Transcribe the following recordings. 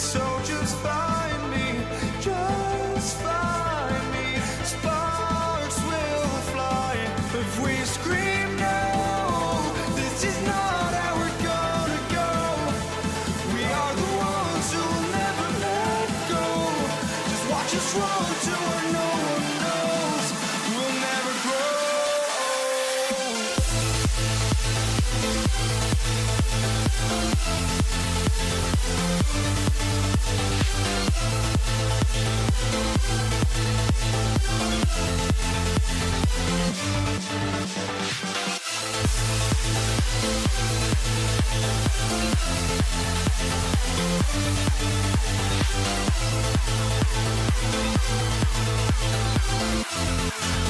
So just find me, just find me. Sparks will fly if we scream no. This is not how we're gonna go. We are the ones who will never let go. Just watch us run to where no one knows. We'll never grow.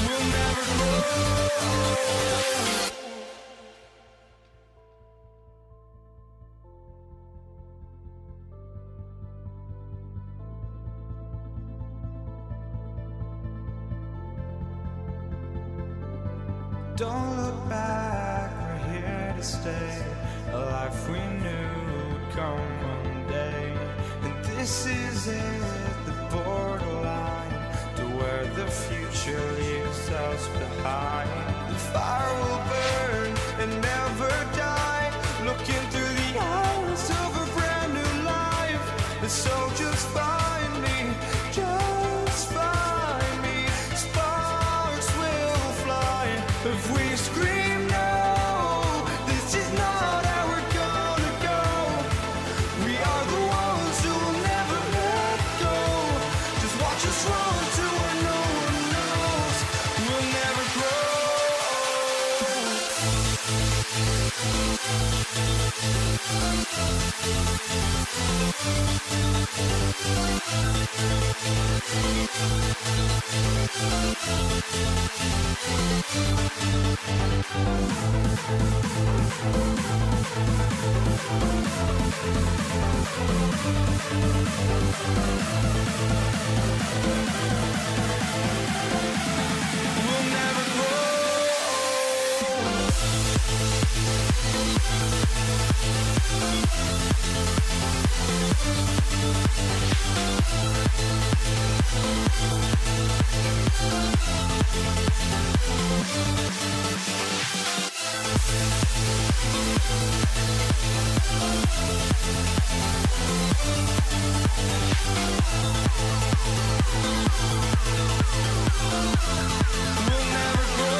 We'll never grow. Don't look back, we're here to stay. A life we knew would come one day. And this is it, the borderline to where the future leaves us behind. The fire will burn and never die, looking through the eyes of a brand new life. And so just find me, just find me. Sparks will fly if we scream no. This is not how we're gonna go. We are the ones who will never let go. Just watch us run to where no one knows. We'll never grow. We'll never grow. We'll never grow.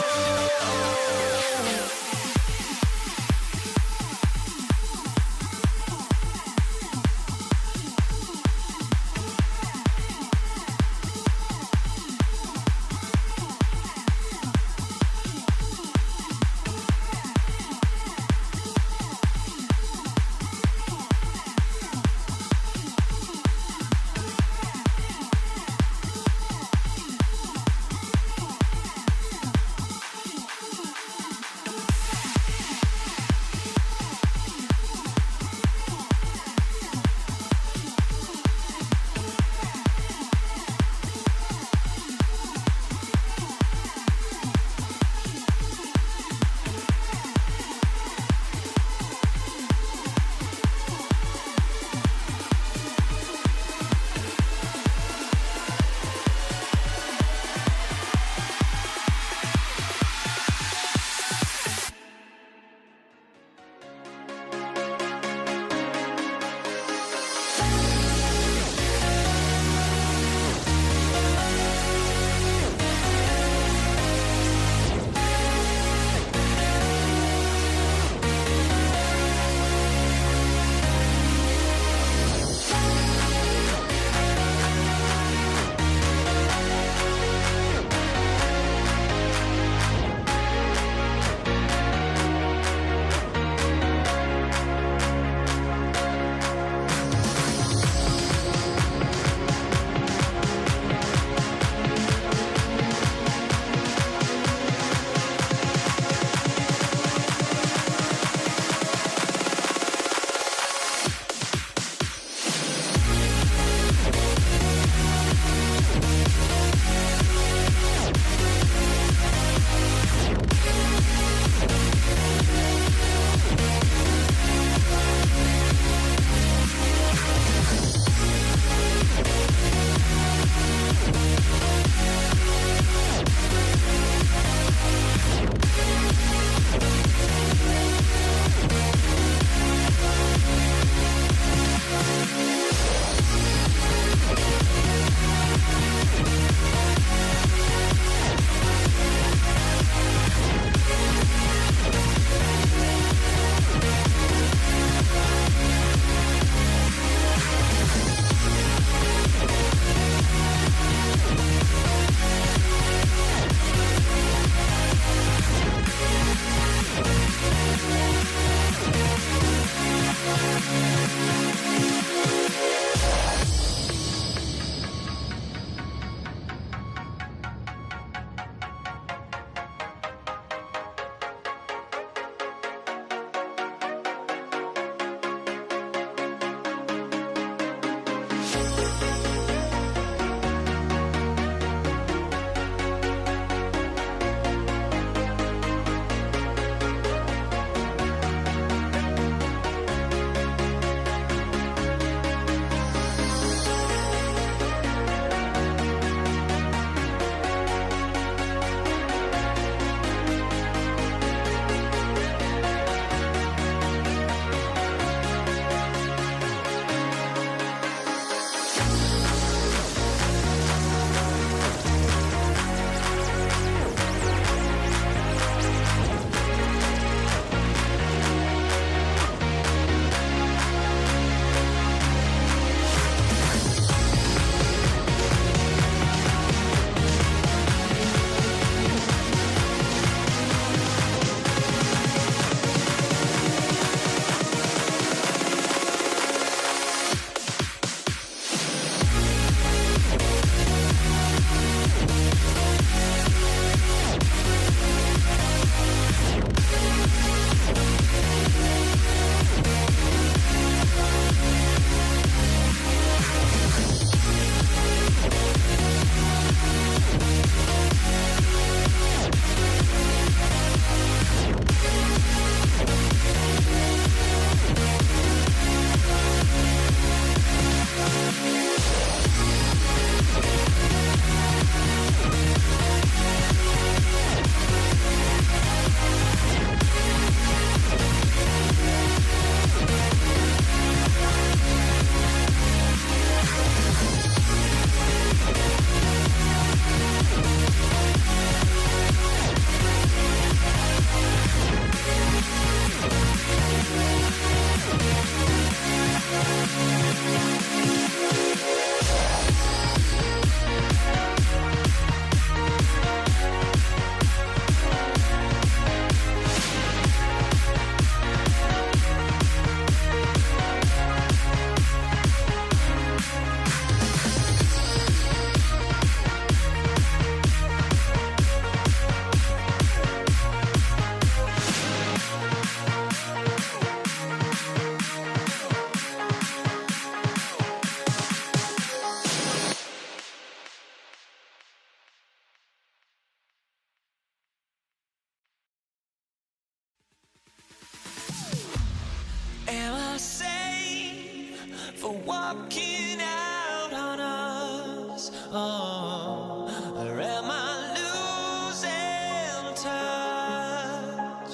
walking out on us. Oh, or am I losing touch?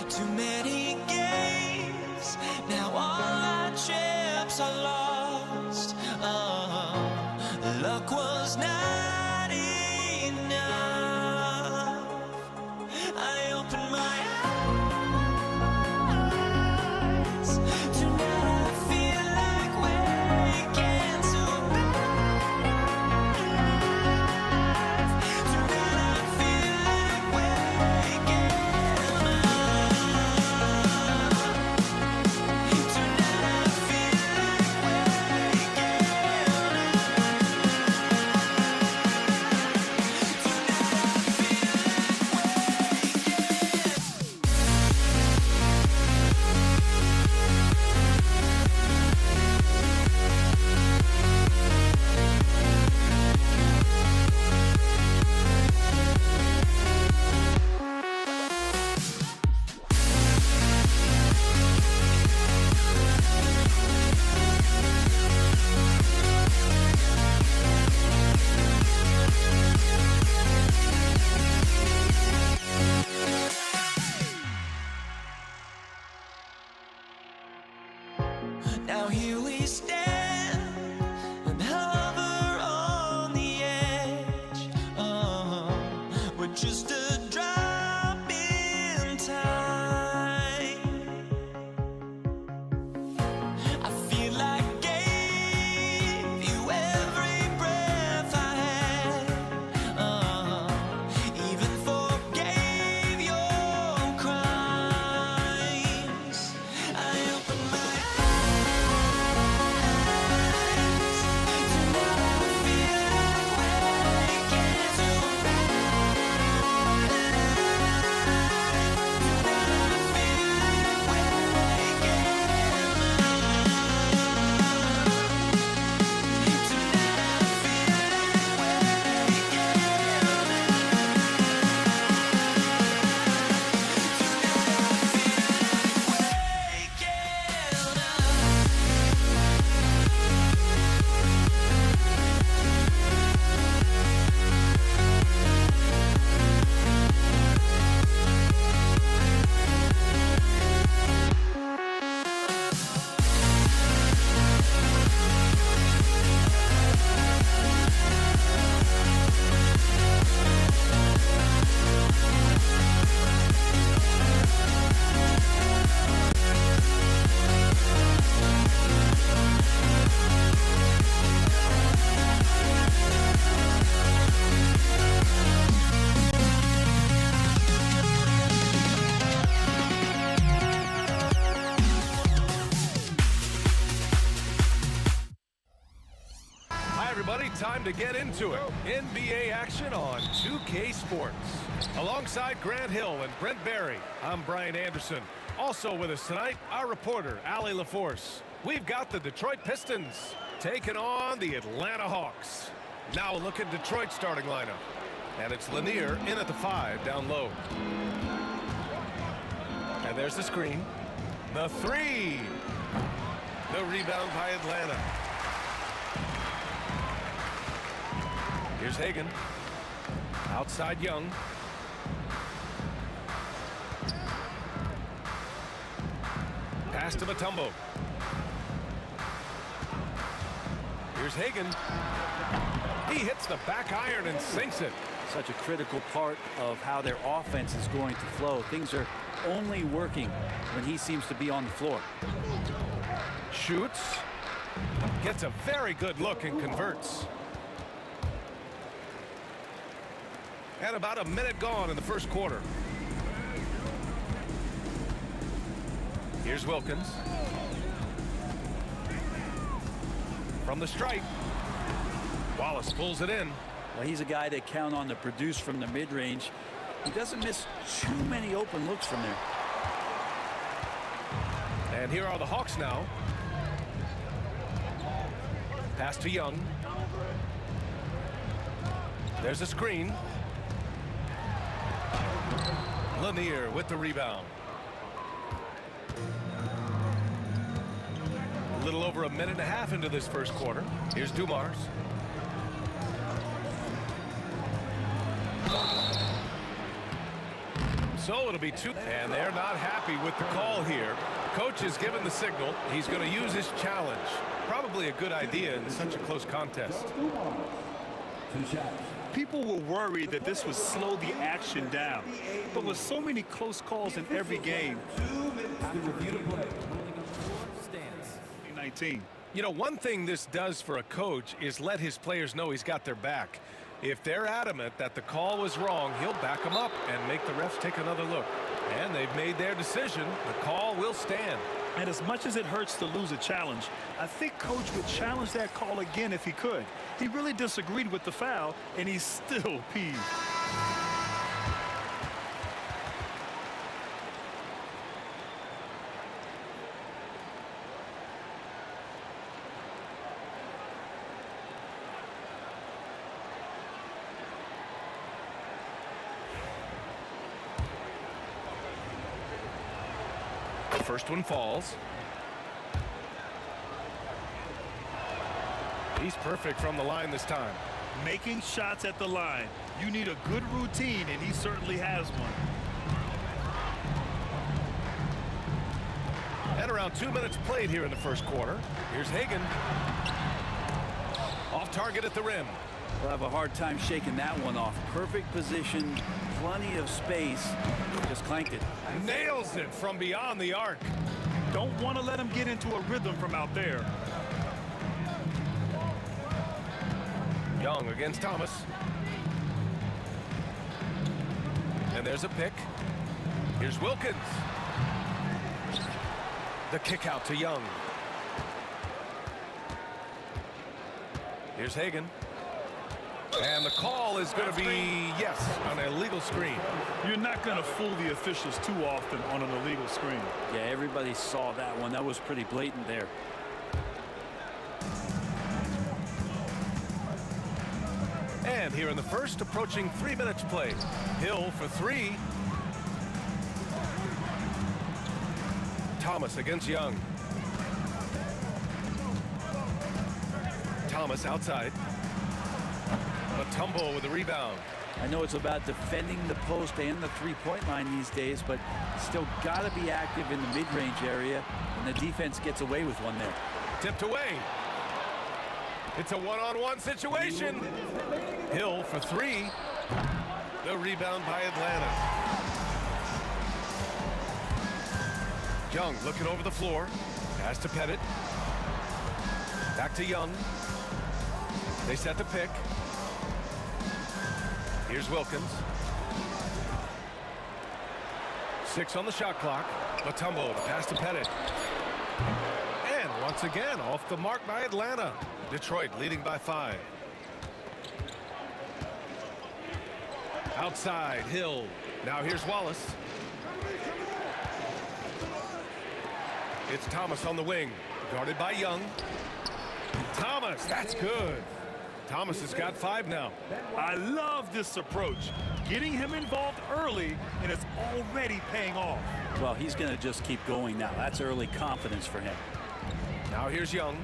Too many games, now all our chips are lost. Oh, luck was not enough. I opened my eyes. Tonight I feel like waking to life. Tonight I feel like waking up. Tonight I feel like waking now here we stand and hover on the edge. Oh, we're just a drop in time. I feel like I gave you every breath I had. Even forgave your crimes. I opened my Time to get into it. NBA action on 2K Sports. Alongside Grant Hill and Brent Barry, I'm Brian Anderson. Also with us tonight, our reporter, Allie LaForce. We've got the Detroit Pistons taking on the Atlanta Hawks. Now a look at Detroit's starting lineup. And it's Lanier in at the 5, down low. And there's the screen. The 3. The rebound by Atlanta. Here's Hagan. Outside Young. Pass to Mutombo. Here's Hagan. He hits the back iron and sinks it. Such a critical part of how their offense is going to flow. Things are only working when he seems to be on the floor. Shoots. Gets a very good look and converts. And about a minute gone in the first quarter. Here's Wilkins. From the stripe. Wallace pulls it in. Well, he's a guy that count on to produce from the mid-range. He doesn't miss too many open looks from there. And here are the Hawks now. Pass to Young. There's a screen. Lanier with the rebound. over a minute and a half into this first quarter. Here's Dumars. So it'll be two, and they're not happy with the call here. Coach has given the signal. He's going to use his challenge. Probably a good idea in such a close contest. People were worried that this would slow the action down. But with so many close calls in every game, 19. You know, one thing this does for a coach is let his players know he's got their back. If they're adamant that the call was wrong, he'll back them up and make the refs take another look. And they've made their decision. The call will stand. And as much as it hurts to lose a challenge, I think Coach would challenge that call again if he could. He really disagreed with the foul, and he's still peeved. First one falls. He's perfect from the line this time. Making shots at the line. You need a good routine, and he certainly has one. And around 2 minutes played here in the first quarter. Here's Hagan. Off target at the rim. We'll have a hard time shaking that one off. Perfect position, plenty of space. Just clanked it. Nails it from beyond the arc. Don't want to let him get into a rhythm from out there. Young against Thomas. And there's a pick. Here's Wilkins. The kick out to Young. Here's Hagan. And the call is going to be, yes, an illegal screen. You're not going to fool the officials too often on an illegal screen. Yeah, everybody saw that one. That was pretty blatant there. And here in the first, approaching 3 minutes played. Hill for three. Thomas against Young. Thomas outside. Mutombo with the rebound. I know it's about defending the post and the three-point line these days, but still got to be active in the mid-range area, and the defense gets away with one there. Tipped away. It's a one-on-one situation. Hill for three. The rebound by Atlanta. Young looking over the floor. Pass to Pettit. Back to Young. They set the pick. Here's Wilkins. 6 on the shot clock. Mutombo, the pass to Pettit. And once again, off the mark by Atlanta. Detroit leading by 5. Outside, Hill. Now here's Wallace. It's Thomas on the wing. Guarded by Young. Thomas, that's good. Thomas has got 5 now. I love this approach. Getting him involved early, and it's already paying off. Well, he's going to just keep going now. That's early confidence for him. Now here's Young.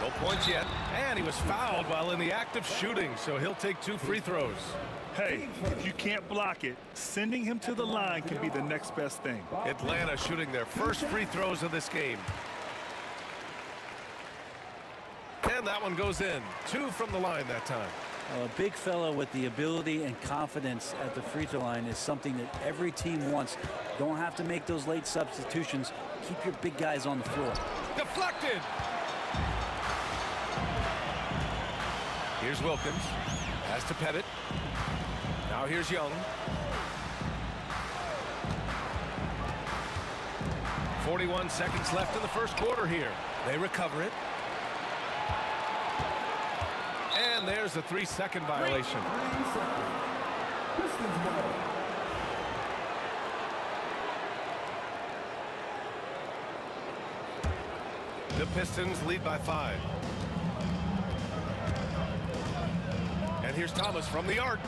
No points yet. And he was fouled while in the act of shooting, so he'll take 2 free throws. Hey, if you can't block it, sending him to the line can be the next best thing. Atlanta shooting their first free throws of this game. And that one goes in. 2 from the line that time. A big fella with the ability and confidence at the free throw line is something that every team wants. Don't have to make those late substitutions. Keep your big guys on the floor. Deflected. Here's Wilkins. Pass to Pettit. Now here's Young. 41 seconds left in the first quarter here. They recover it. And there's a 3-second violation. The Pistons lead by 5. And here's Thomas from the arc.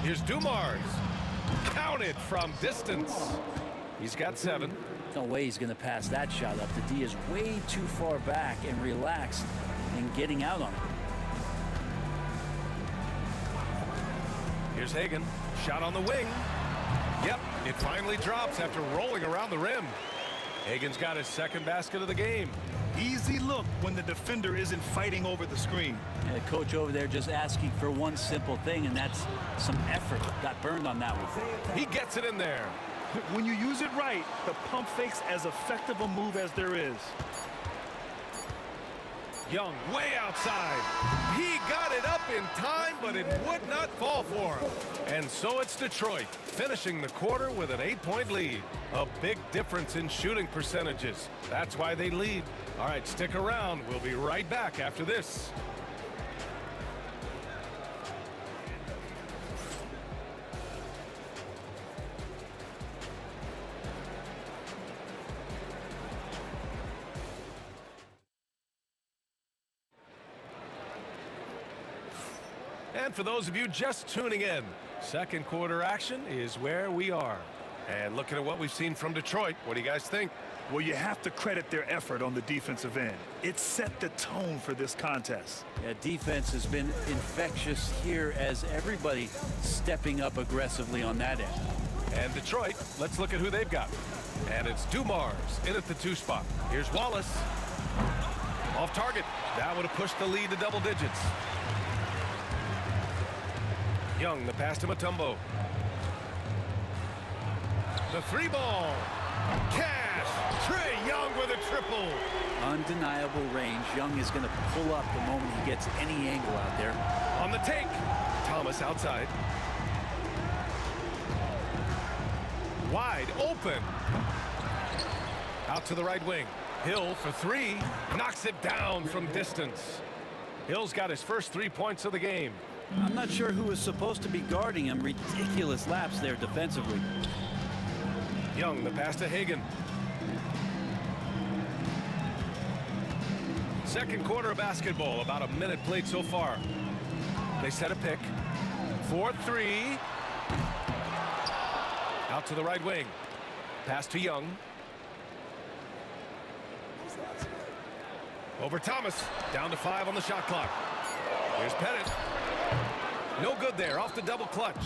Here's Dumars. Counted from distance. He's got 7. No way he's going to pass that shot up. The D is way too far back and relaxed in getting out on it. Here's Hagen. Shot on the wing. Yep, it finally drops after rolling around the rim. Hagen's got his second basket of the game. Easy look when the defender isn't fighting over the screen. And the coach over there just asking for one simple thing, and that's some effort. Got burned on that one. He gets it in there. When you use it right, the pump fake's as effective a move as there is. Young way outside. He got it up in time, but it would not fall for him. And so it's Detroit finishing the quarter with an 8-point lead. A big difference in shooting percentages. That's why they lead. All right, stick around. We'll be right back after this. And for those of you just tuning in, second quarter action is where we are. And looking at what we've seen from Detroit, what do you guys think? Well, you have to credit their effort on the defensive end. It set the tone for this contest. Yeah, defense has been infectious here as everybody stepping up aggressively on that end. And Detroit, let's look at who they've got. And it's Dumars in at the 2 spot. Here's Wallace. Off target. That would have pushed the lead to double digits. Young, the pass to Mutombo. The 3 ball. Cash. Trey Young with a triple. Undeniable range. Young is going to pull up the moment he gets any angle out there. On the take. Thomas outside. Wide open. Out to the right wing. Hill for 3. Knocks it down from distance. Hill's got his first 3 points of the game. I'm not sure who is supposed to be guarding him. Ridiculous laps there defensively. Young, the pass to Hagen. Second quarter of basketball, about a minute played so far. They set a pick. 4-3. Out to the right wing. Pass to Young. Over Thomas. Down to 5 on the shot clock. Here's Pettit. No good there, off the double clutch.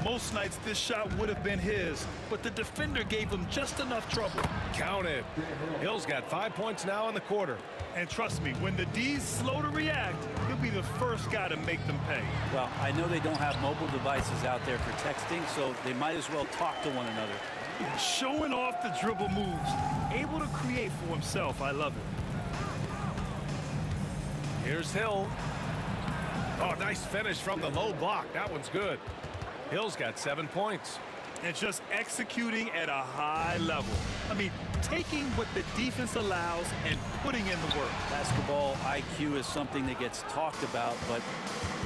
Most nights this shot would have been his, but the defender gave him just enough trouble. Counted. Hill's got 5 points now in the quarter. And trust me, when the D's slow to react, he'll be the first guy to make them pay. Well, I know they don't have mobile devices out there for texting, so they might as well talk to one another. Showing off the dribble moves, able to create for himself. I love it. Here's Hill. Oh, nice finish from the low block. That one's good. Hill's got 7 points. And just executing at a high level. I mean, taking what the defense allows and putting in the work. Basketball IQ is something that gets talked about, but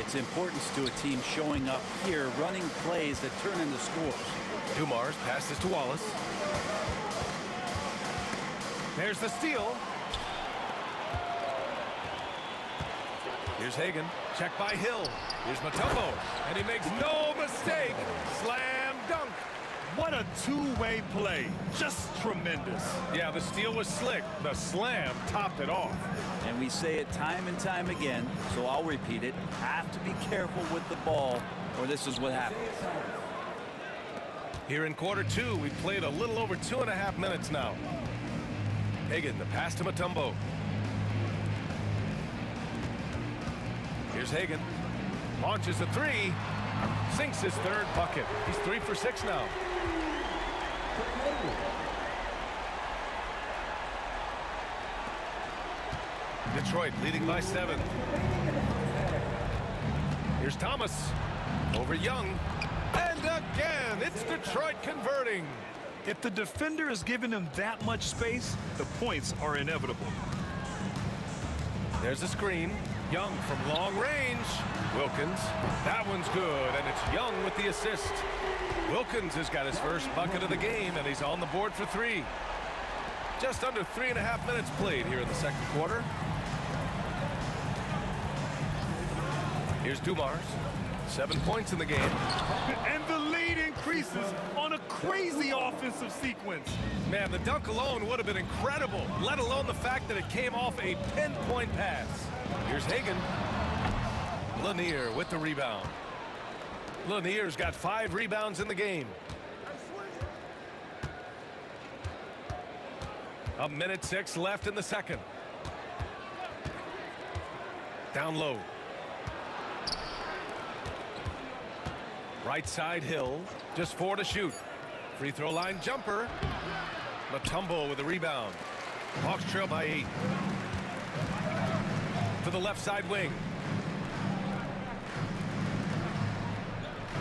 its importance to a team showing up here, running plays that turn into scores. Dumars passes to Wallace. There's the steal. Here's Hagen. Check by Hill. Here's Mutombo. And he makes no mistake. Slam dunk. What a two-way play. Just tremendous. Yeah, the steal was slick. The slam topped it off. And we say it time and time again, so I'll repeat it. Have to be careful with the ball, or this is what happens. Here in quarter 2, we've played a little over 2.5 minutes now. Hagen, the pass to Mutombo. Here's Hagen. Launches a 3. Sinks his 3rd bucket. He's 3 for 6 now. Detroit leading by 7. Here's Thomas. Over Young. And again, it's Detroit converting. If the defender is giving him that much space, the points are inevitable. There's a screen. Young from long range. Wilkins. That one's good, and it's Young with the assist. Wilkins has got his first bucket of the game, and he's on the board for 3. Just under 3.5 minutes played here in the second quarter. Here's Dumars. 7 points in the game. And the lead increases. creases on a crazy offensive sequence. Man, the dunk alone would have been incredible, let alone the fact that it came off a pinpoint pass. Here's Hagan. Lanier with the rebound. Lanier's got 5 rebounds in the game. A minute 6 left in the second. Down low. Right side Hill. Just 4 to shoot. Free throw line jumper. Mutombo with the rebound. Hawks trail by 8. To the left side wing.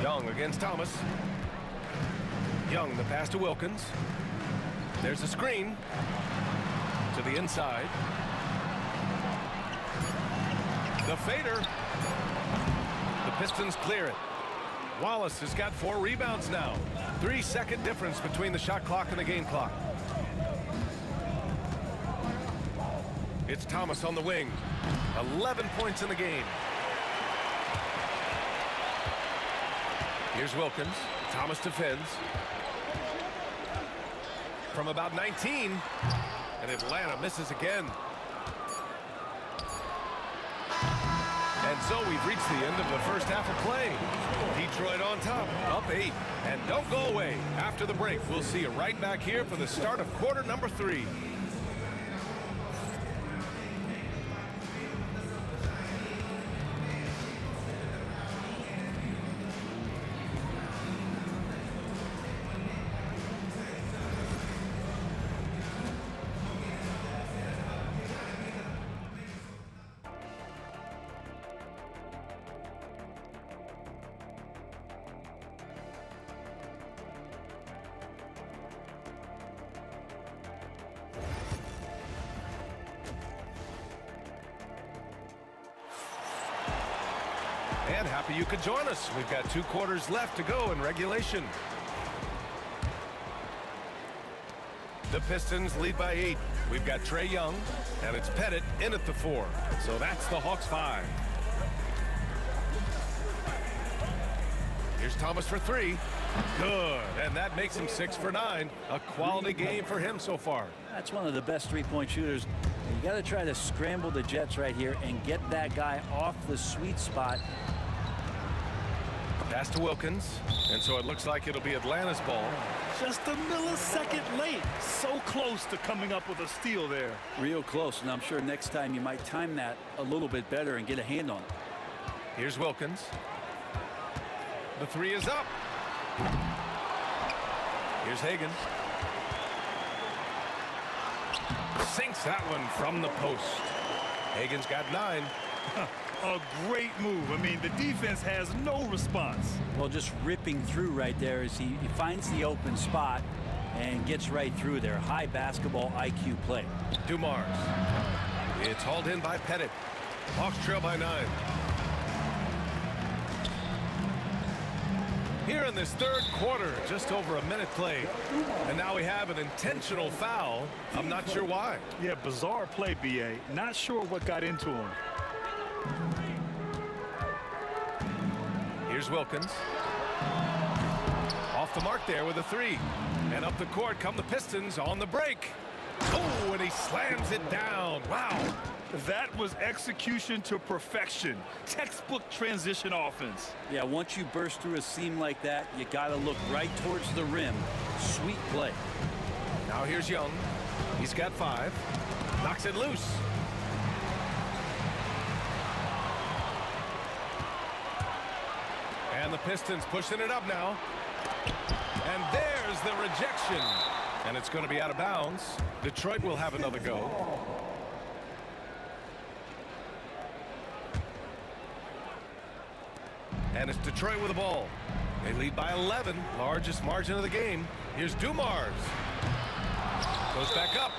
Young against Thomas. Young, the pass to Wilkins. There's a screen. To the inside. The fader. The Pistons clear it. Wallace has got 4 rebounds now. 3-second difference between the shot clock and the game clock. It's Thomas on the wing. 11 points in the game. Here's Wilkins. Thomas defends. From about 19. And Atlanta misses again. And so we've reached the end of the first half of play. Detroit on top, up 8. And don't go away. After the break, we'll see you right back here for the start of quarter number 3. And happy you could join us. We've got 2 quarters left to go in regulation. The Pistons lead by 8. We've got Trae Young, and it's Pettit in at the 4. So that's the Hawks 5. Here's Thomas for 3. Good, and that makes him 6 for 9. A quality game for him so far. That's one of the best three-point shooters. You got to try to scramble the Jets right here and get that guy off the sweet spot. Pass to Wilkins, and so it looks like it'll be Atlanta's ball. Just a millisecond late. So close to coming up with a steal there. Real close, and I'm sure next time you might time that a little bit better and get a hand on it. Here's Wilkins. The 3 is up. Here's Hagan. Sinks that one from the post. Hagan's got 9. A great move. I mean, the defense has no response. Well, just ripping through right there as he finds the open spot and gets right through there. High basketball IQ play. Dumars. It's hauled in by Pettit. Hawks trail by 9. Here in this third quarter, just over a minute played. And now we have an intentional foul. I'm not sure why. Yeah, bizarre play, B.A. Not sure what got into him. Here's Wilkins. Off the mark there with a 3. And up the court come the Pistons on the break. Oh, and he slams it down. Wow. That was execution to perfection. Textbook transition offense. Yeah, once you burst through a seam like that, you got to look right towards the rim. Sweet play. Now here's Young. He's got 5. Knocks it loose. And the Pistons pushing it up now. And there's the rejection. And it's going to be out of bounds. Detroit will have another go. And it's Detroit with the ball. They lead by 11. Largest margin of the game. Here's Dumars. Goes back up.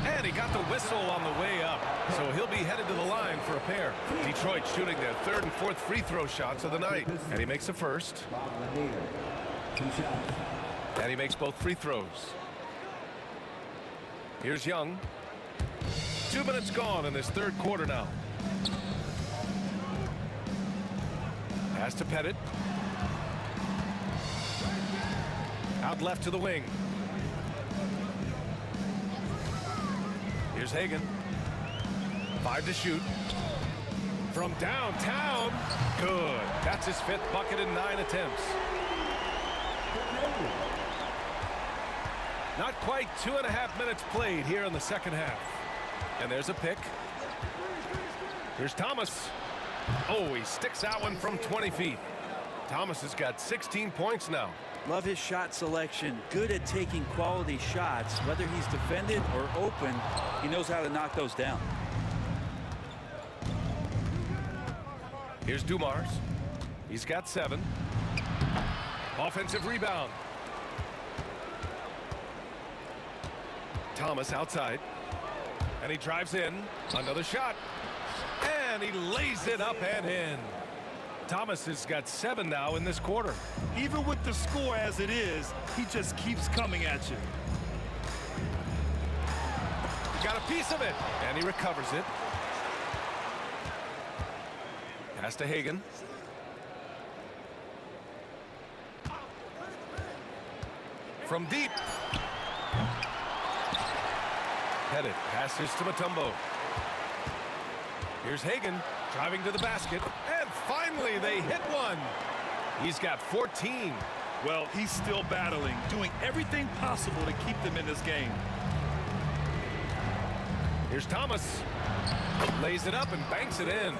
And he got the whistle on the way up. So he'll be headed to the line for a pair. Detroit shooting their 3rd and 4th free throw shots of the night. And he makes the first. And he makes both free throws. Here's Young. 2 minutes gone in this third quarter now. Pass to Pettit. Out left to the wing. Here's Hagan. 5 to shoot. From downtown. Good. That's his 5th bucket in 9 attempts. Not quite 2.5 minutes played here in the second half. And there's a pick. Here's Thomas. Oh, he sticks that one from 20 feet. Thomas has got 16 points now. Love his shot selection. Good at taking quality shots. Whether he's defended or open, he knows how to knock those down. Here's Dumars. He's got 7. Offensive rebound. Thomas outside. And he drives in. Another shot. And he lays it up and in. Thomas has got 7 now in this quarter. Even with the score as it is, he just keeps coming at you. Got a piece of it. And he recovers it. Pass to Hagan. From deep. Headed. Passes to Mutombo. Here's Hagan driving to the basket. And finally they hit one. He's got 14. Well, he's still battling, doing everything possible to keep them in this game. Here's Thomas. Lays it up and banks it in.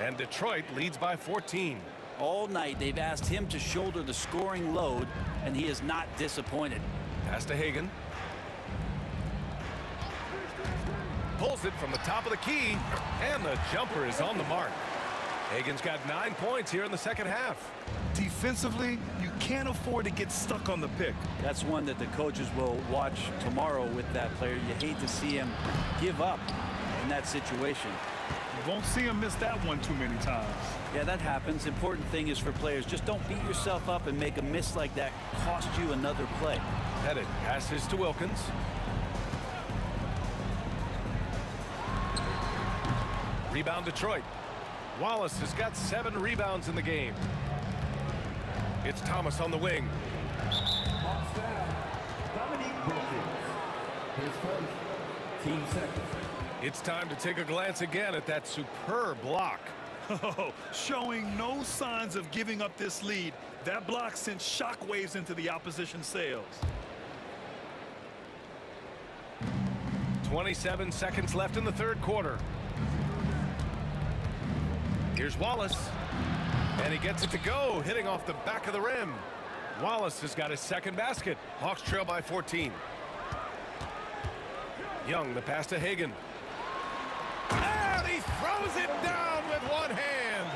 And Detroit leads by 14. All night they've asked him to shoulder the scoring load, and he is not disappointed. Pass to Hagan. Pulls it from the top of the key, and the jumper is on the mark. Hagan's got 9 points here in the second half. Defensively, you can't afford to get stuck on the pick. That's one that the coaches will watch tomorrow with that player. You hate to see him give up in that situation. You won't see him miss that one too many times. Yeah, that happens. Important thing is for players, just don't beat yourself up and make a miss like that cost you another play. Headed. Passes to Wilkins. Rebound Detroit. Wallace has got 7 rebounds in the game. It's Thomas on the wing. It's time to take a glance again at that superb block. Oh, showing no signs of giving up this lead. That block sent shockwaves into the opposition sails. 27 seconds left in the third quarter. Here's Wallace. And he gets it to go, hitting off the back of the rim. Wallace has got his second basket. Hawks trail by 14. Young, the pass to Hagan. And he throws it down with one hand.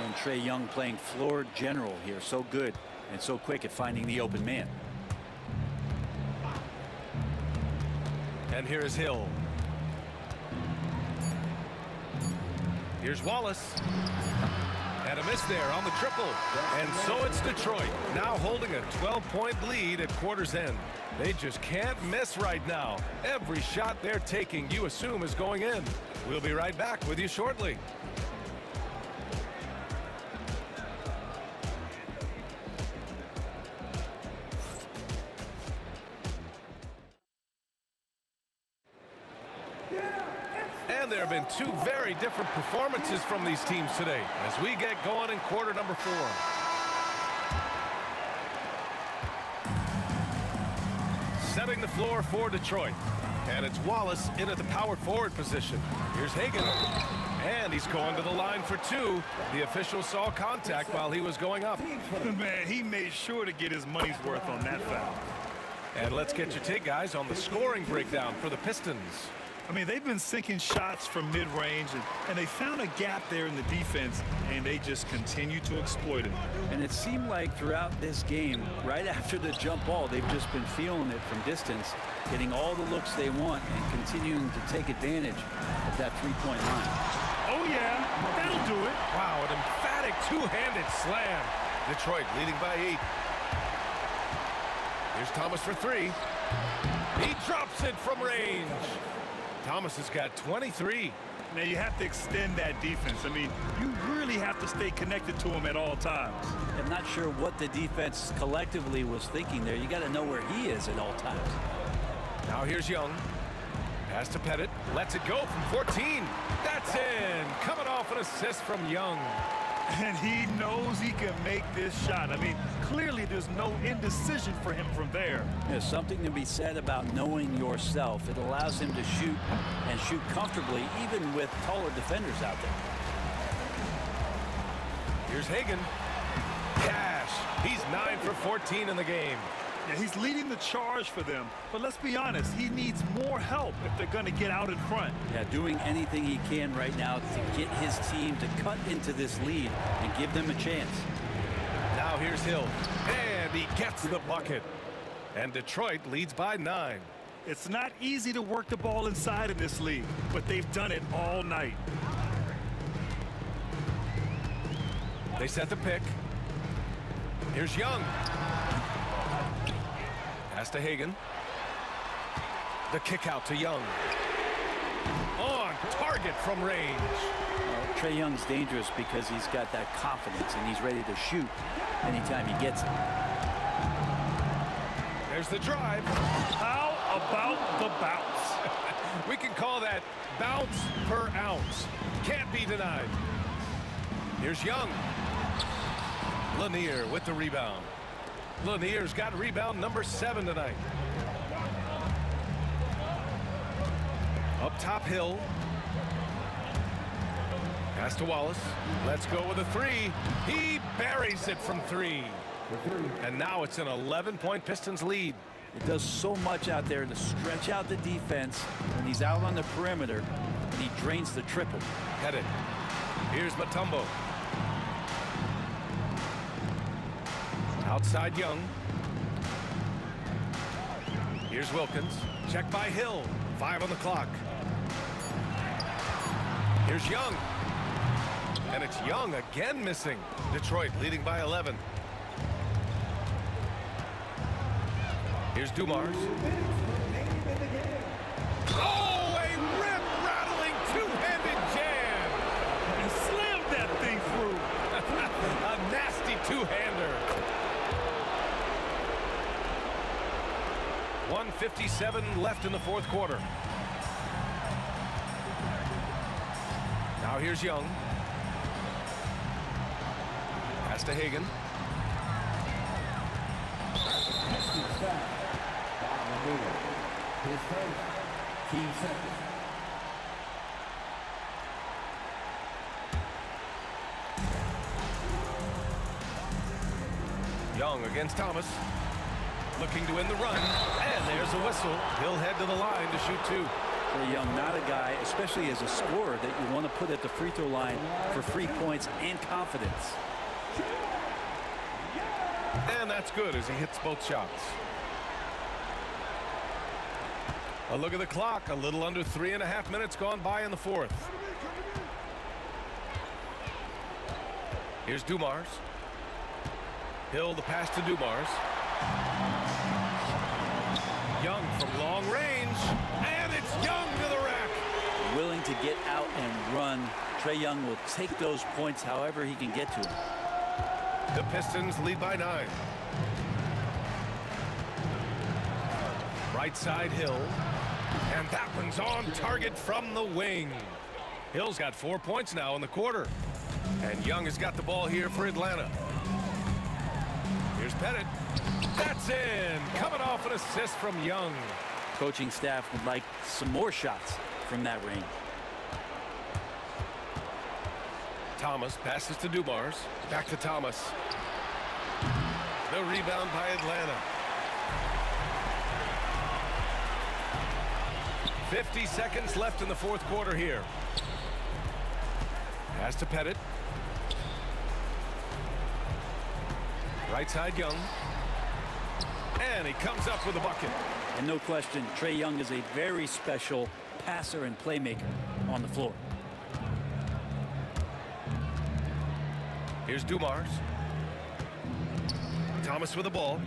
And Trae Young playing floor general here. So good and so quick at finding the open man. And here is Hill. Here's Wallace. And a miss there on the triple. And so it's Detroit, now holding a 12-point lead at quarter's end. They just can't miss right now. Every shot they're taking, you assume, is going in. We'll be right back with you shortly. And there have been 2 very different performances from these teams today as we get going in quarter number 4. Setting the floor for Detroit. And it's Wallace in at the power forward position. Here's Hagan. And he's going to the line for 2. The official saw contact while he was going up. Man, he made sure to get his money's worth on that foul. And let's get your take, guys, on the scoring breakdown for the Pistons. I mean, they've been sinking shots from mid-range, and they found a gap there in the defense, and they just continue to exploit it. And it seemed like throughout this game, right after the jump ball, they've just been feeling it from distance, getting all the looks they want and continuing to take advantage of that three-point line. Oh, yeah, that'll do it. Wow, an emphatic two-handed slam. Detroit leading by 8. Here's Thomas for 3. He drops it from range. Thomas has got 23. Now, you have to extend that defense. I mean, you really have to stay connected to him at all times. I'm not sure what the defense collectively was thinking there. You got to know where he is at all times. Now here's Young. Pass to Pettit. Lets it go from 14. That's in. Coming off an assist from Young. And he knows he can make this shot. I mean, clearly there's no indecision for him from there. There's something to be said about knowing yourself. It allows him to shoot and shoot comfortably, even with taller defenders out there. Here's Hagan. Cash. He's 9 for 14 in the game. Yeah, he's leading the charge for them. But let's be honest, he needs more help if they're going to get out in front. Yeah, doing anything he can right now to get his team to cut into this lead and give them a chance. Now here's Hill. And he gets the bucket. And Detroit leads by 9. It's not easy to work the ball inside in this league, but they've done it all night. They set the pick. Here's Young. Pass to Hagan. The kick out to Young. On target from range. Well, Trae Young's dangerous because he's got that confidence and he's ready to shoot anytime he gets it. There's the drive. How about the bounce? We can call that bounce per ounce. Can't be denied. Here's Young. Lanier with the rebound. Lanier's got rebound number 7 tonight. Up top, Hill. Pass to Wallace. Let's go with a 3. He buries it from 3. And now it's an 11-point Pistons lead. It does so much out there to stretch out the defense when he's out on the perimeter, and he drains the triple. Pettit. Here's Mutombo. Outside Young. Here's Wilkins. Check by Hill. 5 on the clock. Here's Young. And it's Young again missing. Detroit leading by 11. Here's Dumars. Oh, a rip-rattling two-handed jam. And slammed that thing through. A nasty two-hander. 1:57 left in the fourth quarter. Now here's Young. Pass to Hagan. Young against Thomas. Looking to win the run. And there's a whistle. He'll head to the line to shoot 2. Trae Young, not a guy, especially as a scorer, that you want to put at the free throw line for free points and confidence. And that's good as he hits both shots. A look at the clock. A little under 3.5 minutes gone by in the fourth. Here's Dumars. Hill the pass to Dumars. Young from long range. And it's Young to the rack. Willing to get out and run. Trae Young will take those points however he can get to them. The Pistons lead by 9. Right side Hill. And that one's on target from the wing. Hill's got 4 points now in the quarter. And Young has got the ball here for Atlanta. Here's Pettit. That's in. Coming off an assist from Young. Coaching staff would like some more shots from that range. Thomas passes to Dumars. Back to Thomas. The rebound by Atlanta. 50 seconds left in the fourth quarter here. Pass to Pettit. Right side Young. And he comes up with a bucket. And no question, Trae Young is a very special passer and playmaker on the floor. Here's Dumars. Thomas with the ball.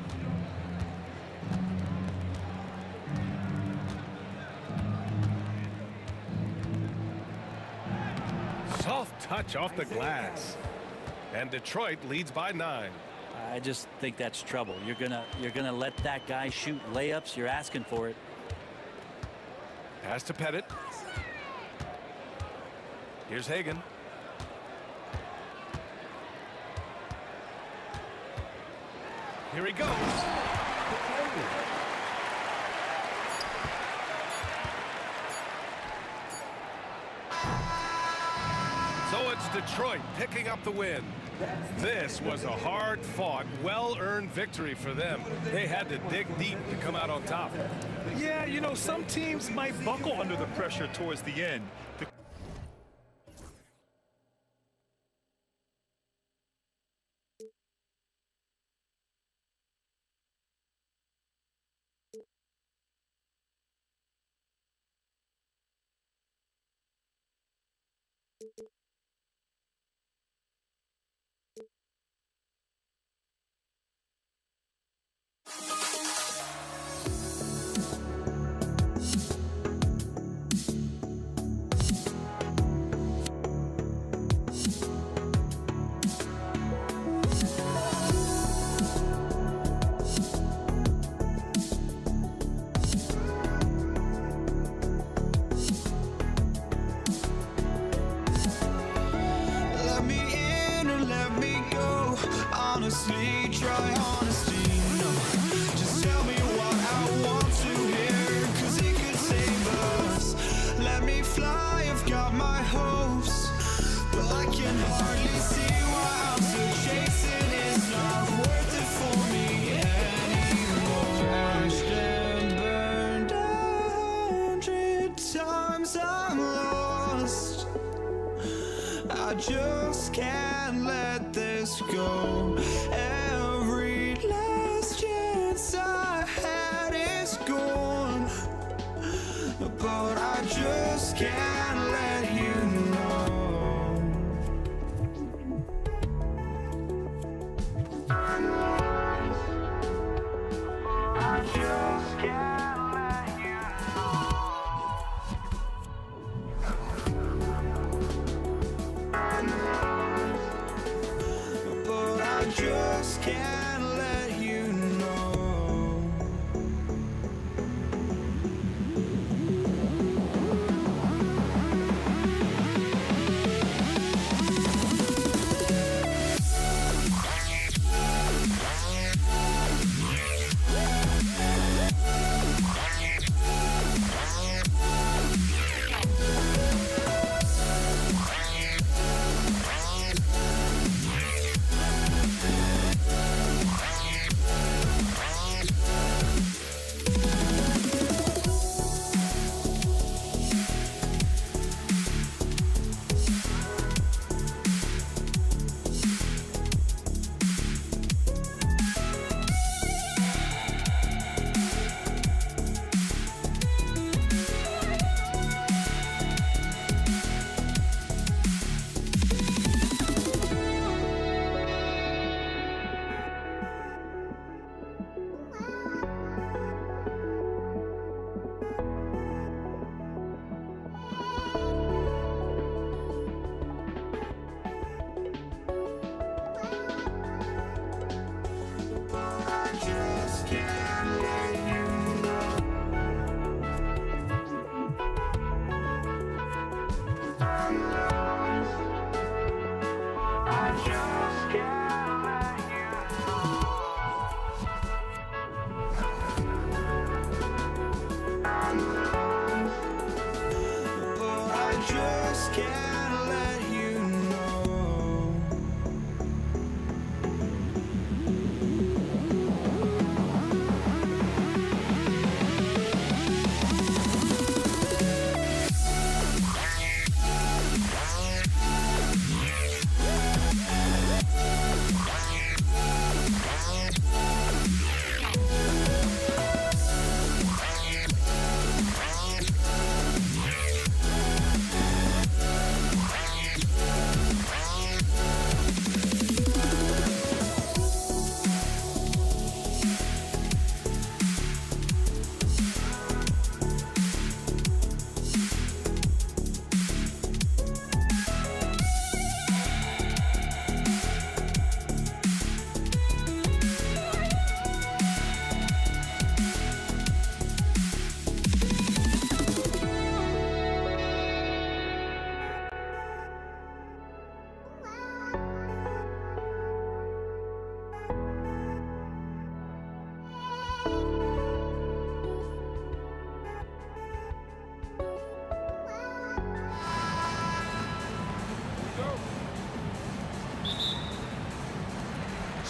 Soft touch off the glass. And Detroit leads by 9. I just think that's trouble. You're gonna let that guy shoot layups. You're asking for it. Pass to Pettit. Here's Hagan. Here he goes. So it's Detroit picking up the win. This was a hard-fought, well-earned victory for them. They had to dig deep to come out on top. Yeah, you know, some teams might buckle under the pressure towards the end. Let me in or let me go. Honestly, try honesty. No, just tell me what I want to hear, 'cause it could save us. Let me fly, I've got my hopes, but I can hardly see why I'm still chasing. It's not worth it for me anymore. Crashed and burned 100 times, I'm lost. I just can't let this go. Every last chance I had is gone, but I just can't let you know. I just can't let you know. But I just can't let you know.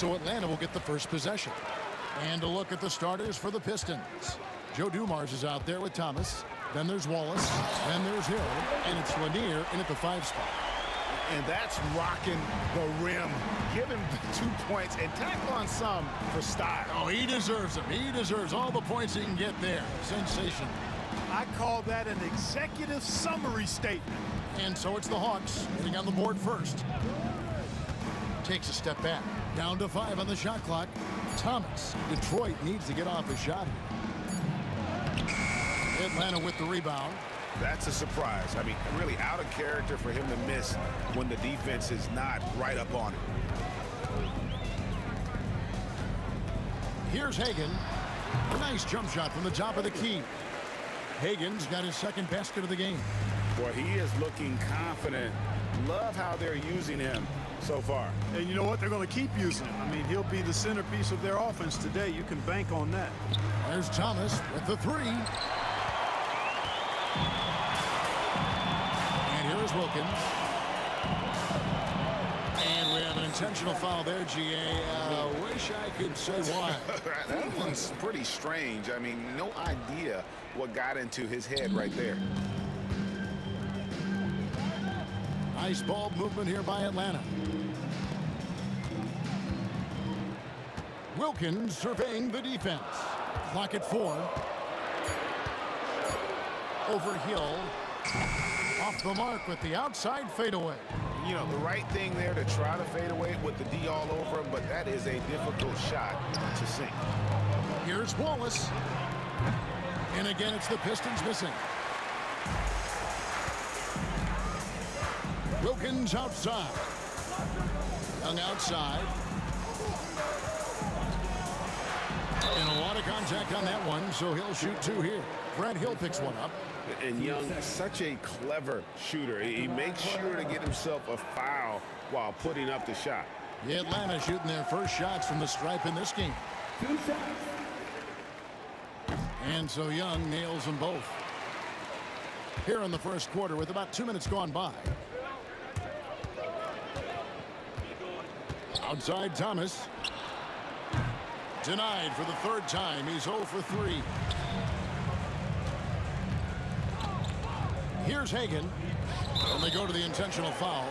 So Atlanta will get the first possession. And a look at the starters for the Pistons. Joe Dumars is out there with Thomas. Then there's Wallace. Then there's Hill. And it's Lanier in at the 5 spot. And that's rocking the rim. Give him 2 points and tack on some for style. Oh, he deserves them. He deserves all the points he can get there. Sensational. I call that an executive summary statement. And so it's the Hawks getting on the board first. Takes a step back. Down to 5 on the shot clock. Thomas. Detroit needs to get off a shot here. Atlanta with the rebound. That's a surprise. I mean, really out of character for him to miss when the defense is not right up on him. Here's Hagan. A nice jump shot from the top of the key. Hagan's got his second basket of the game. Boy, he is looking confident. Love how they're using him so far. And you know what? They're going to keep using him. I mean, he'll be the centerpiece of their offense today. You can bank on that. There's Thomas with the 3. And here is Wilkins. And we have an intentional foul there, GA. Wish I could say why. That one's pretty strange. I mean, no idea what got into his head right there. Nice ball movement here by Atlanta. Wilkins surveying the defense. Clock at 4. Over Hill. Off the mark with the outside fadeaway. You know, the right thing there to try to fade away with the D all over him, but that is a difficult shot to sink. Here's Wallace. And again, it's the Pistons missing. Wilkins outside. Young outside. And a lot of contact on that one, so he'll shoot 2 here. Brad Hill picks one up. And Young, such a clever shooter. He makes sure to get himself a foul while putting up the shot. The Atlanta shooting their first shots from the stripe in this game. And so Young nails them both. Here in the first quarter with about 2 minutes gone by. Outside Thomas. Denied for the 3rd time. He's 0 for 3. Here's Hagan. And they go to the intentional foul.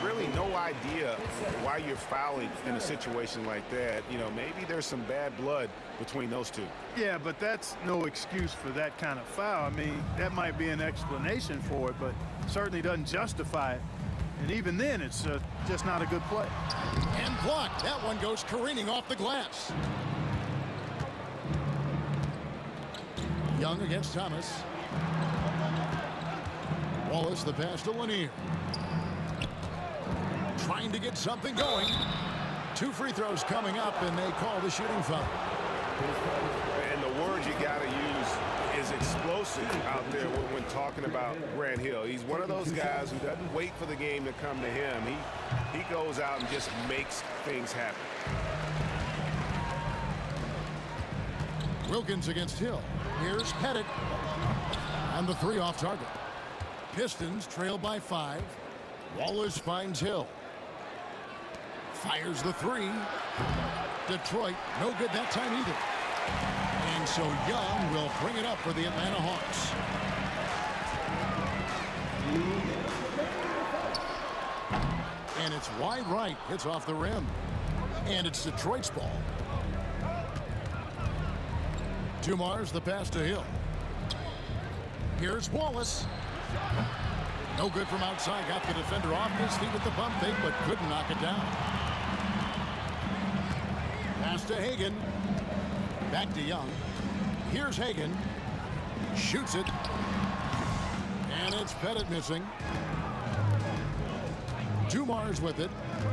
Really no idea why you're fouling in a situation like that. You know, maybe there's some bad blood between those two. Yeah, but that's no excuse for that kind of foul. I mean, that might be an explanation for it, but certainly doesn't justify it. And even then, it's just not a good play. And blocked. That one goes careening off the glass. Young against Thomas. Wallace, the pass to Lanier. Trying to get something going. 2 free throws coming up, and they call the shooting foul. And the word you got to use is explosive out there when talking about Grant Hill. He's one of those guys who doesn't wait for the game to come to him. He goes out and just makes things happen. Wilkins against Hill. Here's Pettit. And the 3 off target. Pistons trail by 5. Wallace finds Hill. Fires the 3. Detroit, no good that time either. And so Young will bring it up for the Atlanta Hawks. And it's wide right. It's off the rim. And it's Detroit's ball. Dumars the pass to Hill. Here's Wallace. No good from outside. Got the defender off his feet with the bump fake, but couldn't knock it down. Pass to Hagan. Back to Young. Here's Hagan. Shoots it. And it's Pettit missing. Dumars with it.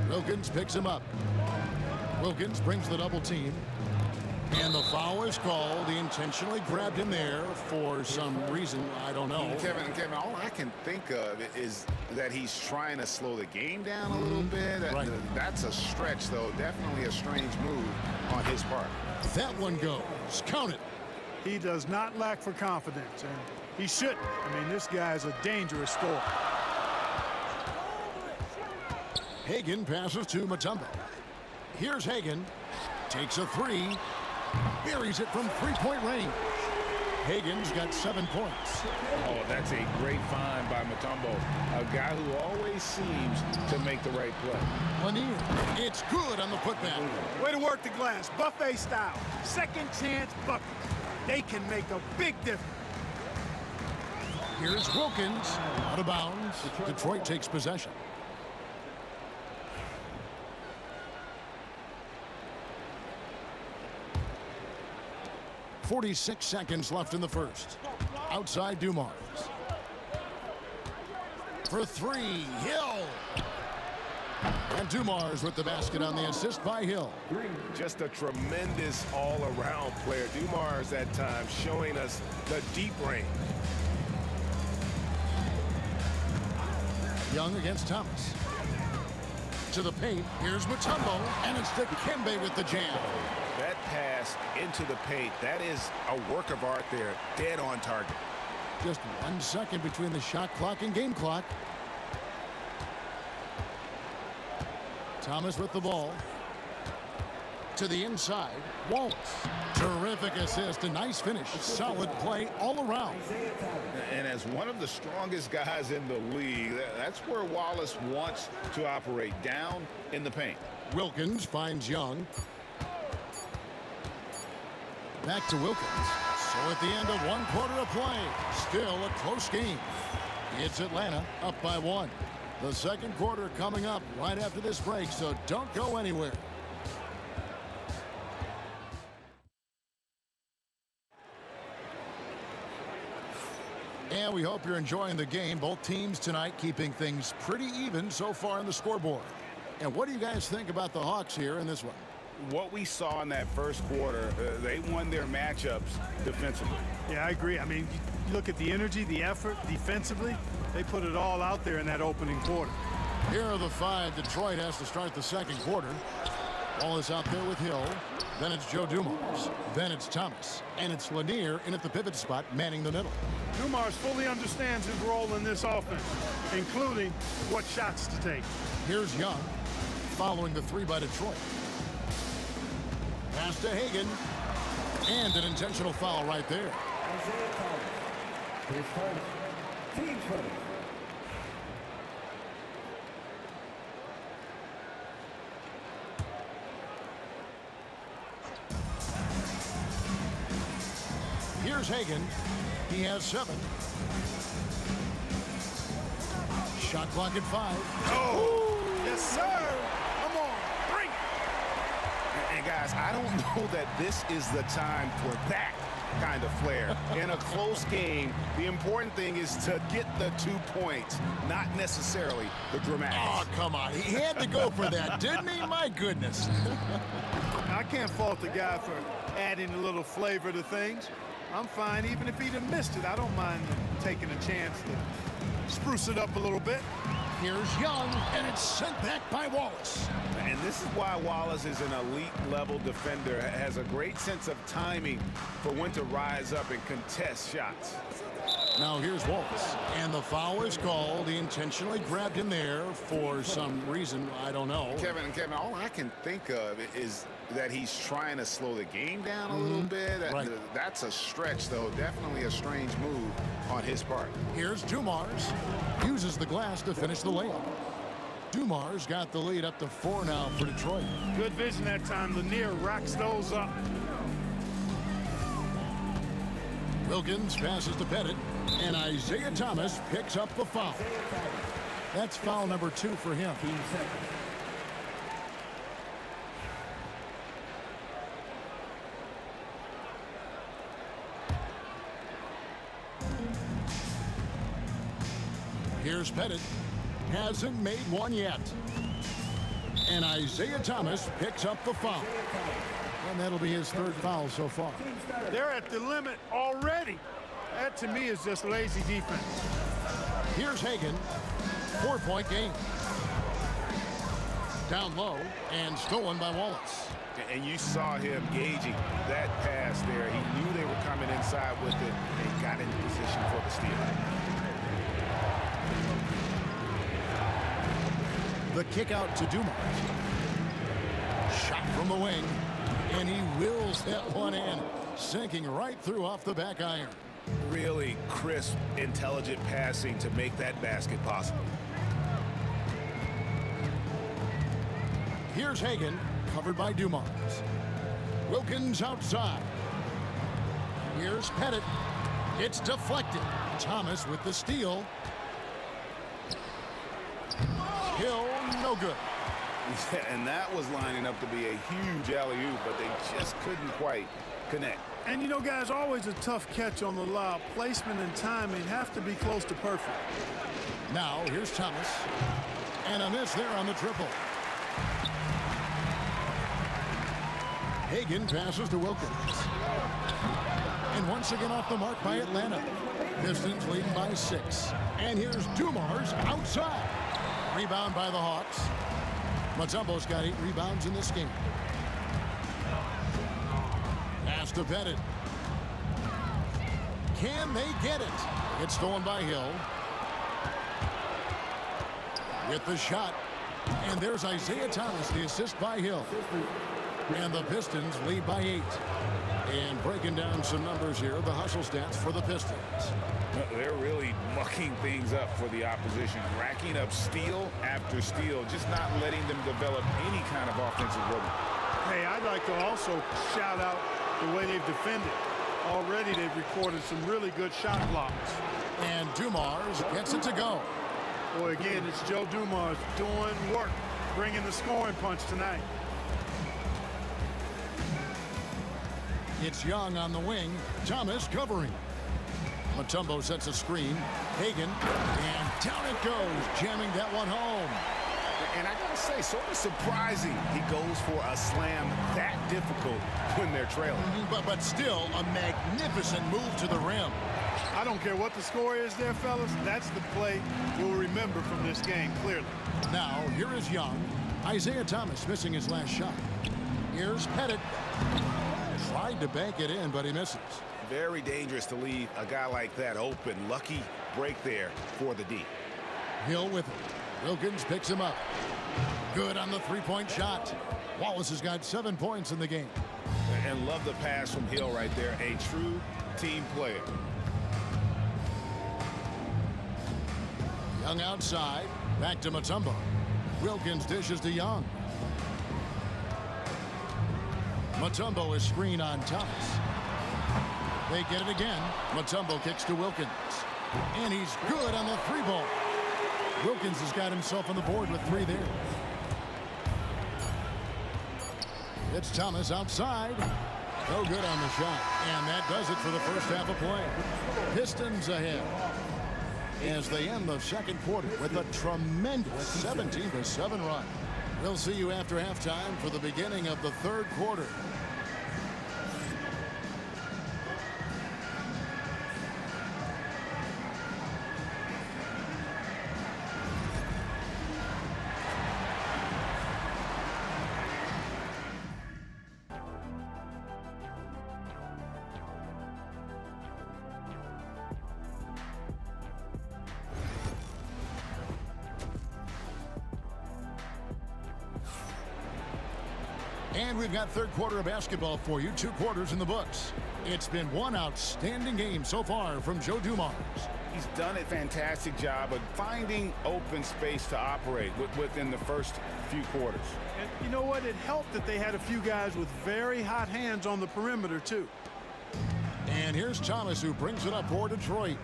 Wilkins picks him up. Wilkins brings the double team. And the foul is called. He intentionally grabbed him there for some reason. I don't know. Kevin, all I can think of is that he's trying to slow the game down a little bit. Right. That's a stretch, though. Definitely a strange move on his part. That one goes. Count it. He does not lack for confidence, and he shouldn't. I mean, this guy is a dangerous scorer. Hagan passes to Mutombo. Here's Hagan. Takes a three. Buries it from three-point range. Hagan's got 7 points. Oh, that's a great find by Mutombo. A guy who always seems to make the right play. Lanier. It's good on the putback. Way to work the glass, buffet style. Second chance bucket. They can make a big difference. Here's Wilkins. Out of bounds. Detroit takes possession. .46 seconds left in the first. Outside Dumars. For three, Hill. And Dumars with the basket on the assist by Hill. Just a tremendous all-around player. Dumars at times showing us the deep range. Young against Thomas. To the paint, here's Mutombo, and it's Dikembe with the jam. That pass into the paint, that is a work of art there, dead on target. Just 1 second between the shot clock and game clock. Thomas with the ball. To the inside, Wallace. Terrific assist, a nice finish. Solid play all around. And as one of the strongest guys in the league, that's where Wallace wants to operate, down in the paint. Wilkins finds Young. Back to Wilkins. So at the end of 1 quarter of play, still a close game. It's Atlanta up by 1. The second quarter coming up right after this break, so don't go anywhere. And we hope you're enjoying the game. Both teams tonight keeping things pretty even so far on the scoreboard. And what do you guys think about the Hawks here in this one? What we saw in that first quarter, they won their matchups defensively. Yeah, I agree. I mean, you look at the energy, the effort defensively. They put it all out there in that opening quarter. Here are the 5 Detroit has to start the second quarter. Wallace out there with Hill. Then it's Joe Dumars. Then it's Thomas. And it's Lanier in at the pivot spot, manning the middle. Dumars fully understands his role in this offense, including what shots to take. Here's Young, following the 3 by Detroit. Pass to Hagan. And an intentional foul right there. Here's Hagan. He has 7. Shot clock at 5. Oh, yes, sir. Come on, bring it. And guys, I don't know that this is the time for that kind of flair. In a close game, the important thing is to get the 2 points, not necessarily the dramatics. Oh, come on. He had to go for that, didn't he? My goodness. I can't fault the guy for adding a little flavor to things. I'm fine. Even if he'd have missed it, I don't mind taking a chance to spruce it up a little bit. Here's Young, and it's sent back by Wallace. And this is why Wallace is an elite-level defender, has a great sense of timing for when to rise up and contest shots. Now here's Wallace, and the foul is called. He intentionally grabbed him there for some reason, I don't know. Kevin, all I can think of is that he's trying to slow the game down a little bit. Right. That's a stretch, though. Definitely a strange move on his part. Here's Dumars. Uses the glass to finish the layup. Dumars got the lead up to 4 now for Detroit. Good vision that time. Lanier racks those up. Wilkins passes to Pettit, and Isaiah Thomas picks up the foul. That's foul number 2 for him. Here's Pettit. Hasn't made one yet. And Isaiah Thomas picks up the foul. And that'll be his 3rd foul so far. They're at the limit already. That, to me, is just lazy defense. Here's Hagan. 4-point game. Down low and stolen by Wallace. And you saw him gauging that pass there. He knew they were coming inside with it and got into position for the steal. The kick out to Dumars. Shot from the wing, and he wills that one in, sinking right through off the back iron. Really crisp, intelligent passing to make that basket possible. Here's Hagan, covered by Dumars. Wilkins outside. Here's Pettit. It's deflected. Thomas with the steal. Hill, no good. Yeah, and that was lining up to be a huge alley-oop, but they just couldn't quite connect. And you know, guys, always a tough catch on the lob. Placement and timing have to be close to perfect. Now, here's Thomas. And a miss there on the triple. Hagan passes to Wilkins. And once again off the mark by Atlanta. Pistons leading by 6. And here's Dumars outside. Rebound by the Hawks. Mutombo's got 8 rebounds in this game. Pass to Pettit. Can they get it? It's stolen by Hill. With the shot. And there's Isaiah Thomas, the assist by Hill. And the Pistons lead by 8. And breaking down some numbers here, the hustle stats for the Pistons. They're really mucking things up for the opposition, racking up steal after steal, just not letting them develop any kind of offensive rhythm. Hey, I'd like to also shout out the way they've defended. Already they've recorded some really good shot blocks. And Dumars gets it to go. Boy, again, it's Joe Dumars doing work, bringing the scoring punch tonight. It's Young on the wing. Thomas covering. Mutombo sets a screen. Hagan. And down it goes, jamming that one home. And I gotta say, sort of surprising he goes for a slam that difficult when they're trailing. But still a magnificent move to the rim. I don't care what the score is there, fellas. That's the play we'll remember from this game, clearly. Now, here is Young. Isaiah Thomas missing his last shot. Here's Pettit. Tried to bank it in, but he misses. Very dangerous to leave a guy like that open. Lucky break there for the D. Hill with it. Wilkins picks him up. Good on the three-point shot. Wallace has got 7 points in the game. And love the pass from Hill right there. A true team player. Young outside. Back to Mutombo. Wilkins dishes to Young. Mutombo is screened on Thomas. They get it again. Mutombo kicks to Wilkins. And he's good on the 3-ball. Wilkins has got himself on the board with 3 there. It's Thomas outside. No good on the shot. And that does it for the first half of play. Pistons ahead as they end the second quarter with a tremendous 17-7 run. We'll see you after halftime for the beginning of the third quarter. And we've got third quarter of basketball for you. 2 quarters in the books. It's been one outstanding game so far from Joe Dumars. He's done a fantastic job of finding open space to operate within the first few quarters. And you know what? It helped that they had a few guys with very hot hands on the perimeter, too. And here's Thomas, who brings it up for Detroit.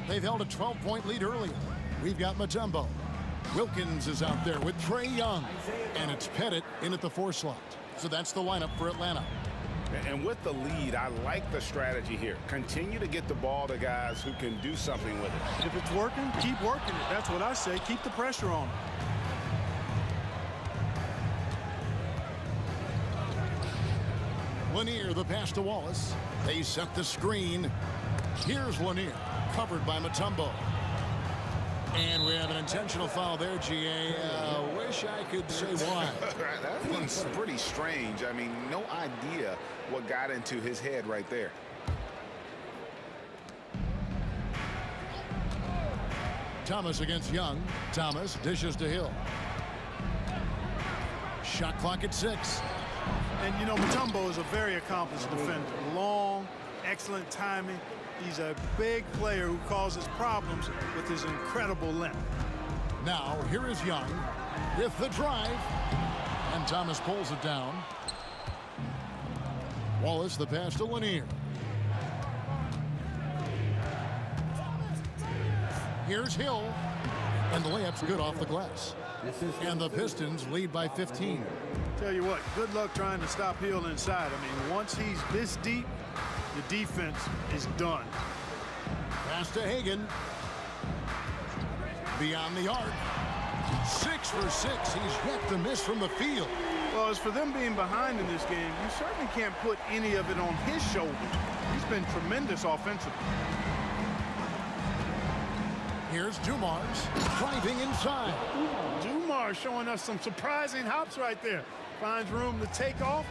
They've held a 12-point lead earlier. We've got Mutombo. Wilkins is out there with Trae Young. And it's Pettit in at the 4 slot. So that's the lineup for Atlanta. And with the lead, I like the strategy here. Continue to get the ball to guys who can do something with it. If it's working, keep working it. That's what I say. Keep the pressure on. Lanier, the pass to Wallace. They set the screen. Here's Lanier, covered by Mutombo. And we have an intentional foul there, GA. Wish I could say why. That one's pretty strange. I mean, no idea what got into his head right there. Thomas against Young. Thomas dishes to Hill. Shot clock at 6. And, you know, Mutombo is a very accomplished defender. Long, excellent timing. He's a big player who causes problems with his incredible length. Now, here is Young with the drive. And Thomas pulls it down. Wallace, the pass to Lanier. Here's Hill. And the layup's good off the glass. And the Pistons lead by 15. Tell you what, good luck trying to stop Hill inside. I mean, once he's this deep, the defense is done. Pass to Hagan. Beyond the arc. 6 for 6. He's yet to miss from the field. Well, as for them being behind in this game, you certainly can't put any of it on his shoulders. He's been tremendous offensively. Here's Dumars driving inside. Dumars showing us some surprising hops right there. Finds room to take off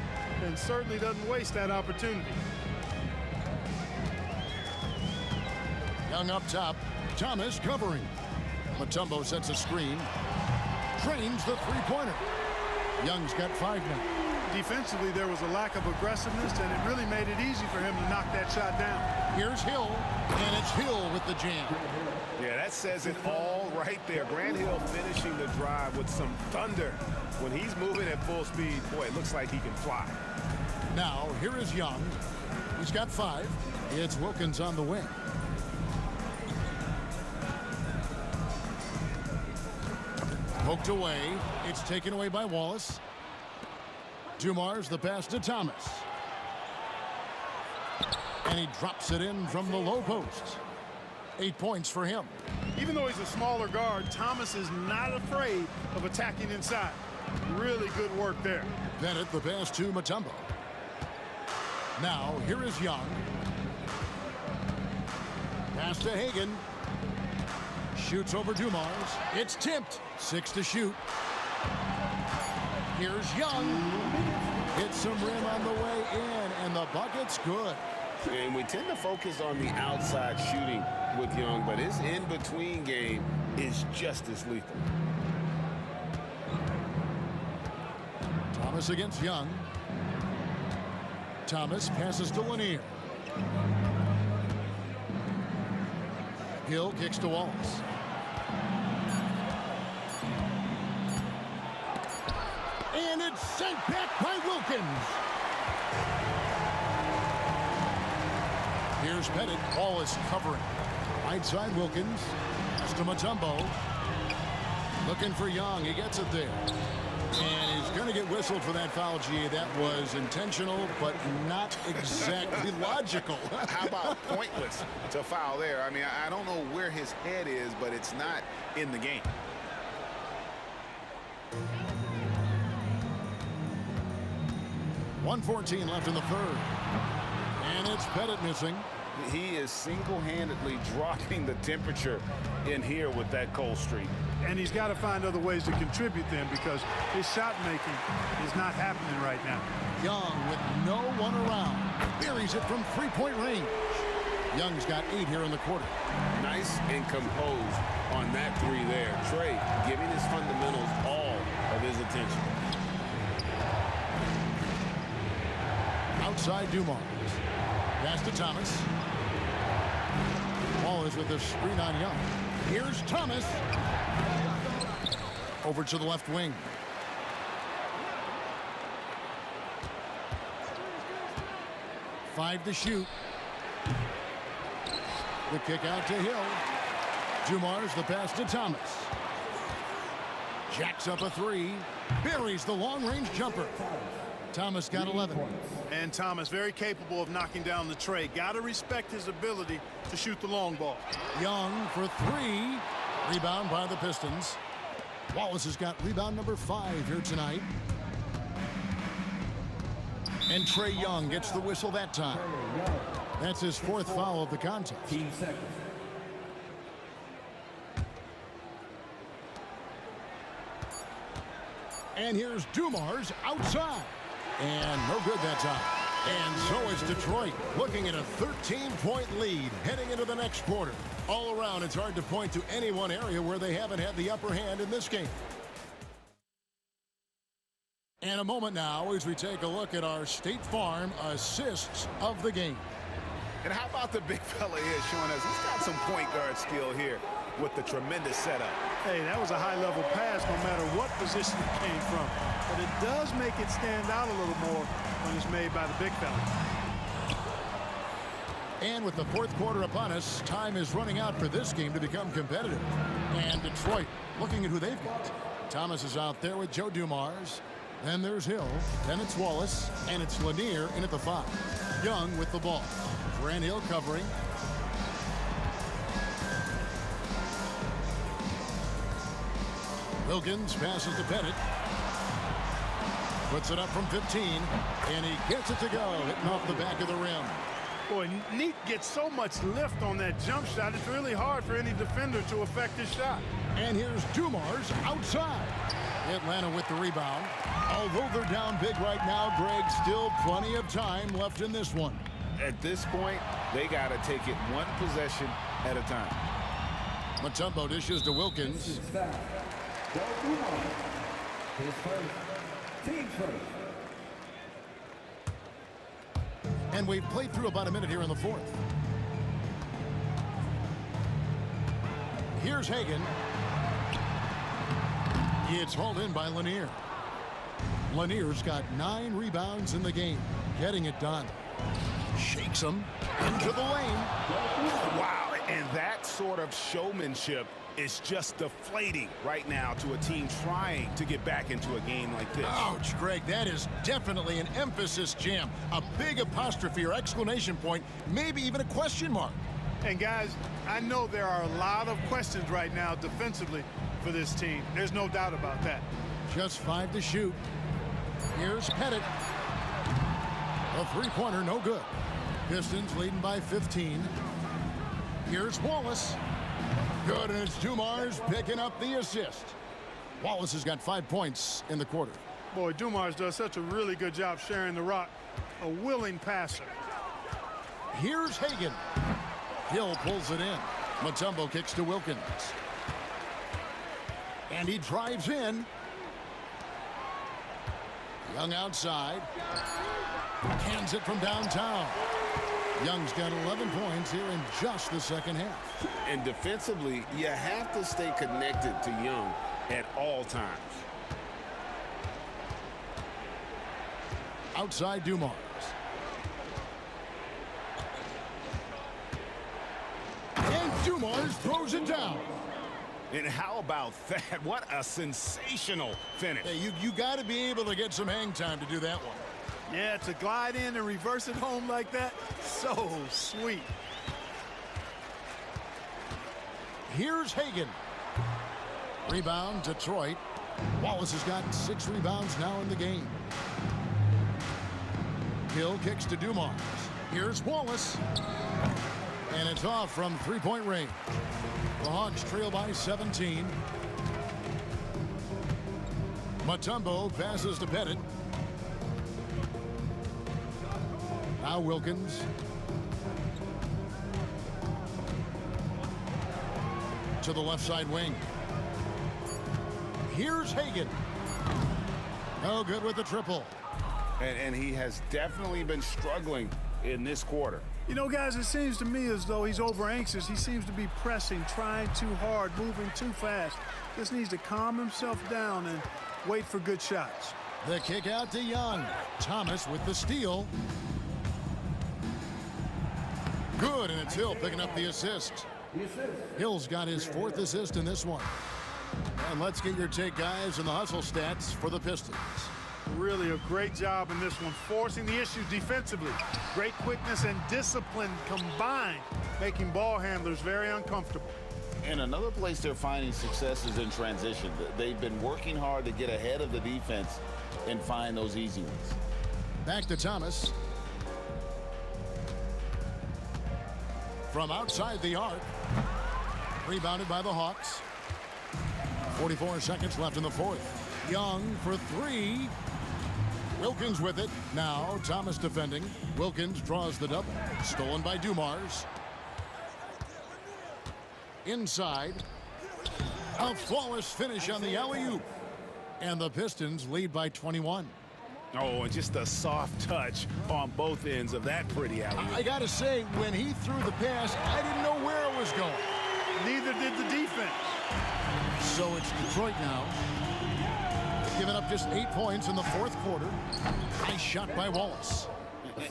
and certainly doesn't waste that opportunity. Young up top. Thomas covering. Mutombo sets a screen. Drains the three-pointer. Young's got 5 now. Defensively, there was a lack of aggressiveness, and it really made it easy for him to knock that shot down. Here's Hill, and it's Hill with the jam. Yeah, that says it all right there. Grant Hill finishing the drive with some thunder. When he's moving at full speed, boy, it looks like he can fly. Now, here is Young. He's got 5. It's Wilkins on the wing. Poked away. It's taken away by Wallace. Dumars the pass to Thomas. And he drops it in from the low post. 8 points for him. Even though he's a smaller guard, Thomas is not afraid of attacking inside. Really good work there. Bennett the pass to Mutombo. Now, here is Young. Pass to Hagan. Shoots over Dumars. It's tipped. 6 to shoot. Here's Young. Hits some rim on the way in, and the bucket's good. And we tend to focus on the outside shooting with Young, but his in-between game is just as lethal. Thomas against Young. Thomas passes to Lanier. Hill kicks to Wallace. And it's sent back by Wilkins. Here's Pettit. Wallace covering. Right side Wilkins. Pass to Mutombo. Looking for Young. He gets it there. And he's going to get whistled for that foul, G. That was intentional, but not exactly logical. How about pointless to foul there? I mean, I don't know where his head is, but it's not in the game. .114 left in the third. And it's Pettit missing. He is single-handedly dropping the temperature in here with that cold streak. And he's got to find other ways to contribute then, because his shot making is not happening right now. Young with no one around. Buries it from three-point range. Young's got 8 here in the quarter. Nice and composed on that 3 there. Trey giving his fundamentals all of his attention. Outside Dumars. Pass to Thomas. Wallace with the screen on Young. Here's Thomas. Over to the left wing. Five to shoot. The kick out to Hill. Dumars the pass to Thomas. Jacks up a 3. Buries the long-range jumper. Thomas got 11. And Thomas very capable of knocking down the tray. Got to respect his ability to shoot the long ball. Young for 3. Rebound by the Pistons. Wallace has got rebound number 5 here tonight. And Trey Young gets the whistle that time. That's his 4th foul of the contest. And here's Dumars outside. And no good that time. And so is Detroit, looking at a 13-point lead heading into the next quarter. All around, it's hard to point to any one area where they haven't had the upper hand in this game. And a moment now as we take a look at our State Farm assists of the game. And how about the big fella here showing us he's got some point guard skill here with the tremendous setup. Hey, that was a high-level pass no matter what position it came from. But it does make it stand out a little more when it's made by the big fella. And with the fourth quarter upon us, time is running out for this game to become competitive. And Detroit looking at who they've got. Thomas is out there with Joe Dumars. Then there's Hill. Then it's Wallace. And it's Lanier in at the 5. Young with the ball. Grant Hill covering. Wilkins passes to Pettit. Puts it up from 15. And he gets it to go. Hitting off the back of the rim. Boy, Neat gets so much lift on that jump shot. It's really hard for any defender to affect his shot. And here's Dumars outside. Atlanta with the rebound. Although they're down big right now, Greg, still plenty of time left in this one. At this point, they got to take it one possession at a time. Mutombo dishes to Wilkins. And we've played through about a minute here in the fourth. Here's Hagan. It's hauled in by Lanier. Lanier's got 9 rebounds in the game. Getting it done. Shakes him into the lane. Wow, and that sort of showmanship is just deflating right now to a team trying to get back into a game like this. Ouch, Greg, that is definitely an emphasis jam. A big apostrophe or exclamation point, maybe even a question mark. And guys, I know there are a lot of questions right now defensively for this team. There's no doubt about that. Just 5 to shoot. Here's Pettit. A three-pointer, no good. Pistons leading by 15. Here's Wallace. Good, and it's Dumars picking up the assist. Wallace has got 5 points in the quarter. Boy, Dumars does such a really good job sharing the rock. A willing passer. Here's Hagan. Hill pulls it in. Mutombo kicks to Wilkins. And he drives in. Young outside. Cans it from downtown. Young's got 11 points here in just the second half. And defensively, you have to stay connected to Young at all times. Outside Dumars. And Dumars throws it down. And how about that? What a sensational finish. Hey, you got to be able to get some hang time to do that one. Yeah, to glide in and reverse it home like that, so sweet. Here's Hagan. Rebound, Detroit. Wallace has got 6 rebounds now in the game. Hill kicks to Dumars. Here's Wallace. And it's off from 3-point range. The Hawks trail by 17. Mutombo passes to Pettit. Now Wilkins. To the left side wing. Here's Hagan. No good with the triple. And he has definitely been struggling in this quarter. You know, guys, it seems to me as though he's over anxious. He seems to be pressing, trying too hard, moving too fast. Just needs to calm himself down and wait for good shots. The kick out to Young. Thomas with the steal. Good, and it's Hill picking up the assist. Hill's got his 4th assist in this one. And let's get your take, guys, on the hustle stats for the Pistons. Really a great job in this one, forcing the issue defensively. Great quickness and discipline combined, making ball handlers very uncomfortable. And another place they're finding success is in transition. They've been working hard to get ahead of the defense and find those easy ones. Back to Thomas. From outside the arc. Rebounded by the Hawks. 44 seconds left in the fourth. Young for 3. Wilkins with it. Now Thomas defending. Wilkins draws the double. Stolen by Dumars. Inside. A flawless finish on the alley-oop. And the Pistons lead by 21. Oh, and just a soft touch on both ends of that pretty alley. I got to say, when he threw the pass, I didn't know where it was going. Neither did the defense. So it's Detroit now. Giving up just 8 points in the fourth quarter. Nice shot by Wallace.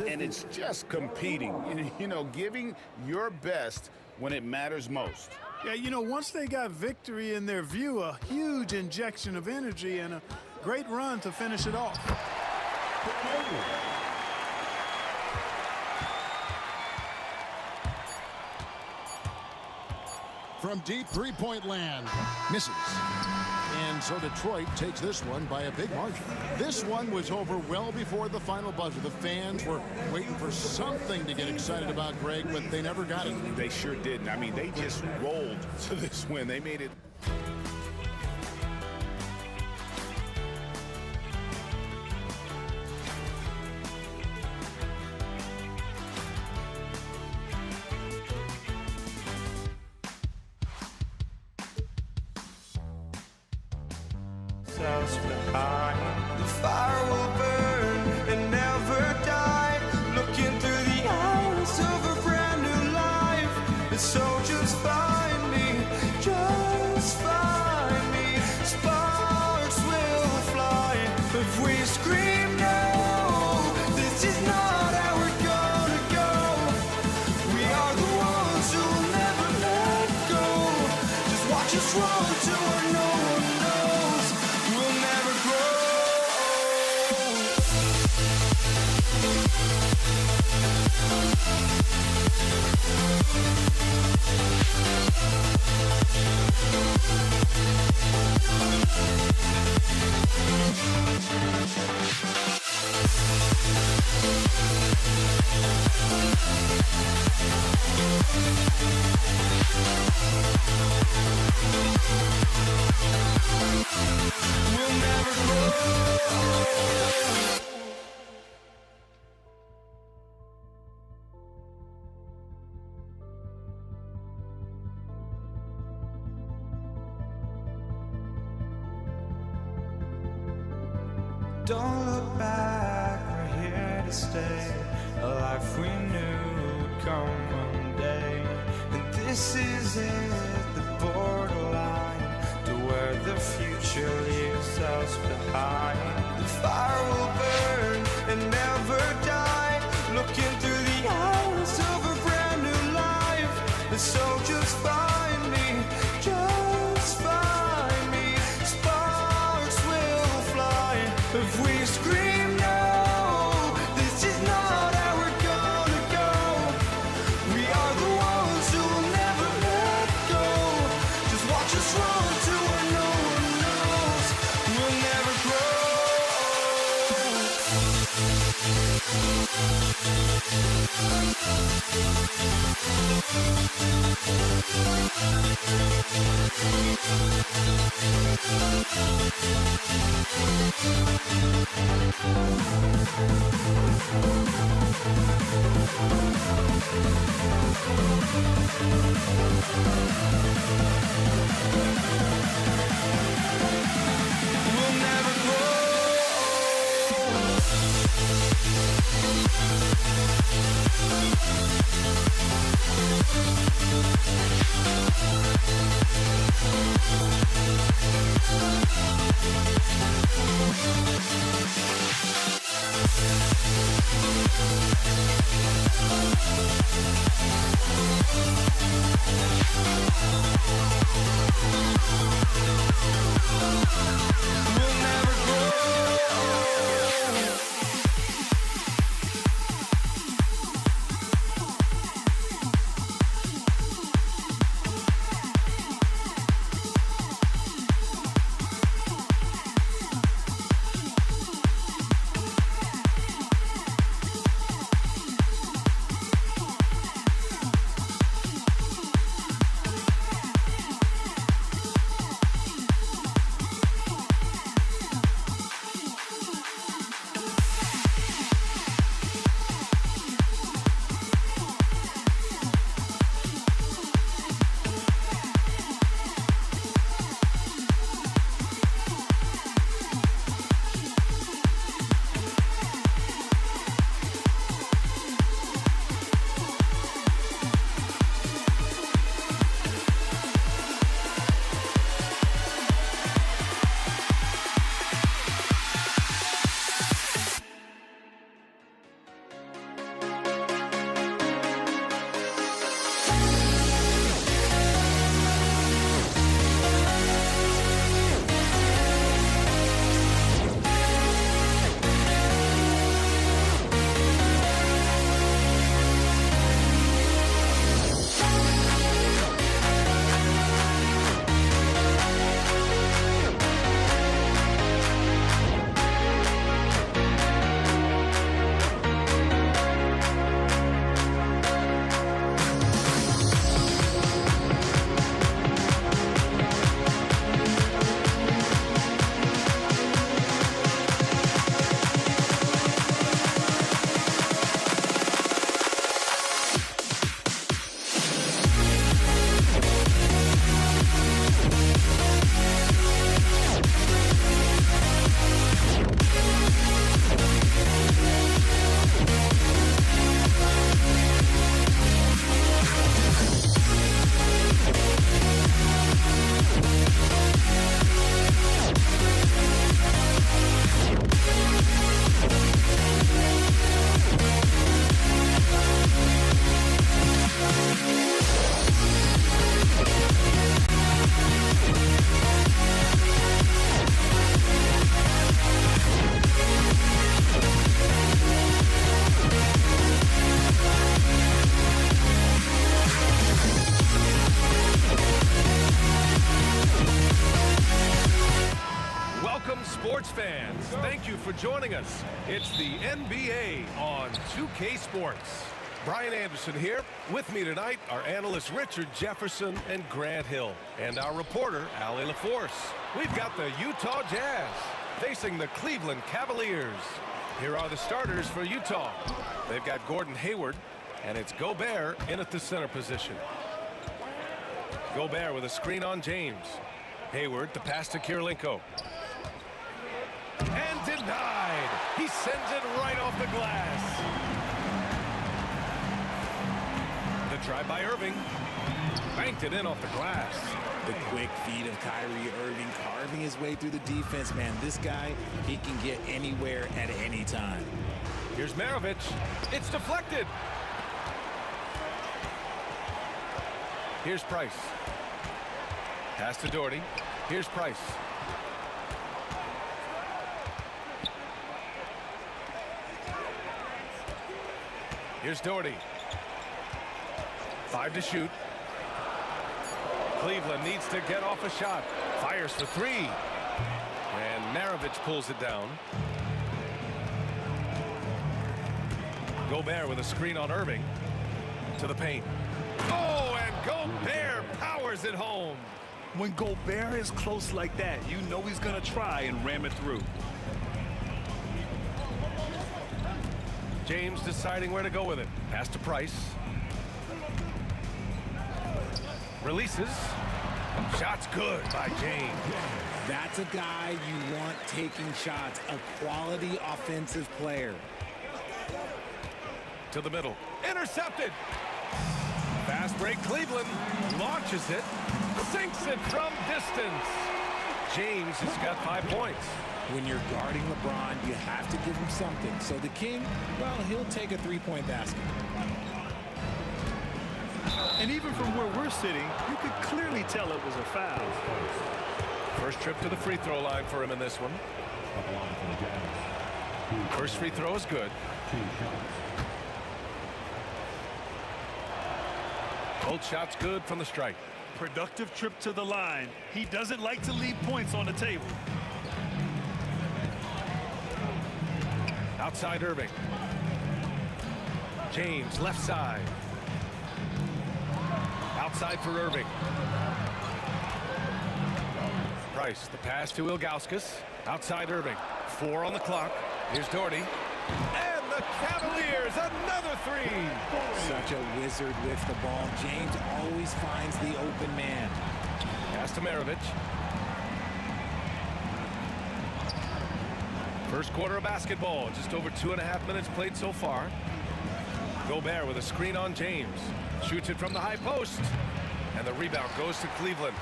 And it's just competing, you know, giving your best when it matters most. Yeah, you know, once they got victory in their view, a huge injection of energy and a great run to finish it off. From deep three-point land, misses. And so Detroit takes this one by a big margin. This one was over well before the final buzzer. The fans were waiting for something to get excited about, Greg, but they never got it. They sure didn't. I mean, they just rolled to this win. They made it. Behind. The fire will burn and never die. Looking through the eyes of a brand new life. And so just find me, just find me. Sparks will fly if we scream no. This is not how we're gonna go. We are the ones who will never let go. Just watch us run to where no one knows. We'll never grow. We'll never grow. Don't look back, we're here to stay. A life we knew would come one day. And this is it, the borderline to where the future leaves us behind. The fire will burn and never die. Looking through the eyes of a brand new life. And so just find me, just find me. Sparks will fly if we scream no. This is not how we're gonna go. We are the ones who will never let go. Just watch us run to where no one knows. We'll never grow. We'll never grow. We'll never grow. fans, thank you for joining us. It's the NBA on 2K Sports. Brian Anderson here. With me tonight are analysts Richard Jefferson and Grant Hill, and our reporter, Allie LaForce. We've got the Utah Jazz facing the Cleveland Cavaliers. Here are the starters for Utah. They've got Gordon Hayward, and it's Gobert in at the center position. Gobert with a screen on James. Hayward, the pass to Kirilenko. And denied. He sends it right off the glass. The drive by Irving. Banked it in off the glass. The quick feed of Kyrie Irving carving his way through the defense, man. This guy, he can get anywhere at any time. Here's Maravich. It's deflected. Here's Price. Pass to Doherty. Here's Price. Here's Doherty. 5 to shoot. Cleveland needs to get off a shot. Fires for 3. And Maravich pulls it down. Gobert with a screen on Irving. To the paint. Oh, and Gobert powers it home. When Gobert is close like that, you know he's going to try and ram it through. James deciding where to go with it. Pass to Price. Releases. Shot's good by James. That's a guy you want taking shots, a quality offensive player. To the middle. Intercepted. Fast break Cleveland. Launches it. Sinks it from distance. James has got 5 points. When you're guarding LeBron, you have to give him something. So the King, well, he'll take a 3-point basket. And even from where we're sitting, you could clearly tell it was a foul. First trip to the free throw line for him in this one. First free throw is good. Both shots good from the strike. Productive trip to the line. He doesn't like to leave points on the table. Outside Irving. James left side. Outside for Irving. Price, the pass to Ilgauskas. Outside Irving. 4 on the clock. Here's Doherty. And the Cavaliers, another 3. Such a wizard with the ball. James always finds the open man. Pass to Maravich. First quarter of basketball. Just over 2.5 minutes played so far. Gobert with a screen on James. Shoots it from the high post. And the rebound goes to Cleveland.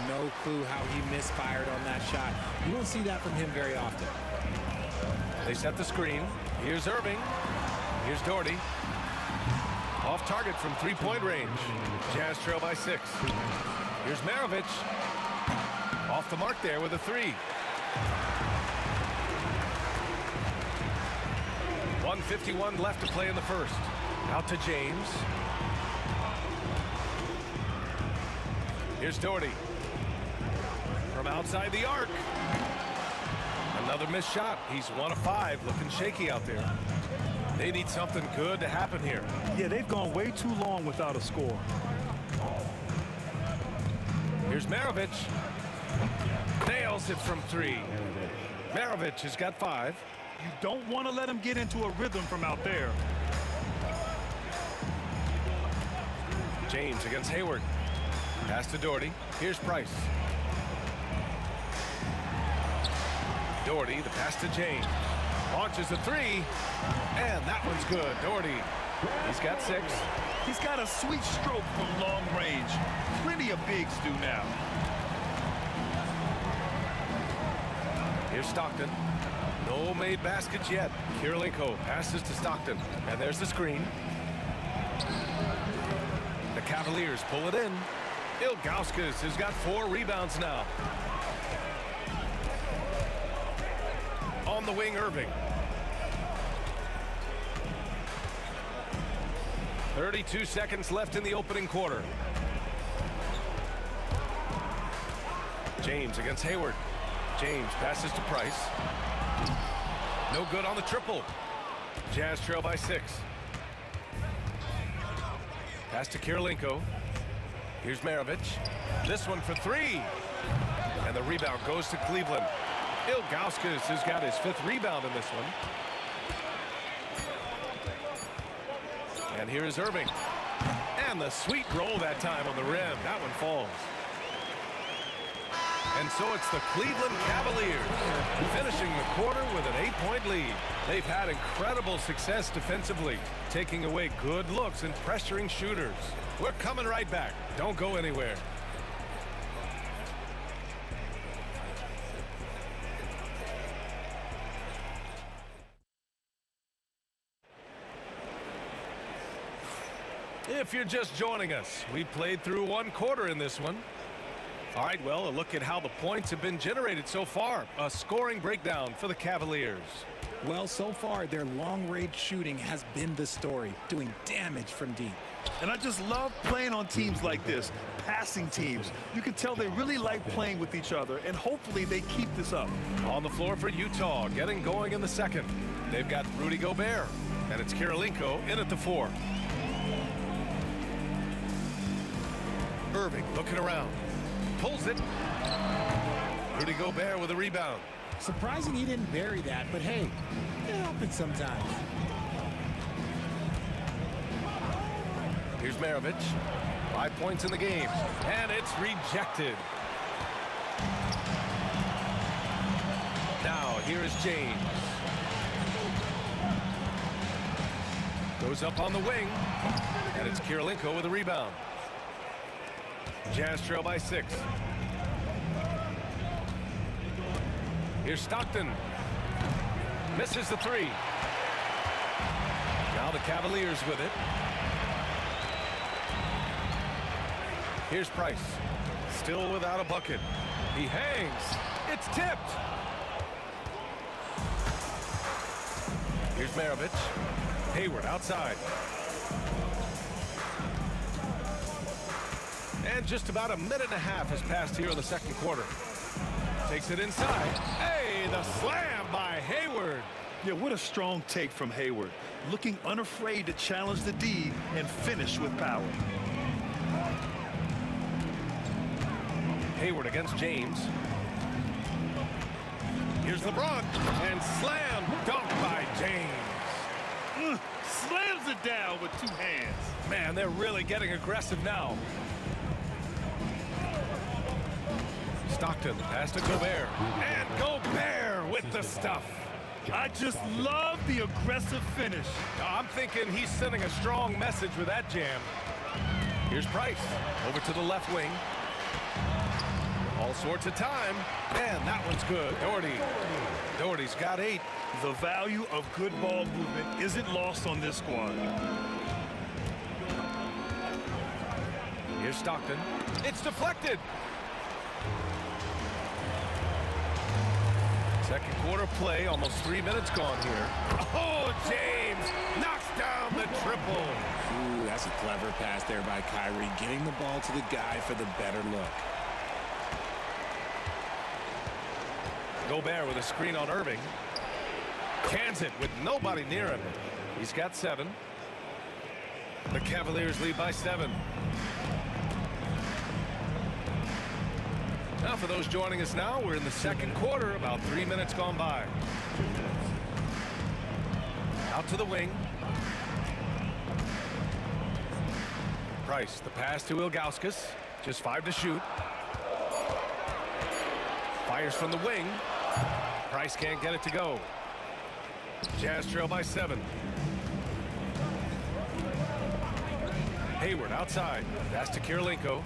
No clue how he misfired on that shot. You don't see that from him very often. They set the screen. Here's Irving. Here's Doherty. Off target from 3-point range. Jazz trail by 6. Here's Maravich. Off the mark there with a 3. 1:51 left to play in the first. Out to James. Here's Doherty. From outside the arc. Another missed shot. He's 1 of 5. Looking shaky out there. They need something good to happen here. Yeah, they've gone way too long without a score. Here's Maravich. Nails it from 3. Maravich has got 5. You don't want to let him get into a rhythm from out there. James against Hayward. Pass to Doherty. Here's Price. Doherty, the pass to James. Launches a 3. And that one's good. Doherty, he's got 6. He's got a sweet stroke from long range. Plenty of bigs do now. Here's Stockton. No made baskets yet. Kirilenko passes to Stockton. And there's the screen. The Cavaliers pull it in. Ilgauskas has got 4 rebounds now. On the wing, Irving. 32 seconds left in the opening quarter. James against Hayward. James passes to Price. No good on the triple. Jazz trail by 6. Pass to Kirilenko. Here's Maravich. This one for 3. And the rebound goes to Cleveland. Ilgauskas has got his 5th rebound in this one. And here is Irving. And the sweet roll that time on the rim. That one falls. And so it's the Cleveland Cavaliers finishing the quarter with an 8-point lead. They've had incredible success defensively, taking away good looks and pressuring shooters. We're coming right back. Don't go anywhere. If you're just joining us, we played through 1 quarter in this one. All right, well, a look at how the points have been generated so far. A scoring breakdown for the Cavaliers. Well, so far, their long-range shooting has been the story, doing damage from deep. And I just love playing on teams like this, passing teams. You can tell they really like playing with each other, and hopefully they keep this up. On the floor for Utah, getting going in the second. They've got Rudy Gobert, and it's Kirilenko in at the 4. Irving looking around. Pulls it. Rudy Gobert with a rebound. Surprising he didn't bury that, but hey, it happens sometimes. Here's Maravich. 5 points in the game. And it's rejected. Now, here is James. Goes up on the wing. And it's Kirilenko with a rebound. Jazz trail by 6. Here's Stockton. Misses the 3. Now the Cavaliers with it. Here's Price. Still without a bucket. He hangs. It's tipped. Here's Maravich. Hayward outside. And just about a minute and a half has passed here in the second quarter. Takes it inside. Hey, the slam by Hayward. Yeah, what a strong take from Hayward. Looking unafraid to challenge the D and finish with power. Hayward against James. Here's LeBron. And slam dunk by James. Slams it down with 2 hands. Man, they're really getting aggressive now. Stockton pass to Gobert. And Gobert with the stuff. I just love the aggressive finish. I'm thinking he's sending a strong message with that jam. Here's Price. Over to the left wing. All sorts of time. And that one's good. Doherty's got 8. The value of good ball movement isn't lost on this squad. Here's Stockton. It's deflected. Second quarter play, almost 3 minutes gone here. Oh, James knocks down the triple. Ooh, that's a clever pass there by Kyrie, getting the ball to the guy for the better look. Gobert with a screen on Irving. Cans it with nobody near him. He's got 7. The Cavaliers lead by 7. Now, for those joining us now, we're in the second quarter, about 3 minutes gone by. Out to the wing. Price, the pass to Ilgauskas. Just 5 to shoot. Fires from the wing. Price can't get it to go. Jazz trail by 7. Hayward outside. Pass to Kirilenko.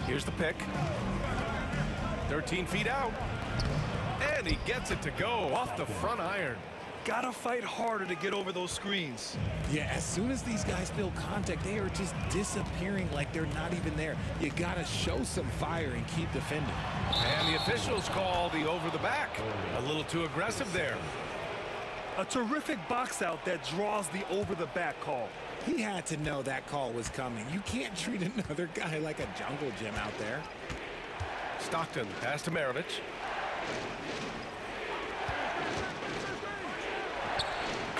Here's the pick. 13 feet out. And he gets it to go off the front iron. Gotta fight harder to get over those screens. Yeah, as soon as these guys feel contact, they are just disappearing like they're not even there. You gotta show some fire and keep defending. And the officials call the over the back. A little too aggressive there. A terrific box out that draws the over the back call. He had to know that call was coming. You can't treat another guy like a jungle gym out there. Stockton, pass to Maravich.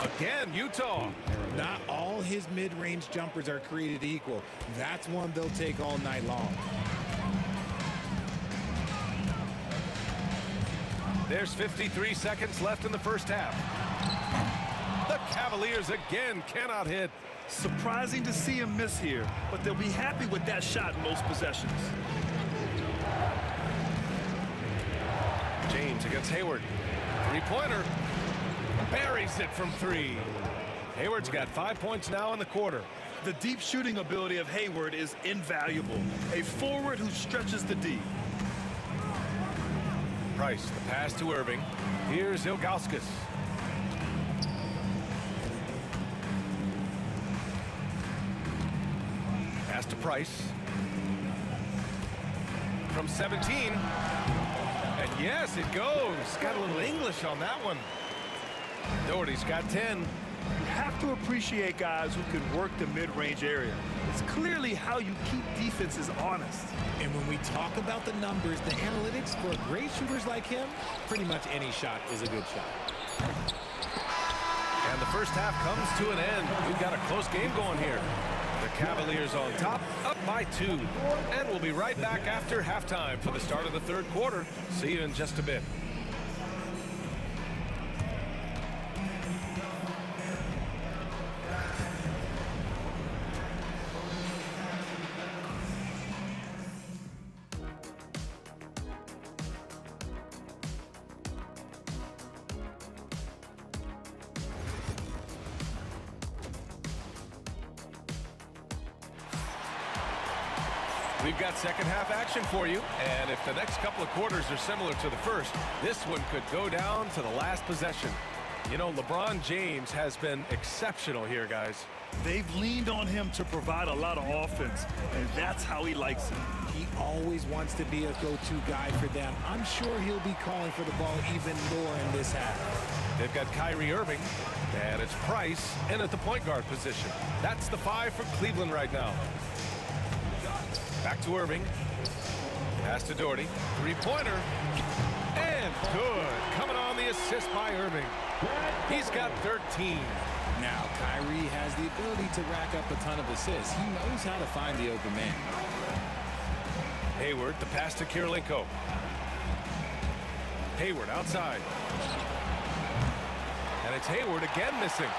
Again, Utah. Not all his mid-range jumpers are created equal. That's one they'll take all night long. There's 53 seconds left in the first half. The Cavaliers again cannot hit. Surprising to see him miss here, but they'll be happy with that shot in most possessions. James against Hayward. Three-pointer. Buries it from three. Hayward's got 5 points now in the quarter. The deep shooting ability of Hayward is invaluable. A forward who stretches the D. Price, the pass to Irving. Here's Ilgauskas. Pass to Price. From 17. And yes, it goes. Got a little English on that one. Doherty's got 10. You have to appreciate guys who can work the mid-range area. It's clearly how you keep defenses honest. And when we talk about the numbers, the analytics for great shooters like him, pretty much any shot is a good shot. And the first half comes to an end. We've got a close game going here. The Cavaliers on top, up by 2. And we'll be right back after halftime for the start of the third quarter. See you in just a bit. We've got second half action for you, and if the next couple of quarters are similar to the first, this one could go down to the last possession. You know, LeBron James has been exceptional here, guys. They've leaned on him to provide a lot of offense, and that's how he likes it. He always wants to be a go-to guy for them. I'm sure he'll be calling for the ball even more in this half. They've got Kyrie Irving, and it's Price in at the point guard position. That's the 5 for Cleveland right now. Back to Irving. Pass to Doherty. Three-pointer. And good. Coming on the assist by Irving. He's got 13. Now, Kyrie has the ability to rack up a ton of assists. He knows how to find the open man. Hayward, the pass to Kirilenko. Hayward outside. And it's Hayward again missing.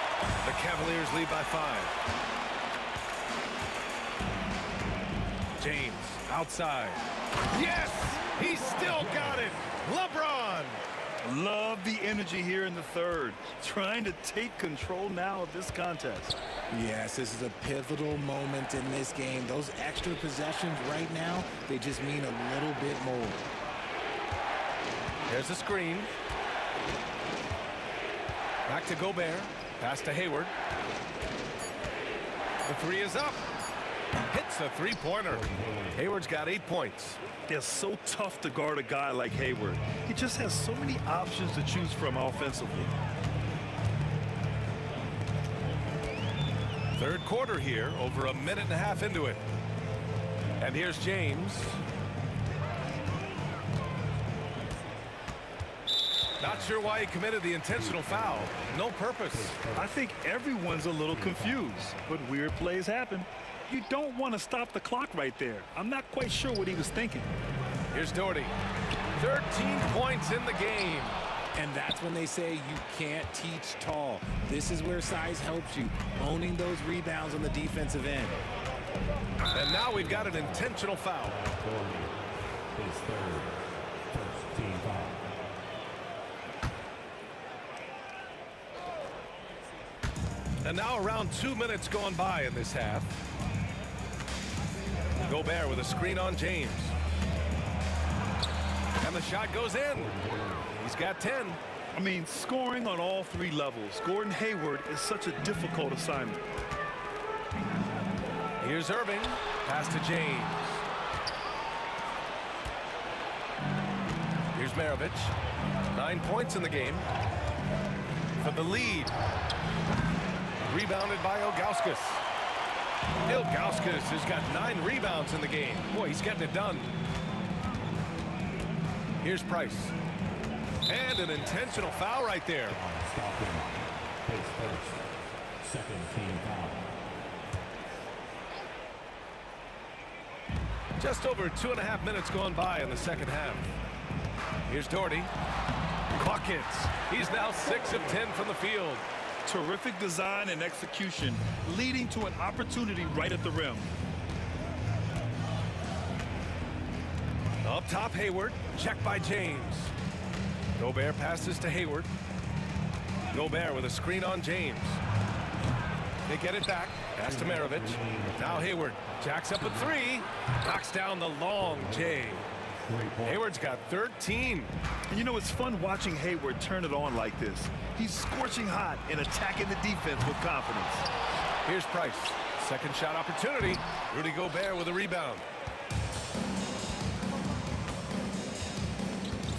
The Cavaliers lead by 5. James outside. Yes! He's still got it! LeBron! Love the energy here in the third. Trying to take control now of this contest. Yes, this is a pivotal moment in this game. Those extra possessions right now, they just mean a little bit more. There's a screen. Back to Gobert. Pass to Hayward. The 3 is up. Hits a three-pointer. Hayward's got 8 points. It's so tough to guard a guy like Hayward. He just has so many options to choose from offensively. Third quarter here, over a minute and a half into it. And here's James. Not sure why he committed the intentional foul. No purpose. I think everyone's a little confused, but weird plays happen. You don't want to stop the clock right there. I'm not quite sure what he was thinking. Here's Doherty. 13 points in the game. And that's when they say you can't teach tall. This is where size helps you, owning those rebounds on the defensive end. And now we've got an intentional foul. His third, team foul. And now around 2 minutes gone by in this half. Gobert with a screen on James. And the shot goes in. He's got 10. I mean, scoring on all 3 levels. Gordon Hayward is such a difficult assignment. Here's Irving. Pass to James. Here's Maravich. 9 points in the game. For the lead. Rebounded by Ilgauskas. Ilgauskas has got 9 rebounds in the game. Boy, he's getting it done. Here's Price. And an intentional foul right there. Stockton, face first. Second team foul. Just over 2.5 minutes gone by in the second half. Here's Doherty. Buckets. He's now 6 of 10 from the field. Terrific design and execution, leading to an opportunity right at the rim. Up top, Hayward. Checked by James. Gobert passes to Hayward. Gobert with a screen on James. They get it back. Pass to Maravich. Now Hayward jacks up a three. Knocks down the long J. Hayward's got 13. And you know, it's fun watching Hayward turn it on like this. He's scorching hot and attacking the defense with confidence. Here's Price. Second shot opportunity. Rudy Gobert with a rebound.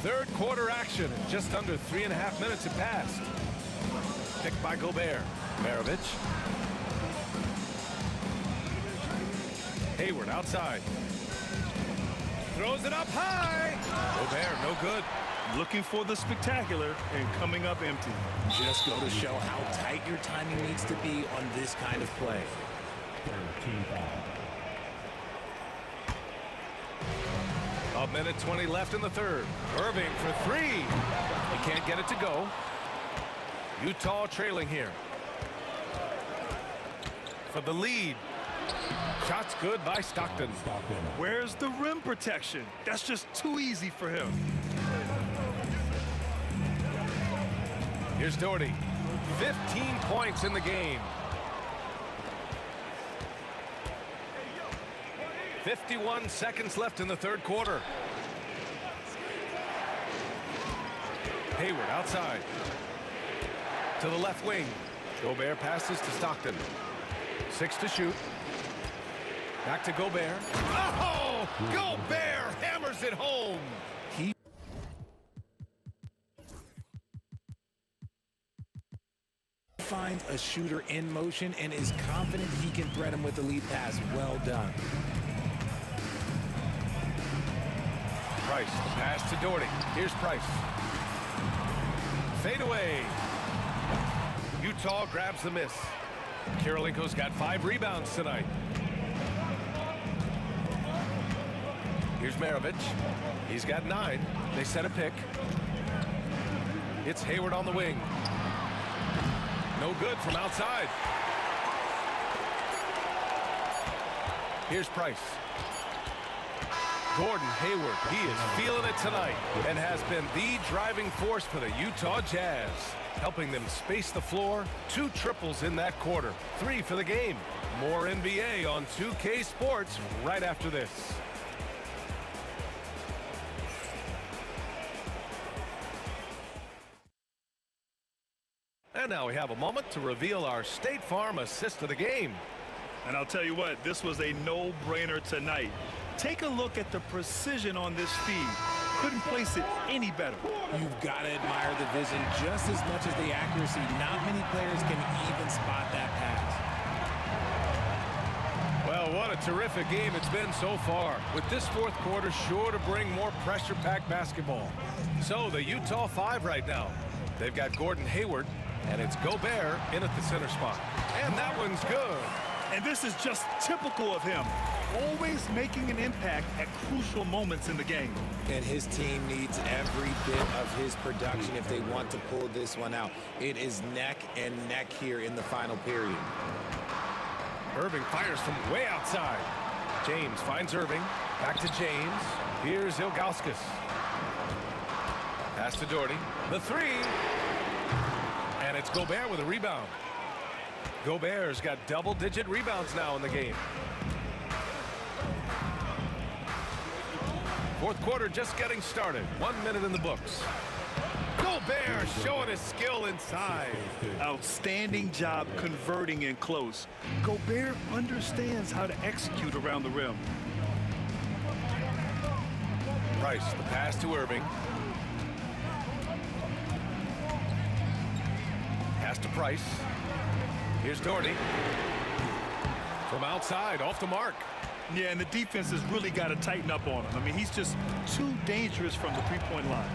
Third quarter action. Just under 3.5 minutes have passed. Picked by Gobert. Maravich. Hayward outside. Throws it up high. Gobert, no good. Looking for the spectacular and coming up empty. Just go to show how tight your timing needs to be on this kind of play. Third team foul. A minute 20 left in the third. Irving for three. He can't get it to go. Utah trailing here. For the lead. Shots good by Stockton. Where's the rim protection? That's just too easy for him. Here's Doherty. 15 points in the game. 51 seconds left in the third quarter. Hayward outside. To the left wing. Gobert passes to Stockton. 6 to shoot. Back to Gobert. Oh! Gobert hammers it home. He finds a shooter in motion and is confident he can thread him with the lead pass. Well done. Price, the pass to Doherty. Here's Price. Fade away. Utah grabs the miss. Kirilenko's got 5 rebounds tonight. Here's Maravich. He's got 9. They set a pick. It's Hayward on the wing. No good from outside. Here's Price. Gordon Hayward, he is feeling it tonight and has been the driving force for the Utah Jazz, helping them space the floor. 2 triples in that quarter. 3 for the game. More NBA on 2K Sports right after this. And now we have a moment to reveal our State Farm assist of the game. And I'll tell you what, this was a no-brainer tonight. Take a look at the precision on this feed. Couldn't place it any better. You've got to admire the vision just as much as the accuracy. Not many players can even spot that pass. Well, what a terrific game it's been so far, with this fourth quarter sure to bring more pressure-packed basketball. So the Utah 5 right now. They've got Gordon Hayward, and it's Gobert in at the center spot. And that one's good. And this is just typical of him. Always making an impact at crucial moments in the game. And his team needs every bit of his production if they want to pull this one out. It is neck and neck here in the final period. Irving fires from way outside. James finds Irving. Back to James. Here's Ilgauskas. Pass to Doherty. The 3. And it's Gobert with a rebound. Gobert's got double-digit rebounds now in the game. Fourth quarter just getting started. 1 minute in the books. Gobert showing his skill inside. Outstanding job converting in close. Gobert understands how to execute around the rim. Price, the pass to Irving. Pass to Price. Here's Doherty. From outside, off the mark. Yeah, and the defense has really got to tighten up on him. I mean, he's just too dangerous from the three-point line.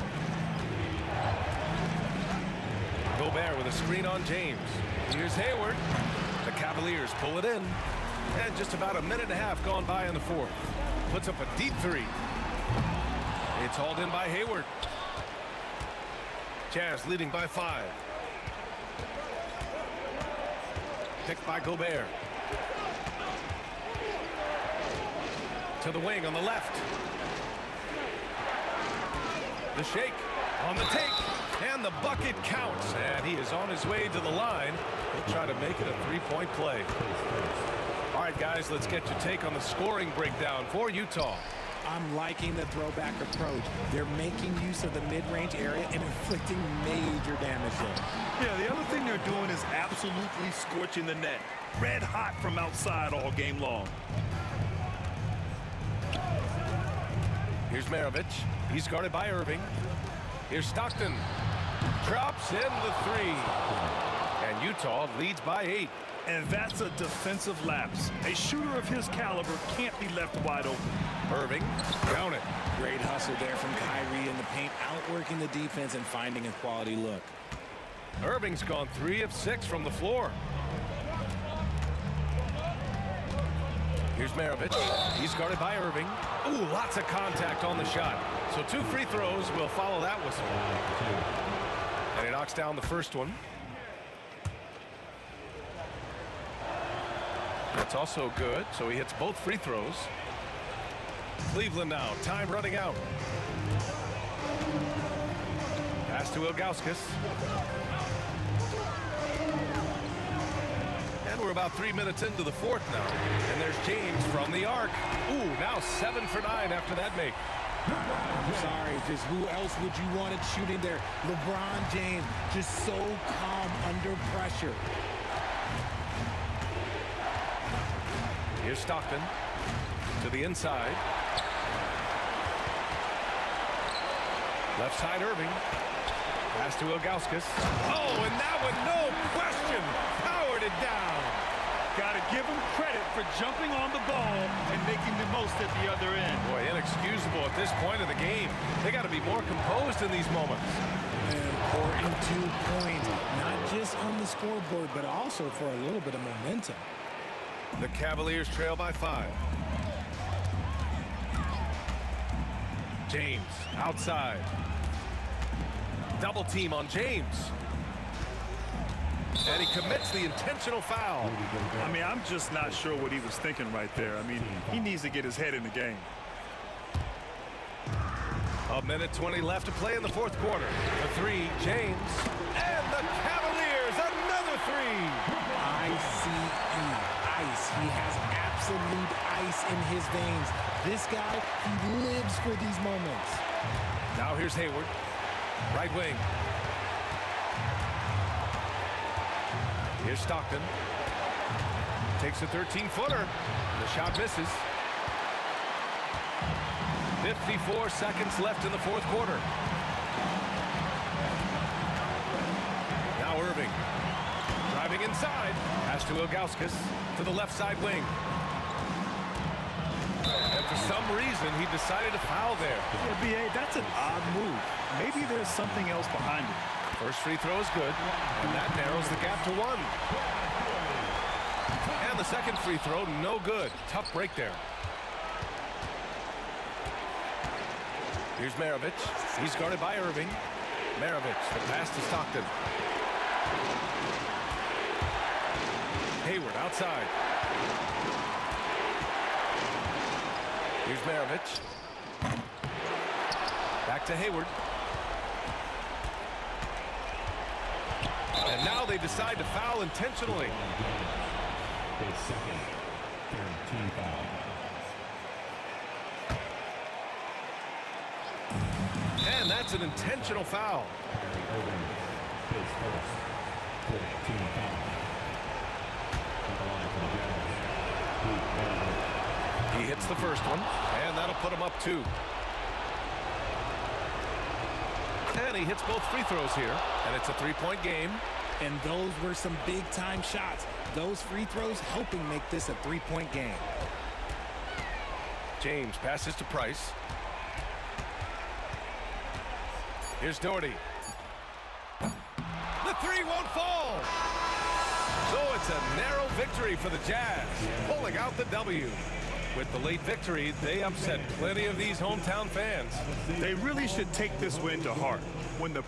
Gobert with a screen on James. Here's Hayward. The Cavaliers pull it in. And just about a minute and a half gone by in the fourth. Puts up a deep three. It's hauled in by Hayward. Jazz leading by 5. Picked by Gobert. To the wing on the left. The shake on the take. And the bucket counts. And he is on his way to the line. He'll try to make it a three-point play. All right, guys, let's get your take on the scoring breakdown for Utah. I'm liking the throwback approach. They're making use of the mid-range area and inflicting major damage there. Yeah, the other thing they're doing is absolutely scorching the net. Red hot from outside all game long. Here's Maravich. He's guarded by Irving. Here's Stockton. Drops in the three. And Utah leads by 8. And that's a defensive lapse. A shooter of his caliber can't be left wide open. Irving, count it. Great hustle there from Kyrie in the paint, outworking the defense and finding a quality look. Irving's gone 3 of 6 from the floor. Here's Maravich. He's guarded by Irving. Ooh, lots of contact on the shot. So 2 free throws will follow that whistle. And he knocks down the first one. That's also good, so he hits both free throws. Cleveland now, time running out. Pass to Ilgauskas. And we're about 3 minutes into the fourth now. And there's James from the arc. Ooh, now 7 for 9 after that make. I'm sorry, just who else would you want it shooting there? LeBron James, just so calm under pressure. Here's Stockton to the inside. Left side Irving. Pass to Ilgauskas. Oh, and that one, no question, powered it down. Got to give him credit for jumping on the ball and making the most at the other end. Boy, inexcusable at this point of the game. They got to be more composed in these moments. An important 2 points, not just on the scoreboard, but also for a little bit of momentum. The Cavaliers trail by 5. James outside. Double team on James. And he commits the intentional foul. I mean, I'm just not sure what he was thinking right there. I mean, he needs to get his head in the game. A minute 20 left to play in the fourth quarter. The 3, James. And the Cavaliers, another 3. ICE. Ice. He has absolute ice in his veins. This guy, he lives for these moments. Now here's Hayward. Right wing. Here's Stockton. Takes a 13-footer. The shot misses. 54 seconds left in the fourth quarter. Now Irving. Driving inside. Pass to Ilgauskas to the left side wing. And for some reason, he decided to foul there. Yeah, B.A., that's an odd move. Maybe there's something else behind it. First free throw is good, and that narrows the gap to 1. And the second free throw, no good. Tough break there. Here's Maravich. He's guarded by Irving. Maravich, the pass to Stockton. Hayward outside. Here's Maravich. Back to Hayward. And now they decide to foul intentionally. His second, team foul. And that's an intentional foul. His first, team foul. He hits the first one, and that'll put him up 2. And he hits both free throws here, and it's a 3-point game. And those were some big-time shots. Those free throws helping make this a 3-point game. James passes to Price. Here's Doherty. The three won't fall. So it's a narrow victory for the Jazz, pulling out the W. With the late victory, they upset plenty of these hometown fans. They really should take this win to heart. When the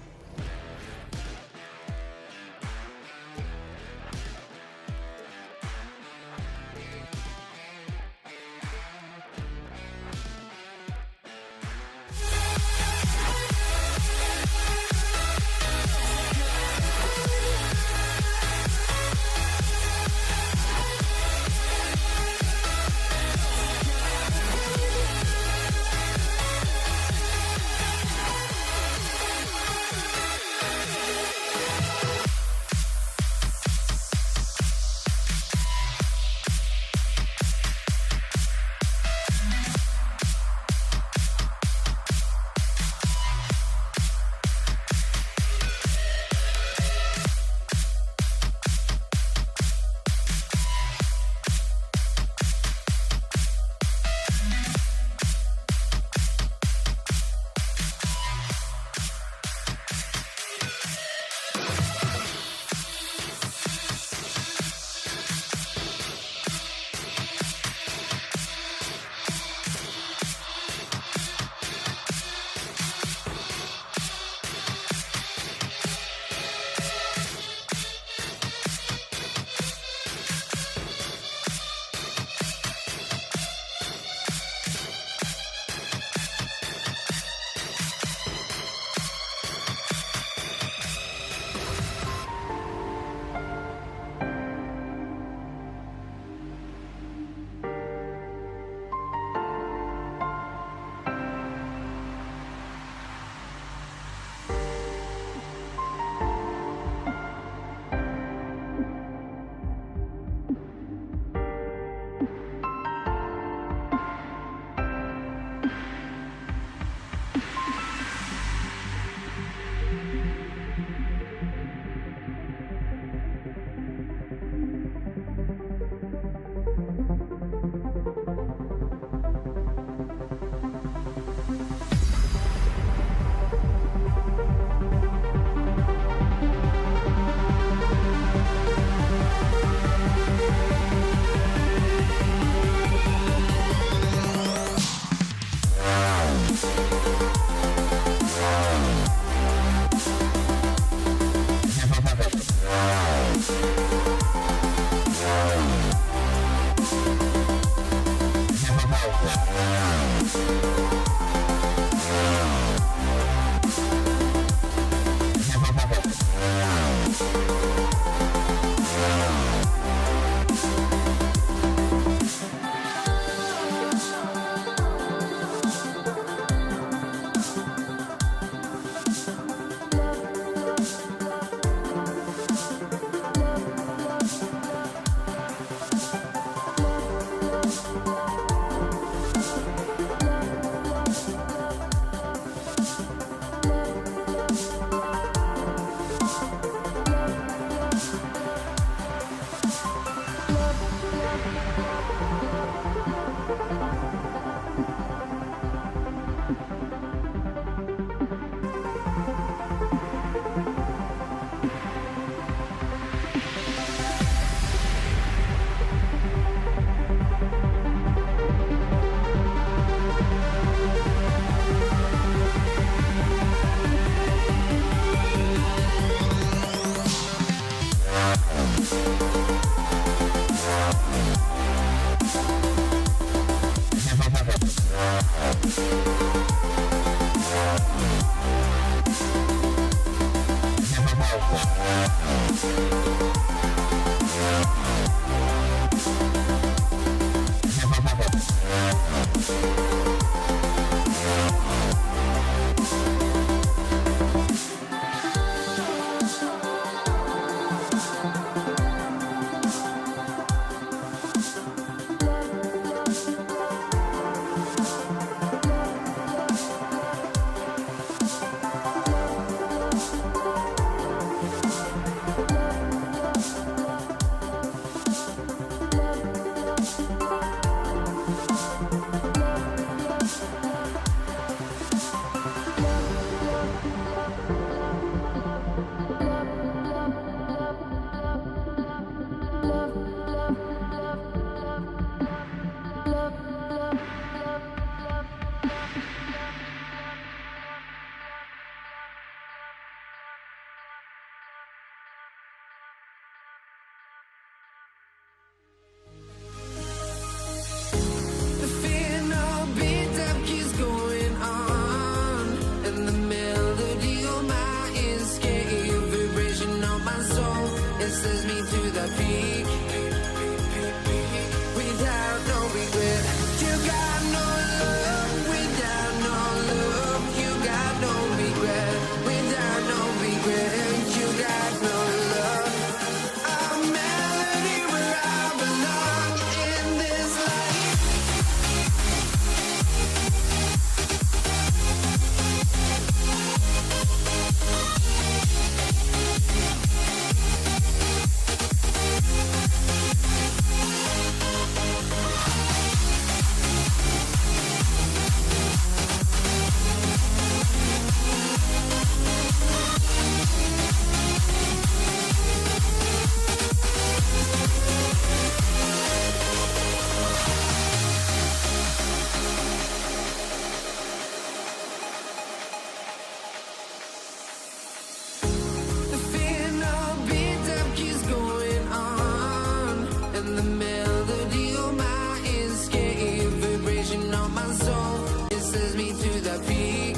sends me to the peak.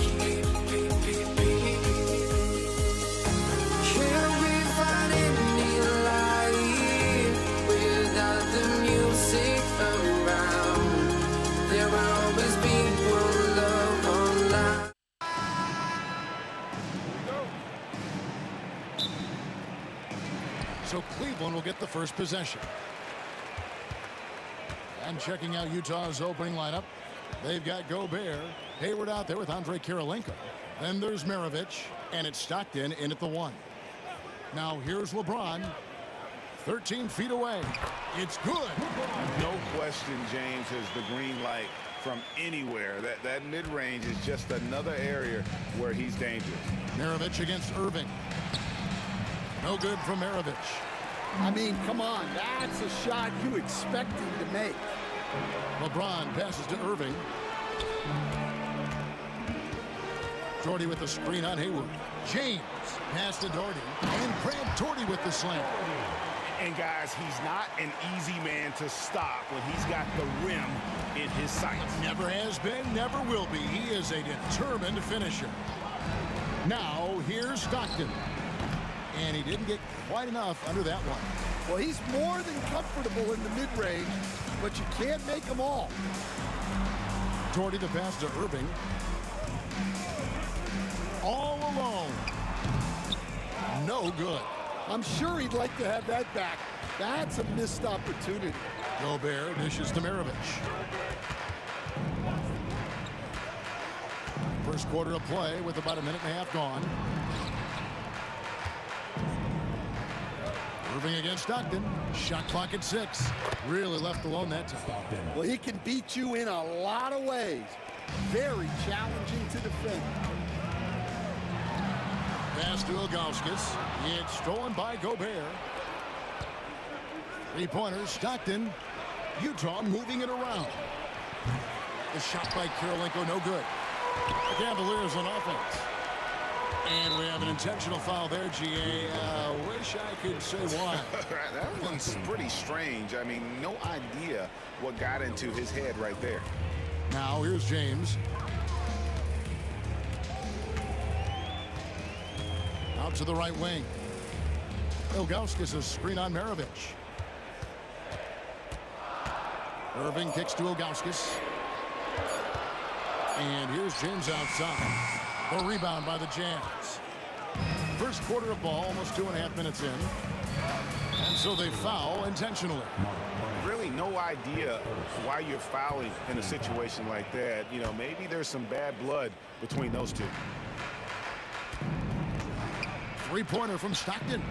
Can we find any light without the music around? There will always be one love online. So Cleveland will get the first possession. And checking out Utah's opening lineup, they've got Gobert, Hayward out there with Andre Kirilenko. Then there's Maravich, and it's Stockton in at the 1. Now here's LeBron, 13 feet away. It's good. No question, James has the green light from anywhere. That mid-range is just another area where he's dangerous. Maravich against Irving. No good from Maravich. I mean, come on, that's a shot you expect him to make. LeBron passes to Irving. Doherty with the screen on Hayward. James pass to Doherty. And Brad Doherty with the slam. And guys, he's not an easy man to stop when he's got the rim in his sights. Never has been, never will be. He is a determined finisher. Now, here's Stockton. And he didn't get quite enough under that one. Well, he's more than comfortable in the mid-range, but you can't make them all. Doherty the pass to Irving. All alone. No good. I'm sure he'd like to have that back. That's a missed opportunity. Gobert dishes to Maravich. First quarter of play with about a minute and a half gone. Irving against Stockton. Shot clock at 6. Really left alone that time. Well, he can beat you in a lot of ways. Very challenging to defend. Pass to Ilgauskas. It's stolen by Gobert. Three-pointers, Stockton. Utah moving it around. The shot by Kirilenko, no good. The Cavaliers on offense. And we have an intentional foul there, GA. Wish I could say why. That one's pretty strange. I mean, no idea what got into his head right there. Now here's James. Out to the right wing. Ilgauskas a screen on Maravich. Irving kicks to Ilgauskas. And here's James outside. The rebound by the Jazz. First quarter of ball, almost 2.5 minutes in. And so they foul intentionally. Really no idea why you're fouling in a situation like that. You know, maybe there's some bad blood between those two. Three-pointer from Stockton.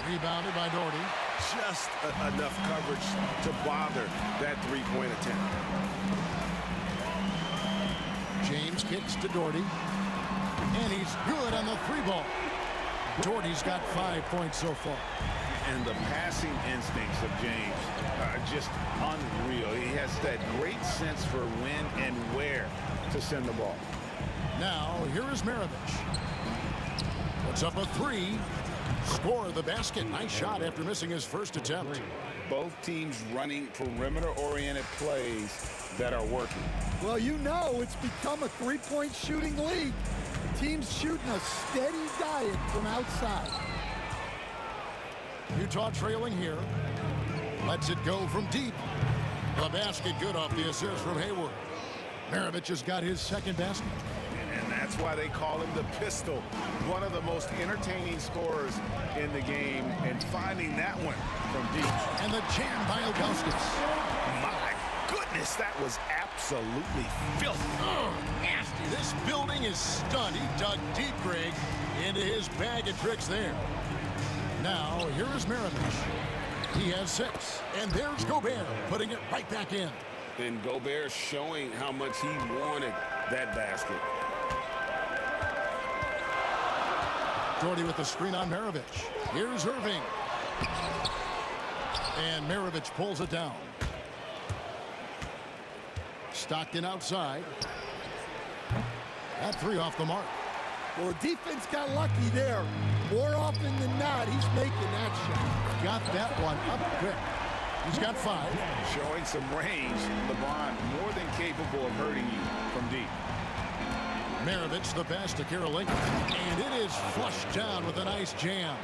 Rebounded by Doherty. Just enough coverage to bother that three-point attempt. James kicks to Doherty. And he's good on the 3-ball. Doherty's got 5 points so far. And the passing instincts of James are just unreal. He has that great sense for when and where to send the ball. Now, here is Maravich. Puts up a 3. Score the basket. Nice shot after missing his first attempt. Both teams running perimeter-oriented plays that are working. Well, you know it's become a three-point shooting league. The team's shooting a steady diet from outside. Utah trailing here. Lets it go from deep. The basket good off the assist from Hayward. Maravich has got his second basket. And that's why they call him the pistol. One of the most entertaining scorers in the game. And finding that one from deep. And the jam by Ilgauskas. My goodness, that was absolutely filthy. Oh, nasty. This building is stunned. He dug deep, Greg, into his bag of tricks there. Now, here is Maravich. He has 6. And there's Gobert putting it right back in. And Gobert showing how much he wanted that basket. Doherty with the screen on Maravich. Here's Irving. And Maravich pulls it down. Stockton outside. That 3 off the mark. Well, the defense got lucky there. More often than not, he's making that shot. Got that one up quick. He's got 5. Showing some range, LeBron more than capable of hurting you from deep. Maravich the pass to Karolinko, and it is flushed down with a nice jam.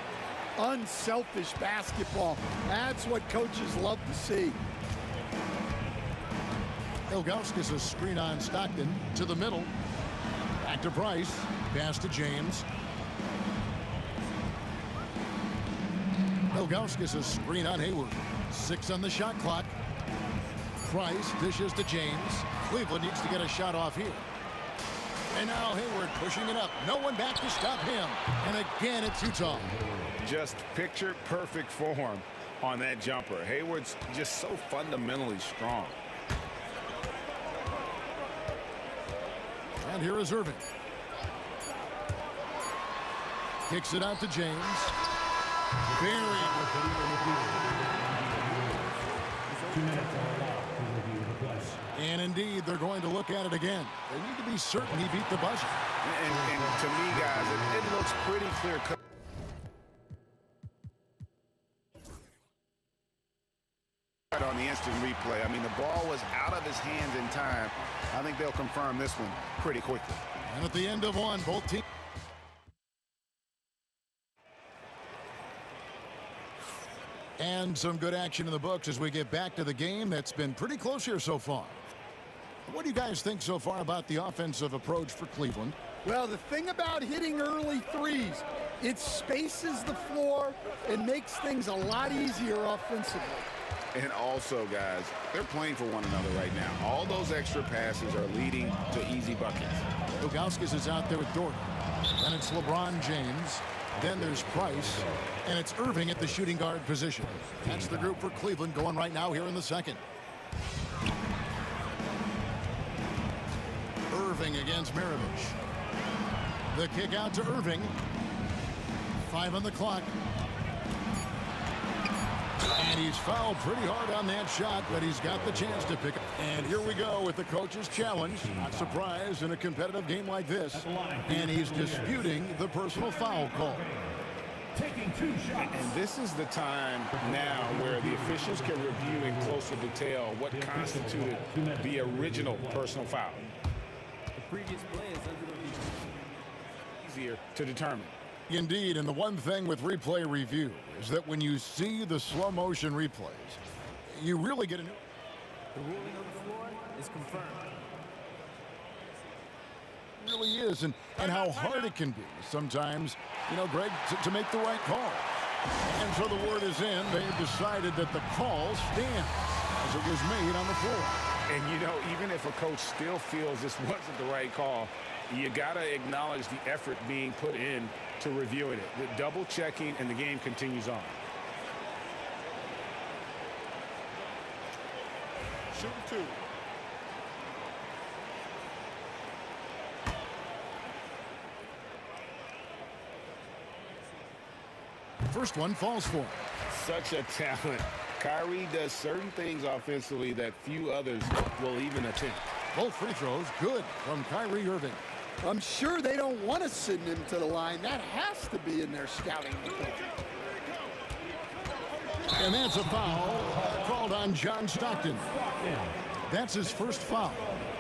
Unselfish basketball. That's what coaches love to see. Ilgauskas a screen on Stockton to the middle. Back to Price. Pass to James. Ilgauskas a screen on Hayward. 6 on the shot clock. Price dishes to James. Cleveland needs to get a shot off here. And now Hayward pushing it up. No one back to stop him. And again, it's Utah. Just picture perfect form on that jumper. Hayward's just so fundamentally strong. And here is Irving. Kicks it out to James. Very. 2 minutes are allowed to review the play. And indeed, they're going to look at it again. They need to be certain he beat the buzzer. And to me, guys, it looks pretty clear-cut. On the instant replay. I mean, the ball was out of his hands in time. I think they'll confirm this one pretty quickly. And at the end of one, both teams. And some good action in the books as we get back to the game that's been pretty close here so far. What do you guys think so far about the offensive approach for Cleveland? Well, the thing about hitting early threes, it spaces the floor and makes things a lot easier offensively. And also, guys, they're playing for one another right now. All those extra passes are leading to easy buckets. Ilgauskas is out there with Dorton. Then it's LeBron James. Then there's Price. And it's Irving at the shooting guard position. That's the group for Cleveland going right now here in the second. Irving against Maravich. The kick out to Irving. 5 on the clock. And he's fouled pretty hard on that shot, but he's got the chance to pick up. And here we go with the coach's challenge. Not surprised in a competitive game like this. And he's disputing the personal foul call. Taking 2 shots. And this is the time now where the officials can review in closer detail what constituted the original personal foul. The previous play is under the easier to determine. Indeed, and the one thing with replay review is that when you see the slow motion replays, you really get a new. The ruling on the floor is confirmed. It really is, and how hard it can be sometimes, you know, Greg, to make the right call. And so the word is in. They've decided that the call stands as it was made on the floor. And, you know, even if a coach still feels this wasn't the right call, you got to acknowledge the effort being put in to reviewing it. The double checking, and the game continues on. Shoot 2. First one falls for him. Such a talent. Kyrie does certain things offensively that few others will even attempt. Both free throws good from Kyrie Irving. I'm sure they don't want to send him to the line. That has to be in their scouting report. And that's a foul called on John Stockton. That's his first foul.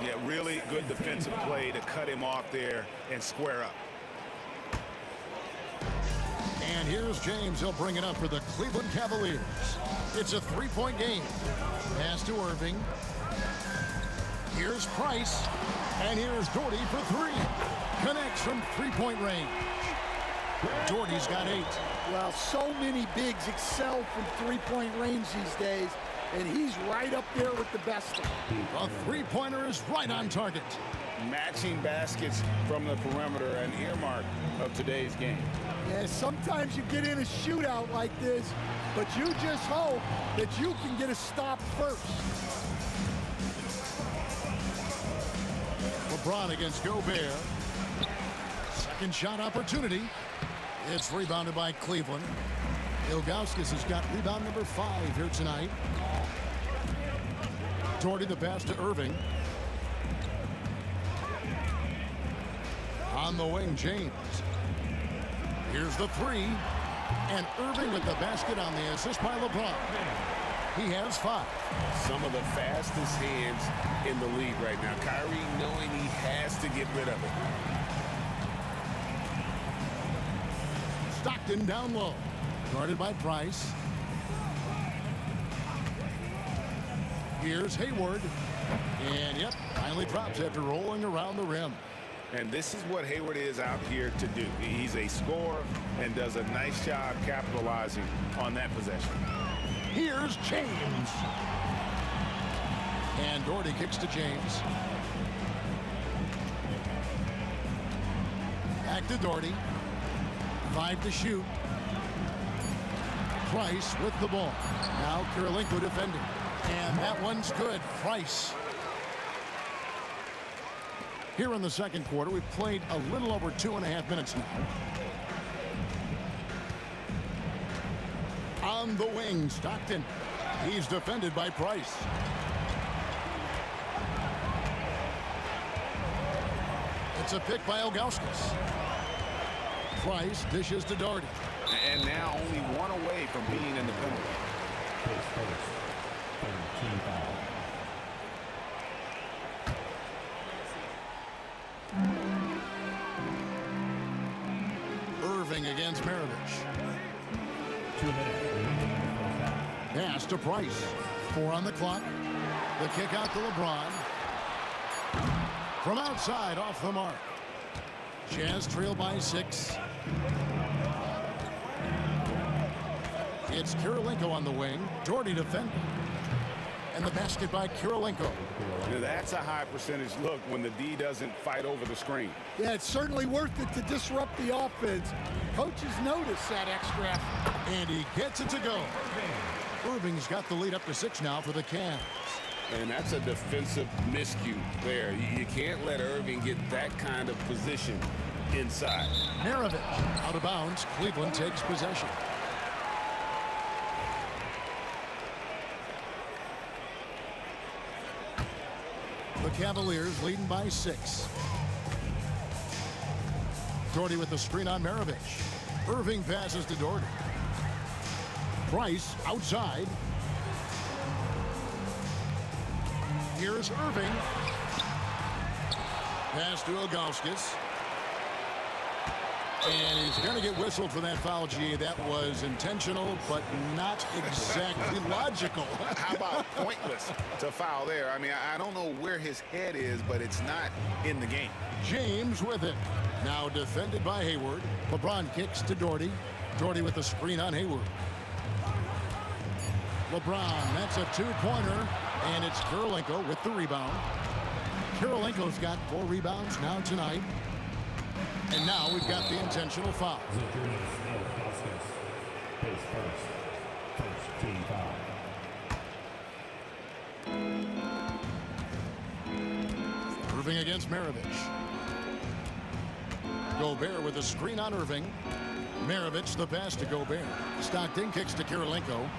Yeah, really good defensive play to cut him off there and square up. And here's James. He'll bring it up for the Cleveland Cavaliers. It's a 3-point game. Pass to Irving. Here's Price. And here's Doherty for 3. Connects from 3-point range. Doherty's got 8. Well, so many bigs excel from 3-point range these days, and he's right up there with the best of them. A 3-pointer is right on target. Matching baskets from the perimeter, an earmark of today's game. Yeah, sometimes you get in a shootout like this, but you just hope that you can get a stop first. LeBron against Gobert. Second shot opportunity. It's rebounded by Cleveland. Ilgauskas has got rebound number 5 here tonight. Doherty the pass to Irving. On the wing, James. Here's the 3. And Irving with the basket on the assist by LeBron. He has 5. Some of the fastest hands in the league right now. Kyrie knowing he has to get rid of it. Stockton down low. Guarded by Price. Here's Hayward. And, yep, finally drops after rolling around the rim. And this is what Hayward is out here to do. He's a scorer and does a nice job capitalizing on that possession. Here's James. And Doherty kicks to James. Back to Doherty. 5 to shoot. Price with the ball. Now Kirilenko defending. And that one's good. Price. Here in the second quarter, we've played a little over 2.5 minutes now. On the wing, Stockton. He's defended by Price. It's a pick by Ilgauskas. Price dishes to Doherty. And now only one away from being in the penalty. Team foul. Irving against Maravich. 2 minutes. Pass to Price. 4 on the clock. The kick out to LeBron. From outside, off the mark. Jazz trail by 6. It's Kirilenko on the wing. Doherty defending. And the basket by Kirilenko. Now that's a high percentage look when the D doesn't fight over the screen. Yeah, it's certainly worth it to disrupt the offense. Coaches notice that extra effort. And he gets it to go. Irving's got the lead up to 6 now for the Cavs. And that's a defensive miscue there. You can't let Irving get that kind of position inside. Maravich out of bounds. Cleveland takes possession. The Cavaliers leading by 6. Doherty with the screen on Maravich. Irving passes to Doherty. Price outside. Here's Irving. Pass to Ilgauskas. And he's going to get whistled for that foul, G. That was intentional, but not exactly logical. How about pointless to foul there? I mean, I don't know where his head is, but it's not in the game. James with it. Now defended by Hayward. LeBron kicks to Doherty. Doherty with the screen on Hayward. LeBron, that's a 2-pointer. And it's Kirilenko with the rebound. Kirilenko's got 4 rebounds now tonight. And now we've got the intentional foul. First team foul. Irving against Maravich. Gobert with a screen on Irving. Maravich the pass to Gobert. Stockton kicks to Kirilenko.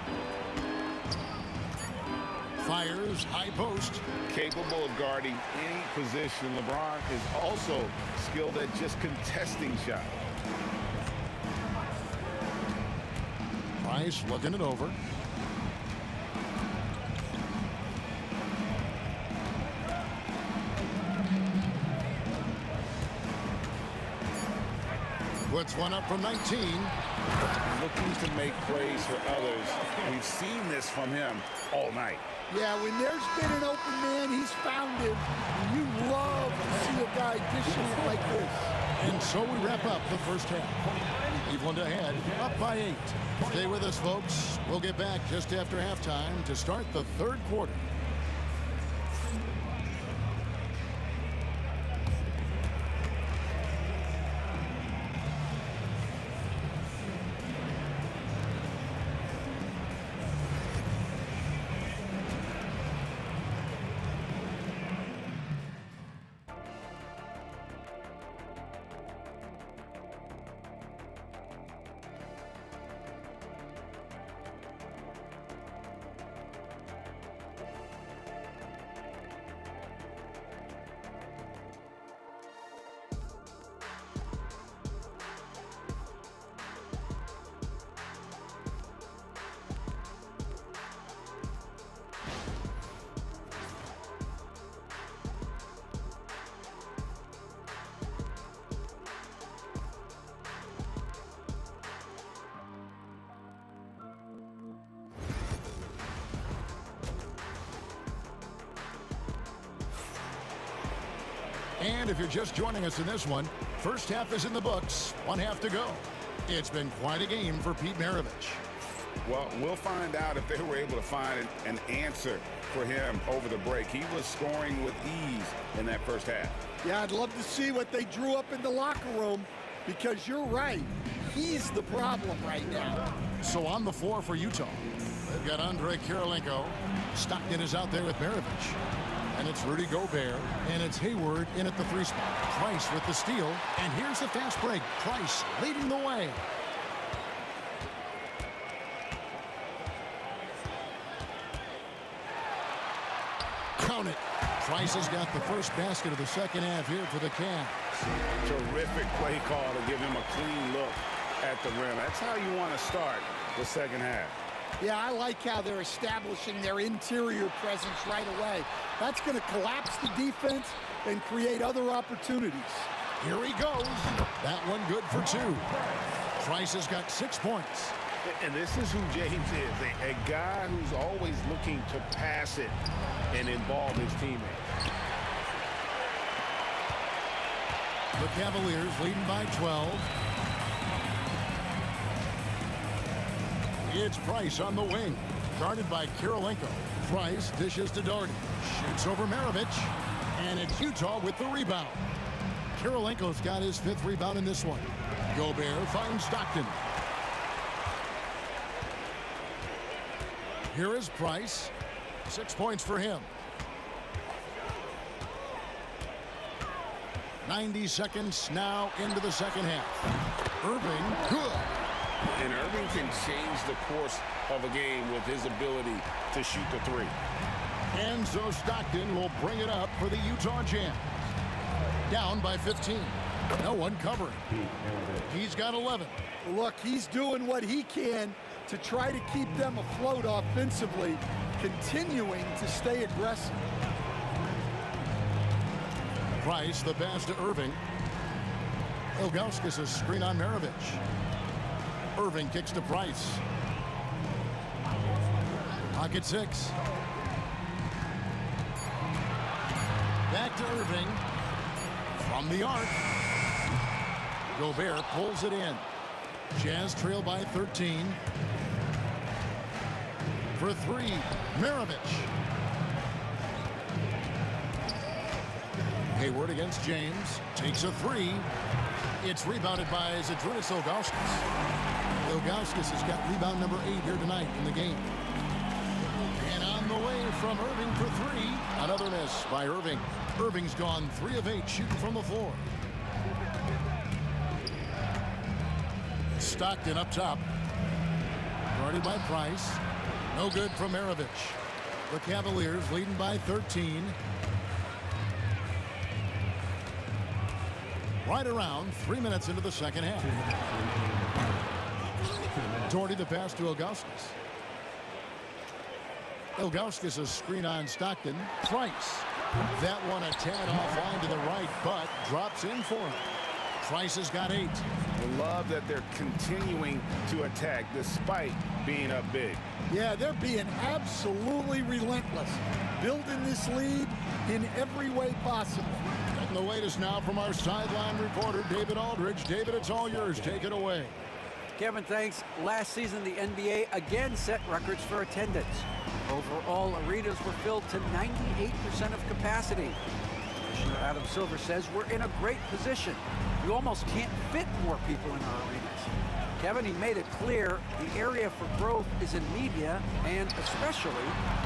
Fires, high post. Capable of guarding any position. LeBron is also skilled at just contesting shots. Price looking it over. Puts one up from 19. Looking to make plays for others. We've seen this from him all night. Yeah, when there's been an open man, he's found him. You love to see a guy dishing it like this. And so we wrap up the first half. Cleveland ahead, up by 8. Stay with us, folks. We'll get back just after halftime to start the third quarter. And if you're just joining us in this one, first half is in the books, 1 half to go. It's been quite a game for Pete Maravich. Well, we'll find out if they were able to find an answer for him over the break. He was scoring with ease in that first half. Yeah, I'd love to see what they drew up in the locker room, because you're right. He's the problem right now. So on the floor for Utah, they've got Andrei Kirilenko. Stockton is out there with Maravich. And it's Rudy Gobert, and it's Hayward in at the 3 spot. Price with the steal, and here's the fast break. Price leading the way. Count it. Price has got the first basket of the second half here for the Cavs. Terrific play call to give him a clean look at the rim. That's how you want to start the second half. Yeah, I like how they're establishing their interior presence right away. That's going to collapse the defense and create other opportunities. Here he goes. That one good for 2. Price has got 6 points. And this is who James is, a guy who's always looking to pass it and involve his teammates. The Cavaliers leading by 12. It's Price on the wing, guarded by Kirilenko. Price dishes to Doherty, shoots over Maravich, and it's Utah with the rebound. Kirilenko's got his 5th rebound in this one. Gobert finds Stockton. Here is Price. 6 points for him. 90 seconds now into the second half. Irving, good. And Irving can change the course of a game with his ability to shoot the 3. And so Stockton will bring it up for the Utah Jazz. Down by 15. No one covering. He's got 11. Look, he's doing what he can to try to keep them afloat offensively, continuing to stay aggressive. Price, the pass to Irving. Ilgauskas' screen on Maravich. Irving kicks to Price. Pocket 6. Back to Irving. From the arc. Gobert pulls it in. Jazz trail by 13. For 3, Maravich. Hayward against James. Takes a 3. It's rebounded by Zydrunas Ilgauskas. Ilgauskas has got rebound number 8 here tonight in the game. And on the way from Irving for 3. Another miss by Irving. Irving's gone 3 of 8 shooting from the floor. Stockton up top. Guarded by Price. No good from Maravich. The Cavaliers leading by 13. Right around 3 minutes into the second half. Doherty the pass to Ilgauskas. Ilgauskas' screen on Stockton. Price. That one a tad offline to the right, but drops in for him. Price has got 8. I love that they're continuing to attack despite being up big. Yeah, they're being absolutely relentless, building this lead in every way possible. And the latest now from our sideline reporter, David Aldridge. David, it's all yours. Take it away. Kevin, thanks. Last season, the NBA again set records for attendance. Overall, arenas were filled to 98% of capacity. Commissioner Adam Silver says we're in a great position. You almost can't fit more people in our arenas. Kevin, he made it clear the area for growth is in media and especially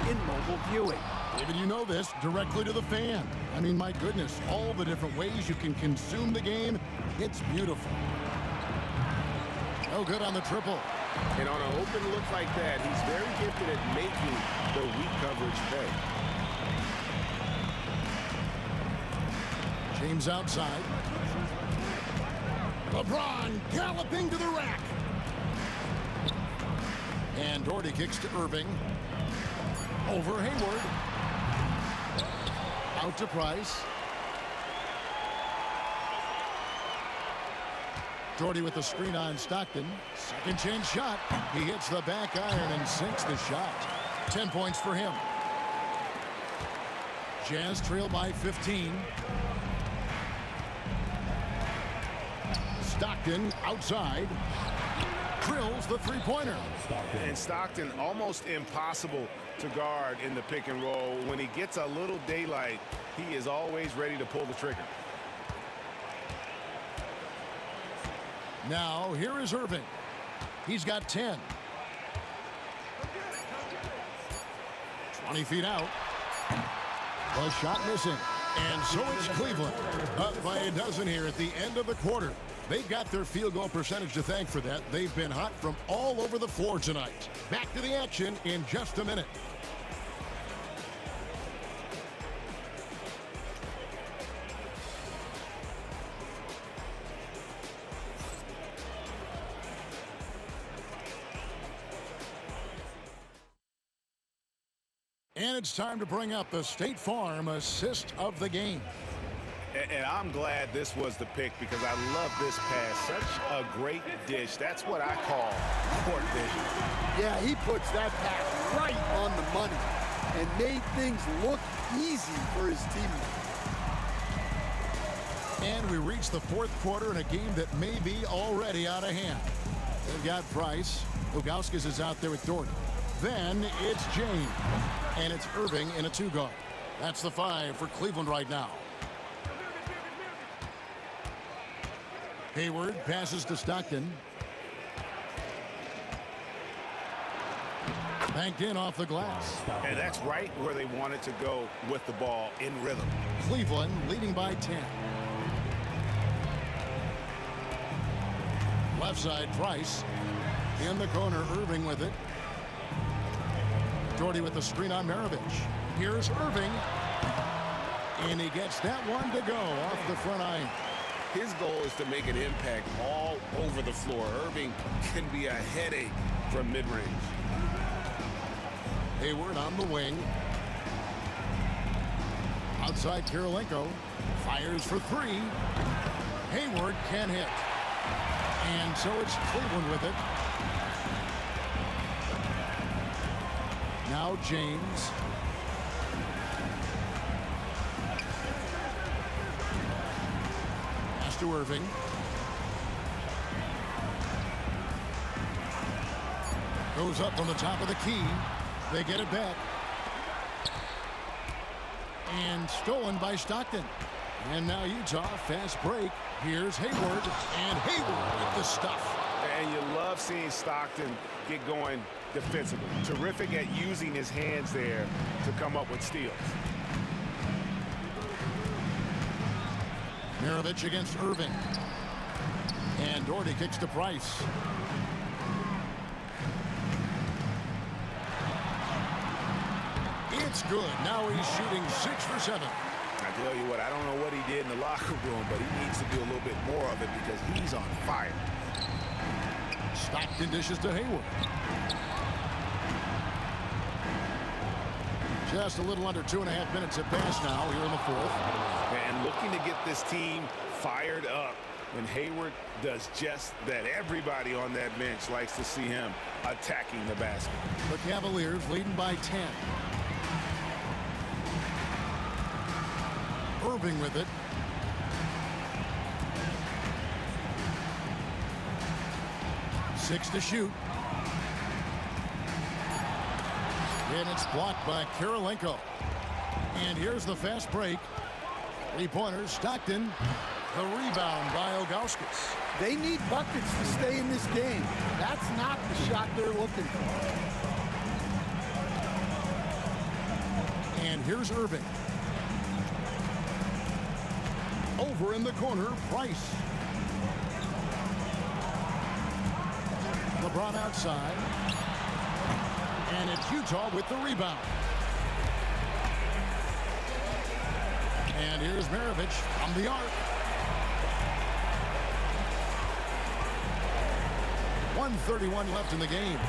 in mobile viewing. David, you know this, directly to the fan. I mean, my goodness, all the different ways you can consume the game, it's beautiful. No good on the triple. And on an open look like that, he's very gifted at making the weak coverage pay. James outside. LeBron galloping to the rack. And Doherty kicks to Irving. Over Hayward. Out to Price. Doherty with the screen on Stockton. Second chance shot. He hits the back iron and sinks the shot. 10 points for him. Jazz trail by 15. Stockton outside. Drills the three-pointer. And Stockton almost impossible to guard in the pick and roll. When he gets a little daylight, he is always ready to pull the trigger. Now, here is Irving. He's got 10. 20 feet out. The shot missing. And so it's Cleveland up by a dozen here at the end of the quarter. They've got their field goal percentage to thank for that. They've been hot from all over the floor tonight. Back to the action in just a minute. And it's time to bring up the State Farm assist of the game. And I'm glad this was the pick because I love this pass. Such a great dish. That's what I call court vision. Yeah, he puts that pass right on the money and made things look easy for his teammates. And we reach the fourth quarter in a game that may be already out of hand. They've got Price. Ilgauskas is out there with Doherty. Then it's James. And it's Irving in a two-guard. That's the 5 for Cleveland right now. Hayward passes to Stockton. Banked in off the glass. And that's right where they wanted to go with the ball in rhythm. Cleveland leading by 10. Left side, Price. In the corner, Irving with it. Doherty with the screen on Maravich. Here's Irving. And he gets that one to go off the front iron. His goal is to make an impact all over the floor. Irving can be a headache from mid-range. Hayward on the wing. Outside Kirilenko. Fires for 3. Hayward can hit. And so it's Cleveland with it. Now James. Pass to Irving. Goes up on the top of the key. They get it back. And stolen by Stockton. And now Utah, fast break. Here's Hayward. And Hayward with the stuff. And you love seeing Stockton get going defensively. Terrific at using his hands there to come up with steals. Maravich against Irving. And Doherty kicks to Price. It's good. Now he's shooting 6 for 7. I tell you what, I don't know what he did in the locker room, but he needs to do a little bit more of it because he's on fire. Stockton dishes to Hayward. Just a little under 2.5 minutes have passed now here in the fourth. And looking to get this team fired up. And Hayward does just that. Everybody on that bench likes to see him attacking the basket. The Cavaliers leading by 10. Irving with it. Six to shoot. And it's blocked by Kirilenko. And here's the fast break. 3-pointers, Stockton. The rebound by Ilgauskas. They need buckets to stay in this game. That's not the shot they're looking for. And here's Irving. Over in the corner, Price. LeBron outside. And it's Utah with the rebound. And here's Maravich from the arc. 1:31 left in the game.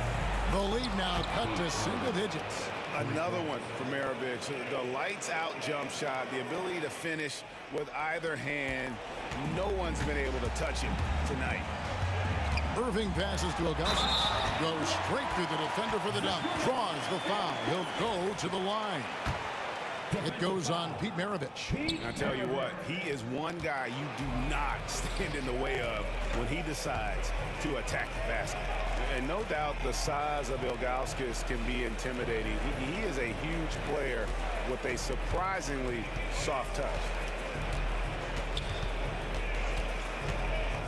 The lead now cut to single digits. Another one for Maravich. The lights out jump shot, the ability to finish with either hand. No one's been able to touch him tonight. Irving passes to Ilgauskas. Goes straight through the defender for the dunk. Draws the foul. He'll go to the line. It goes on Pete Maravich. I tell you what, he is one guy you do not stand in the way of when he decides to attack the basket. And no doubt the size of Ilgauskas can be intimidating. He is a huge player with a surprisingly soft touch.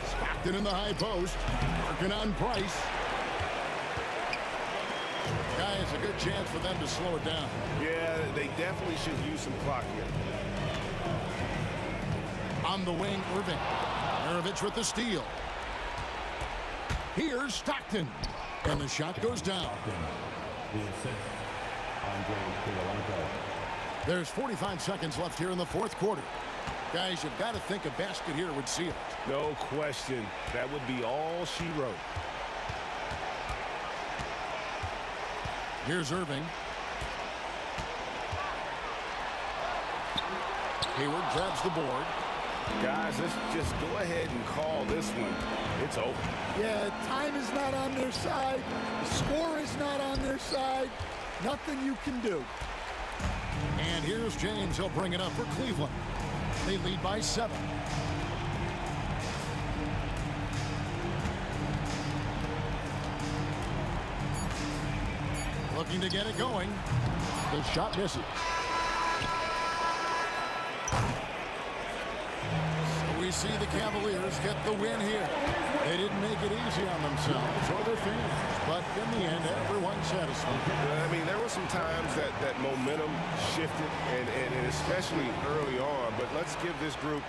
Stockton in the high post, working on Price. Guys, a good chance for them to slow it down. Yeah, they definitely should use some clock here. On the wing, Irving. Maravich with the steal. Here's Stockton. And the shot goes down. The assist, Andre Kirilenko. There's 45 seconds left here in the fourth quarter. Guys, you've got to think a basket here would seal it. No question. That would be all she wrote. Here's Irving. Hayward grabs the board. Guys, let's just go ahead and call this one. It's over. Yeah, time is not on their side. The score is not on their side. Nothing you can do. And here's James. He'll bring it up for Cleveland. They lead by 7. Looking to get it going. The shot misses. So we see the Cavaliers get the win here. They didn't make it easy on themselves or their fans, but in the end, everyone's satisfied. I mean, there were some times that momentum shifted, and especially early on, but let's give this group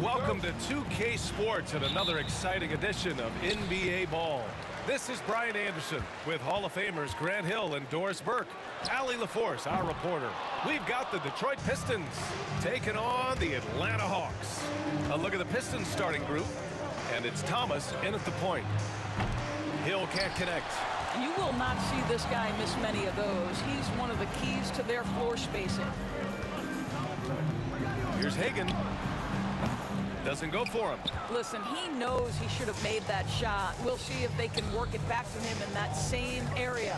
Welcome to 2K Sports and another exciting edition of NBA Ball. This is Brian Anderson with Hall of Famers Grant Hill and Doris Burke. Allie LaForce, our reporter. We've got the Detroit Pistons taking on the Atlanta Hawks. A look at the Pistons starting group, and it's Thomas in at the point. Hill can't connect. You will not see this guy miss many of those. He's one of the keys to their floor spacing. Here's Hagan. Doesn't go for him. Listen, he knows he should have made that shot. We'll see if they can work it back to him in that same area.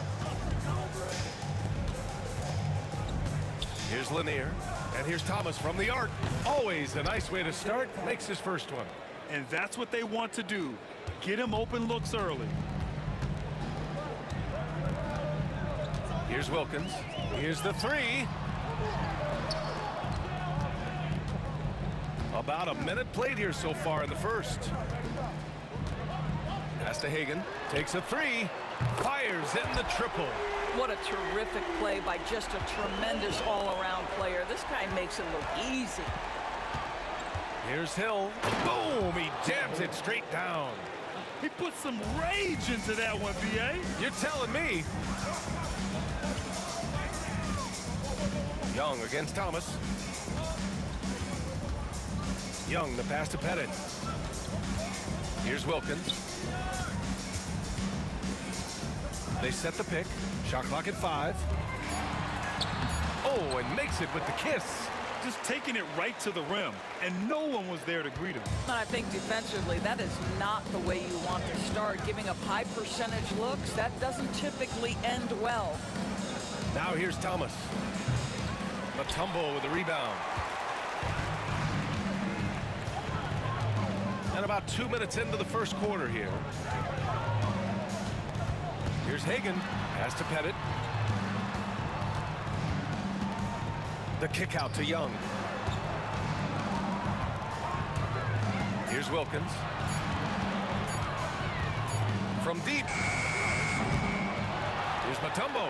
Here's Lanier. And here's Thomas from the arc. Always a nice way to start. Makes his first one. And that's what they want to do. Get him open looks early. Here's Wilkins. Here's the three. About a minute played here so far in the first. Pass to Hagan. Takes a three. Fires in the triple. What a terrific play by just a tremendous all-around player. This guy makes it look easy. Here's Hill. Boom! He jams it straight down. He put some rage into that one, B.A. You're telling me. Young against Thomas. Young, the pass to Pettit. Here's Wilkins. They set the pick. Shot clock at 5. Oh, and makes it with the kiss. Just taking it right to the rim, and no one was there to greet him. And I think defensively, that is not the way you want to start. Giving up high percentage looks, that doesn't typically end well. Now here's Thomas. Mutombo with the rebound. And about 2 minutes into the first quarter here. Here's Hagan. Pass to Pettit. The kick out to Young. Here's Wilkins. From deep. Here's Mutombo.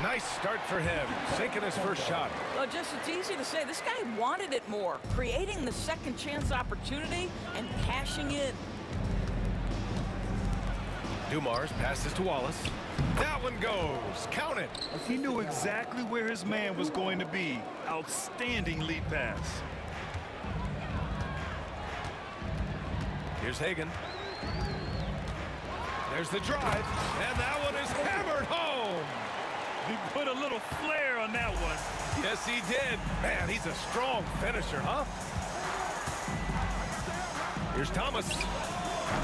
Nice start for him. Sinking his first shot. Well, just it's easy to say. This guy wanted it more. Creating the second chance opportunity and cashing in. Dumars passes to Wallace. That one goes. Count it. He knew exactly where his man was going to be. Outstanding lead pass. Here's Hagan. There's the drive. And that one is hammered home. He put a little flair on that one. Yes, he did. Man, he's a strong finisher, huh? Here's Thomas.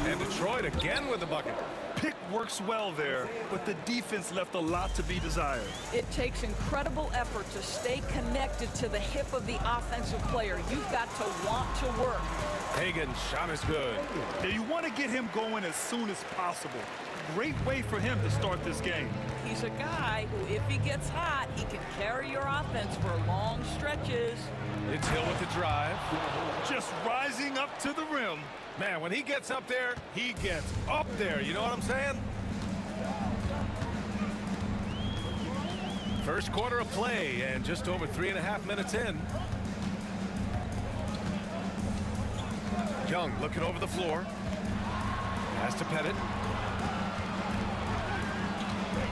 And Detroit again with the bucket. Pick works well there, but the defense left a lot to be desired. It takes incredible effort to stay connected to the hip of the offensive player. You've got to want to work. Hagan's shot is good. Now you want to get him going as soon as possible. Great way for him to start this game. He's a guy who, if he gets hot, he can carry your offense for long stretches. It's Hill with the drive. Just rising up to the rim. Man, when he gets up there, he gets up there. You know what I'm saying? First quarter of play and just over 3.5 minutes in. Young looking over the floor. Pass to Pettit.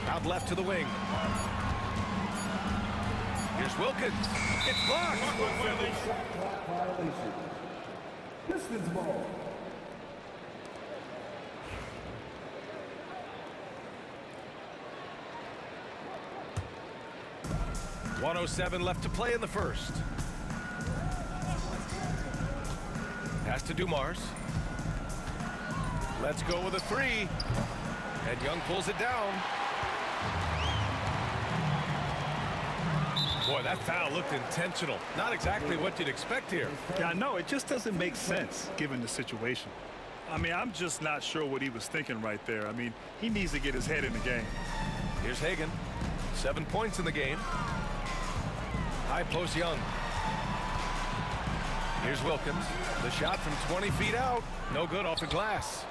Out left to the wing. Here's Wilkins. It's blocked. Pistons ball. .107 left to play in the first. Pass to Dumars. Let's go with a three. And Young pulls it down. Boy, that foul looked intentional. Not exactly what you'd expect here. Yeah, I know. It just doesn't make sense given the situation. I mean, I'm just not sure what he was thinking right there. I mean, he needs to get his head in the game. Here's Hagan. 7 points in the game. High post Young. Here's Wilkins. The shot from 20 feet out. No good off the glass.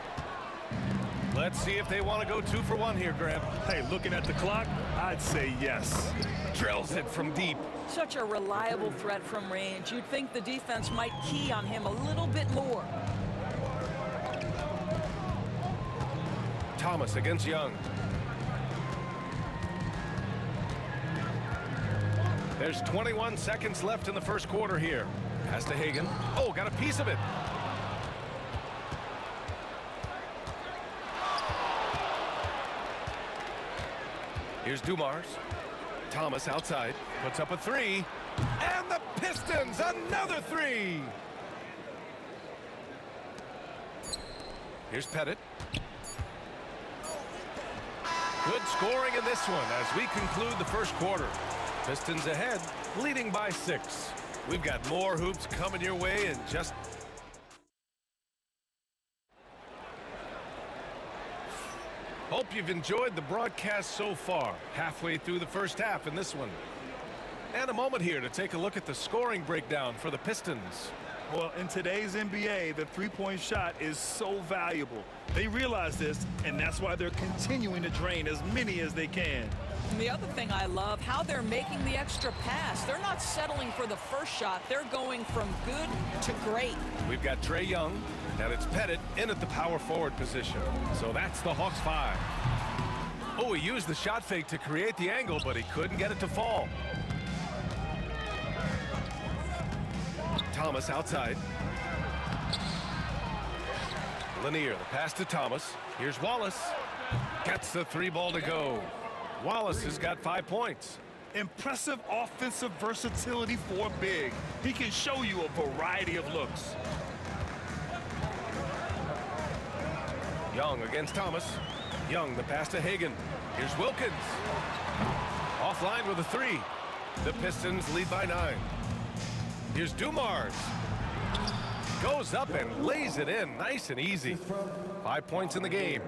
Let's see if they want to go 2 for 1 here, Graham. Hey, looking at the clock, I'd say yes. Drills it from deep. Such a reliable threat from range. You'd think the defense might key on him a little bit more. Thomas against Young. There's 21 seconds left in the first quarter here. Pass to Hagan. Oh, got a piece of it. Here's Dumars. Thomas outside. Puts up a 3. And the Pistons, another 3. Here's Pettit. Good scoring in this one as we conclude the first quarter. Pistons ahead, leading by 6. We've got more hoops coming your way in just... Hope you've enjoyed the broadcast so far. Halfway through the first half in this one. And a moment here to take a look at the scoring breakdown for the Pistons. Well, in today's NBA, the three-point shot is so valuable. They realize this, and that's why they're continuing to drain as many as they can. And the other thing I love, how they're making the extra pass. They're not settling for the first shot. They're going from good to great. We've got Trae Young, and it's Pettit in at the power forward position. So that's the Hawks 5. Oh, he used the shot fake to create the angle, but he couldn't get it to fall. Thomas outside. Lanier, the pass to Thomas. Here's Wallace. Gets the 3-ball to go. Wallace has got 5 points. Impressive offensive versatility for a big. He can show you a variety of looks. Young against Thomas. Young, the pass to Hagan. Here's Wilkins. Offline with a 3. The Pistons lead by 9. Here's Dumars. Goes up and lays it in nice and easy. 5 points in the game.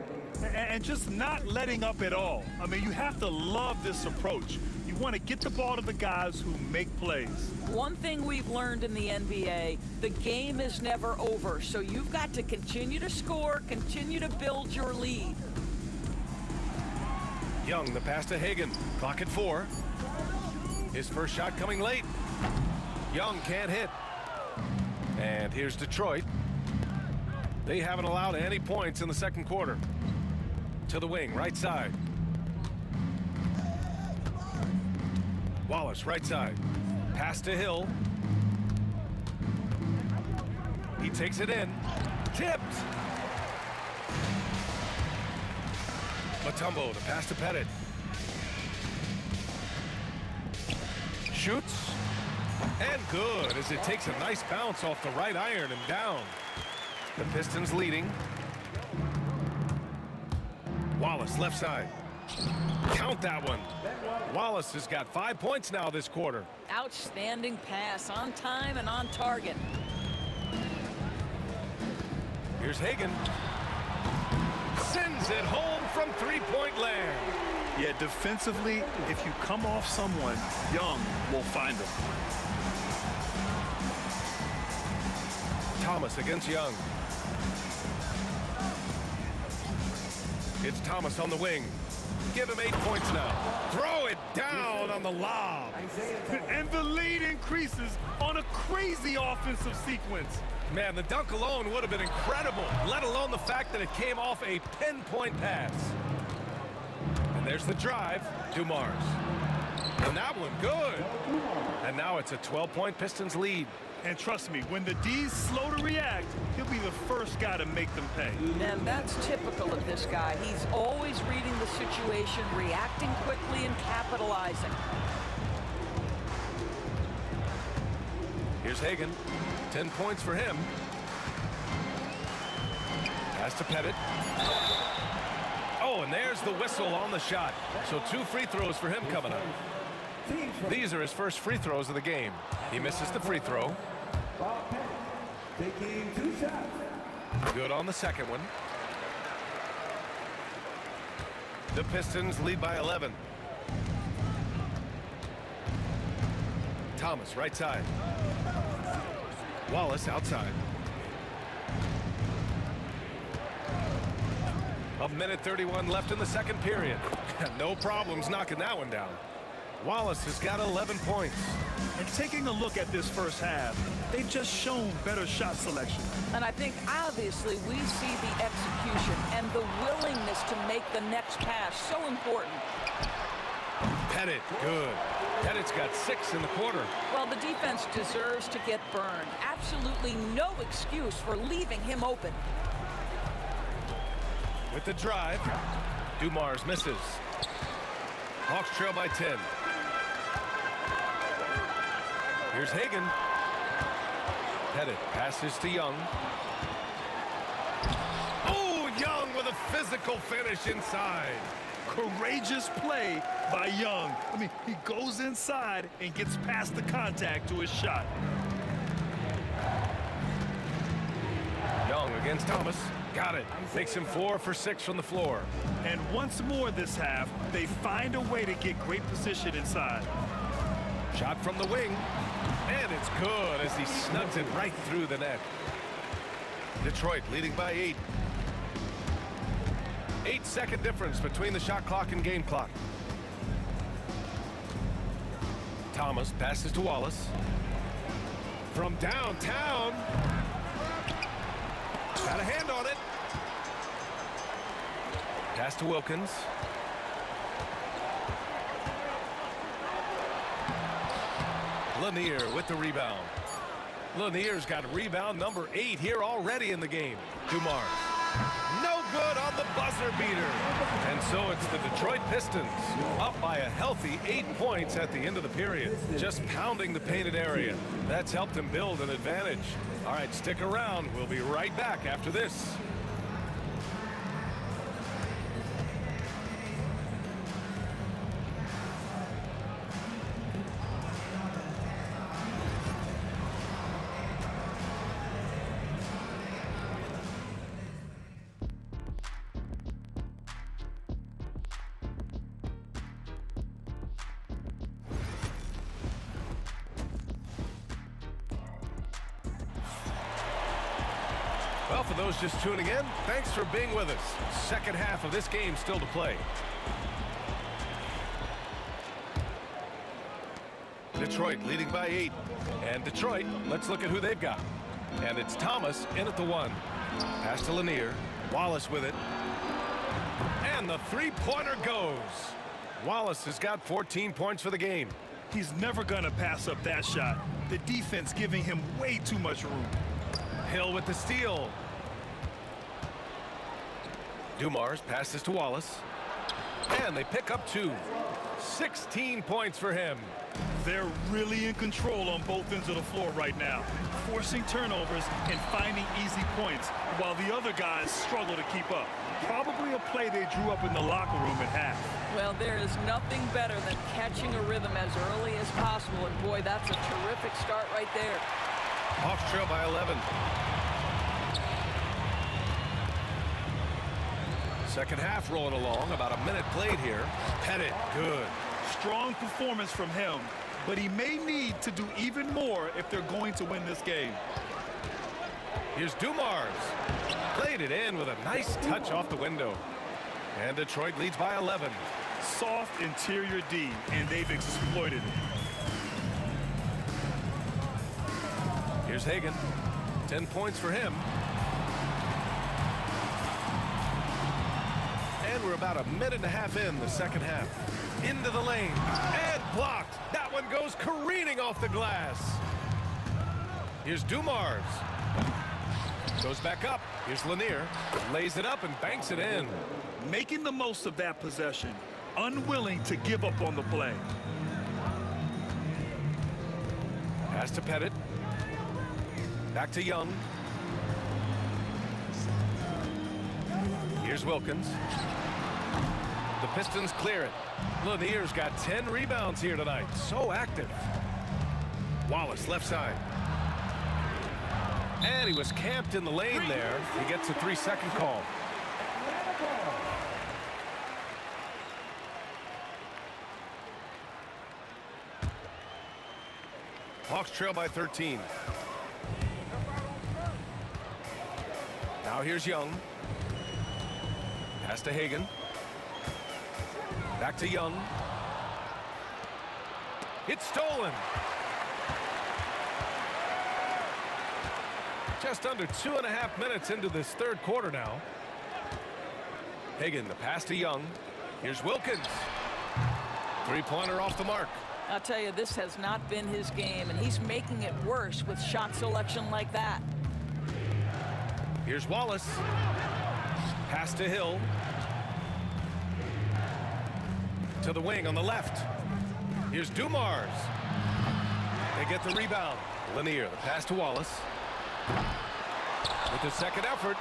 And just not letting up at all. I mean, you have to love this approach. You want to get the ball to the guys who make plays. One thing we've learned in the NBA, the game is never over. So you've got to continue to score, continue to build your lead. Young, the pass to Hagan. Clock at 4. His first shot coming late. Young can't hit. And here's Detroit. They haven't allowed any points in the second quarter. To the wing, right side. Wallace, right side. Pass to Hill. He takes it in. Tipped. Mutombo, the pass to Pettit. Shoots. And good, as it takes a nice bounce off the right iron and down. The Pistons leading. Wallace, left side. Count that one. Wallace has got 5 points now this quarter. Outstanding pass, on time and on target. Here's Hagan. Sends it home from three-point land. Yeah, defensively, if you come off someone, Young will find them. Thomas against Young. It's Thomas on the wing. Give him 8 points now. Throw it down on the lob. And the lead increases on a crazy offensive sequence. Man, the dunk alone would have been incredible, let alone the fact that it came off a pinpoint pass. And there's the drive, Dumars. And that one, good. And now it's a 12-point Pistons lead. And trust me, when the D's slow to react, he'll be the first guy to make them pay. And that's typical of this guy. He's always reading the situation, reacting quickly and capitalizing. Here's Hagan. 10 points for him. Pass to Pettit. Oh, and there's the whistle on the shot. So 2 free throws for him coming up. These are his first free throws of the game. He misses the free throw. Good on the second one. The Pistons lead by 11. Thomas, right side. Wallace outside. A minute 31 left in the second period. No problems knocking that one down. Wallace has got 11 points. And taking a look at this first half, they've just shown better shot selection. And I think obviously we see the execution and the willingness to make the next pass so important. Pettit, good. Pettit's got 6 in the quarter. Well, the defense deserves to get burned. Absolutely no excuse for leaving him open. With the drive, Dumars misses. Hawks trail by 10. Here's Hagan. Pettit passes to Young. Oh, Young with a physical finish inside. Courageous play by Young. I mean, he goes inside and gets past the contact to his shot. Young against Thomas. Got it. Makes him 4 for 6 from the floor. And once more this half, they find a way to get great position inside. Shot from the wing. And it's good as he snugs it right through the net. Detroit leading by 8. 8-second difference between the shot clock and game clock. Thomas passes to Wallace. From downtown. Got a hand on it. Pass to Wilkins. Lanier with the rebound. Lanier's got rebound number 8 here already in the game. Dumars. No good on the buzzer beater. And so it's the Detroit Pistons up by a healthy 8 points at the end of the period. Just pounding the painted area. That's helped them build an advantage. All right, stick around. We'll be right back after this. Well, for those just tuning in, thanks for being with us. Second half of this game still to play. Detroit leading by 8. And Detroit, let's look at who they've got. And it's Thomas in at the 1. Pass to Lanier. Wallace with it. And the three-pointer goes. Wallace has got 14 points for the game. He's never going to pass up that shot. The defense giving him way too much room. Hill with the steal. Dumars passes to Wallace. And they pick up 2. 16 points for him. They're really in control on both ends of the floor right now, forcing turnovers and finding easy points while the other guys struggle to keep up. Probably a play they drew up in the locker room at half. Well, there is nothing better than catching a rhythm as early as possible, and boy, that's a terrific start right there. Hawks trail by 11. Second half rolling along, about a minute played here. Pettit, good. Strong performance from him, but he may need to do even more if they're going to win this game. Here's Dumars. Played it in with a nice touch off the window. And Detroit leads by 11. Soft interior D, and they've exploited it. Here's Hagan. 10 points for him. And we're about a minute and a half in the second half. Into the lane. And blocked. That one goes careening off the glass. Here's Dumars. Goes back up. Here's Lanier. Lays it up and banks it in. Making the most of that possession. Unwilling to give up on the play. Pass to Pettit. Back to Young. Here's Wilkins. The Pistons clear it. Lanier's got 10 rebounds here tonight. So active. Wallace left side. And he was camped in the lane there. He gets a 3-second call. Hawks trail by 13. Now here's Young. Pass to Hagan. Back to Young. It's stolen. Just under 2.5 minutes into this third quarter now. Hagan, the pass to Young. Here's Wilkins. Three-pointer off the mark. I'll tell you, this has not been his game, and he's making it worse with shot selection like that. Here's Wallace. Pass to Hill. To the wing on the left. Here's Dumars. They get the rebound. Lanier, the pass to Wallace. With the second effort.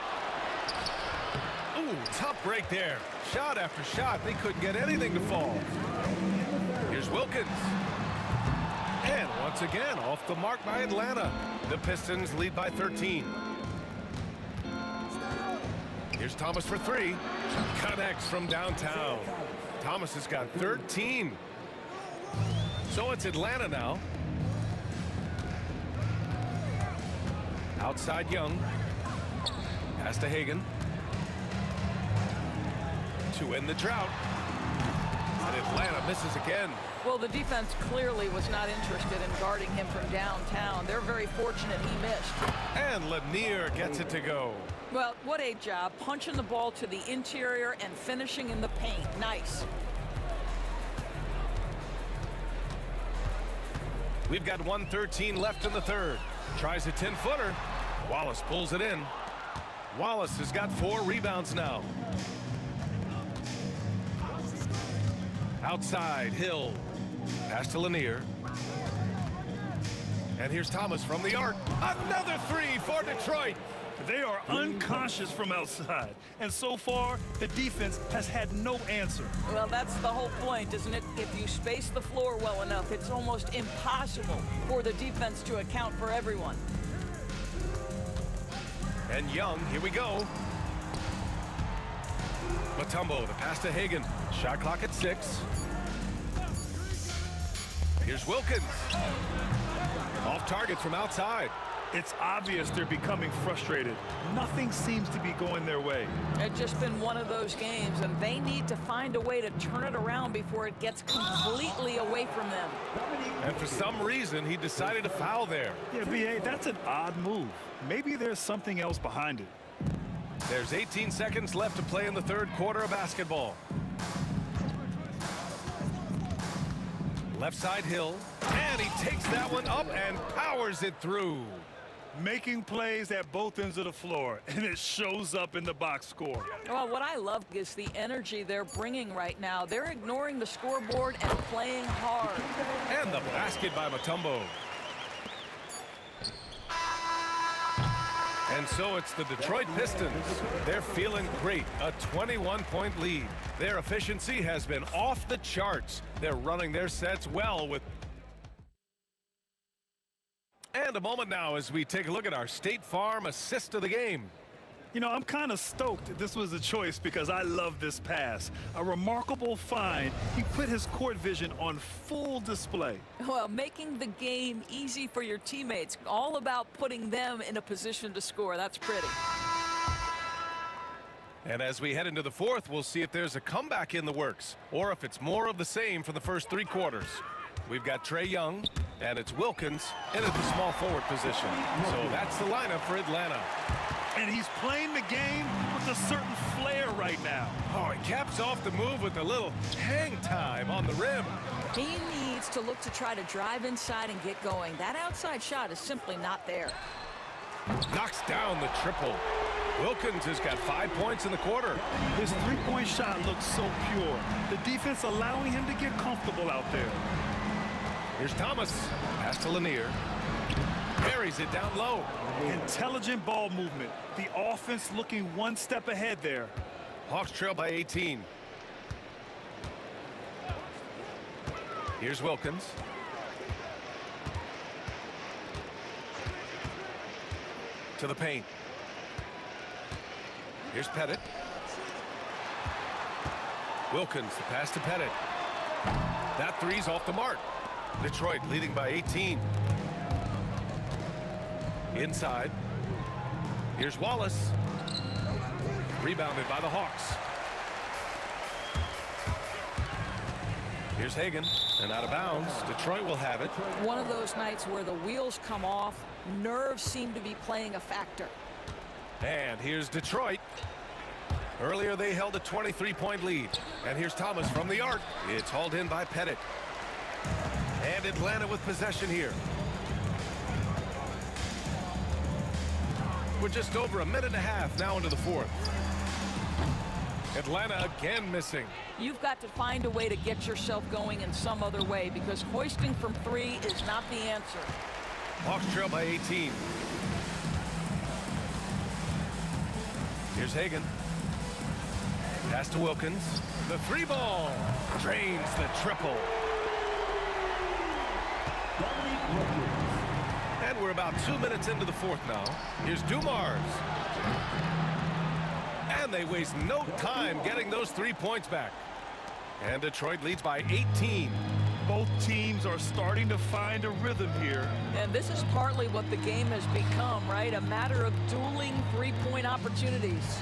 Ooh, tough break there. Shot after shot. They couldn't get anything to fall. Here's Wilkins. And once again, off the mark by Atlanta. The Pistons lead by 13. Here's Thomas for three. Connects from downtown. Thomas has got 13. So it's Atlanta now. Outside Young. Pass to Hagan. To end the drought. And Atlanta misses again. Well, the defense clearly was not interested in guarding him from downtown. They're very fortunate he missed. And Lanier gets it to go. Well, what a job. Punching the ball to the interior and finishing in the paint. Nice. We've got 1:13 left in the third. Tries a 10-footer. Wallace pulls it in. Wallace has got 4 rebounds now. Outside, Hill. Pass to Lanier. And here's Thomas from the arc. Another three for Detroit. They are unconscious from outside. And so far, the defense has had no answer. Well, that's the whole point, isn't it? If you space the floor well enough, it's almost impossible for the defense to account for everyone. And Young, here we go. Mutombo, the pass to Hagan. Shot clock at 6. Here's Wilkins. Off target from outside. It's obvious they're becoming frustrated. Nothing seems to be going their way. It's just been one of those games, and they need to find a way to turn it around before it gets completely away from them. And for some reason, he decided to foul there. Yeah, B.A., that's an odd move. Maybe there's something else behind it. There's 18 seconds left to play in the third quarter of basketball. Left side Hill, and he takes that one up and powers it through. Making plays at both ends of the floor, and it shows up in the box score. Well, what I love is the energy they're bringing right now. They're ignoring the scoreboard and playing hard. And the basket by Mutombo. And so it's the Detroit Pistons. They're feeling great. A 21-point lead. Their efficiency has been off the charts. They're running their sets well with... And a moment now as we take a look at our State Farm assist of the game. You know, I'm kind of stoked this was a choice because I love this pass. A remarkable find. He put his court vision on full display. Well, making the game easy for your teammates. All about putting them in a position to score. That's pretty. And as we head into the fourth, we'll see if there's a comeback in the works or if it's more of the same for the first 3 quarters. We've got Trae Young, and it's Wilkins in at the small forward position. So that's the lineup for Atlanta. And he's playing the game with a certain flair right now. Oh, he caps off the move with a little hang time on the rim. He needs to look to try to drive inside and get going. That outside shot is simply not there. Knocks down the triple. Wilkins has got 5 points in the quarter. His three-point shot looks so pure. The defense allowing him to get comfortable out there. Here's Thomas. Pass to Lanier. Buries it down low. Intelligent ball movement. The offense looking one step ahead there. Hawks trail by 18. Here's Wilkins. To the paint. Here's Pettit. Wilkins, the pass to Pettit. That three's off the mark. Detroit leading by 18. Inside. Here's Wallace. Rebounded by the Hawks. Here's Hagan, and out of bounds. Detroit will have it. One of those nights where the wheels come off, nerves seem to be playing a factor. And here's Detroit. Earlier they held a 23-point lead. And here's Thomas from the arc. It's hauled in by Pettit. And Atlanta with possession here. We're just over a minute and a half now into the fourth. Atlanta again missing. You've got to find a way to get yourself going in some other way, because hoisting from 3 is not the answer. Hawks trail by 18. Here's Hagan. Pass to Wilkins. The 3 ball. Drains the triple. And we're about 2 minutes into the fourth now. Here's Dumars. And they waste no time getting those 3 points back. And Detroit leads by 18. Both teams are starting to find a rhythm here. And this is partly what the game has become, right? A matter of dueling 3-point opportunities.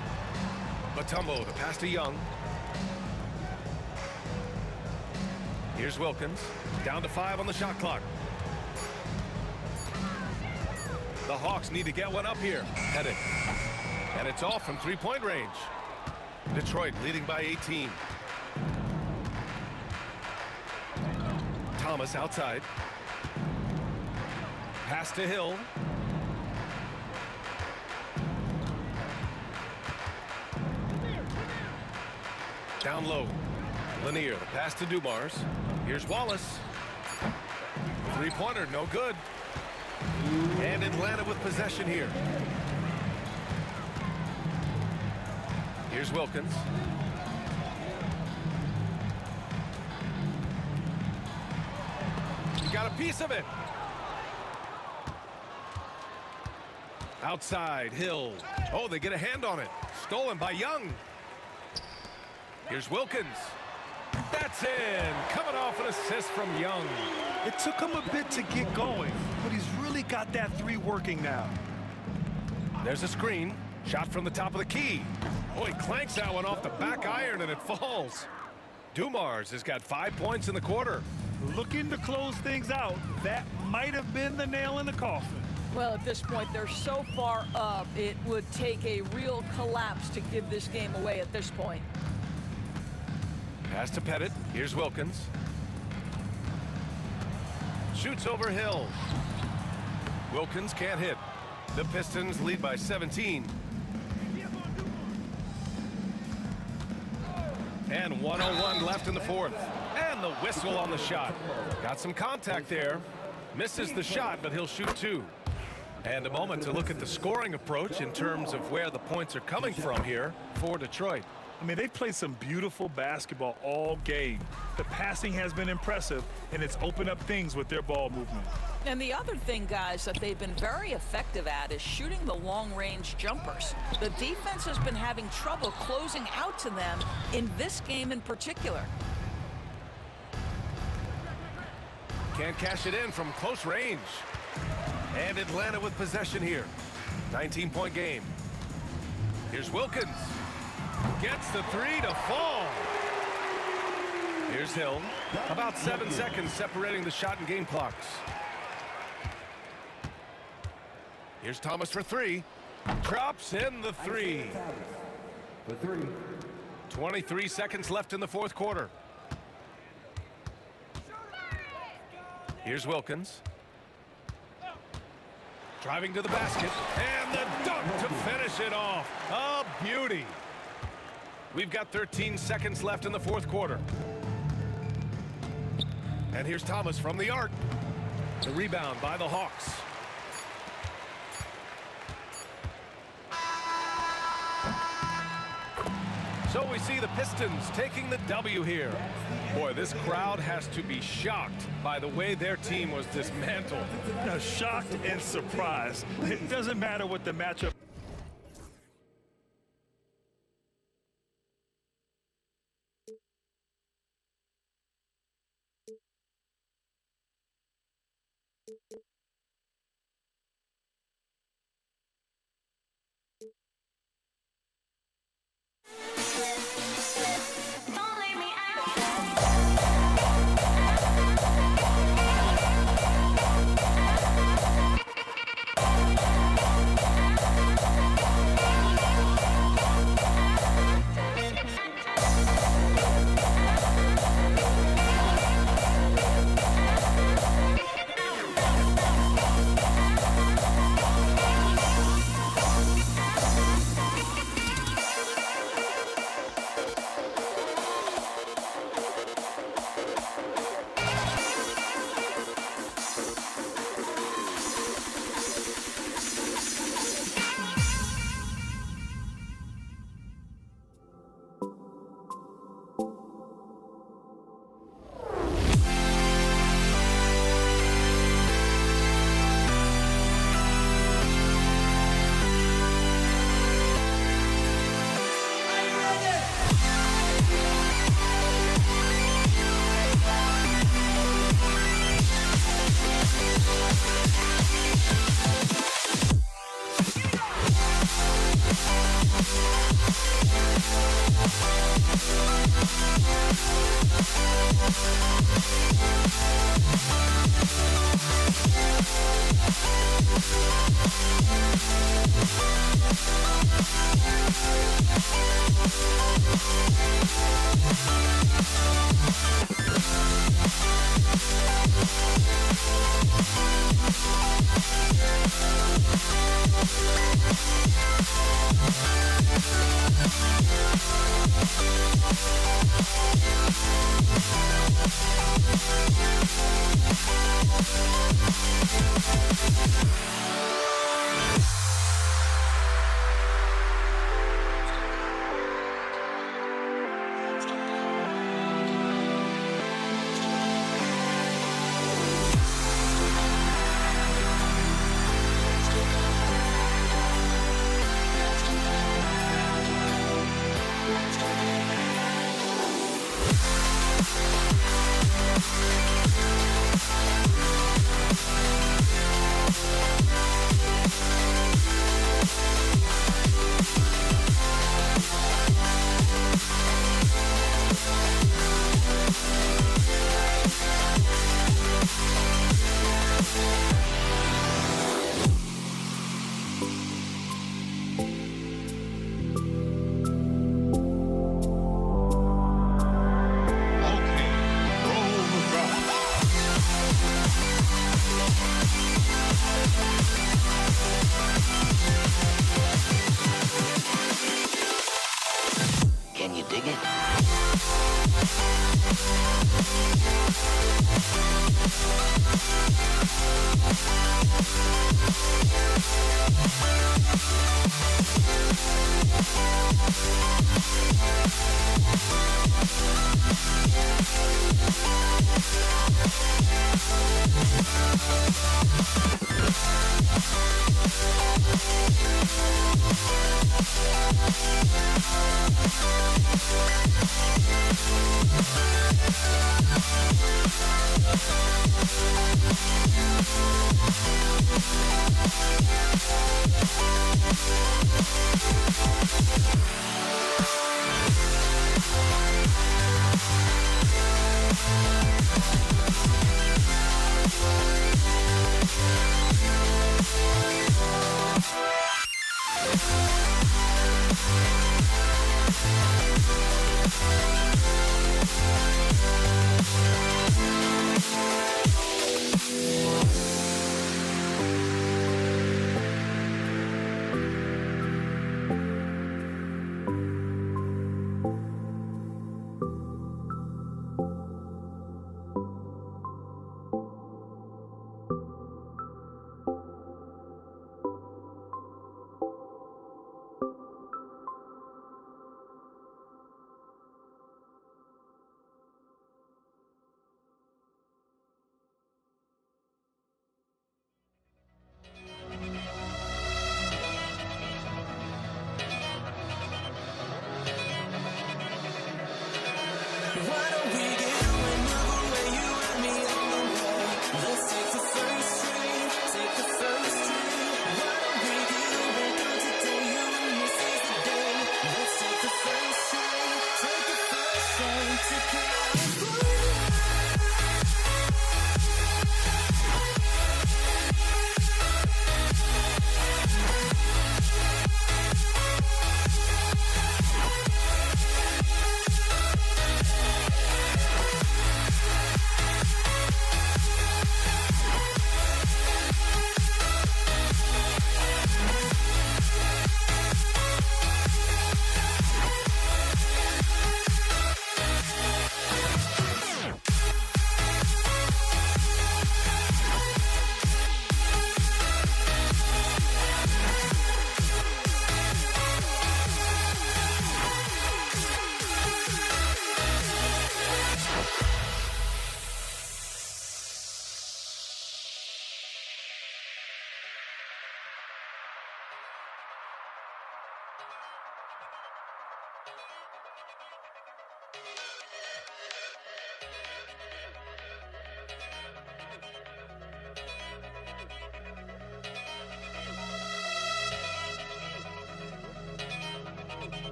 Batumbo, the pass to Young. Here's Wilkins. Down to 5 on the shot clock. The Hawks need to get one up here. Pettit. And it's off from 3-point range. Detroit leading by 18. Thomas outside. Pass to Hill. Down low. Lanier, the pass to Dumars. Here's Wallace. 3-pointer, no good. And Atlanta with possession here. Here's Wilkins. He got a piece of it. Outside, Hill. Oh, they get a hand on it. Stolen by Young. Here's Wilkins. That's in. Coming off an assist from Young. It took him a bit to get going, but he's really got that 3 working now. There's a screen. Shot from the top of the key. Oh, he clanks that one off the back iron and it falls. Dumars has got 5 points in the quarter. Looking to close things out. That might have been the nail in the coffin. Well, at this point, they're so far up, it would take a real collapse to give this game away at this point. Pass to Pettit. Here's Wilkins. Shoots over Hill. Wilkins can't hit. The Pistons lead by 17. And 1:01 left in the fourth. And the whistle on the shot. Got some contact there. Misses the shot, but he'll shoot 2. And a moment to look at the scoring approach in terms of where the points are coming from here for Detroit. I mean, they've played some beautiful basketball all game. The passing has been impressive, and it's opened up things with their ball movement. And the other thing, guys, that they've been very effective at is shooting the long-range jumpers. The defense has been having trouble closing out to them in this game in particular. Can't cash it in from close range. And Atlanta with possession here. 19-point game. Here's Wilkins. Gets the 3 to fall. Here's Hill. About 7 seconds separating the shot and game clocks. Here's Thomas for 3. Drops in the 3. 23 seconds left in the fourth quarter. Here's Wilkins. Driving to the basket. And the dunk to finish it off. A beauty. We've got 13 seconds left in the fourth quarter. And here's Thomas from the arc. The rebound by the Hawks. So we see the Pistons taking the W here. Boy, this crowd has to be shocked by the way their team was dismantled. Shocked and surprised. It doesn't matter what the matchup. Don't leave me out.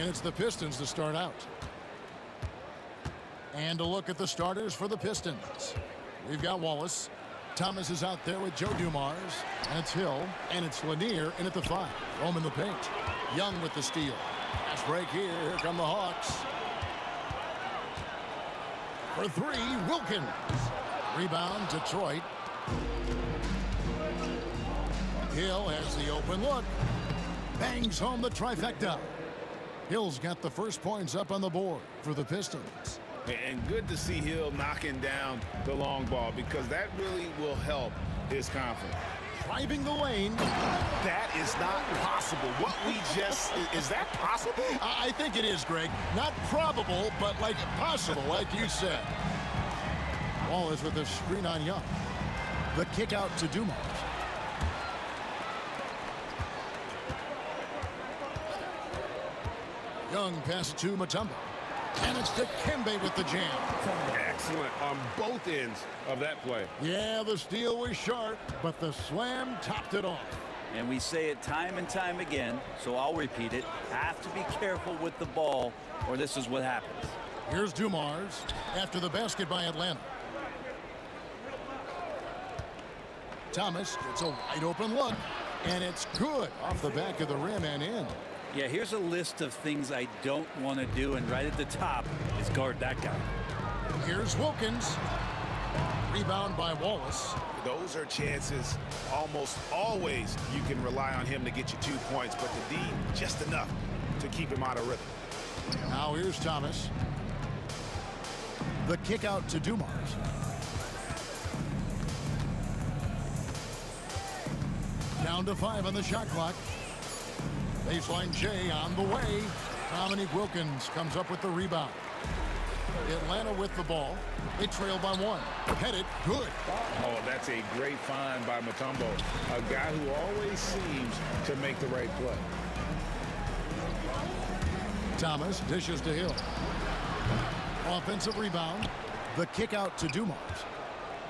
And it's the Pistons to start out. And a look at the starters for the Pistons. We've got Wallace. Thomas is out there with Joe Dumars. And it's Hill. And it's Lanier in at the 5. Rome in the paint. Young with the steal. Fast break here. Here come the Hawks. For 3, Wilkins. Rebound, Detroit. Hill has the open look. Bangs home the trifecta. Hill's got the first points up on the board for the Pistons. And good to see Hill knocking down the long ball because that really will help his confidence. Driving the lane. That is not possible. What we just, is that possible? I think it is, Greg. Not probable, but like possible, like you said. Wallace with a screen on Young. The kick out to Dumars. Young passes to Mutombo. And it's Dikembe with the jam. Excellent on both ends of that play. Yeah, the steal was sharp, but the slam topped it off. And we say it time and time again, so I'll repeat it. Have to be careful with the ball, or this is what happens. Here's Dumars after the basket by Atlanta. Thomas gets a wide open look, and it's good off the back of the rim and in. Yeah, here's a list of things I don't want to do, and right at the top is guard that guy. Here's Wilkins. Rebound by Wallace. Those are chances almost always you can rely on him to get you 2 points, but the D just enough to keep him out of rhythm. Now here's Thomas. The kick out to Dumars. Down to 5 on the shot clock. Baseline J on the way. Dominique Wilkins comes up with the rebound. Atlanta with the ball. They trail by 1. Headed, good. Oh, that's a great find by Mutombo, a guy who always seems to make the right play. Thomas dishes to Hill. Offensive rebound. The kick out to Dumars.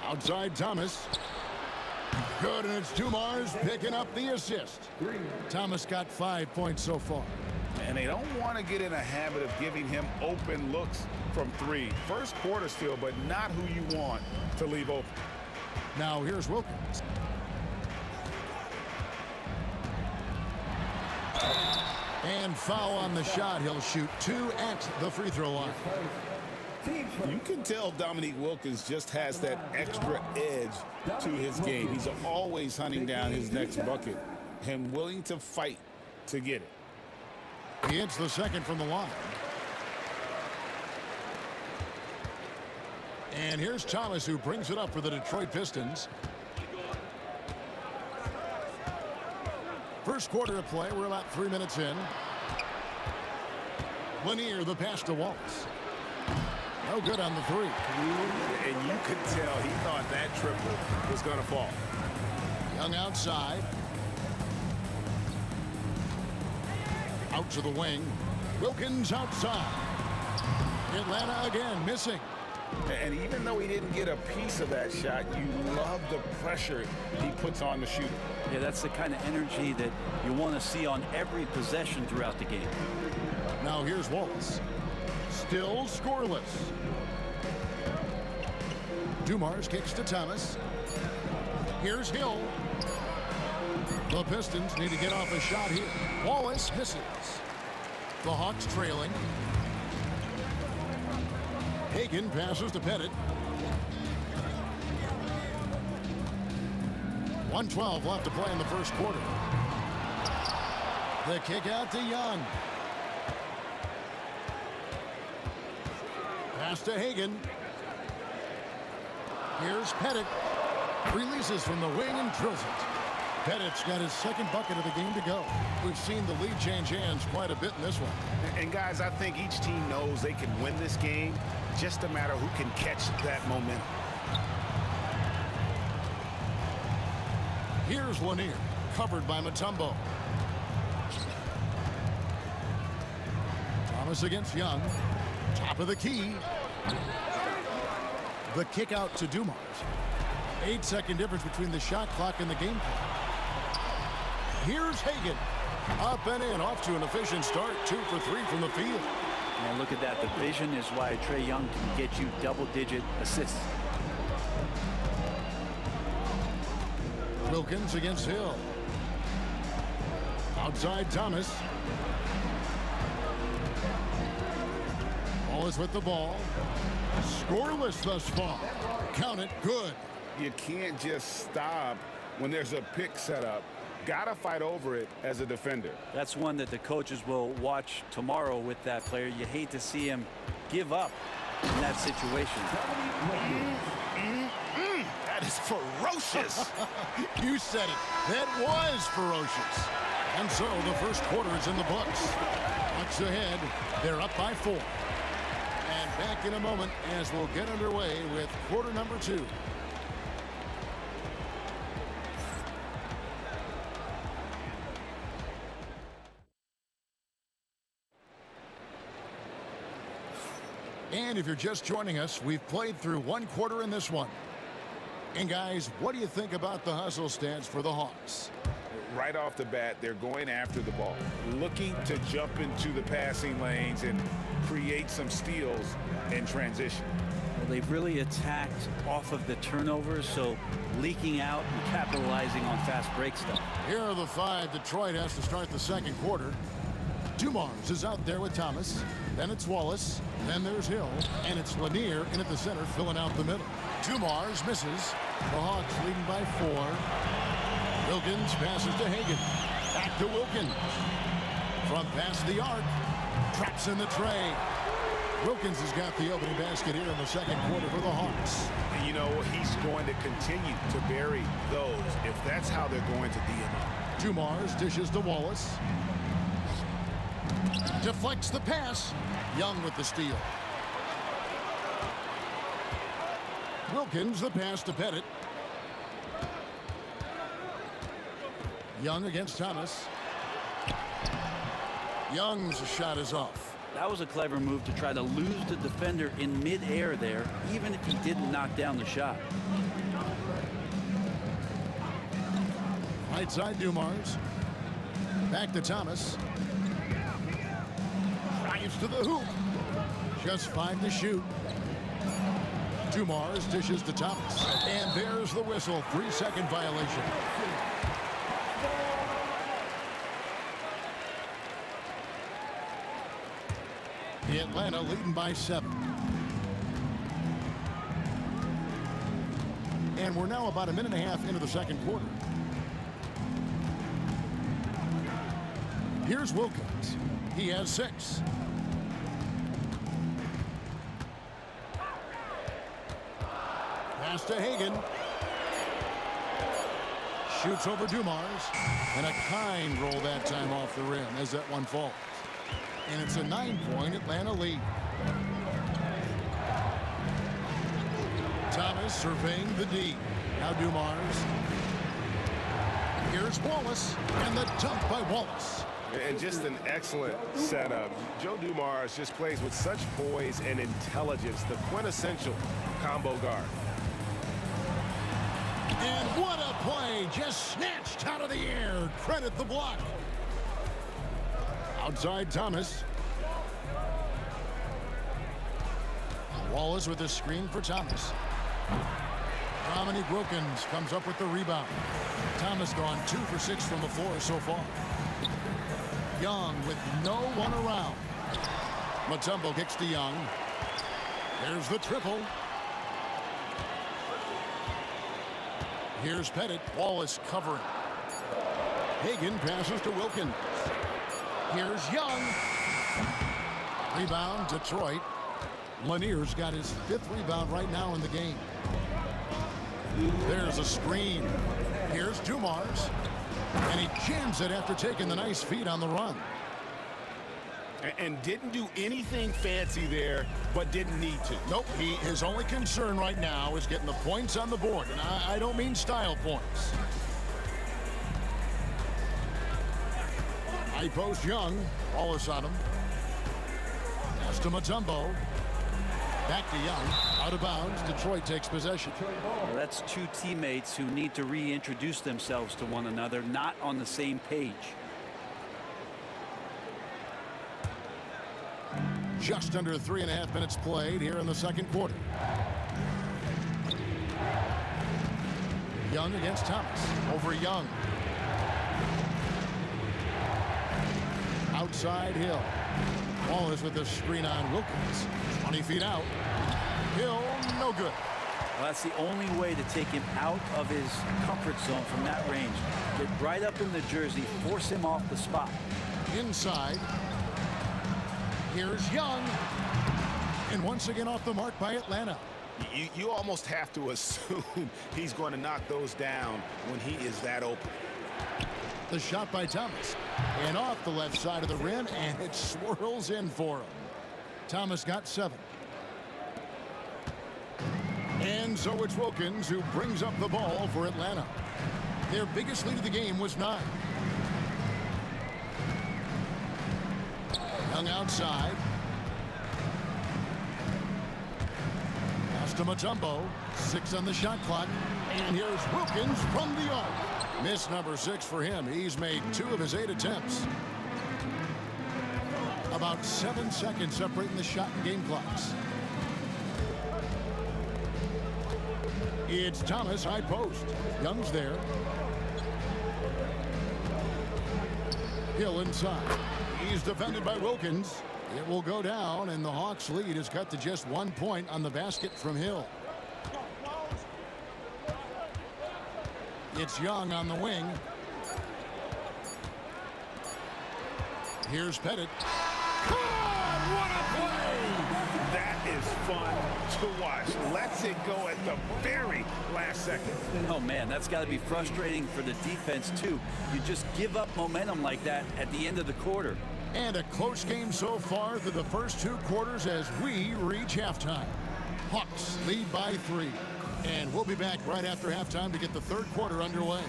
Outside Thomas. Good, and it's Dumars picking up the assist. Thomas got 5 points so far. And they don't want to get in a habit of giving him open looks from 3. First quarter still, but not who you want to leave open. Now here's Wilkins. And foul on the shot. He'll shoot 2 at the free throw line. You can tell Dominique Wilkins just has that extra edge to his game. He's always hunting down his next bucket and willing to fight to get it. He hits the second from the line. And here's Thomas, who brings it up for the Detroit Pistons. First quarter of play. We're about 3 minutes in. Lanier, the pass to Wallace. No good on the 3. And you could tell he thought that triple was going to fall. Young outside. Out to the wing. Wilkins outside. Atlanta again missing. And even though he didn't get a piece of that shot, you love the pressure he puts on the shooter. Yeah, that's the kind of energy that you want to see on every possession throughout the game. Now here's Wallace. Still scoreless. Dumars kicks to Thomas. Here's Hill. The Pistons need to get off a shot here. Wallace misses. The Hawks trailing. Hagan passes to Pettit. 1:12 left to play in the first quarter. The kick out to Young. Pass to Hagan. Here's Pettit. Releases from the wing and drills it. Pettit's got his second bucket of the game to go. We've seen the lead change hands quite a bit in this one. And guys, I think each team knows they can win this game. Just a matter who can catch that momentum. Here's Lanier, covered by Mutombo. Thomas against Young. Top of the key. The kick out to Dumars. 8-second difference between the shot clock and the game clock. Here's Hagan. Up and in, off to an efficient start. 2 for 3 from the field. And look at that. The vision is why Trae Young can get you double-digit assists. Wilkins against Hill. Outside Thomas. Wallace with the ball. Scoreless thus far. Count it, good. You can't just stop when there's a pick set up. Gotta fight over it as a defender. That's one that the coaches will watch tomorrow with that player. You hate to see him give up in that situation. That is ferocious. You said it. That was ferocious. And so the first quarter is in the books. Bucks ahead. They're up by 4. And back in a moment as we'll get underway with quarter number 2. And if you're just joining us, we've played through 1 quarter in this one. And guys, what do you think about the hustle stance for the Hawks? Right off the bat, they're going after the ball, looking to jump into the passing lanes and create some steals in transition. Well, they've really attacked off of the turnovers, so leaking out and capitalizing on fast break stuff. Here are the 5 Detroit has to start the second quarter. Dumars is out there with Thomas. Then it's Wallace. Then there's Hill. And it's Lanier in at the center, filling out the middle. Dumars misses. The Hawks leading by 4. Wilkins passes to Hagan. Back to Wilkins. From past the arc. Traps in the tray. Wilkins has got the opening basket here in the second quarter for the Hawks. And you know, he's going to continue to bury those if that's how they're going to deal. Dumars dishes to Wallace. Deflects the pass. Young with the steal. Wilkins the pass to Pettit. Young against Thomas. Young's shot is off. That was a clever move to try to lose the defender in midair there, even if he didn't knock down the shot. Right side Dumars. Back to Thomas. Drives to the hoop. Just 5 to shoot. Dumars dishes to Thomas. And there's the whistle. 3-second violation. Atlanta leading by 7. And we're now about a minute and a half into the second quarter. Here's Wilkins. He has 6. Pass to Hagan. Shoots over Dumars. And a kind roll that time off the rim as that one falls. And it's a 9-point Atlanta lead. Thomas surveying the D. Now Dumars. Here's Wallace. And the dunk by Wallace. And just an excellent setup. Joe Dumars just plays with such poise and intelligence, the quintessential combo guard. And what a play, just snatched out of the air. Credit the block. Outside Thomas. Wallace with a screen for Thomas. Dominique Wilkins comes up with the rebound. Thomas gone 2 for 6 from the floor so far. Young with no one around. Mutombo kicks to Young. There's the triple. Here's Pettit. Wallace covering. Hagan passes to Wilkins. Here's Young. Rebound, Detroit. Lanier's got his 5th rebound right now in the game. There's a screen. Here's Dumars. And he jams it after taking the nice feed on the run. And didn't do anything fancy there, but didn't need to. Nope, his only concern right now is getting the points on the board. And I don't mean style points. High post Young. Wallace on him. Pass to Mutombo. Back to Young. Out of bounds. Detroit takes possession. Well, that's 2 teammates who need to reintroduce themselves to one another, not on the same page. Just under 3.5 minutes played here in the second quarter. Young against Thomas. Over Young. Outside Hill. Wallace with the screen on Wilkins. 20 feet out. Hill, no good. Well, that's the only way to take him out of his comfort zone from that range. Get right up in the jersey, force him off the spot. Inside. Here's Young. And once again off the mark by Atlanta. You almost have to assume he's going to knock those down when he is that open. The shot by Thomas. And off the left side of the rim, and it swirls in for him. Thomas got 7. And so it's Wilkins who brings up the ball for Atlanta. Their biggest lead of the game was 9. Young outside. Pass to Mutombo. 6 on the shot clock. And here's Wilkins from the arc. Miss number 6 for him. He's made 2 of his 8 attempts. About 7 seconds separating the shot and game clocks. It's Thomas, high post. Young's there. Hill inside. He's defended by Wilkins. It will go down, and the Hawks' lead is cut to just 1 point on the basket from Hill. It's Young on the wing. Here's Pettit. What a play! That is fun to watch. Lets it go at the very last second. Oh, man, that's got to be frustrating for the defense, too. You just give up momentum like that at the end of the quarter. And a close game so far through the first 2 quarters as we reach halftime. Hawks lead by 3. And we'll be back right after halftime to get the third quarter underway.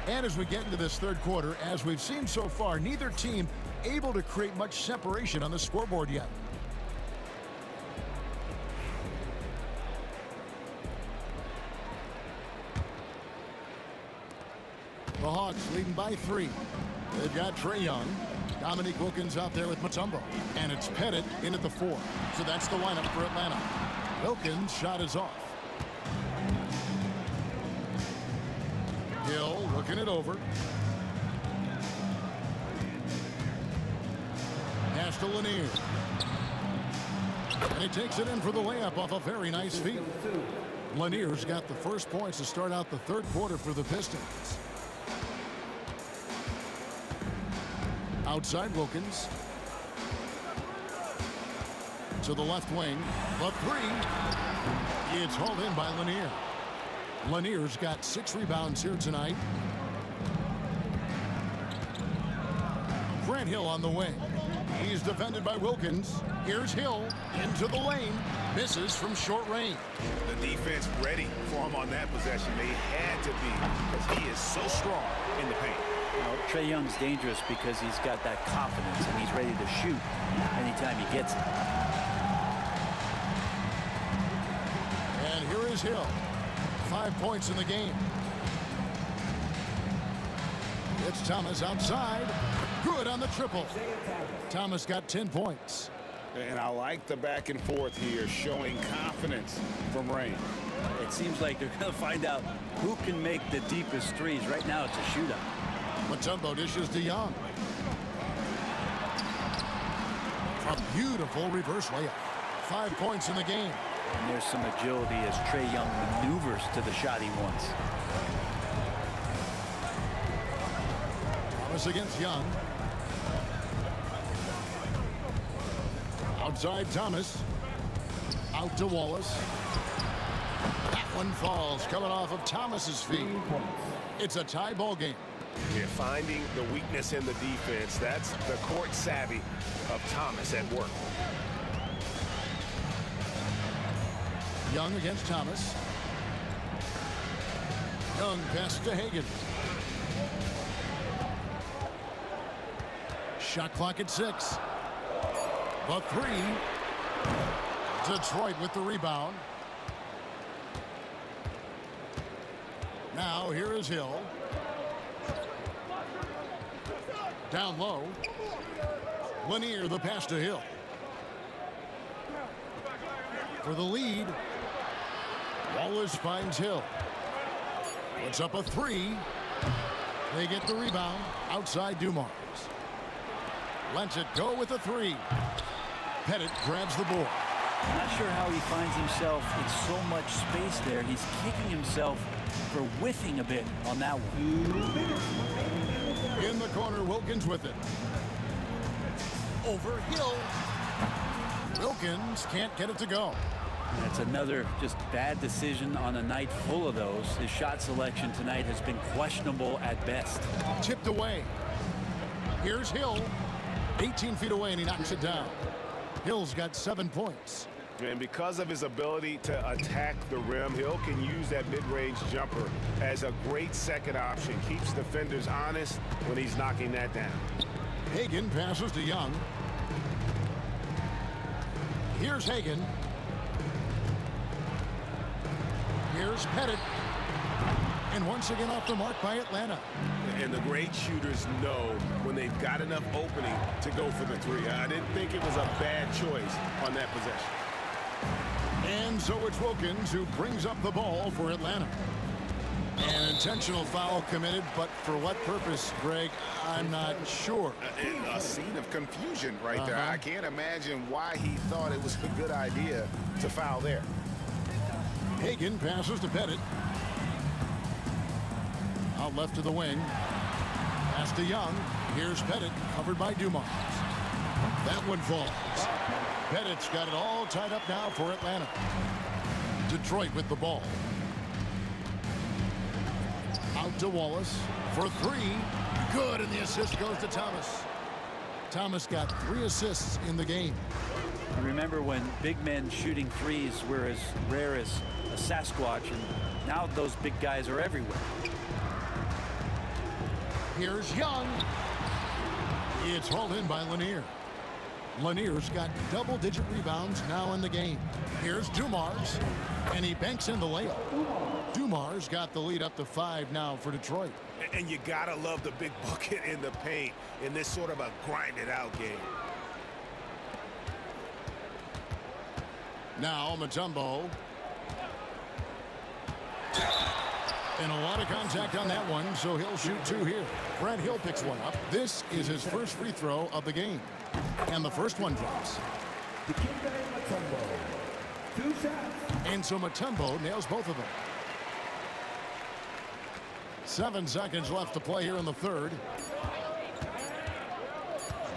And as we get into this third quarter, as we've seen so far, neither team able to create much separation on the scoreboard yet. The Hawks leading by 3. They've got Trae Young. Dominique Wilkins out there with Mutombo. And it's Pettit in at the 4. So that's the lineup for Atlanta. Wilkins' shot is off. Hill looking it over. Pass to Lanier. And he takes it in for the layup off a very nice feed. Lanier's got the first points to start out the third quarter for the Pistons. Outside Wilkins. To the left wing. The 3. It's hauled in by Lanier. Lanier's got 6 rebounds here tonight. Grant Hill on the wing. He's defended by Wilkins. Here's Hill into the lane. Misses from short range. The defense ready for him on that possession. They had to be because he is so strong in the paint. You know, Trae Young's dangerous because he's got that confidence and he's ready to shoot anytime he gets it. And here is Hill. 5 points in the game. It's Thomas outside. Good on the triple. Thomas got 10 points. And I like the back and forth here, showing confidence from Rain. It seems like they're going to find out who can make the deepest threes. Right now, it's a shootout. Mutombo dishes to Young. A beautiful reverse layup. 5 points in the game. And there's some agility as Trae Young maneuvers to the shot he wants. Thomas against Young. Outside Thomas. Out to Wallace. That one falls, coming off of Thomas's feet. It's a tie ball game. Yeah, finding the weakness in the defense. That's the court savvy of Thomas at work. Young against Thomas. Young passes to Hagan. Shot clock at 6. The 3. Detroit with the rebound. Now here is Hill. Down low. Lanier the pass to Hill. For the lead. Wallace finds Hill. Puts up a 3. They get the rebound outside Dumars. Lets it go with a 3. Pettit grabs the board. Not sure how he finds himself in so much space there. He's kicking himself for whiffing a bit on that one. In the corner, Wilkins with it. Over Hill. Wilkins can't get it to go. That's another just bad decision on a night full of those. His shot selection tonight has been questionable at best. Tipped away. Here's Hill. 18 feet away, and he knocks it down. Hill's got 7 points. And because of his ability to attack the rim, Hill can use that mid-range jumper as a great second option. Keeps defenders honest when he's knocking that down. Hagan passes to Young. Here's Hagan. Here's Pettit. And once again off the mark by Atlanta. And the great shooters know when they've got enough opening to go for the 3. I didn't think it was a bad choice on that possession. And so it's Wilkins who brings up the ball for Atlanta. An intentional foul committed, but for what purpose, Greg, I'm not sure. A scene of confusion right there. I can't imagine why he thought it was a good idea to foul there. Hagan passes to Pettit. Out left to the wing. Pass to Young. Here's Pettit, covered by Dumars. That one falls. Pettit's got it all tied up now for Atlanta. Detroit with the ball. Out to Wallace for 3. Good, and the assist goes to Thomas. Thomas got 3 assists in the game. Remember when big men shooting threes were as rare as a Sasquatch, and now those big guys are everywhere. Here's Young. It's hauled in by Lanier. Lanier's got double-digit rebounds now in the game. Here's Dumars, and he banks in the layup. Dumars got the lead up to 5 now for Detroit. And you gotta love the big bucket in the paint in this sort of a grinded-out game. Now Mutombo. And a lot of contact on that one, so he'll shoot 2 here. Brad Hill picks one up. This is his first free throw of the game. And the first one drops. And so Mutombo nails both of them. 7 seconds left to play here in the third.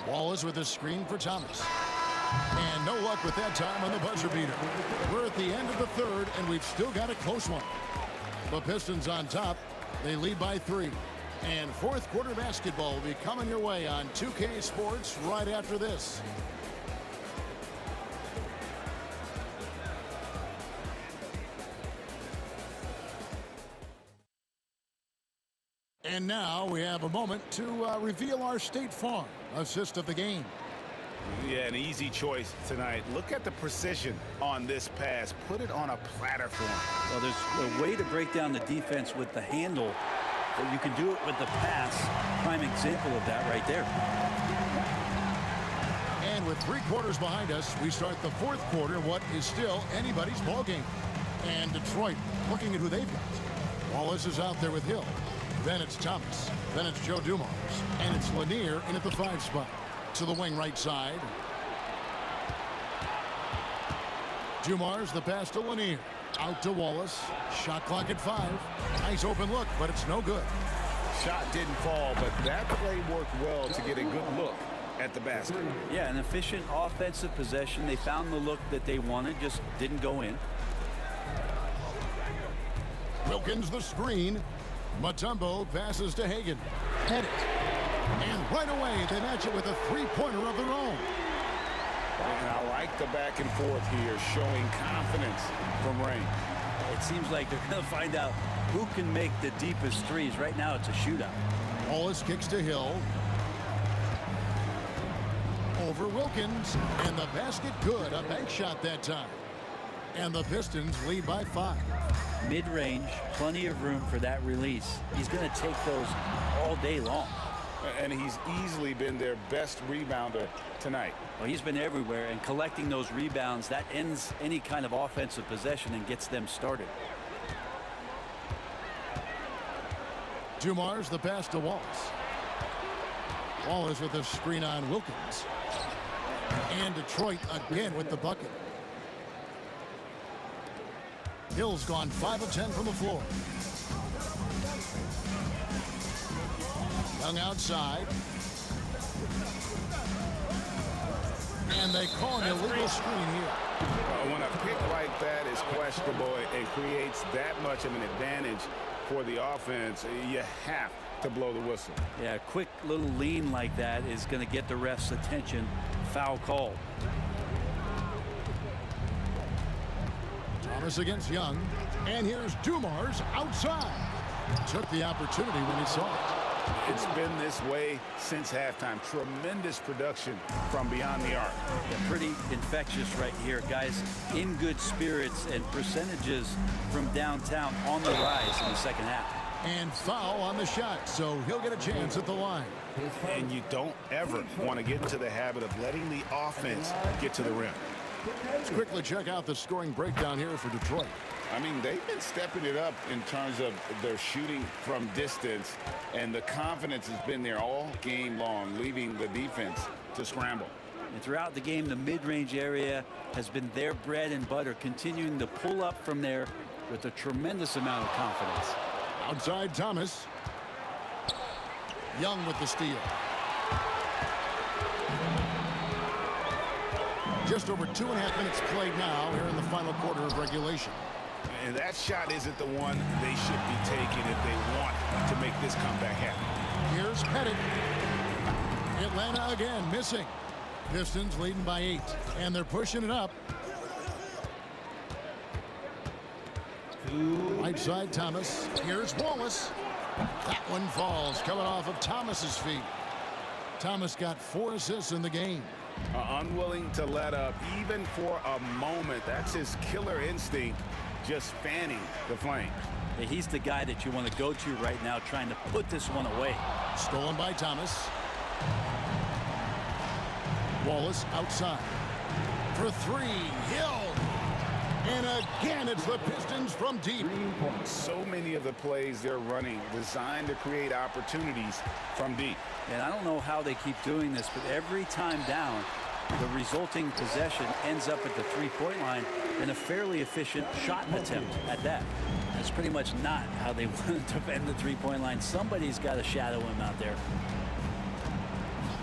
Wallace with a screen for Thomas. And no luck with that time on the buzzer beater. We're at the end of the third, and we've still got a close one. The Pistons on top. They lead by 3. And fourth quarter basketball will be coming your way on 2K Sports right after this. And now we have a moment to reveal our State Farm assist of the game. Yeah, an easy choice tonight. Look at the precision on this pass. Put it on a platter for him. Well, there's a way to break down the defense with the handle, but you can do it with the pass. Prime example of that right there. And with 3 quarters behind us, we start the fourth quarter, what is still anybody's ball game. And Detroit looking at who they've got. Wallace is out there with Hill. Then it's Thomas. Then it's Joe Dumars. And it's Lanier in at the 5 spot. To the wing right side. Dumars the pass to Lanier. Out to Wallace. Shot clock at 5. Nice open look, but it's no good. Shot didn't fall, but that play worked well to get a good look at the basket. Yeah, an efficient offensive possession. They found the look that they wanted, just didn't go in. Wilkins the screen. Mutombo passes to Hagan. Head it. And right away, they match it with a three-pointer of their own. And I like the back and forth here, showing confidence from Rain. It seems like they're going to find out who can make the deepest threes. Right now, it's a shootout. Wallace kicks to Hill. Over Wilkins. And the basket good. A bank shot that time. And the Pistons lead by 5. Mid-range, plenty of room for that release. He's going to take those all day long. And he's easily been their best rebounder tonight. Well, he's been everywhere, and collecting those rebounds, that ends any kind of offensive possession and gets them started. Dumars the pass to Wallace. Wallace with a screen on Wilkins. And Detroit again with the bucket. Hill's gone 5 of 10 from the floor. Young outside. And they call an illegal screen here. When a pick like that is questionable and creates that much of an advantage for the offense, you have to blow the whistle. Yeah, a quick little lean like that is going to get the ref's attention. Foul call. Thomas against Young. And here's Dumars outside. Took the opportunity when he saw it. It's been this way since halftime. Tremendous production from beyond the arc. Yeah, pretty infectious right here. Guys in good spirits, and percentages from downtown on the rise in the second half. And foul on the shot, so he'll get a chance at the line. And you don't ever want to get into the habit of letting the offense get to the rim. Let's quickly check out the scoring breakdown here for Detroit. I mean, they've been stepping it up in terms of their shooting from distance, and the confidence has been there all game long, leaving the defense to scramble. And throughout the game, the mid-range area has been their bread and butter, continuing to pull up from there with a tremendous amount of confidence. Outside Thomas. Young with the steal. Just over 2.5 minutes played now here in the final quarter of regulation. And that shot isn't the one they should be taking if they want to make this comeback happen. Here's Pettit. Atlanta again missing. Pistons leading by 8. And they're pushing it up. Right side Thomas. Here's Wallace. That one falls, coming off of Thomas's feet. Thomas got 4 assists in the game. Unwilling to let up even for a moment. That's his killer instinct, just fanning the flame. Yeah, he's the guy that you want to go to right now, trying to put this one away. Stolen by Thomas. Wallace outside for 3. Hill. And again, it's the Pistons from deep. So many of the plays they're running designed to create opportunities from deep. And I don't know how they keep doing this, but every time down, the resulting possession ends up at the three-point line in a fairly efficient shot attempt at that. That's pretty much not how they want to defend the three-point line. Somebody's got to shadow him out there.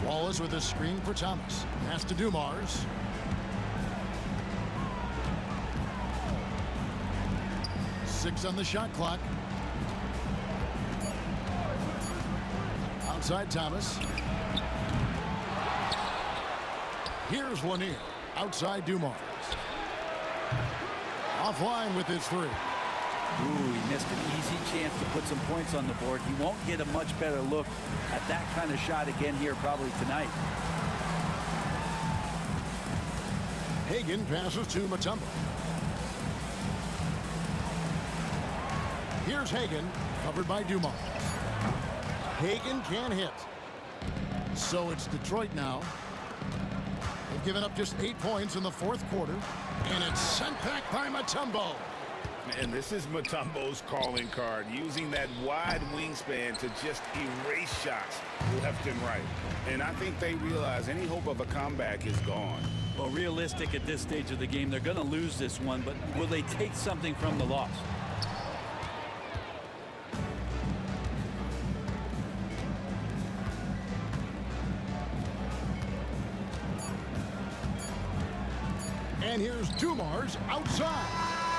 Wallace with a screen for Thomas. Pass to Dumars. Six on the shot clock. Outside Thomas. Here's Lanier. Outside Dumars. Offline with his 3. Ooh, he missed an easy chance to put some points on the board. He won't get a much better look at that kind of shot again here probably tonight. Hagan passes to Mutombo. Here's Hagan, covered by Dumars. Hagan can't hit. So it's Detroit now. They've given up just 8 points in the fourth quarter. And it's sent back by Mutombo. And this is Mutombo's calling card, using that wide wingspan to just erase shots left and right. And I think they realize any hope of a comeback is gone. Well, realistic at this stage of the game, they're going to lose this one, but will they take something from the loss? And here's Dumars outside.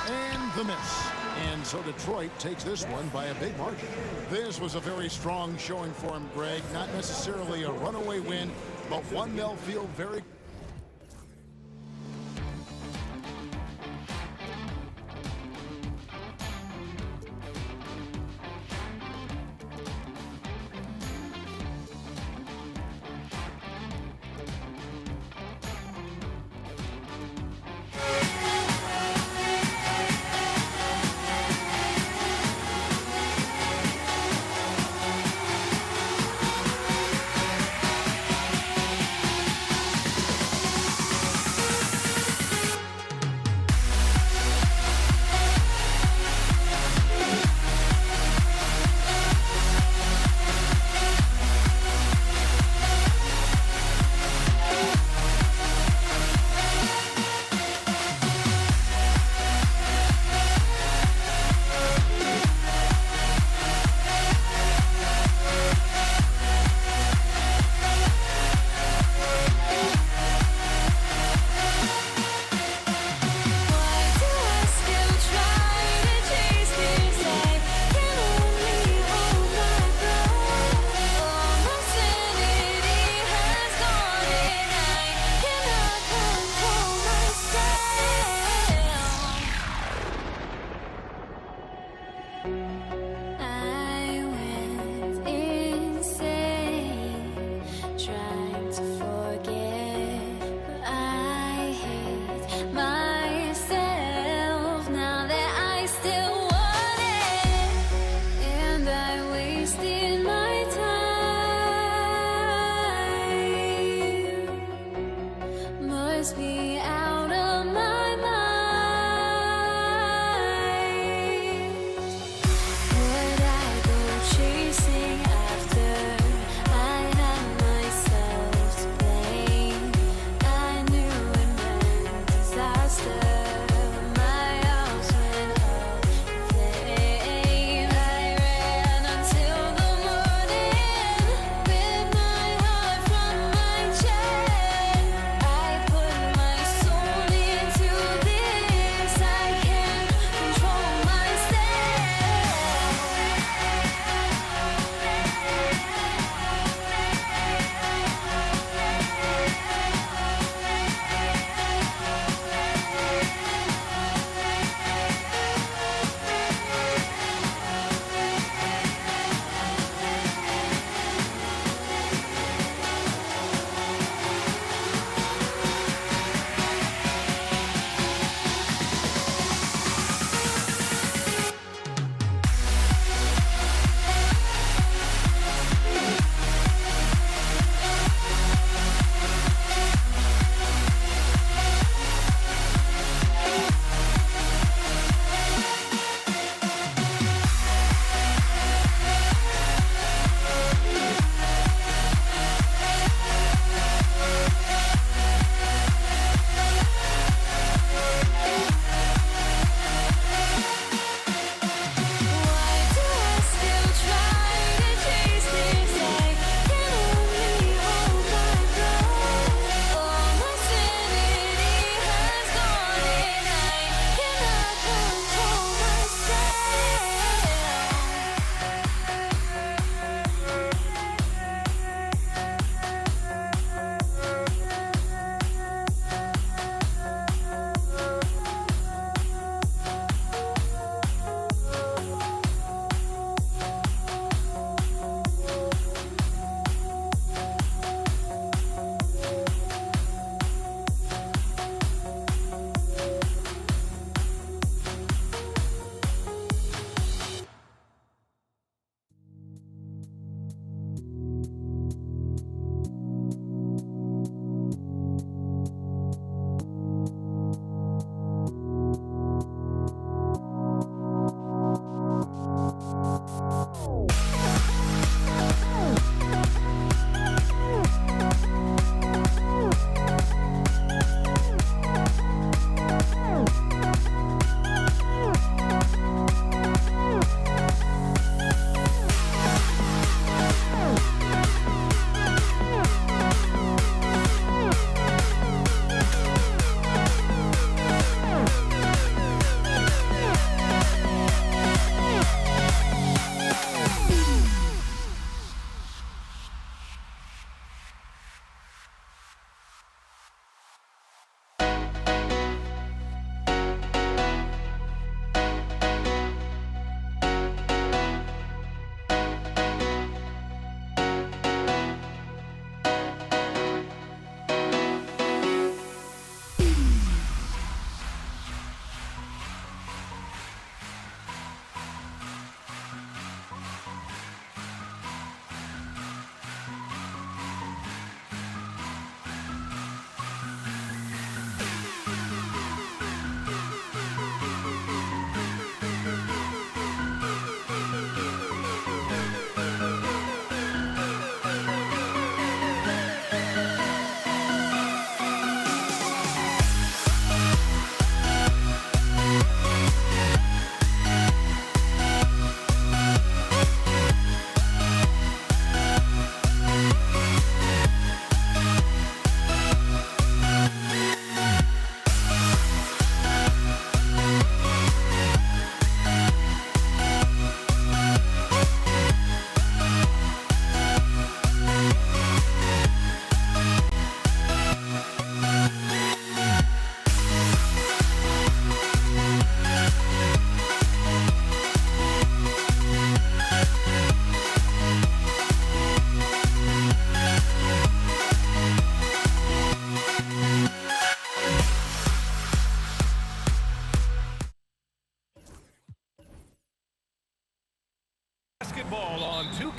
And the miss. And so Detroit takes this one by a big margin. This was a very strong showing for him, Greg. Not necessarily a runaway win, but one they'll feel very...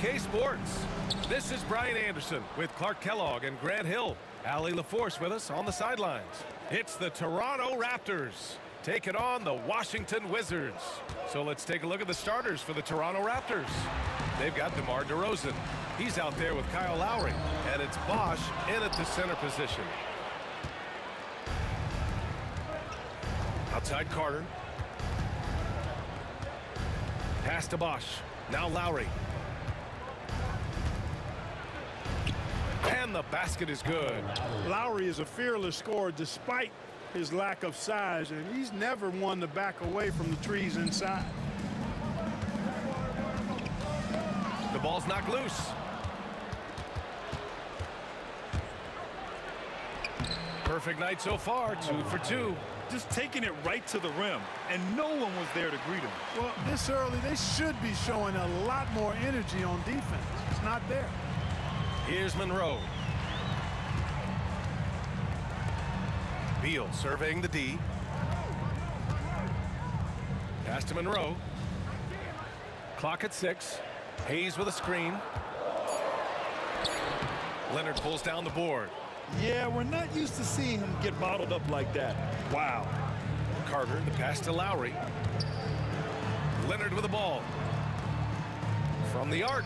2K Sports. This is Brian Anderson with Clark Kellogg and Grant Hill. Allie LaForce with us on the sidelines. It's the Toronto Raptors taking on the Washington Wizards. So let's take a look at the starters for the Toronto Raptors. They've got DeMar DeRozan. He's out there with Kyle Lowry. And it's Bosch in at the center position. Outside Carter. Pass to Bosch. Now Lowry. And the basket is good. Lowry is a fearless scorer despite his lack of size, and he's never one to back away from the trees inside. The ball's knocked loose. Perfect night so far, 2 for 2. Just taking it right to the rim, and no one was there to greet him. Well, this early, they should be showing a lot more energy on defense. It's not there. Here's Monroe. Beal surveying the D. Pass to Monroe. Clock at 6. Hayes with a screen. Leonard pulls down the board. Yeah, we're not used to seeing him get bottled up like that. Wow. Carter, the pass to Lowry. Leonard with the ball. From the arc.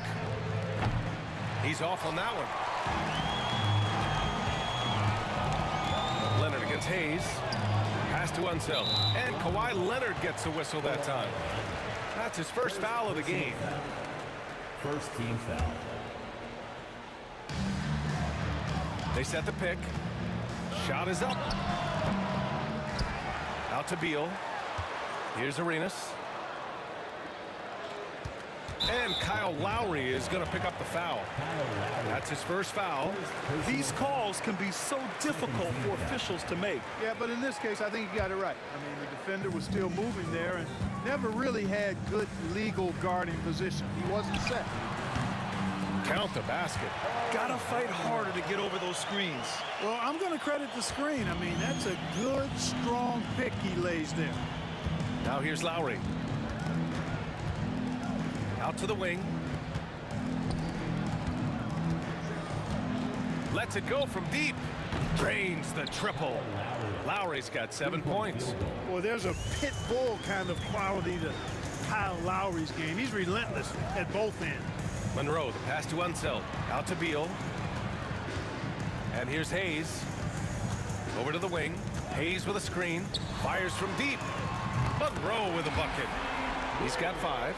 He's off on that one. Leonard against Hayes. Pass to Unseld. And Kawhi Leonard gets a whistle that time. That's his first foul of the game. First team foul. They set the pick. Shot is up. Out to Beal. Here's Arenas. And Kyle Lowry is going to pick up the foul. That's his first foul. These calls can be so difficult for officials to make. Yeah, but in this case, I think you got it right. I mean, the defender was still moving there and never really had good legal guarding position. He wasn't set. Count the basket. Gotta fight harder to get over those screens. Well, I'm going to credit the screen. I mean, that's a good, strong pick he lays there. Now here's Lowry. Out to the wing. Lets it go from deep. Drains the triple. Lowry's got 7 points. Well, there's a pit bull kind of quality to Kyle Lowry's game. He's relentless at both ends. Monroe, the pass to Unseld. Out to Beal. And here's Hayes. Over to the wing. Hayes with a screen. Fires from deep. Monroe with a bucket. He's got 5.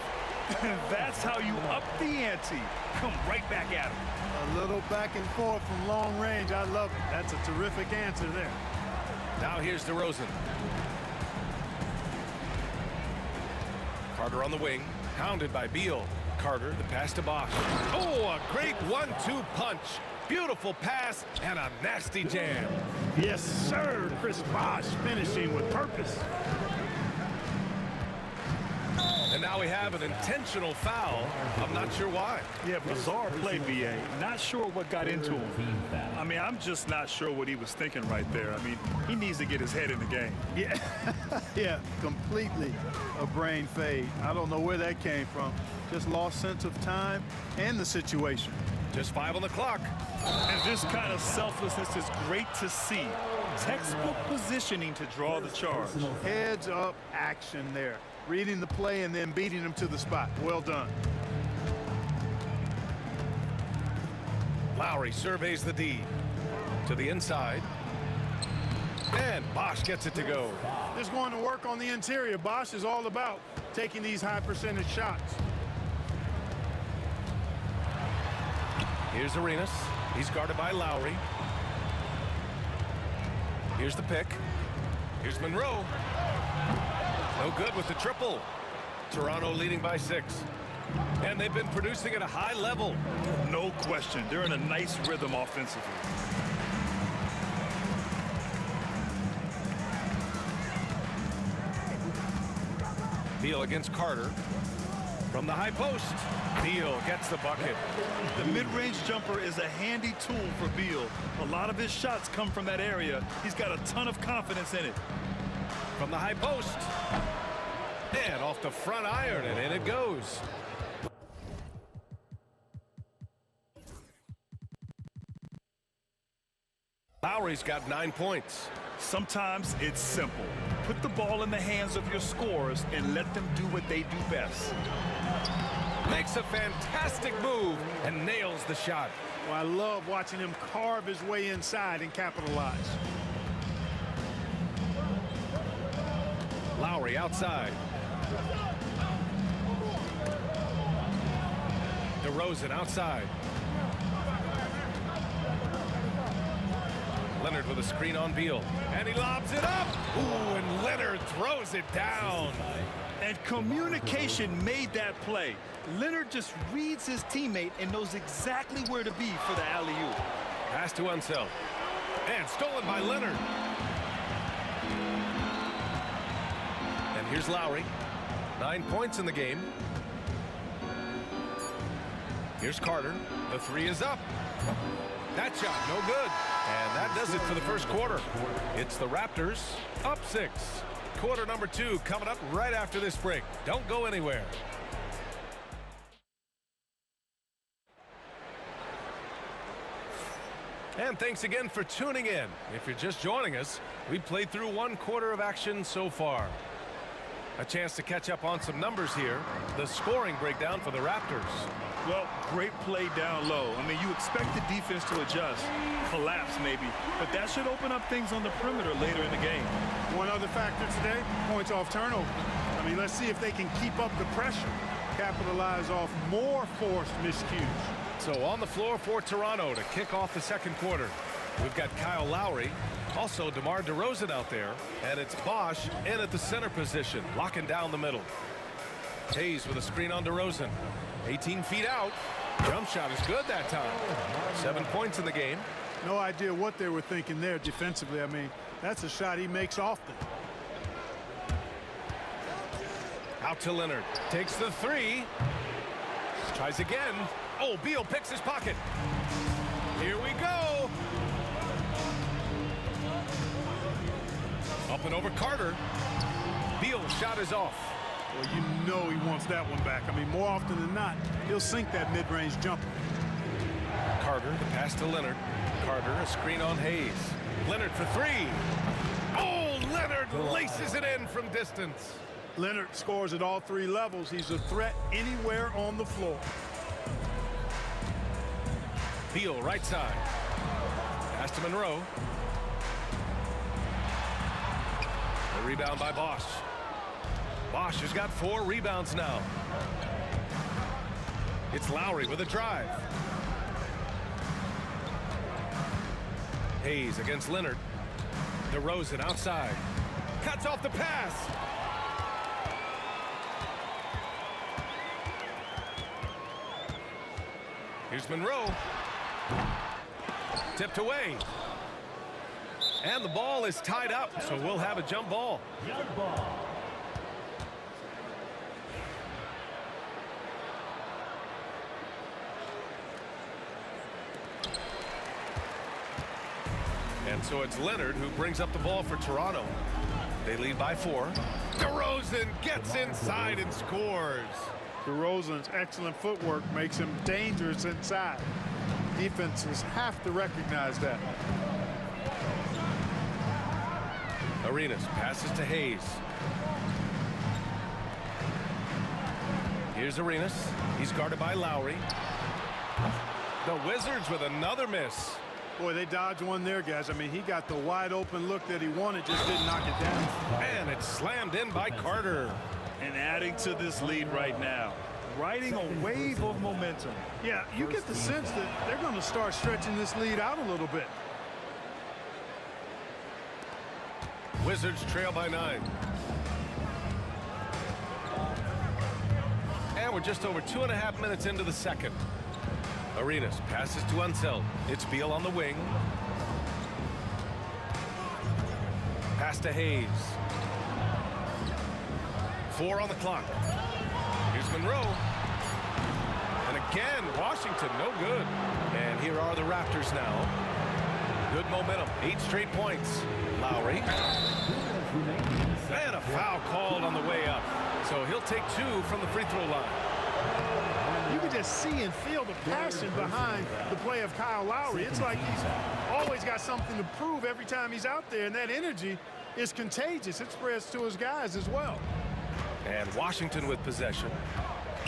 That's how you up the ante. Come right back at him. A little back and forth from long range. I love it. That's a terrific answer there. Now here's DeRozan. Carter on the wing. Hounded by Beal. Carter, the pass to Bosch. Oh, a great 1-2 punch. Beautiful pass and a nasty jam. Yes, sir. Chris Bosch finishing with purpose. And now we have an intentional foul. I'm not sure why. Yeah, bizarre play, BA. Not sure what got into him. I mean, I'm just not sure what he was thinking right there. I mean, he needs to get his head in the game. Yeah, yeah, completely a brain fade. I don't know where that came from. Just lost sense of time and the situation. Just 5 on the clock. And this kind of selflessness is great to see. Textbook positioning to draw the charge. Heads up action there. Reading the play and then beating him to the spot. Well done. Lowry surveys the D. To the inside. And Bosch gets it to go. Just going to work on the interior. Bosch is all about taking these high percentage shots. Here's Arenas. He's guarded by Lowry. Here's the pick. Here's Monroe. No good with the triple. Toronto leading by 6. And they've been producing at a high level. No question. They're in a nice rhythm offensively. Beal against Carter. From the high post. Beal gets the bucket. The mid-range jumper is a handy tool for Beal. A lot of his shots come from that area. He's got a ton of confidence in it. From the high post. And off the front iron, and in it goes. Lowry's got 9 points. Sometimes it's simple. Put the ball in the hands of your scorers and let them do what they do best. Makes a fantastic move and nails the shot. Well, I love watching him carve his way inside and capitalize. Lowry outside. DeRozan outside. Leonard with a screen on Beal. And he lobs it up. Ooh, and Leonard throws it down. And communication made that play. Leonard just reads his teammate and knows exactly where to be for the alley-oop. Pass to Unseld. And stolen by Leonard. And here's Lowry. 9 points in the game. Here's Carter. The three is up. That shot, no good. And that does it for the first quarter. It's the Raptors up 6. Quarter number 2 coming up right after this break. Don't go anywhere. And thanks again for tuning in. If you're just joining us, we played through 1 quarter of action so far. A chance to catch up on some numbers here. The scoring breakdown for the Raptors. Well, great play down low. I mean, you expect the defense to adjust, collapse maybe, but that should open up things on the perimeter later in the game. One other factor today, points off turnover. I mean, let's see if they can keep up the pressure, capitalize off more forced miscues. So on the floor for Toronto to kick off the second quarter, we've got Kyle Lowry, also DeMar DeRozan out there, and it's Bosch in at the center position, locking down the middle. Hayes with a screen on DeRozan. 18 feet out. Jump shot is good that time. 7 points in the game. No idea what they were thinking there defensively. I mean, that's a shot he makes often. Out to Leonard. Takes the three. Tries again. Oh, Beal picks his pocket. Here we go. Up and over Carter. Beal's shot is off. Well, you know he wants that one back. I mean, more often than not, he'll sink that mid-range jumper. Carter, the pass to Leonard. Carter, a screen on Hayes. Leonard for three. Oh, Leonard laces it in from distance. Leonard scores at all 3 levels. He's a threat anywhere on the floor. Beal, right side. Pass to Monroe. The rebound by Bosch. Bosch has got 4 rebounds now. It's Lowry with a drive. Hayes against Leonard. DeRozan outside. Cuts off the pass. Here's Monroe. Tipped away. And the ball is tied up, so we'll have a jump ball. Jump ball. And so it's Leonard who brings up the ball for Toronto. They lead by 4. DeRozan gets inside and scores. DeRozan's excellent footwork makes him dangerous inside. Defenses have to recognize that. Arenas passes to Hayes. Here's Arenas. He's guarded by Lowry. The Wizards with another miss. Boy, they dodged one there, guys. I mean, he got the wide open look that he wanted, just didn't knock it down. And it's slammed in by Carter. And adding to this lead right now, riding a wave of momentum. Yeah, you get the sense that they're going to start stretching this lead out a little bit. Wizards trail by 9. And we're just over 2.5 minutes into the second. Arenas passes to Unseld. It's Beal on the wing. Pass to Hayes. 4 on the clock. Here's Monroe. And again, Washington, no good. And here are the Raptors now. Good momentum, 8 straight points. Lowry. And a foul called on the way up. So he'll take 2 from the free throw line. You can just see and feel the passion behind the play of Kyle Lowry. It's like he's always got something to prove every time he's out there, and that energy is contagious. It spreads to his guys as well. And Washington with possession,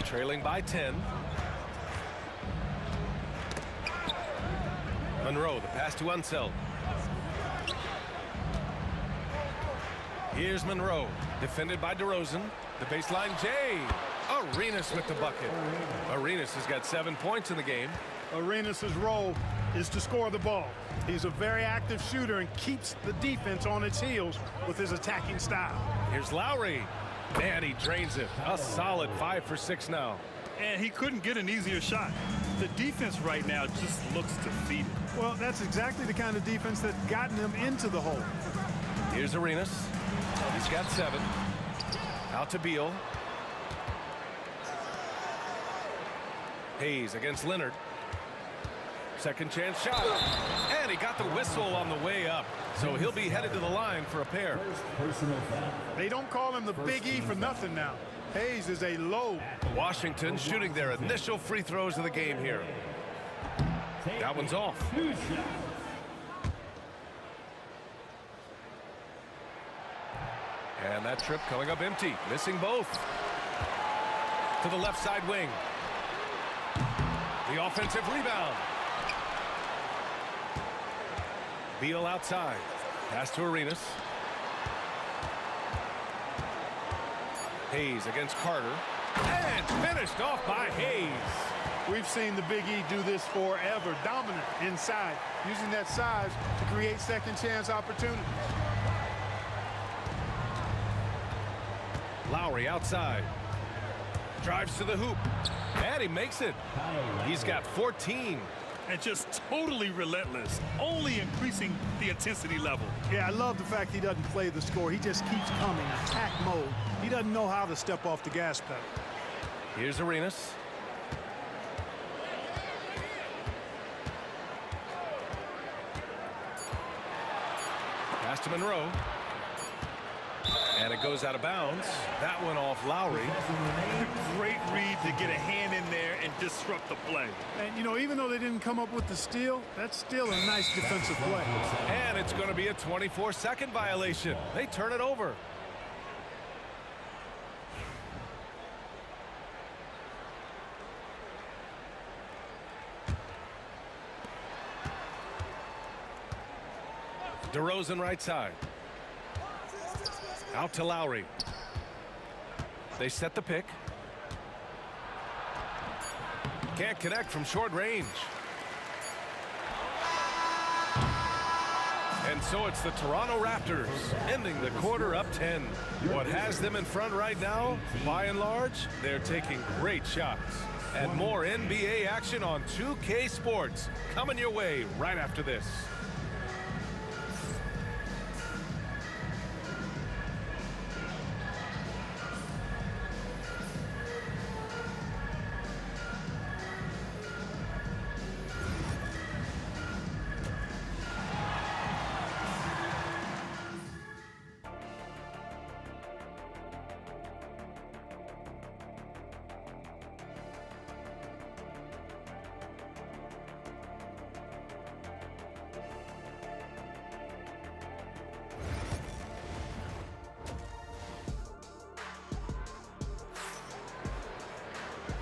trailing by 10. Monroe, the pass to Unseld. Here's Monroe, defended by DeRozan. The baseline, Jay. Arenas with the bucket. Arenas has got 7 points in the game. Arenas' role is to score the ball. He's a very active shooter and keeps the defense on its heels with his attacking style. Here's Lowry. Man, he drains it. A solid 5 for 6 now. And he couldn't get an easier shot. The defense right now just looks defeated. Well, that's exactly the kind of defense that's gotten him into the hole. Here's Arenas. He's got 7. Out to Beal. Hayes against Leonard. Second chance shot. And he got the whistle on the way up. So he'll be headed to the line for a pair. They don't call him the Big E for nothing now. Hayes is a low. Washington shooting their initial free throws of the game here. That one's off. And that trip coming up empty. Missing both. To the left side wing. The offensive rebound. Beal outside. Pass to Arenas. Hayes against Carter. And finished off by Hayes. We've seen the Big E do this forever. Dominant inside, using that size to create second chance opportunities. Lowry outside. Drives to the hoop. And he makes it. He's got 14. And just totally relentless, only increasing the intensity level. Yeah, I love the fact he doesn't play the score. He just keeps coming, attack mode. He doesn't know how to step off the gas pedal. Here's Arenas. Pass to Monroe. And it goes out of bounds. That one off Lowry. Great read to get a hand in there and disrupt the play. And, you know, even though they didn't come up with the steal, that's still a nice defensive play. And it's going to be a 24-second violation. They turn it over. DeRozan right side. Out to Lowry. They set the pick. Can't connect from short range. And so it's the Toronto Raptors ending the quarter up 10. What has them in front right now, by and large, they're taking great shots. And more NBA action on 2K Sports coming your way right after this.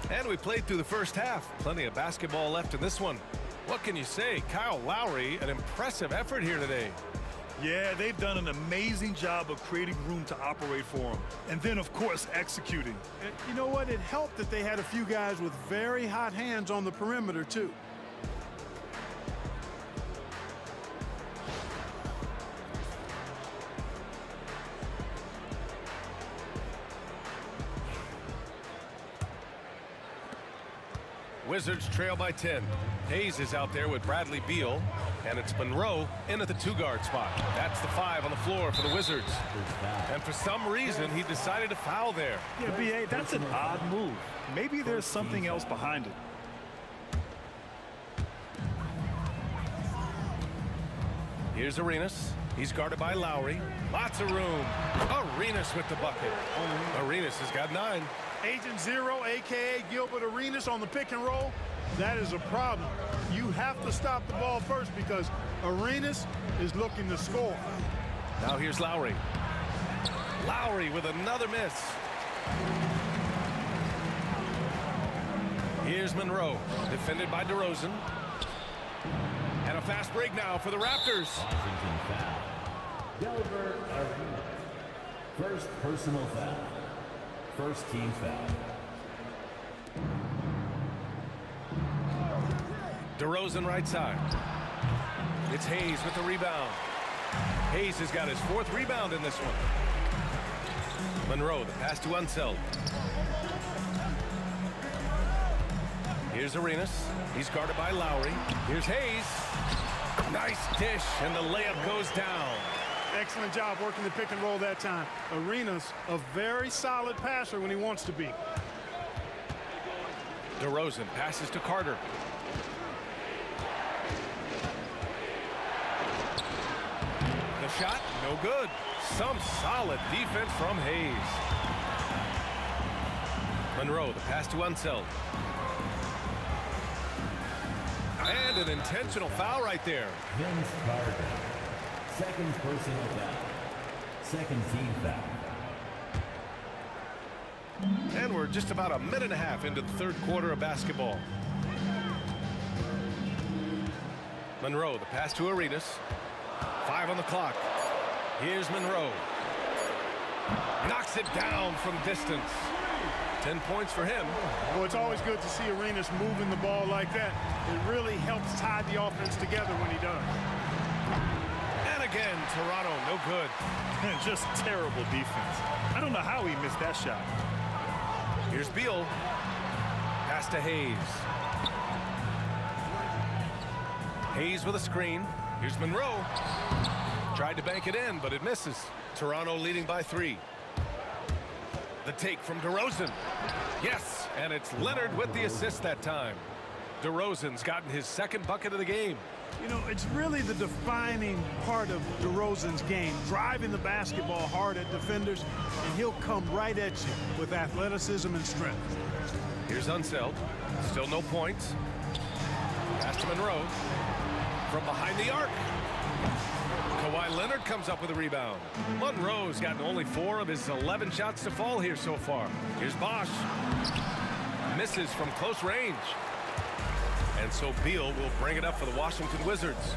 And we played through the first half. Plenty of basketball left in this one. What can you say? Kyle Lowry, an impressive effort here today. Yeah, they've done an amazing job of creating room to operate for him. And then, of course, executing. And you know what? It helped that they had a few guys with very hot hands on the perimeter, too. Wizards trail by 10. Hayes is out there with Bradley Beal, and it's Monroe in at the 2-guard spot. That's the 5 on the floor for the Wizards. And for some reason, he decided to foul there. Yeah, B.A., that's an odd move. Maybe there's something else behind it. Here's Arenas. He's guarded by Lowry. Lots of room. Arenas with the bucket. Arenas has got 9. Agent Zero, a.k.a. Gilbert Arenas, on the pick and roll. That is a problem. You have to stop the ball first because Arenas is looking to score. Now here's Lowry. Lowry with another miss. Here's Monroe, defended by DeRozan. And a fast break now for the Raptors. Washington foul. Gilbert Arenas. First personal foul. First team foul. DeRozan right side. It's Hayes with the rebound. Hayes has got his 4th rebound in this one. Monroe, the pass to Unseld. Here's Arenas. He's guarded by Lowry. Here's Hayes. Nice dish, and the layup goes down. Excellent job working the pick and roll that time. Arenas, a very solid passer when he wants to be. DeRozan passes to Carter. The shot, no good. Some solid defense from Hayes. Monroe, the pass to Unseld. And an intentional foul right there. Vince Carter. Second personal foul. Second team foul. And we're just about a minute and a half into the 3rd quarter of basketball. Monroe, the pass to Arenas. 5 on the clock. Here's Monroe. Knocks it down from distance. 10 points for him. Well, it's always good to see Arenas moving the ball like that. It really helps tie the offense together when he does. And again, Toronto, no good. Just terrible defense. I don't know how he missed that shot. Here's Beal. Pass to Hayes. Hayes with a screen. Here's Monroe. Tried to bank it in, but it misses. Toronto leading by 3. The take from DeRozan. Yes, and it's Leonard with the assist that time. DeRozan's gotten his 2nd bucket of the game. You know, it's really the defining part of DeRozan's game, driving the basketball hard at defenders, and he'll come right at you with athleticism and strength. Here's Unseld. Still no points. Pass to Monroe. From behind the arc. Kawhi Leonard comes up with a rebound. Monroe's gotten only 4 of his 11 shots to fall here so far. Here's Bosch. Misses from close range. And so Beal will bring it up for the Washington Wizards.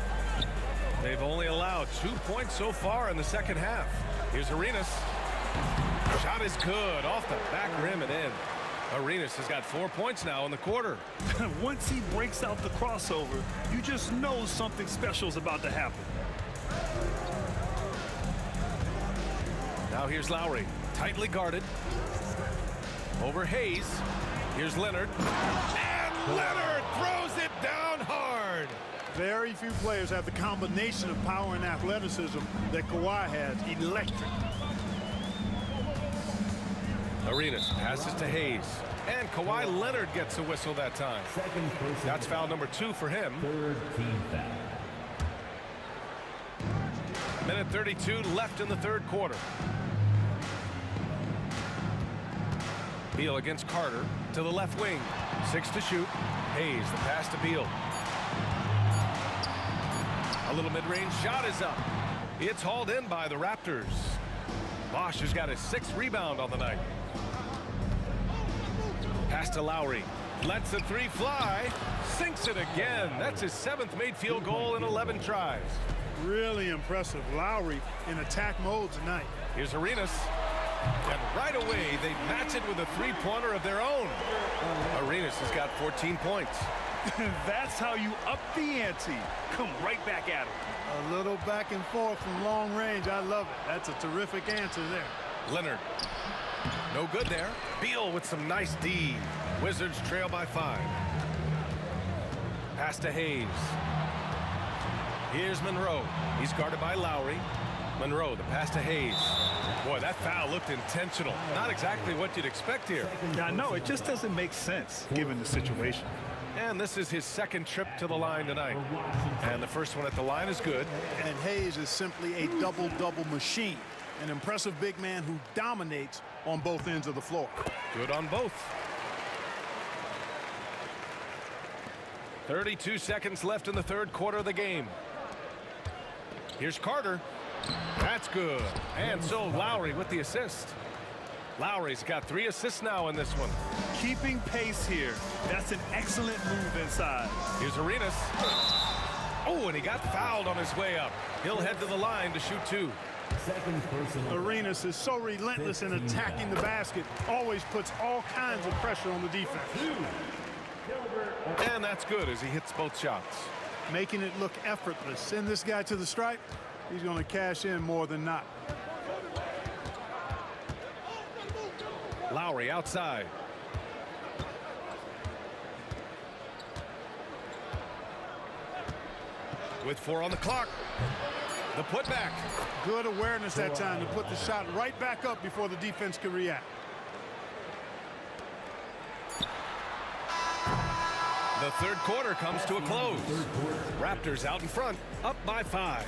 They've only allowed 2 points so far in the 2nd half. Here's Arenas. Shot is good off the back rim and in. Arenas has got 4 points now in the quarter. Once he breaks out the crossover, you just know something special is about to happen. Now here's Lowry, tightly guarded. Over Hayes. Here's Leonard. And Leonard throws it down hard. Very few players have the combination of power and athleticism that Kawhi has. Electric. Arenas passes to Hayes. And Kawhi Leonard gets a whistle that time. That's foul number 2 for him. 3rd team foul. Minute 32 left in the 3rd quarter. Beal against Carter to the left wing. 6 to shoot. Hayes, the pass to Beal. A little mid-range shot is up. It's hauled in by the Raptors. Bosch has got his 6th rebound on the night. Pass to Lowry. Lets the 3 fly. Sinks it again. That's his 7th made field goal in 11 tries. Really impressive. Lowry in attack mode tonight. Here's Arenas. And right away, they match it with a 3-pointer of their own. Arenas has got 14 points. That's how you up the ante. Come right back at him. A little back and forth from long range. I love it. That's a terrific answer there. Leonard. No good there. Beal with some nice D. Wizards trail by 5. Pass to Hayes. Here's Monroe. He's guarded by Lowry. Monroe, the pass to Hayes. Boy, that foul looked intentional. Not exactly what you'd expect here. Yeah, no, it just doesn't make sense given the situation. And this is his second trip to the line tonight. And the first one at the line is good. And Hayes is simply a double-double machine. An impressive big man who dominates on both ends of the floor. Good on both. 32 seconds left in the third quarter of the game. Here's Carter. That's good. And so Lowry with the assist. Lowry's got 3 assists now in this one. Keeping pace here. That's an excellent move inside. Here's Arenas. Oh, and he got fouled on his way up. He'll head to the line to shoot 2. Arenas is so relentless in attacking the basket. Always puts all kinds of pressure on the defense. And that's good as he hits both shots. Making it look effortless. Send this guy to the stripe. He's going to cash in more than not. Lowry outside. With 4 on the clock. The putback. Good awareness that time to put the shot right back up before the defense could react. The third quarter comes to a close. Raptors out in front, up by 5.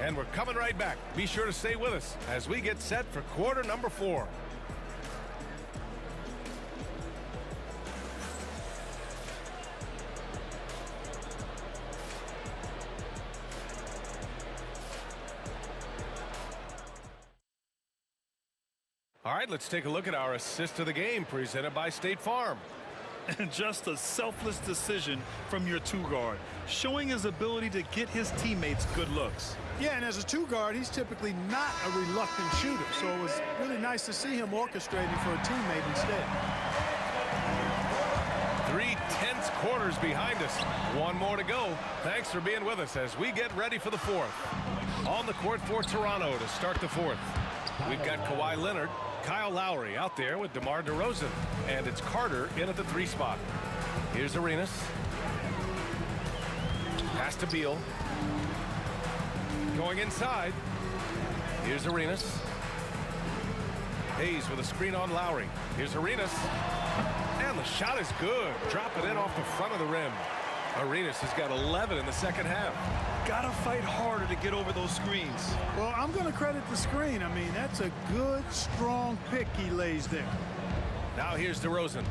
And we're coming right back. Be sure to stay with us as we get set for quarter number 4. All right, let's take a look at our assist of the game presented by State Farm. And just a selfless decision from your 2-guard, showing his ability to get his teammates good looks. Yeah, and as a 2-guard, he's typically not a reluctant shooter, so it was really nice to see him orchestrating for a teammate instead. 3 tense quarters behind us. 1 more to go. Thanks for being with us as we get ready for the 4th. On the court for Toronto to start the 4th. We've got Kawhi Leonard, Kyle Lowry out there with DeMar DeRozan, and it's Carter in at the 3 spot. Here's Arenas. Pass to Beal. Going inside. Here's Arenas. Hayes with a screen on Lowry. Here's Arenas. And the shot is good. Dropping in off the front of the rim. Arenas has got 11 in the second half. Gotta fight harder to get over those screens. Well, I'm going to credit the screen. I mean, that's a good, strong pick he lays there. Now here's DeRozan.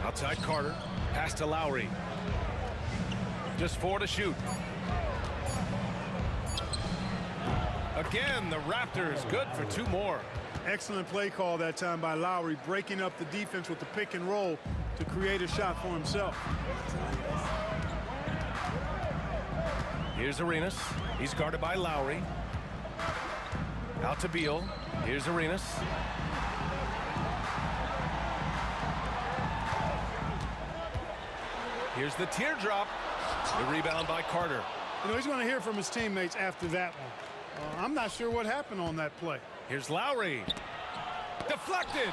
Outside Carter. Pass to Lowry. Just 4 to shoot. Again, the Raptors good for 2 more. Excellent play call that time by Lowry, breaking up the defense with the pick and roll to create a shot for himself. Here's Arenas. He's guarded by Lowry. Out to Beal. Here's Arenas. Here's the teardrop. The rebound by Carter. You know, he's going to hear from his teammates after that one. I'm not sure what happened on that play. Here's Lowry. Deflected.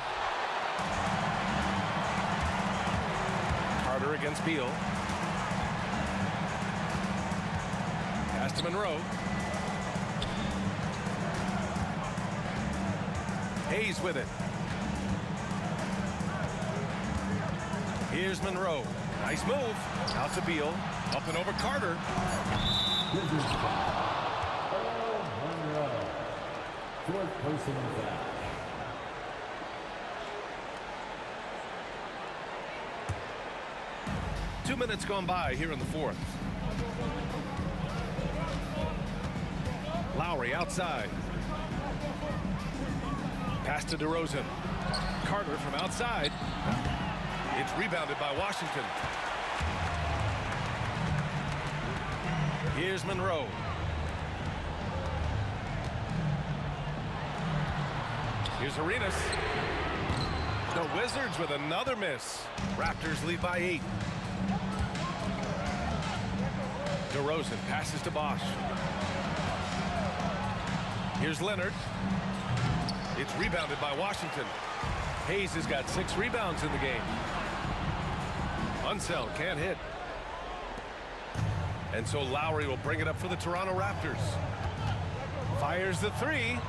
Carter against Beal. Pass to Monroe. Hayes with it. Here's Monroe. Nice move. Out to Beal. Up and over Carter. Fourth personal foul. Two minutes gone by here in the 4th. Lowry outside. Pass to DeRozan. Carter from outside. It's rebounded by Washington. Here's Monroe. Here's Arenas. The Wizards with another miss. Raptors lead by 8. DeRozan passes to Bosch. Here's Leonard. It's rebounded by Washington. Hayes has got 6 rebounds in the game. Unseld can't hit. And so Lowry will bring it up for the Toronto Raptors. Fires the 3.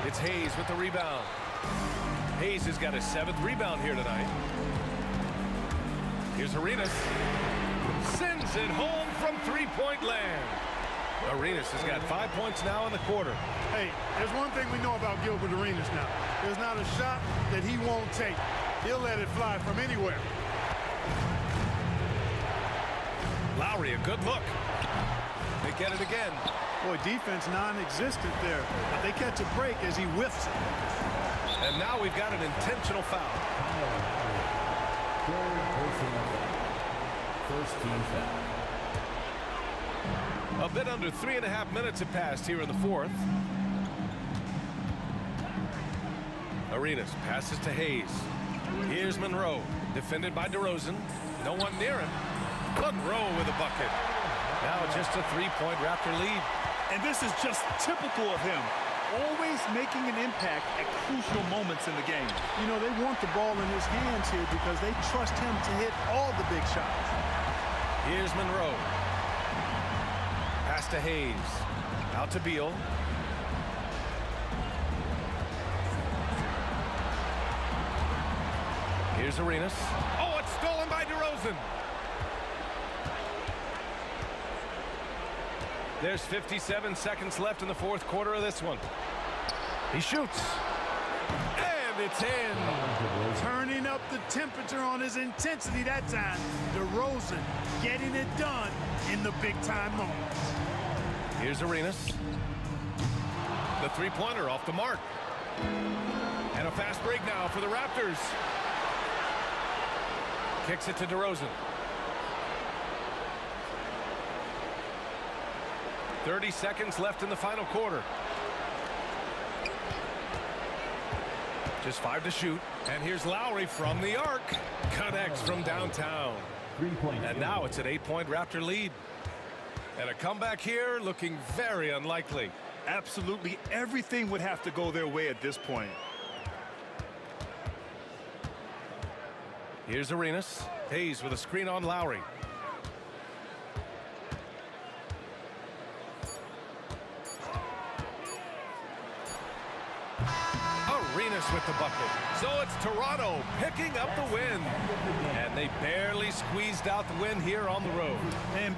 It's Hayes with the rebound. Hayes has got his 7th rebound here tonight. Here's Arenas. Sends it home from three-point land. Arenas has got 5 points now in the quarter. Hey, there's one thing we know about Gilbert Arenas now. There's not a shot that he won't take. He'll let it fly from anywhere. Lowry, a good look. They get it again. Boy, defense non-existent there. But they catch a break as he whiffs it. And now we've got an intentional foul. First team foul. A bit under 3.5 minutes have passed here in the 4th. Arenas passes to Hayes. Here's Monroe, defended by DeRozan. No one near him. Monroe with a bucket. Now just a 3-point Raptor lead. And this is just typical of him. Always making an impact at crucial moments in the game. You know, they want the ball in his hands here because they trust him to hit all the big shots. Here's Monroe. Pass to Hayes. Out to Beal. Here's Arenas. Oh, it's stolen by DeRozan. There's 57 seconds left in the 4th quarter of this one. He shoots. And it's in. Turning up the temperature on his intensity that time. DeRozan getting it done in the big-time moments. Here's Arenas. The three-pointer off the mark. And a fast break now for the Raptors. Kicks it to DeRozan. 30 seconds left in the final quarter. Just 5 to shoot. And here's Lowry from the arc. Connects from downtown. And now it's an 8-point Raptor lead. And a comeback here looking very unlikely. Absolutely everything would have to go their way at this point. Here's Arenas. Hayes with a screen on Lowry. Arenas with the bucket. So it's Toronto picking up the win. And they barely squeezed out the win here on the road. And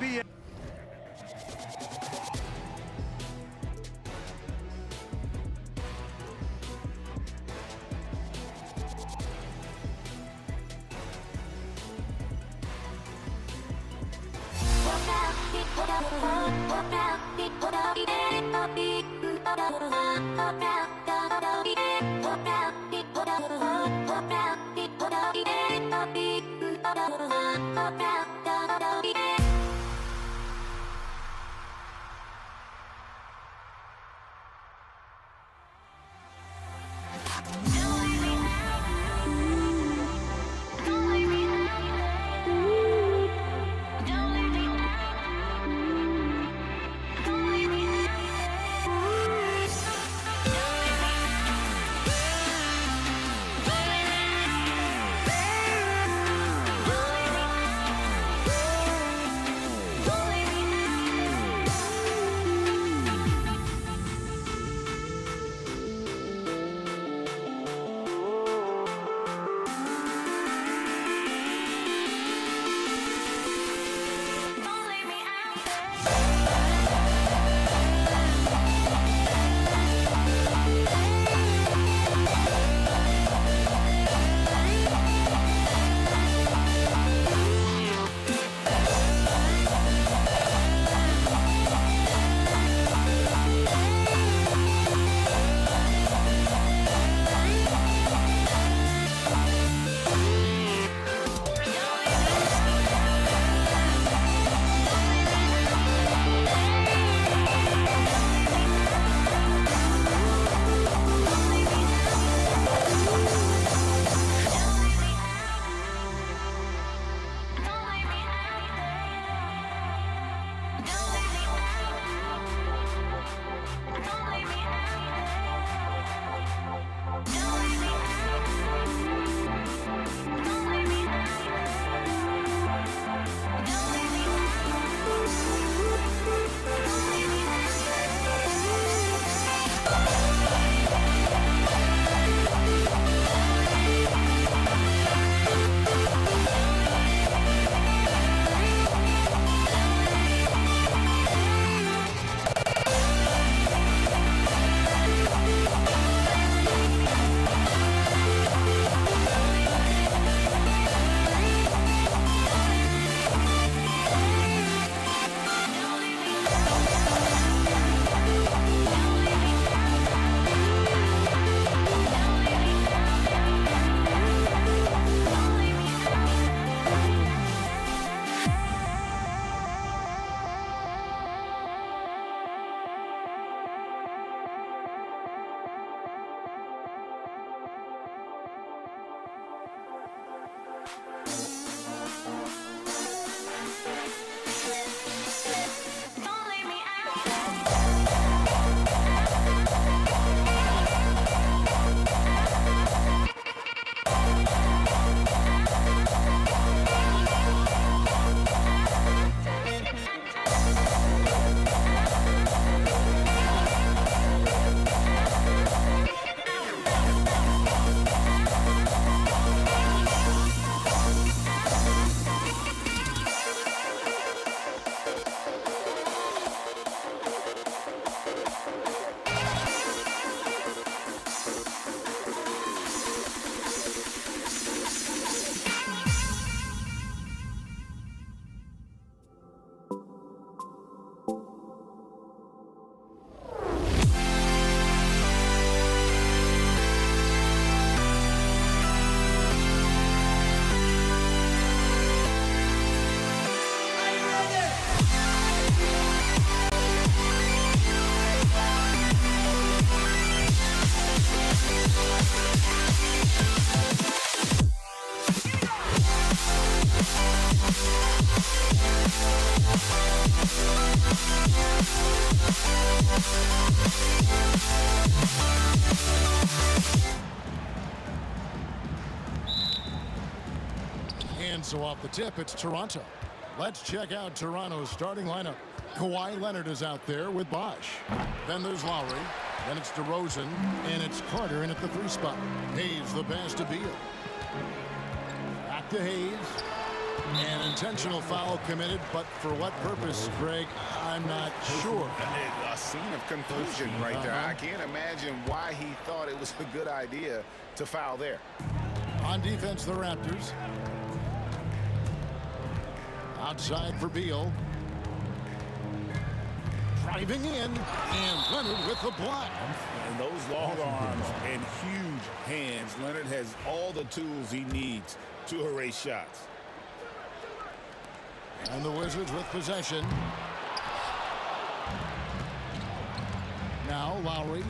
So off the tip, it's Toronto. Let's check out Toronto's starting lineup. Kawhi Leonard is out there with Bosch. Then there's Lowry. Then it's DeRozan. And it's Carter in at the 3 spot. Hayes the pass to Beal. Back to Hayes. An intentional foul committed, but for what purpose, Greg, I'm not sure. A scene of confusion right there. I can't imagine why he thought it was a good idea to foul there. On defense, the Raptors. Outside for Beal. Driving in, and Leonard with the block. And those long arms and huge hands, Leonard has all the tools he needs to erase shots. And the Wizards with possession. Now Lowry.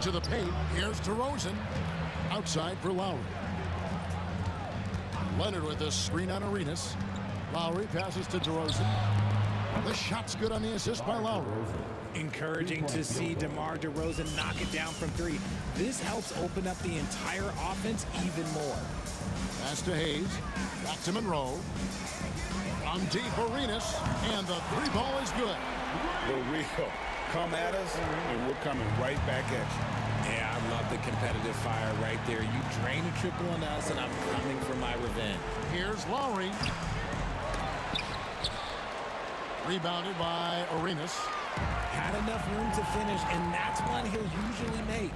To the paint. Here's DeRozan. Outside for Lowry. Leonard with a screen on Arenas. Lowry passes to DeRozan. The shot's good on the assist by Lowry. Encouraging to see DeMar DeRozan knock it down from 3. This helps open up the entire offense even more. Pass to Hayes. Back to Monroe. On deep, Arenas. And the 3 ball is good. The real. Come at us, and we're coming right back at you. Yeah, I love the competitive fire right there. You drain a triple on us, and I'm coming for my revenge. Here's Lowry. Rebounded by Arenas. Had enough room to finish, and that's one he'll usually make.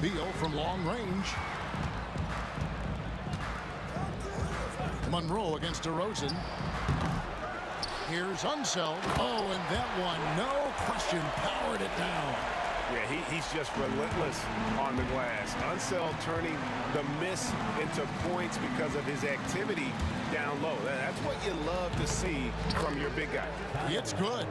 Beal from long range. Monroe against DeRozan. Here's Unseld. Oh, and that one, no question, powered it down. Yeah, he's just relentless on the glass. Unseld turning the miss into points because of his activity down low. That's what you love to see from your big guy. It's good.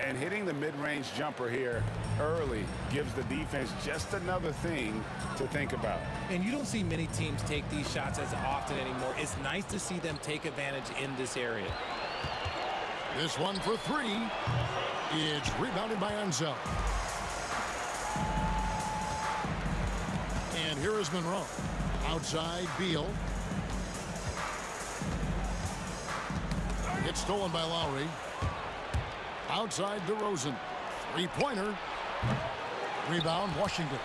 And hitting the mid-range jumper here early gives the defense just another thing to think about. And you don't see many teams take these shots as often anymore. It's nice to see them take advantage in this area. This one for 3. It's rebounded by Unseld. And here is Monroe. Outside, Beal. It's stolen by Lowry. Outside, DeRozan. 3-pointer. Rebound, Washington.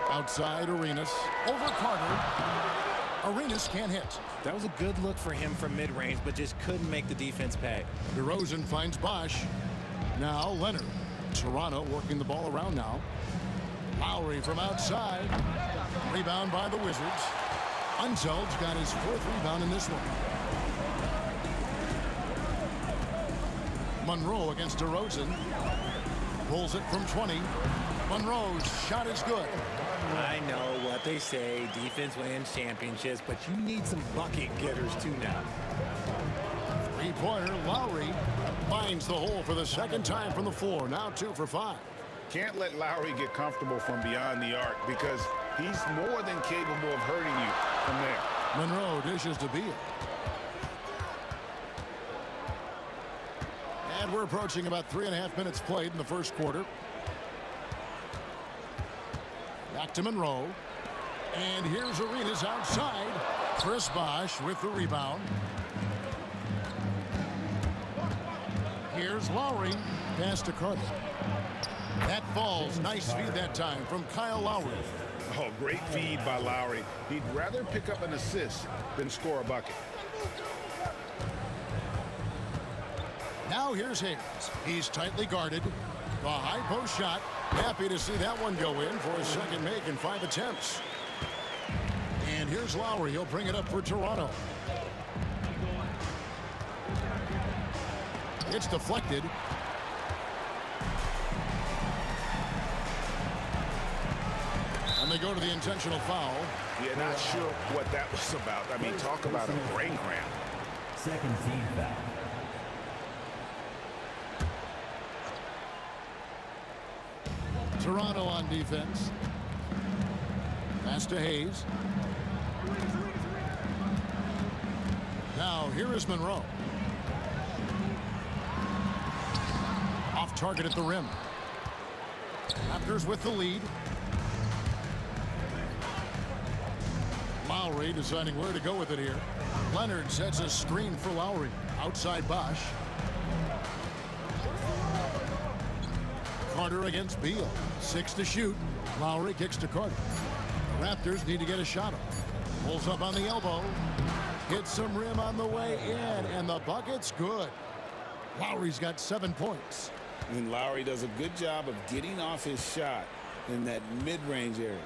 Outside, Arenas. Over Carter. Arenas can't hit. That was a good look for him from mid-range, but just couldn't make the defense pay. DeRozan finds Bosch. Now Leonard. Toronto working the ball around now. Lowry from outside. Rebound by the Wizards. Unseld's got his 4th rebound in this one. Monroe against DeRozan. Pulls it from 20. Monroe's shot is good. I know what they say, defense wins championships, but you need some bucket getters too now. 3-pointer, Lowry finds the hole for the 2nd time from the floor. Now 2 for 5. Can't let Lowry get comfortable from beyond the arc because he's more than capable of hurting you from there. Monroe dishes to Beal. And we're approaching about 3.5 minutes played in the first quarter. Back to Monroe. And here's Arenas outside. Chris Bosh with the rebound. Here's Lowry. Pass to Carter. That falls. Nice feed that time from Kyle Lowry. Oh, great feed by Lowry. He'd rather pick up an assist than score a bucket. Now here's Hayes. He's tightly guarded. The high post shot. Happy to see that one go in for his 2nd make in 5 attempts. And here's Lowry. He'll bring it up for Toronto. It's deflected. And they go to the intentional foul. Yeah, not sure what that was about. I mean, talk about a brain cramp. 2nd team foul. Toronto on defense. Pass to Hayes. Now here is Monroe. Off target at the rim. Raptors with the lead. Lowry deciding where to go with it here. Leonard sets a screen for Lowry. Outside Bosch. Carter against Beal. 6 to shoot. Lowry kicks to Carter. The Raptors need to get a shot off. Pulls up on the elbow. Hits some rim on the way in, and the bucket's good. Lowry's got 7 points. And Lowry does a good job of getting off his shot in that mid-range area.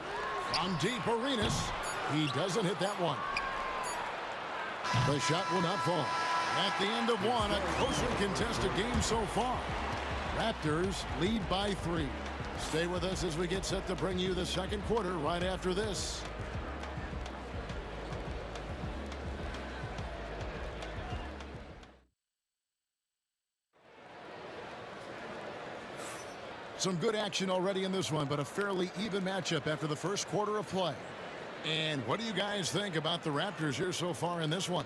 From deep, Arenas. He doesn't hit that one. The shot will not fall. At the end of one, a closely contested game so far. Raptors lead by 3. Stay with us as we get set to bring you the second quarter right after this. Some good action already in this one, but a fairly even matchup after the first quarter of play. And what do you guys think about the Raptors here so far in this one?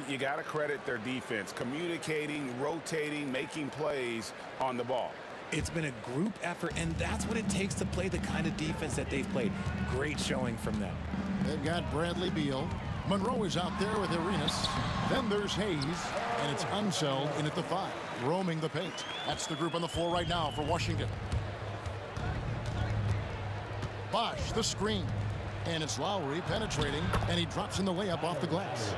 You got to credit their defense, communicating, rotating, making plays on the ball. It's been a group effort, and that's what it takes to play the kind of defense that they've played. Great showing from them. They've got Bradley Beal. Monroe is out there with Arenas. Then there's Hayes, and it's Unseld in at the 5, roaming the paint. That's the group on the floor right now for Washington. Bosch, the screen. And it's Lowry penetrating, and he drops in the layup off the glass.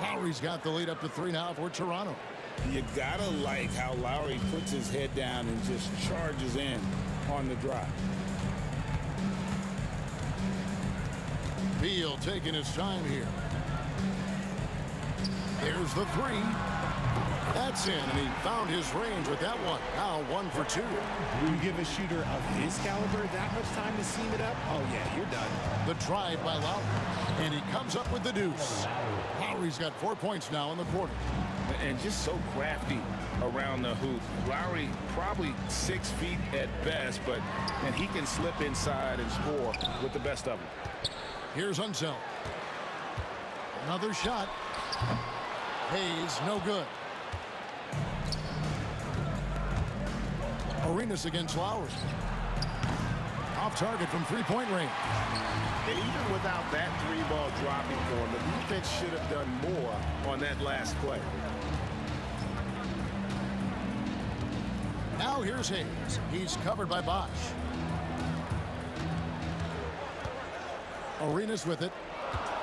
Lowry's got the lead up to 3 now for Toronto. You gotta like how Lowry puts his head down and just charges in on the drive. Beal taking his time here. There's the 3. That's in, and he found his range with that one. Now 1 for 2. You give a shooter of his caliber that much time to seam it up? Oh, yeah, you're done. The drive by Lowry, and he comes up with the deuce. Lowry's got 4 points now in the quarter. And just so crafty around the hoop. Lowry probably 6 feet at best, and he can slip inside and score with the best of them. Here's Unseld. Another shot. Hayes, no good. Arenas against Lowry. Off target from 3-point range. And even without that 3-ball dropping for him, the defense should have done more on that last play. Now here's Hayes. He's covered by Bosch. Arenas with it.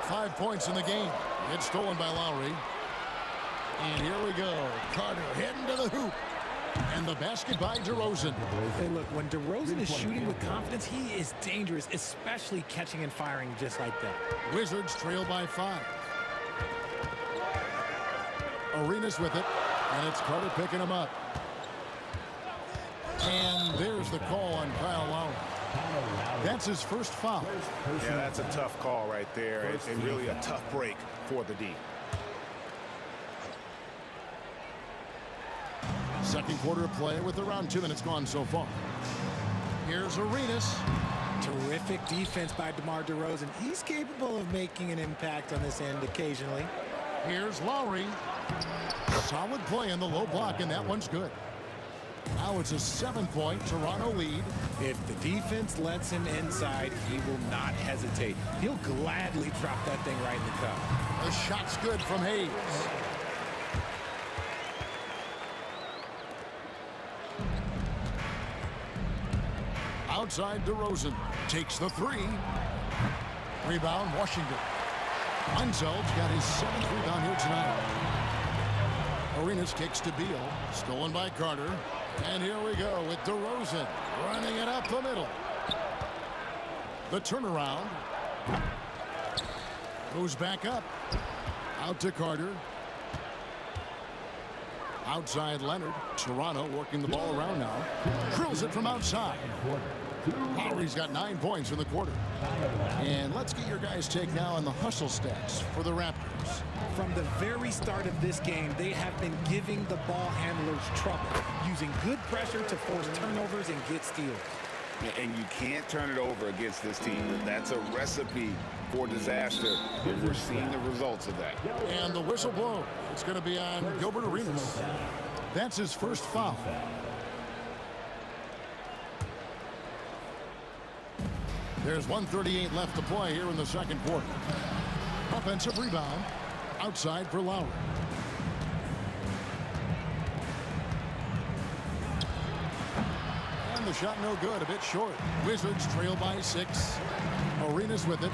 5 points in the game. It's stolen by Lowry. And here we go. Carter heading to the hoop. And the basket by DeRozan. Hey, look, when DeRozan is shooting with confidence, he is dangerous, especially catching and firing just like that. Wizards trail by 5. Arenas with it. And it's Carter picking him up. And there's the call on Kyle Lowry. That's his first foul. Yeah, that's a tough call right there, and really a tough break for the D. Second quarter of play with around 2 minutes gone so far. Here's Arenas. Terrific defense by DeMar DeRozan. He's capable of making an impact on this end occasionally. Here's Lowry. Solid play in the low block, and that one's good. Now it's a 7-point Toronto lead. If the defense lets him inside, he will not hesitate. He'll gladly drop that thing right in the cup. The shot's good from Hayes. Outside DeRozan takes the 3. Rebound Washington. Unseld's got his 7th rebound here tonight. Arenas kicks to Beal. Stolen by Carter. And here we go with DeRozan running it up the middle. The turnaround. Goes back up. Out to Carter. Outside Leonard. Toronto working the ball around now. Drills it from outside. Lowry's got 9 points in the quarter. And let's get your guys' take now on the hustle stats for the Raptors. From the very start of this game, they have been giving the ball handlers trouble, using good pressure to force turnovers and get steals. And you can't turn it over against this team. That's a recipe for disaster, and we're seeing the results of that. And the whistle blows. It's going to be on Gilbert Arenas. That's his first foul. There's 1:38 left to play here in the second quarter. Offensive rebound. Outside for Lowry. And the shot no good. A bit short. Wizards trail by 6. Arenas with it.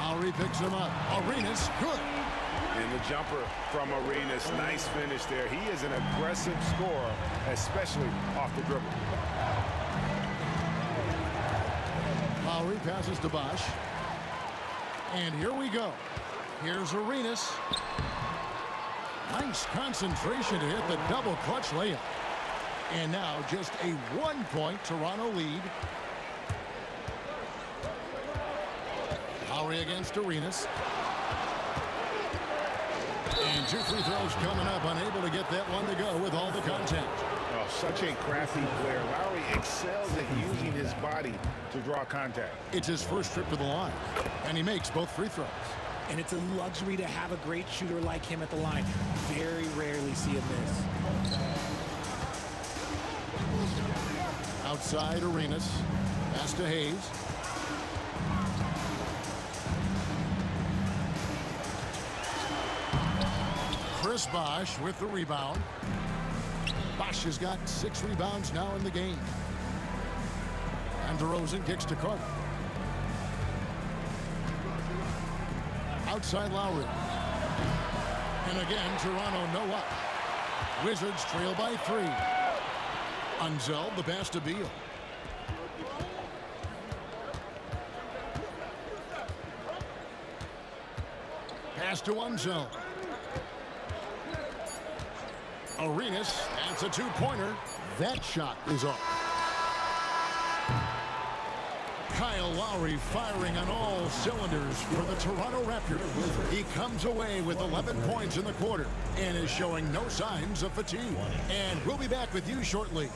Lowry picks him up. Arenas, good. And the jumper from Arenas. Nice finish there. He is an aggressive scorer, especially off the dribble. Lowry passes to Bosch. And here we go. Here's Arenas. Nice concentration to hit the double clutch layup. And now just a 1-point Toronto lead. Lowry against Arenas. And 2 free throws coming up. Unable to get that one to go with all the contact. Oh, such a crafty player. Lowry excels at using his body to draw contact. It's his first trip to the line. And he makes both free throws. And it's a luxury to have a great shooter like him at the line. Very rarely see him miss. Outside Arenas. Pass to Hayes. Chris Bosch with the rebound. Bosch has got 6 rebounds now in the game. And DeRozan kicks to Carter. Outside Lowry. And again, Toronto no up. Wizards trail by 3. Unzel, the pass to Beal. Pass to Unzel. Arenas, that's a 2-pointer. That shot is off. Kyle Lowry firing on all cylinders for the Toronto Raptors. He comes away with 11 points in the quarter and is showing no signs of fatigue. And we'll be back with you shortly.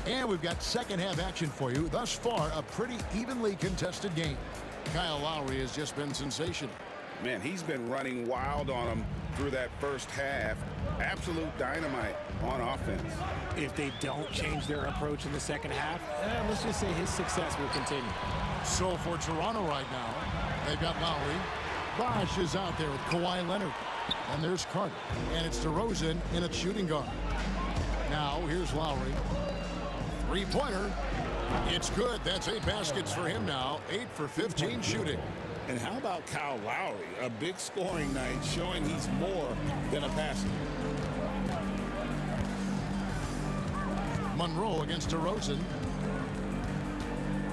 And we've got second half action for you. Thus far, a pretty evenly contested game. Kyle Lowry has just been sensational. Man, he's been running wild on him through that first half. Absolute dynamite on offense. If they don't change their approach in the second half, let's just say his success will continue. So for Toronto right now, they've got Lowry. Bosch is out there with Kawhi Leonard. And there's Carter. And it's DeRozan in a shooting guard. Now, here's Lowry. 3-pointer. It's good. That's 8 baskets for him now. 8 for 15 shooting. And how about Kyle Lowry? A big scoring night showing he's more than a passer. Monroe against DeRozan.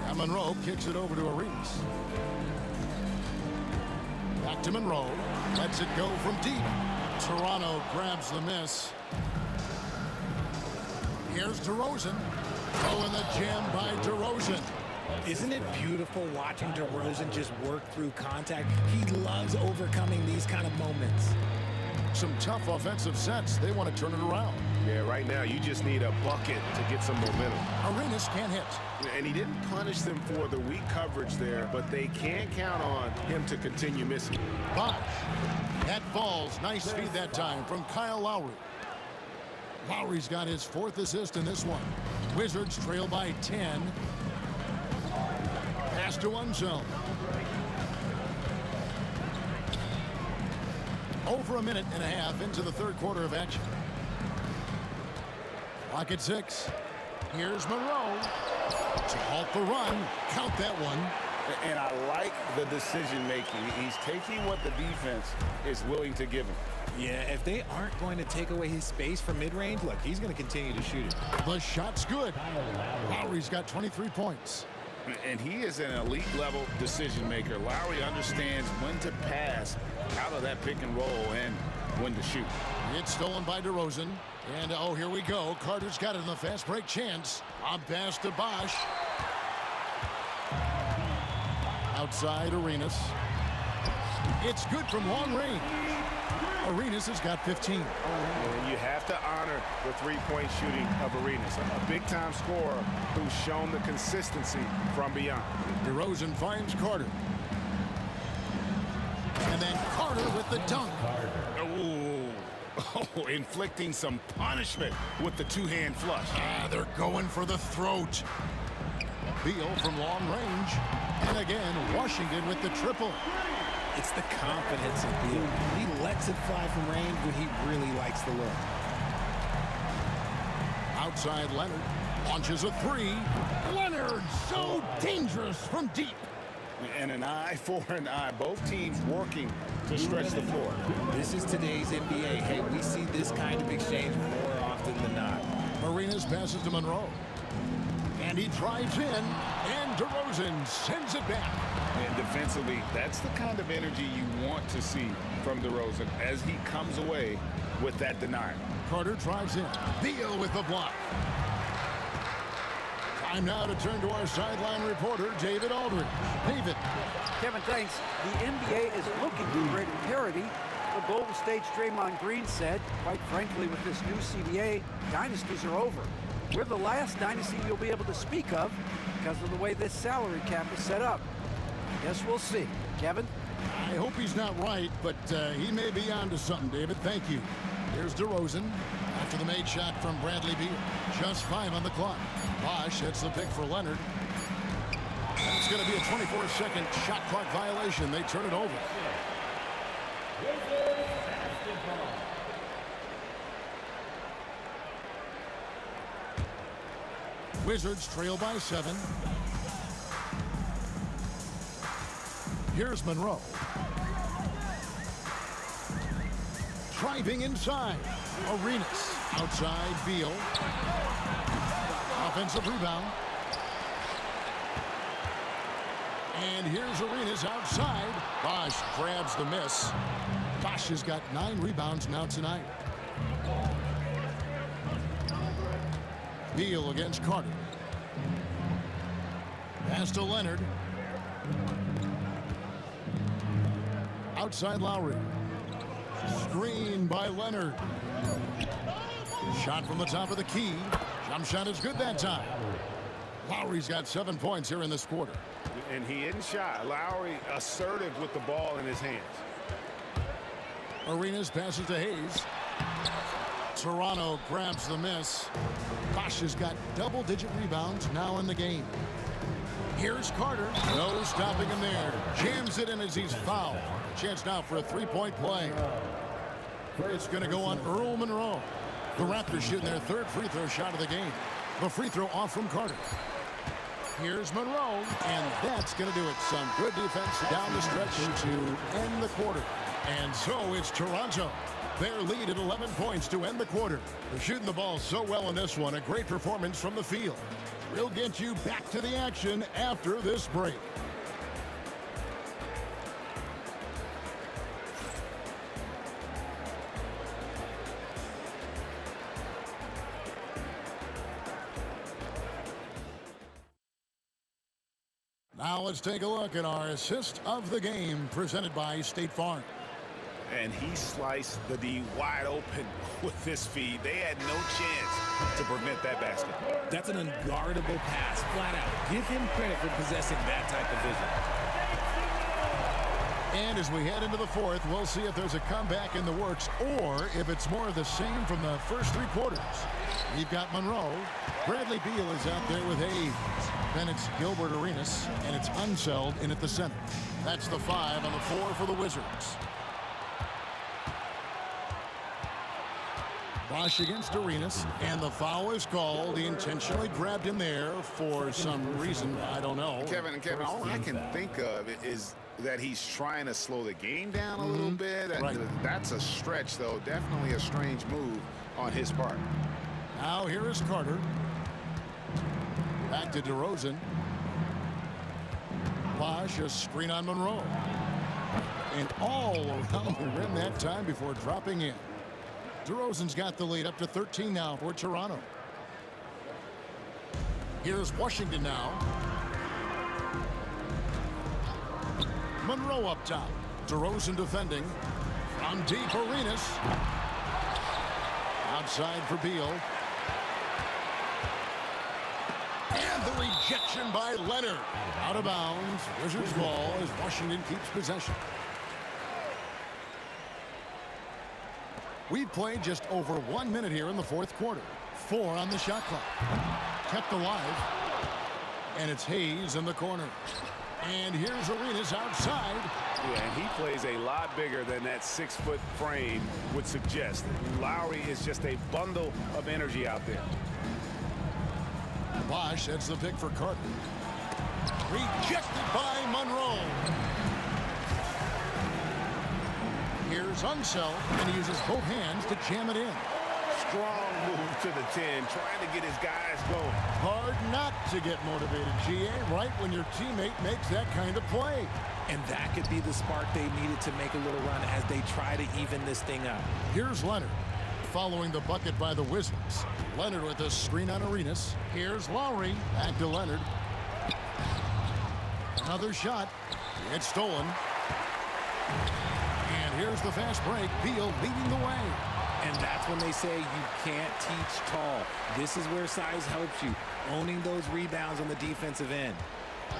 And Monroe kicks it over to Arenas. Back to Monroe. Lets it go from deep. Toronto grabs the miss. Here's DeRozan. Oh, and the jam by DeRozan. Isn't it beautiful watching DeRozan just work through contact? He loves overcoming these kind of moments. Some tough offensive sets. They want to turn it around. Yeah, right now you just need a bucket to get some momentum. Arenas can't hit. And he didn't punish them for the weak coverage there, but they can't count on him to continue missing. Bosch. That falls. Nice feed that time from Kyle Lowry. Lowry's got his 4th assist in this one. Wizards trail by 10. Pass to Unzel. Over a minute and a half into the third quarter of action. Clock at 6. Here's Monroe to halt the run. Count that one. And I like the decision making. He's taking what the defense is willing to give him. Yeah, if they aren't going to take away his space from mid-range, look, he's going to continue to shoot it. The shot's good. Lowry's got 23 points. And he is an elite level decision maker. Lowry understands when to pass out of that pick and roll and when to shoot. It's stolen by DeRozan. And oh, here we go. Carter's got it in the fast break chance. On pass to Bosch. Outside Arenas. It's good from long range. Arenas has got 15. And you have to honor the three-point shooting of Arenas, a big-time scorer who's shown the consistency from beyond. DeRozan finds Carter. And then Carter with the dunk. Oh, inflicting some punishment with the two-hand flush. They're going for the throat. Beal from long range. And again, Washington with the triple. It's the confidence of Beal. He lets it fly from range when he really likes the look. Outside Leonard launches a three. Leonard so dangerous from deep. And an eye for an eye. Both teams working to stretch the floor. This is today's NBA. Hey, we see this kind of exchange more often than not. Arenas passes to Monroe. And he drives in, and DeRozan sends it back. And defensively, that's the kind of energy you want to see from DeRozan as he comes away with that denial. Carter drives in. Beal with the block. Time now to turn to our sideline reporter, David Aldridge. David. Kevin, thanks. The NBA is looking for greater parity. The Golden State's Draymond Green said, quite frankly, with this new CBA, dynasties are over. We're the last dynasty you'll be able to speak of because of the way this salary cap is set up. Guess we'll see. Kevin? I hope he's not right, but he may be onto something, David. Thank you. Here's DeRozan after the made shot from Bradley Beal. Just 5 on the clock. Bosh hits the pick for Leonard. And it's going to be a 24-second shot clock violation. They turn it over. Wizards trail by 7. Here's Monroe. Driving inside. Arenas. Outside Beal. Offensive rebound. And here's Arenas outside. Bosh grabs the miss. Bosh has got 9 rebounds now tonight. Beal against Carter. Pass to Leonard. Outside Lowry. Screen by Leonard. Shot from the top of the key. Jump shot is good that time. Lowry's got 7 points here in this quarter. And he isn't shy. Lowry assertive with the ball in his hands. Arenas passes to Hayes. Toronto grabs the miss. Bosh has got double-digit rebounds now in the game. Here's Carter. No stopping him there. Jams it in as he's fouled. Chance now for a three-point play. It's going to go on Earl Monroe. The Raptors shooting their 3rd free throw shot of the game. The free throw off from Carter. Here's Monroe, and that's going to do it. Some good defense down the stretch to end the quarter. And so it's Toronto. Their lead at 11 points to end the quarter. They're shooting the ball so well in this one. A great performance from the field. We'll get you back to the action after this break. Now let's take a look at our assist of the game presented by State Farm. And he sliced the D wide open with this feed. They had no chance to prevent that basket. That's an unguardable pass, flat out. Give him credit for possessing that type of vision. And as we head into the 4th, we'll see if there's a comeback in the works or if it's more of the same from the first 3 quarters. We've got Monroe. Bradley Beal is out there with Hayes. Then it's Gilbert Arenas, and it's Unseld in at the center. That's the 5 on the 4 for the Wizards. Bosh against Arenas, and the foul is called. He intentionally grabbed him there for some reason. I don't know. Kevin, all I can think of is that he's trying to slow the game down a little bit. Right. That's a stretch, though. Definitely a strange move on his part. Now here is Carter. Back to DeRozan. Bosh, a screen on Monroe. And all around the rim that time before dropping in. DeRozan's got the lead up to 13 now for Toronto. Here's Washington now. Monroe up top. DeRozan defending. From deep, Arenas. Outside for Beal. And the rejection by Leonard. Out of bounds. Wizards ball as Washington keeps possession. We've played just over 1 minute here in the fourth quarter. 4 on the shot clock. Kept alive. And it's Hayes in the corner. And here's Arenas outside. Yeah, and he plays a lot bigger than that 6-foot frame would suggest. Lowry is just a bundle of energy out there. Bosch sets the pick for Carter. Rejected by Monroe. Here's Unseld, and he uses both hands to jam it in. Strong move to the 10, trying to get his guys going. Hard not to get motivated, GA, right when your teammate makes that kind of play. And that could be the spark they needed to make a little run as they try to even this thing up. Here's Leonard, following the bucket by the Wizards. Leonard with a screen on Arenas. Here's Lowry, back to Leonard. Another shot. It's stolen. And here's the fast break. Beal leading the way. And that's when they say you can't teach tall. This is where size helps you, owning those rebounds on the defensive end.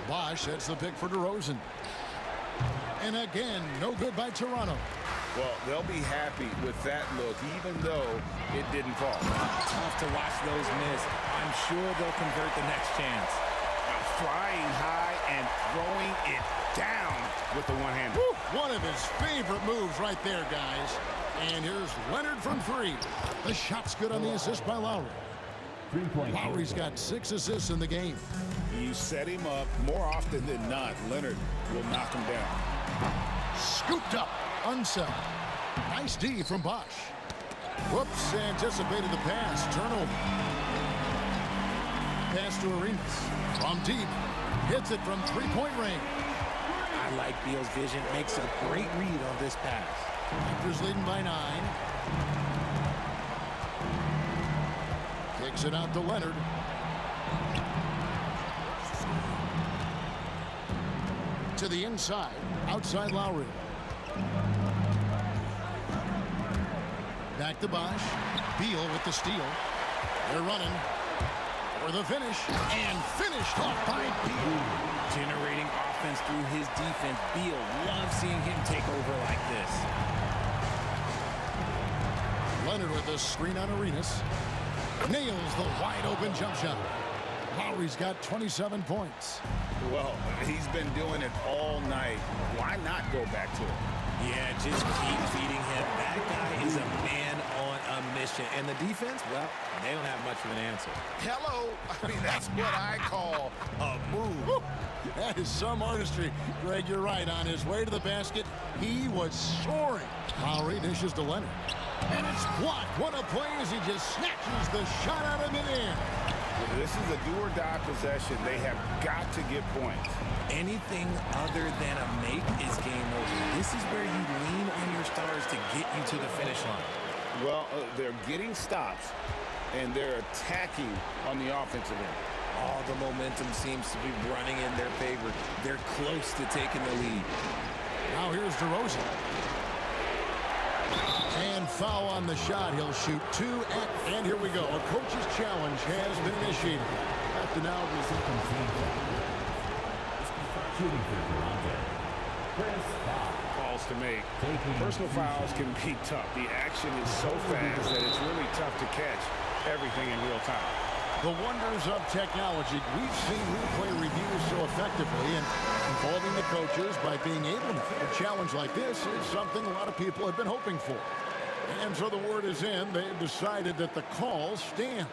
Bosch sets the pick for DeRozan. And again, no good by Toronto. Well, they'll be happy with that look, even though it didn't fall. Tough to watch those miss. I'm sure they'll convert the next chance. Flying high and throwing it down with the one-hander. One of his favorite moves right there, guys. And here's Leonard from 3. The shot's good on the assist by Lowry. Lowry's got 6 assists in the game. You set him up more often than not. Leonard will knock him down. Scooped up. Unseld. Nice D from Bosch. Whoops, anticipated the pass. Turnover. Pass to Arenas. From deep. Hits it from 3-point range. I like Beal's vision. Makes a great read on this pass. Raptors leading by 9. Kicks it out to Leonard. To the inside. Outside Lowry. Back to Bosch. Beal with the steal. They're running for the finish. And finished off by Beal. Generating offense through his defense. Beal loves seeing him take over like this. Leonard with the screen on Arenas. Nails the wide open jump shot. Lowry's got 27 points. Well, he's been doing it all night. Why not go back to it? Yeah, just keep feeding him. That guy is a man on a mission. And the defense, well, they don't have much of an answer. Hello. I mean, that's what I call a move. Woo. That is some artistry. Greg, you're right. On his way to the basket, he was soaring. Lowry dishes to Leonard. And it's blocked. What a play as he just snatches the shot out of midair. This is a do-or-die possession. They have got to get points. Anything other than a make is game over. This is where you lean on your stars to get you to the finish line. Well, they're getting stops, and they're attacking on the offensive end. All the momentum seems to be running in their favor. They're close to taking the lead. Now here's DeRozan. And foul on the shot. He'll shoot 2 at... And here we go. A coach's challenge has been initiated. Have to now Calls to make. Personal fouls can be tough. The action is so fast that it's really tough to catch everything in real time. The wonders of technology. We've seen replay reviews so effectively, and involving the coaches by being able to a challenge like this is something a lot of people have been hoping for. And so the word is in. They've decided that the call stands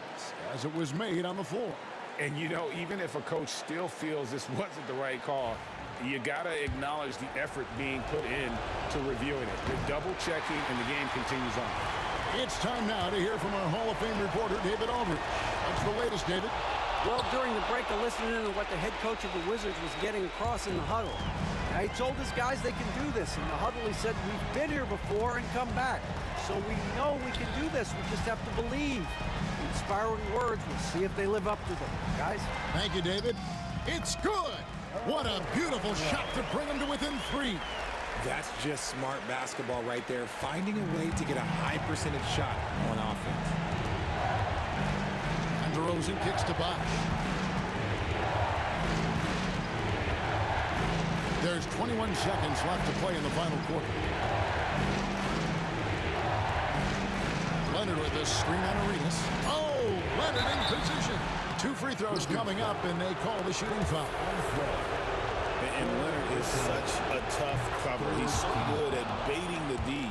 as it was made on the floor. And, you know, even if a coach still feels this wasn't the right call, you got to acknowledge the effort being put in to reviewing it. They're double-checking, and the game continues on. It's time now to hear from our Hall of Fame reporter, David Aldridge. What's the latest, David? Well, during the break, I listened in to what the head coach of the Wizards was getting across in the huddle. Now, he told his guys they can do this. In the huddle, he said, we've been here before and come back. So we know we can do this. We just have to believe. Inspiring words. We'll see if they live up to them. Guys? Thank you, David. It's good. What a beautiful shot to bring them to within 3. That's just smart basketball right there, finding a way to get a high percentage shot on offense. And DeRozan kicks to Bosh. There's 21 seconds left to play in the final quarter. Leonard with a screen on Arenas. Oh, Leonard in position. 2 free throws coming up, and they call the shooting foul. And Leonard is such a tough cover. He's so good at baiting the D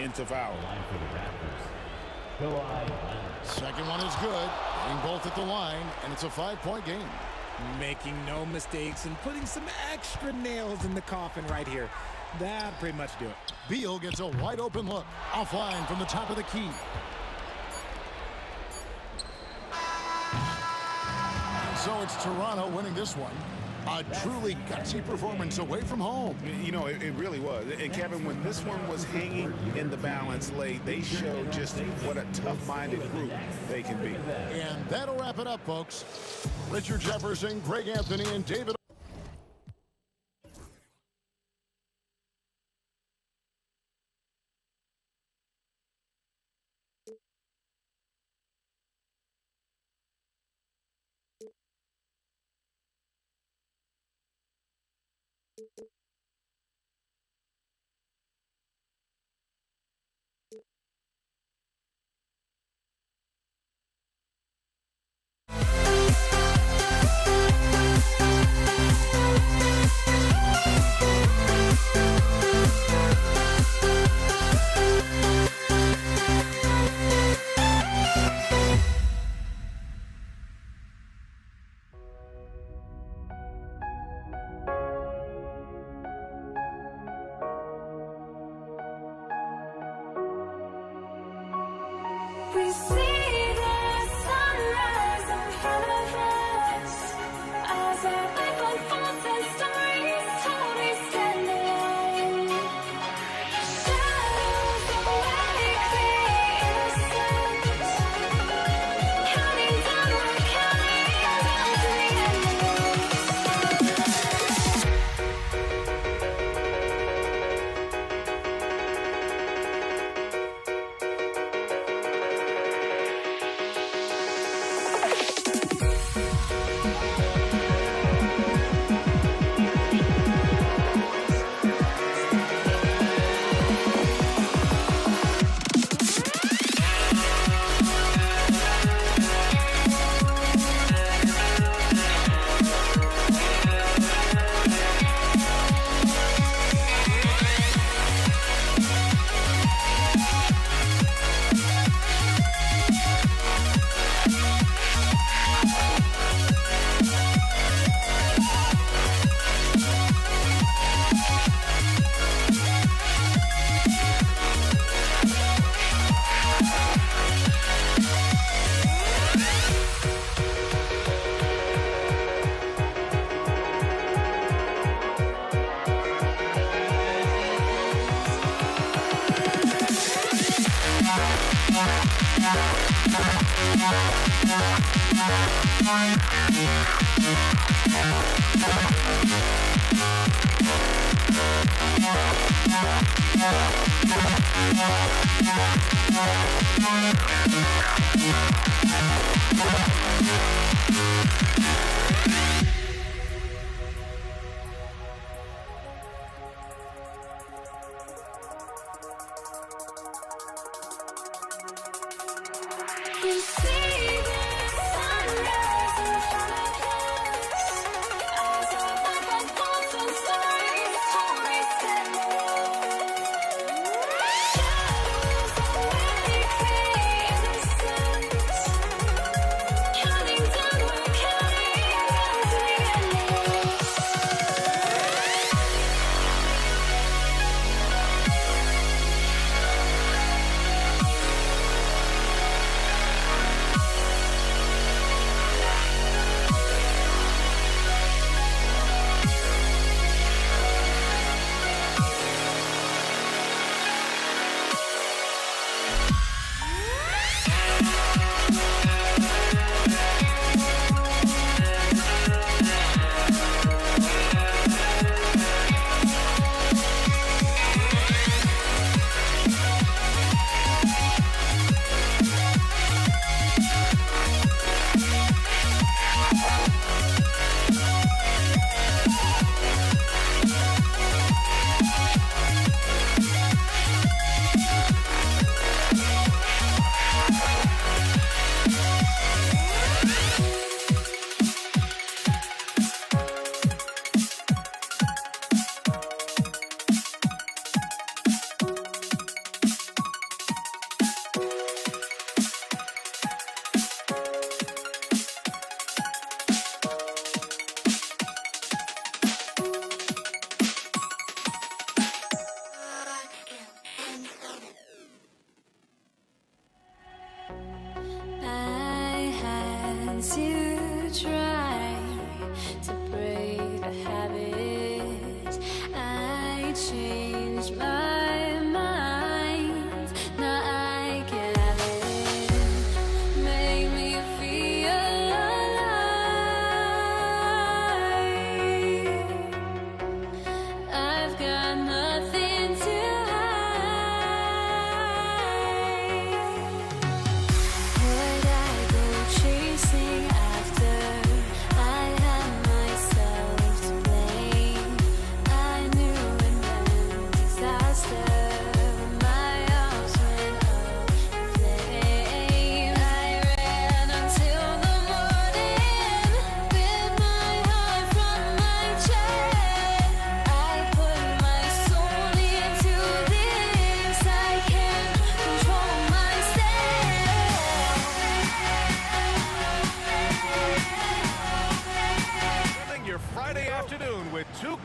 into foul. Second one is good. Getting both at the line, and it's a 5-point game. Making no mistakes and putting some extra nails in the coffin right here. That'll pretty much do it. Beal gets a wide open look. Offline from the top of the key. And so it's Toronto winning this one. A truly gutsy performance away from home. You know, it really was. And Kevin, when this one was hanging in the balance late, they showed just what a tough-minded group they can be. And that'll wrap it up, folks. Richard Jefferson, Greg Anthony, and David. We see the sunrise in front of us as our life unfolds and stories told. We stand alone. Shadows awake the innocence, counting down, we're counting down to the counting down, we're counting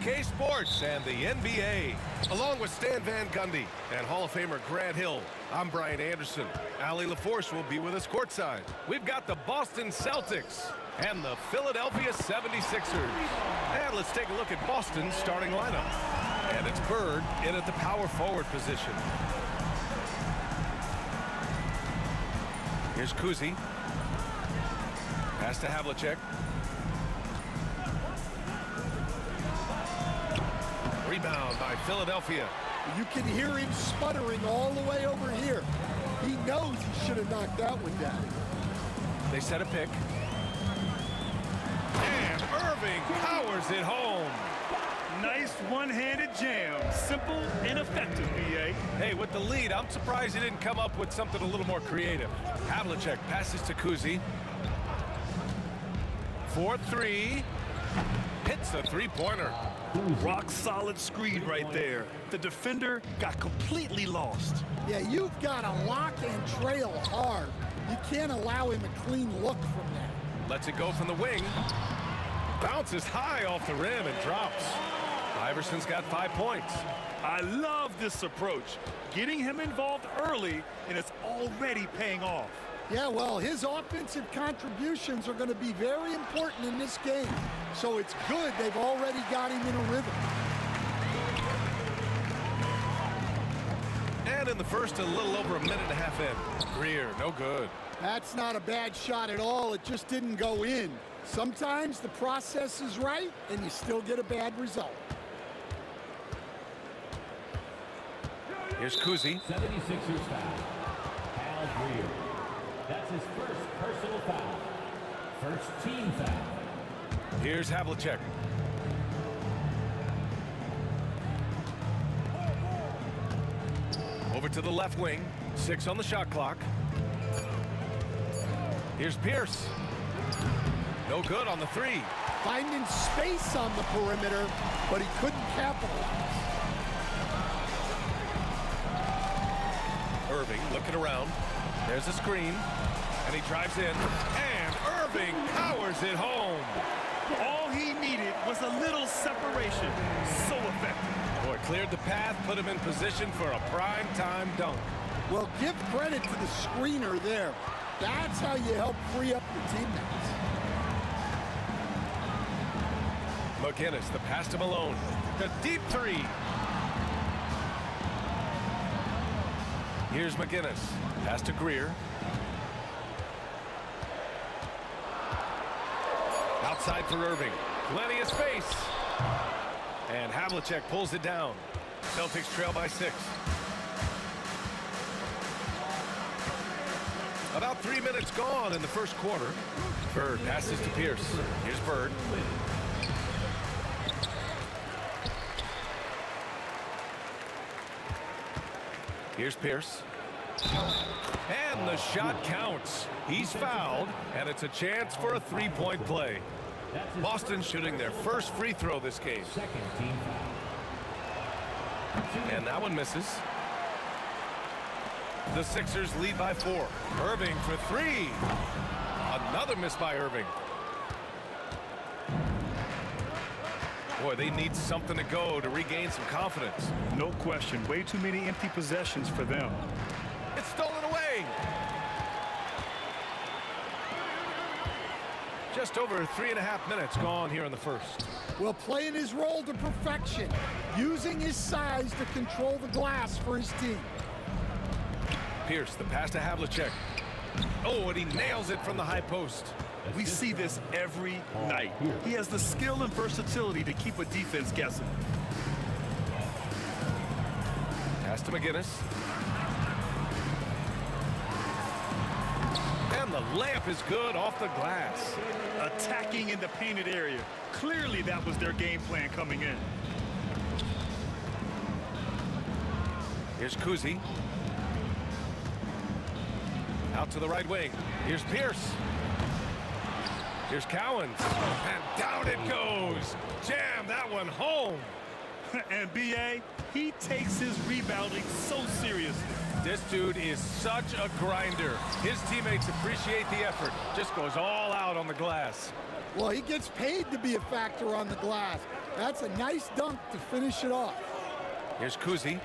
2K Sports and the NBA. Along with Stan Van Gundy and Hall of Famer Grant Hill, I'm Brian Anderson. Allie LaForce will be with us courtside. We've got the Boston Celtics and the Philadelphia 76ers. And let's take a look at Boston's starting lineup. And it's Bird in at the power forward position. Here's Kuzi. Pass to Havlicek. Rebound by Philadelphia. You can hear him sputtering all the way over here. He knows he should have knocked that one down. They set a pick. And Irving powers it home. Nice one-handed jam. Simple and effective, B.A. Hey, with the lead, I'm surprised he didn't come up with something a little more creative. Havlicek passes to Kuzi. 4-3. Hits a three-pointer. Rock solid screen right there. The defender got completely lost. Yeah, you've got to lock and trail hard. You can't allow him a clean look from that. Lets it go from the wing. Bounces high off the rim and drops. Iverson's got 5 points. I love this approach. Getting him involved early, and it's already paying off. Yeah, well, his offensive contributions are going to be very important in this game. So it's good they've already got him in a rhythm. And in the first, a little over a minute and a half in. Greer, no good. That's not a bad shot at all. It just didn't go in. Sometimes the process is right, and you still get a bad result. Here's Kuzi. 76ers foul. Al Greer. That's his first personal foul. First team foul. Here's Havlicek. Over to the left wing. 6 on the shot clock. Here's Pierce. No good on the 3. Finding space on the perimeter, but he couldn't capitalize. Irving looking around. There's a screen. And he drives in. And Irving powers it home. All he needed was a little separation. So effective. Boy, cleared the path, put him in position for a prime-time dunk. Well, give credit to the screener there. That's how you help free up your teammates. McInnes, the pass to Malone. The deep 3. Here's McInnes. Pass to Greer. Outside for Irving. Plenty of space. And Havlicek pulls it down. Celtics trail by 6. About 3 minutes gone in the first quarter. Bird passes to Pierce. Here's Bird. Here's Pierce. And the shot counts. He's fouled, and it's a chance for a three-point play. Boston shooting their first free throw this game. And that one misses. The Sixers lead by 4. Irving for 3. Another miss by Irving. Boy, they need something to go to regain some confidence. No question. Way too many empty possessions for them. It's stolen away. Just over 3.5 minutes gone here in the first. Well, playing his role to perfection, using his size to control the glass for his team. Pierce, the pass to Havlicek. Oh, and he nails it from the high post. We see this every night. He has the skill and versatility to keep a defense guessing. Pass to McInnes. And the layup is good off the glass. Attacking in the painted area. Clearly that was their game plan coming in. Here's Kuzi. Out to the right wing. Here's Pierce. Here's Cowens. And down it goes. Jam that one home. And B.A., he takes his rebounding so seriously. This dude is such a grinder. His teammates appreciate the effort. Just goes all out on the glass. Well, he gets paid to be a factor on the glass. That's a nice dunk to finish it off. Here's Kuzi.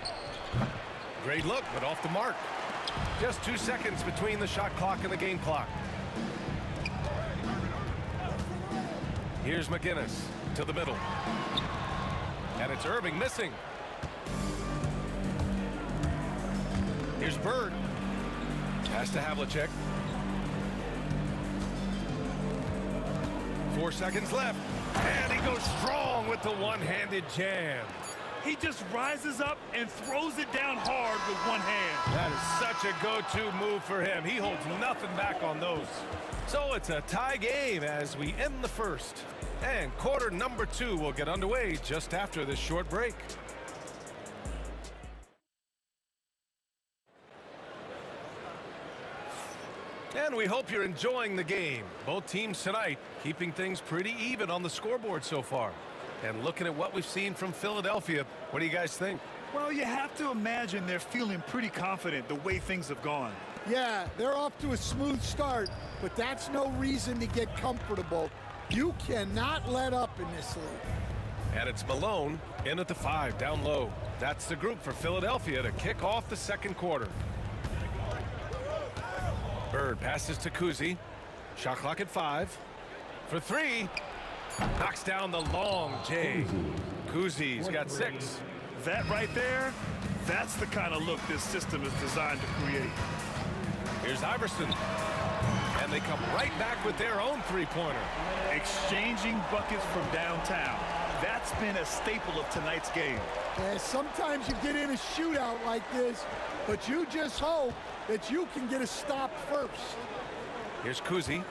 Great look, but off the mark. Just 2 seconds between the shot clock and the game clock. Here's McGinnis to the middle. And it's Irving missing. Here's Bird. Pass to Havlicek. 4 seconds left. And he goes strong with the one-handed jam. He just rises up and throws it down hard with one hand. That is such a go-to move for him. He holds nothing back on those. So it's a tie game as we end the first. And quarter number 2 will get underway just after this short break. And we hope you're enjoying the game. Both teams tonight keeping things pretty even on the scoreboard so far. And looking at what we've seen from Philadelphia, what do you guys think? Well, you have to imagine they're feeling pretty confident the way things have gone. Yeah, they're off to a smooth start, but that's no reason to get comfortable. You cannot let up in this league. And it's Malone in at the 5, down low. That's the group for Philadelphia to kick off the second quarter. Bird passes to Kuzi. Shot clock at 5. For 3. Knocks down the long J. Kuzi's got 6. That right there, that's the kind of look this system is designed to create. Here's Iverson. And they come right back with their own three-pointer. Exchanging buckets from downtown. That's been a staple of tonight's game. Sometimes you get in a shootout like this, but you just hope that you can get a stop first. Here's Kuzi.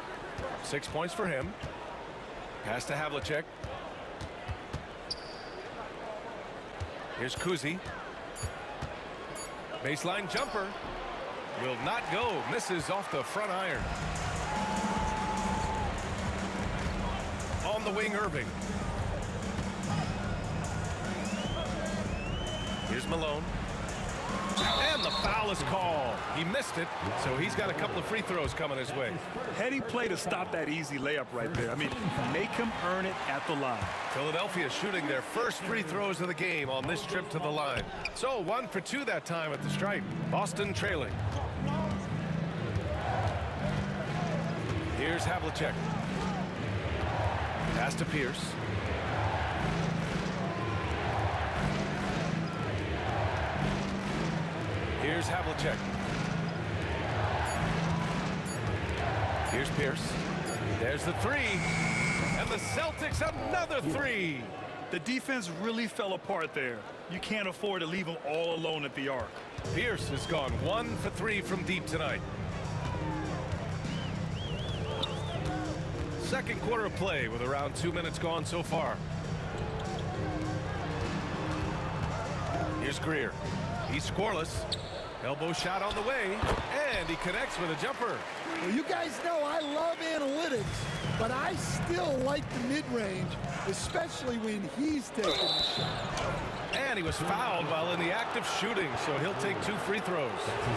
6 points for him. Pass to Havlicek. Here's Kuzi. Baseline jumper. Will not go. Misses off the front iron. On the wing, Irving. Here's Malone. And the foul is called. He missed it, so he's got a couple of free throws coming his way. Heady play to stop that easy layup right there. I mean, make him earn it at the line. Philadelphia shooting their first free throws of the game on this trip to the line. So 1 for 2 that time at the stripe. Boston trailing. Here's Havlicek. Pass to Pierce. Here's Havlicek. Here's Pierce. There's the 3. And the Celtics another 3. The defense really fell apart there. You can't afford to leave them all alone at the arc. Pierce has gone 1 for 3 from deep tonight. Second quarter of play with around 2 minutes gone so far. Here's Greer. He's scoreless. Elbow shot on the way, and he connects with a jumper. Well, you guys know I love analytics, but I still like the mid-range, especially when he's taking the shot. And he was fouled while in the act of shooting, so he'll take 2 free throws.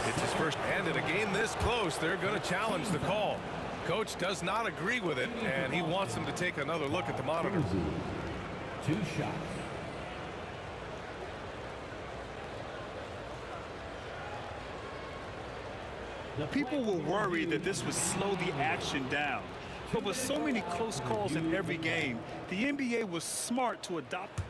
It's his first, and in a game this close, they're going to challenge the call. Coach does not agree with it, and he wants them to take another look at the monitor. 2 shots. People were worried that this would slow the action down. But with so many close calls in every game, the NBA was smart to adopt.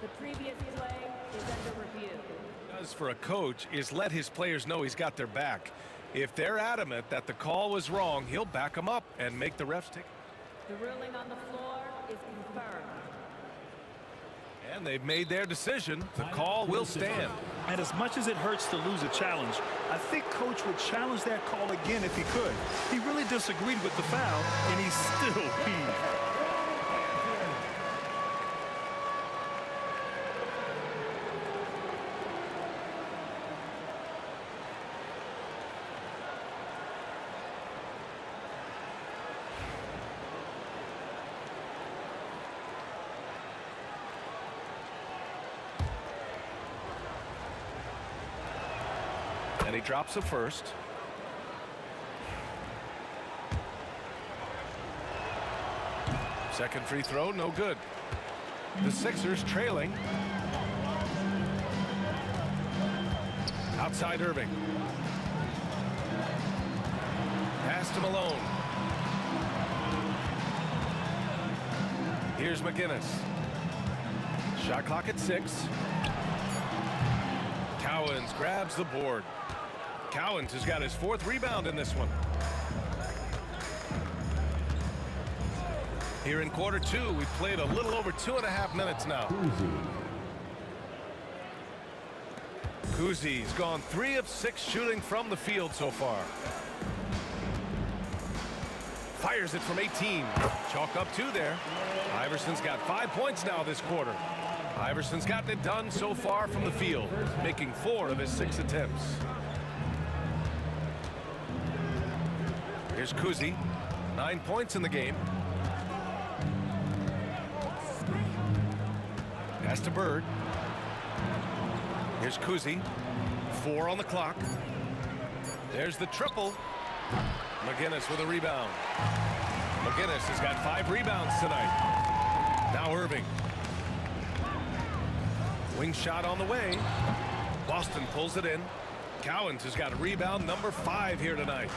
The previous play is under review. What he does for a coach is let his players know he's got their back. If they're adamant that the call was wrong, he'll back them up and make the refs take. The ruling on the floor is confirmed. And they've made their decision. The call will stand. And as much as it hurts to lose a challenge, I think Coach would challenge that call again if he could. He really disagreed with the foul, and he's still peeved. And he drops the first. Second free throw, no good. The Sixers trailing. Outside Irving. Pass to Malone. Here's McGinnis. Shot clock at 6. Cowens grabs the board. Cowens has got his 4th rebound in this one. Here in quarter 2, we've played a little over 2.5 minutes now. Kuzi's gone 3 of 6 shooting from the field so far. Fires it from 18. Chalk up 2 there. Iverson's got 5 points now this quarter. Iverson's gotten it done so far from the field, making 4 of his 6 attempts. Here's Kuzi, 9 points in the game. Pass to Bird. Here's Kuzi, 4 on the clock. There's the triple. McGinnis with a rebound. McGinnis has got 5 rebounds tonight. Now Irving. Wing shot on the way. Boston pulls it in. Cowens has got a rebound number 5 here tonight.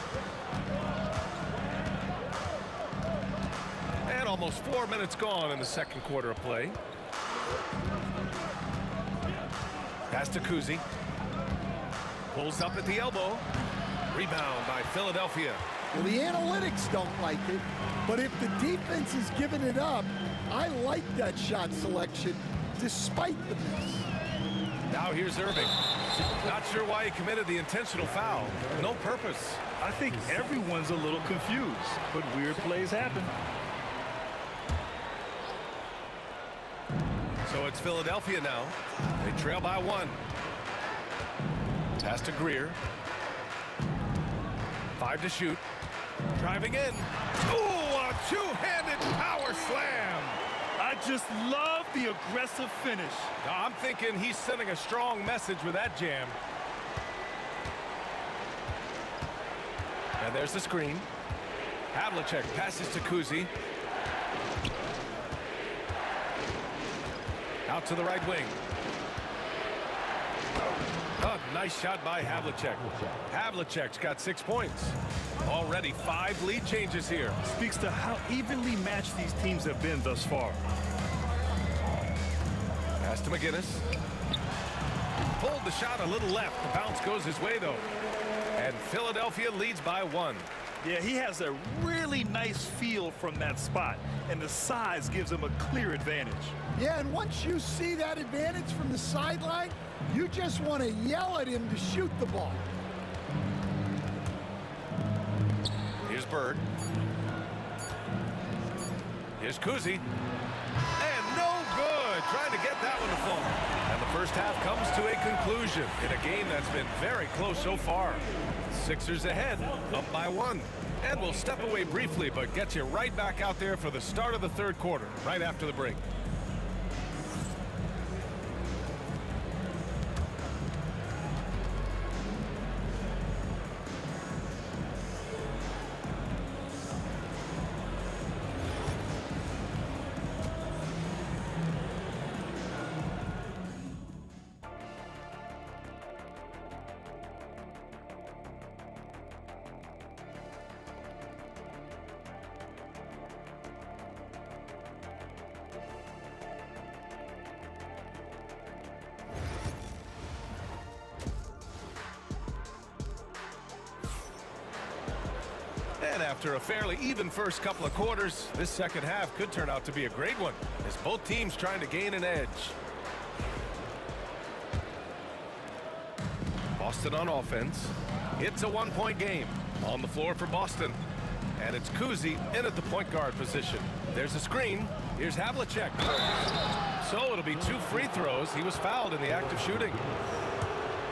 And almost 4 minutes gone in the second quarter of play. Pass to Kuzi. Pulls up at the elbow. Rebound by Philadelphia. Well, the analytics don't like it, but if the defense is giving it up, I like that shot selection despite the miss. Now here's Irving. Not sure why he committed the intentional foul. No purpose. I think everyone's a little confused, but weird plays happen. So it's Philadelphia now. They trail by 1. Pass to Greer. 5 to shoot. Driving in. Ooh, a 2-handed power slam. I just love the aggressive finish. Now, I'm thinking he's sending a strong message with that jam. And there's the screen. Havlicek passes to Kuzi. Out to the right wing. Oh, nice shot by Havlicek. Havlicek's got 6 points. Already 5 lead changes here. Speaks to how evenly matched these teams have been thus far. Pass to McGinnis. Pulled the shot a little left. The bounce goes his way, though. And Philadelphia leads by 1. Yeah, he has a really nice feel from that spot, and the size gives him a clear advantage. Yeah, and once you see that advantage from the sideline, you just want to yell at him to shoot the ball. Here's Bird. Here's Kuzi. And no good. Trying to get that one to fall. And the first half comes to a conclusion in a game that's been very close so far. Sixers ahead, up by 1. And we'll step away briefly, but get you right back out there for the start of the third quarter, right after the break. And after a fairly even first couple of quarters, this second half could turn out to be a great one, as both teams trying to gain an edge. Boston on offense. It's a 1-point game. On the floor for Boston. And it's Kuzi in at the point guard position. There's a screen. Here's Havlicek. So it'll be 2 free throws. He was fouled in the act of shooting.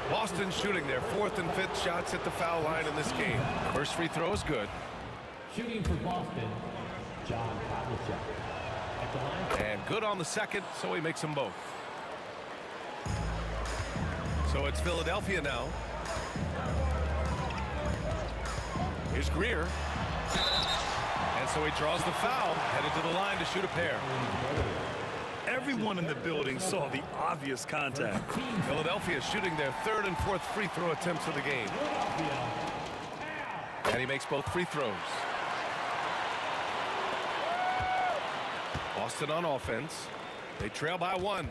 Boston shooting their 4th and 5th shots at the foul line in this game. First free throw is good. Shooting for Boston, John Havlicek. At the line. And good on the second, so he makes them both. So it's Philadelphia now. Here's Greer. And So he draws the foul, headed to the line to shoot a pair. Everyone in the building saw the obvious contact. Philadelphia shooting their third and fourth free throw attempts of the game. And he makes both free throws. Boston on offense. They trail by 1.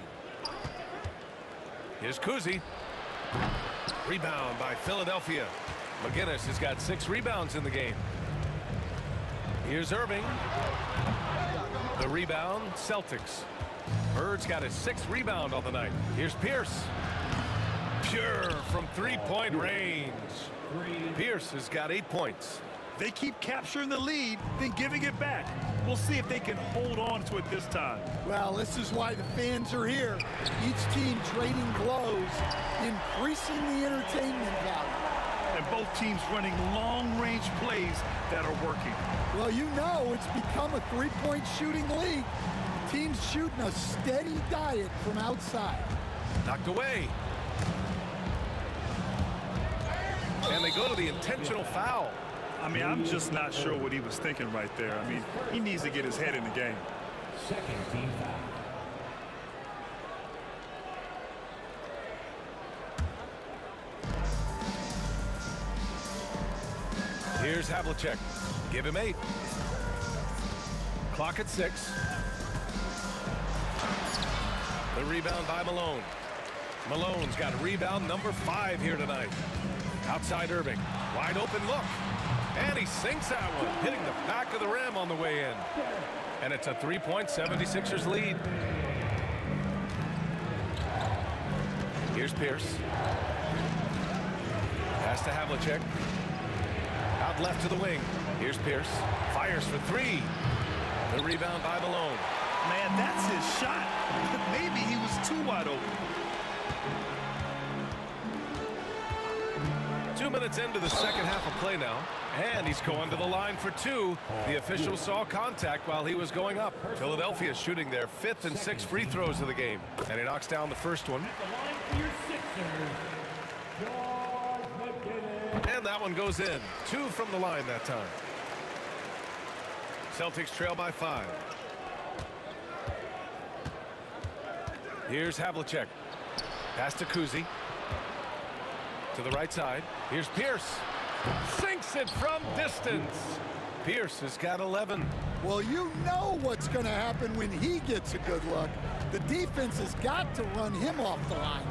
Here's Kuzi. Rebound by Philadelphia. McGinnis has got 6 rebounds in the game. Here's Irving. The rebound, Celtics. Bird's got his 6th rebound on the night. Here's Pierce. Pure from 3-point range. Pierce has got 8 points. They keep capturing the lead, then giving it back. We'll see if they can hold on to it this time. Well, this is why the fans are here. Each team trading blows, increasing the entertainment value. And both teams running long-range plays that are working. Well, you know it's become a 3-point shooting league. Teams shooting a steady diet from outside. Knocked away. And they go to the intentional foul. I mean, I'm just not sure what he was thinking right there. I mean, he needs to get his head in the game. Second team foul. Here's Havlicek. Give him 8. Clock at 6. The rebound by Malone. Malone's got rebound number 5 here tonight. Outside Irving. Wide open look. And he sinks that one, hitting the back of the rim on the way in. And it's a 3-point 76ers lead. Here's Pierce. Pass to Havlicek. Out left to the wing. Here's Pierce. Fires for 3. The rebound by Malone. Man, that's his shot. Maybe he was too wide open. 2 minutes into the second half of play now. And he's going to the line for 2. The official saw contact while he was going up. Philadelphia shooting their 5th and 6th free throws of the game. And he knocks down the first one. And that one goes in. 2 from the line that time. Celtics trail by 5. Here's Havlicek. Pass to Kuzi. To the right side. Here's Pierce. Sinks it from distance. Pierce has got 11. Well, you know what's going to happen when he gets a good look. The defense has got to run him off the line.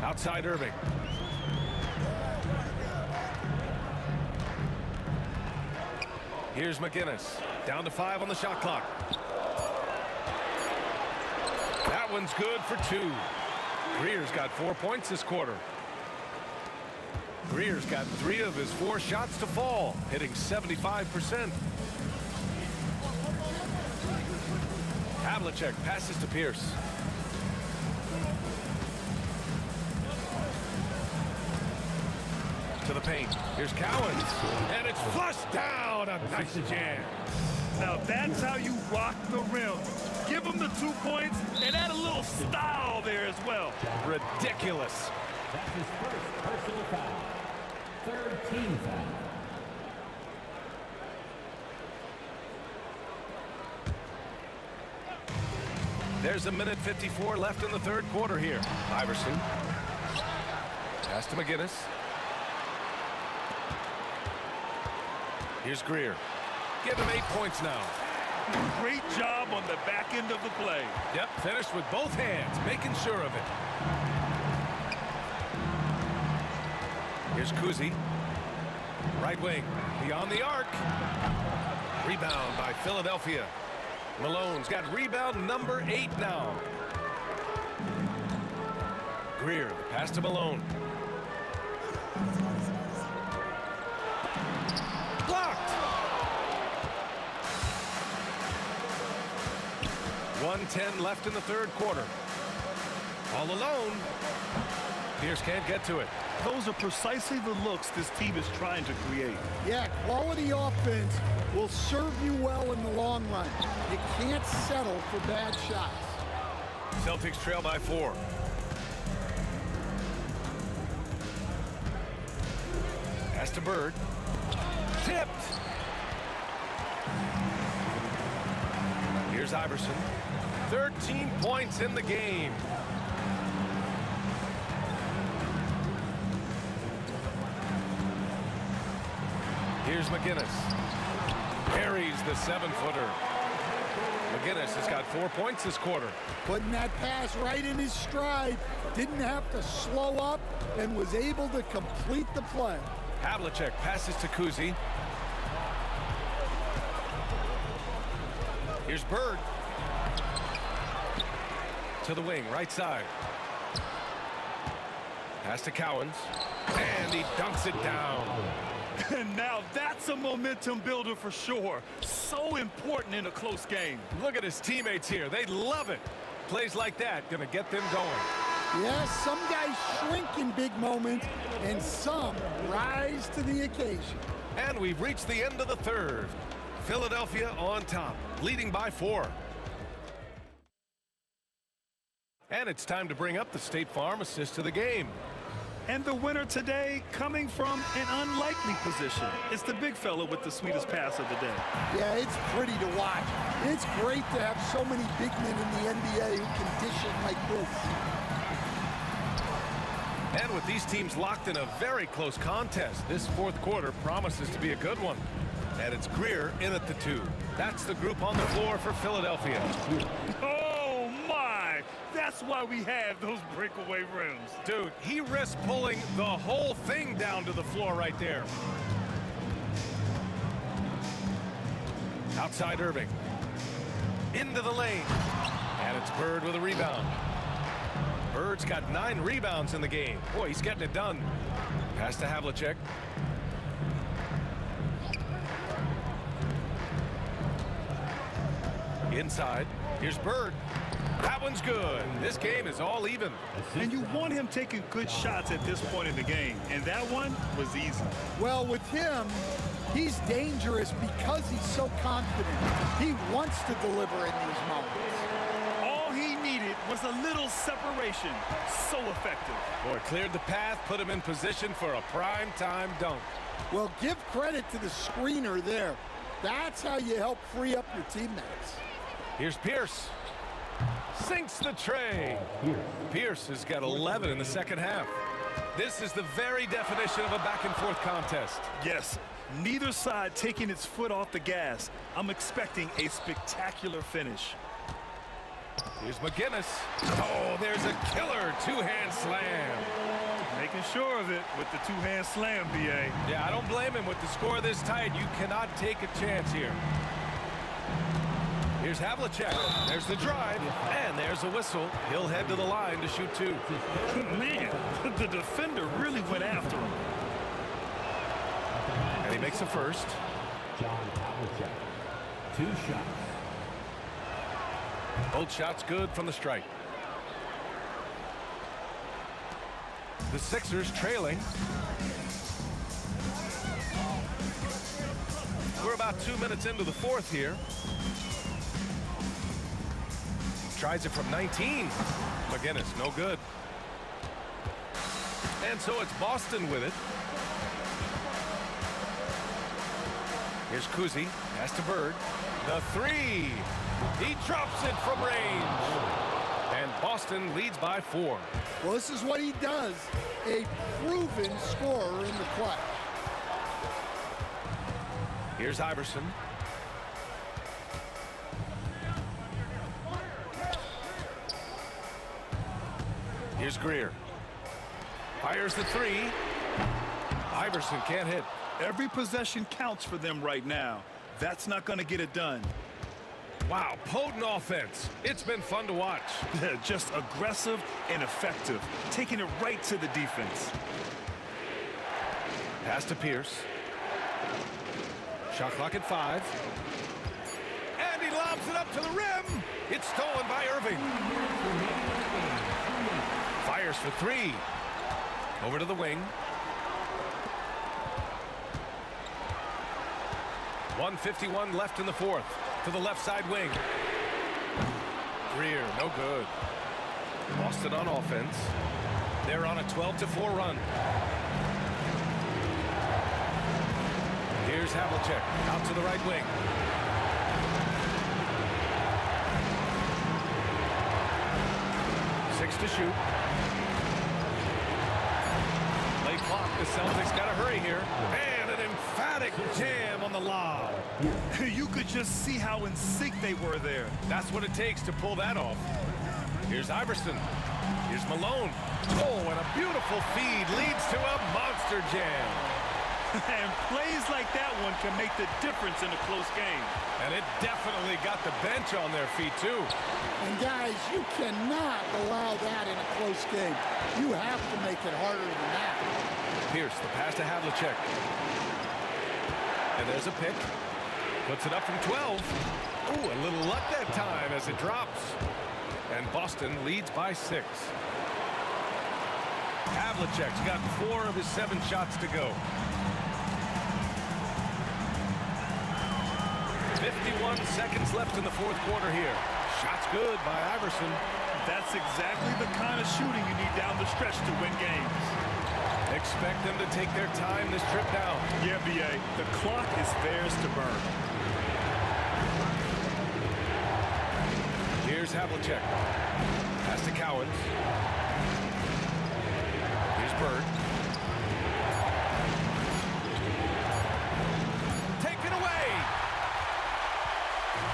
Outside Irving. Here's McGinnis. Down to 5 on the shot clock. That one's good for 2. Greer's got 4 points this quarter. Greer's got 3 of his 4 shots to fall, hitting 75%. Havlicek passes to Pierce. To the paint. Here's Cowens. And it's flushed down. A nice jam. Now that's how you rock the rim. Give him the 2 points and add a little style there as well. Ridiculous. That's his first personal foul. Third team foul. There's a minute 54 left in the third quarter here. Iverson. Pass to McGinnis. Here's Greer. Give him 8 points now. Great job on the back end of the play. Yep, finished with both hands, making sure of it. Here's Kuzi. Right wing, beyond the arc. Rebound by Philadelphia. Malone's got rebound number 8 now. Greer, pass to Malone. Blocked. 1:10 left in the third quarter. All alone. Pierce can't get to it. Those are precisely the looks this team is trying to create. Yeah, quality offense will serve you well in the long run. You can't settle for bad shots. Celtics trail by 4. Pass to Bird. Tipped. Here's Iverson. 13 points in the game. Here's McGinnis. Carries the 7-footer. McGinnis has got 4 points this quarter. Putting that pass right in his stride. Didn't have to slow up and was able to complete the play. Havlicek passes to Kuzi. Here's Bird. To the wing, right side. Pass to Cowens. And he dunks it down. And now that's a momentum builder for sure. So important in a close game. Look at his teammates here. They love it. Plays like that gonna get them going. Yes, some guys shrink in big moments, and some rise to the occasion. And we've reached the end of the third. Philadelphia on top, leading by 4. And it's time to bring up the State Farm assist to the game. And the winner today coming from an unlikely position. It's the big fella with the sweetest pass of the day. Yeah, it's pretty to watch. It's great to have so many big men in the NBA who can dish it like this. And with these teams locked in a very close contest, this fourth quarter promises to be a good one. And it's Greer in at the 2. That's the group on the floor for Philadelphia. Oh, my! That's why we have those breakaway rims. Dude, he risked pulling the whole thing down to the floor right there. Outside Irving. Into the lane. And it's Bird with a rebound. Bird's got 9 rebounds in the game. Boy, he's getting it done. Pass to Havlicek. Inside. Here's Bird. That one's good. This game is all even. And you want him taking good shots at this point in the game. And that one was easy. Well, with him, he's dangerous because he's so confident. He wants to deliver in these moments. All he needed was a little separation. So effective. Boy, cleared the path, put him in position for a prime-time dunk. Well, give credit to the screener there. That's how you help free up your teammates. Here's Pierce. Sinks the tray. Pierce has got 11 in the second half. This is the very definition of a back-and-forth contest. Yes, neither side taking its foot off the gas. I'm expecting a spectacular finish. Here's McGinnis. Oh, there's a killer two-hand slam. Making sure of it with the two-hand slam, B.A. Yeah, I don't blame him with the score this tight. You cannot take a chance here. Here's Havlicek. There's the drive, and there's a whistle. He'll head to the line to shoot 2. Man, the defender really went after him. And he makes the first. John Havlicek, 2 shots. Both shots good from the stripe. The Sixers trailing. We're about 2 minutes into the fourth here. Tries it from 19. McGinnis, no good. And so it's Boston with it. Here's Kuzi. Pass to Bird. The 3. He drops it from range. And Boston leads by 4. Well, this is what he does. A proven scorer in the clutch. Here's Iverson. Here's Greer. Fires the 3. Iverson can't hit. Every possession counts for them right now. That's not going to get it done. Wow, potent offense. It's been fun to watch. Just aggressive and effective, taking it right to the defense. Pass to Pierce. Shot clock at 5. And he lobs it up to the rim. It's stolen by Irving. Fires for 3. Over to the wing. 1:51 left in the fourth. To the left side wing. Greer, no good. Boston on offense. They're on a 12-4 run. Here's Here's Havlicek out to the right wing. Six to shoot. Late clock. The Celtics got to hurry here. And an emphatic jam on the lob. You could just see how in sync they were there. That's what it takes to pull that off. Here's Iverson. Here's Malone. Oh, and a beautiful feed leads to a monster jam. And plays like that one can make the difference in a close game. And it definitely got the bench on their feet, too. And, guys, you cannot allow that in a close game. You have to make it harder than that. Pierce, the pass to Havlicek. And there's a pick. Puts it up from 12. Ooh, a little luck that time as it drops. And Boston leads by 6. Havlicek's got 4 of his 7 shots to go. 51 seconds left in the fourth quarter here. Shot's good by Iverson. That's exactly the kind of shooting you need down the stretch to win games. Expect them to take their time this trip down. Yeah, B.A., the clock is theirs to burn. Here's Havlicek. Pass to Cowens. Here's Bird. Taken away.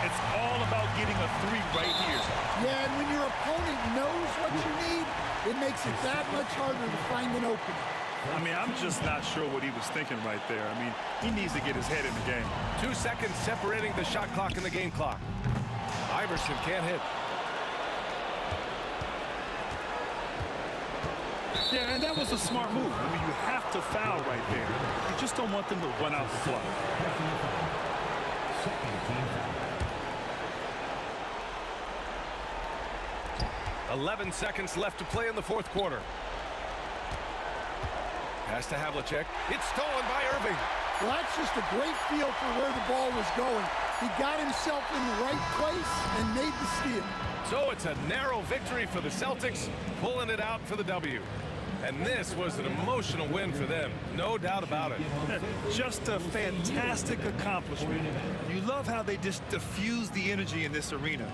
It's all about getting a 3 right here. Yeah, and when your opponent knows what you need, it makes it that much harder to find an opening. I mean, I'm just not sure what he was thinking right there. I mean, he needs to get his head in the game. 2 seconds separating the shot clock and the game clock. Iverson can't hit. Yeah, and that was a smart move. I mean, you have to foul right there. You just don't want them to run out the clock. 11 seconds left to play in the fourth quarter. Pass to Havlicek. It's stolen by Irving. Well, that's just a great feel for where the ball was going. He got himself in the right place and made the steal. So it's a narrow victory for the Celtics, pulling it out for the W. And this was an emotional win for them, no doubt about it. Just a fantastic accomplishment. You love how they just diffuse the energy in this arena.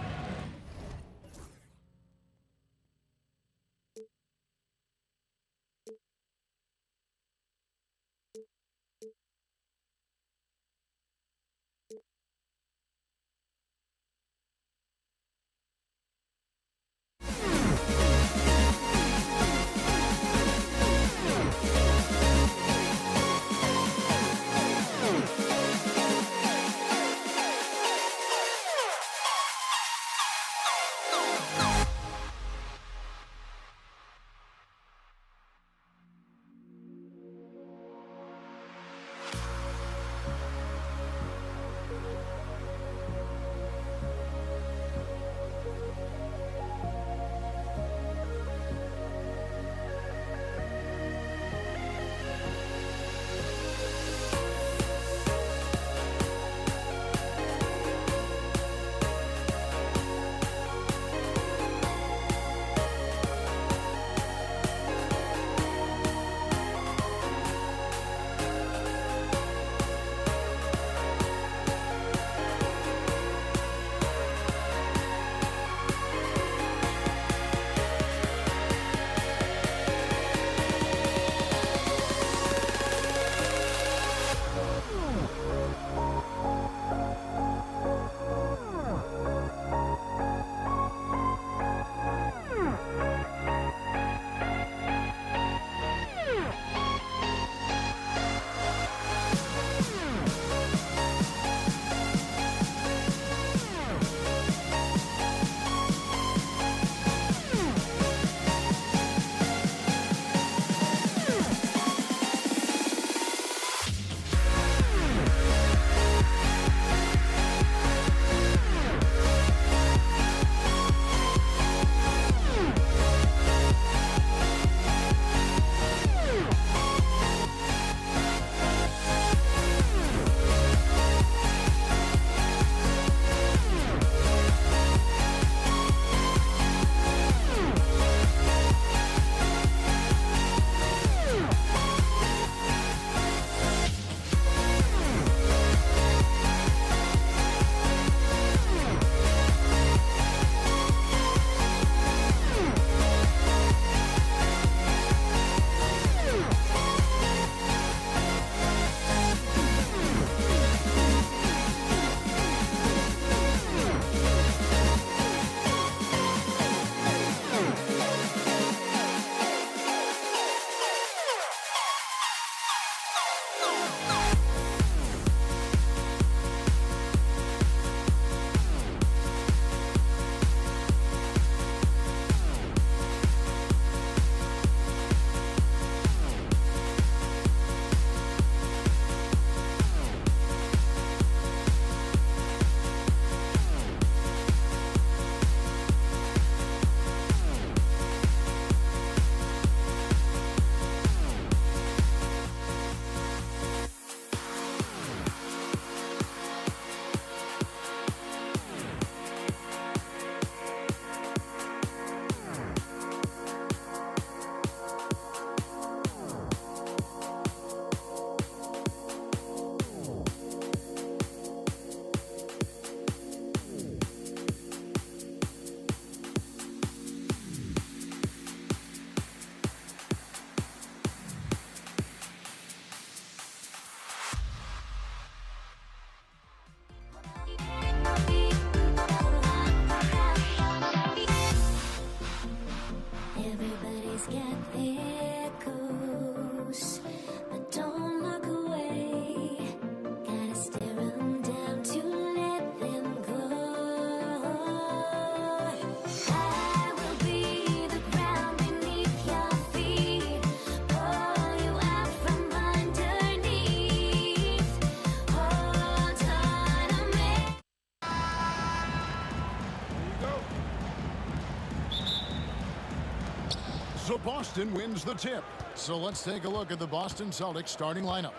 So Boston wins the tip. So let's take a look at the Boston Celtics starting lineup.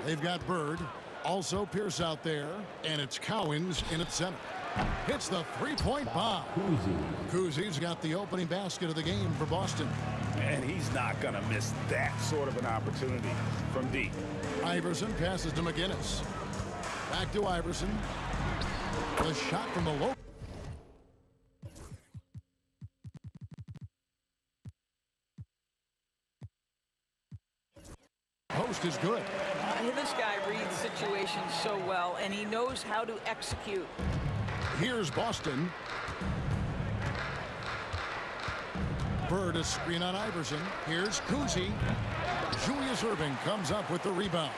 They've got Bird, also Pierce out there, and it's Cowens in at center. Hits the three-point bomb. Kuzi's got the opening basket of the game for Boston. And he's not going to miss that sort of an opportunity from deep. Iverson passes to McGinnis. Back to Iverson. The shot from the low. Post is good. This guy reads situations so well, and he knows how to execute. Here's Boston. Bird a screen on Iverson. Here's Kuzi. Julius Erving comes up with the rebound.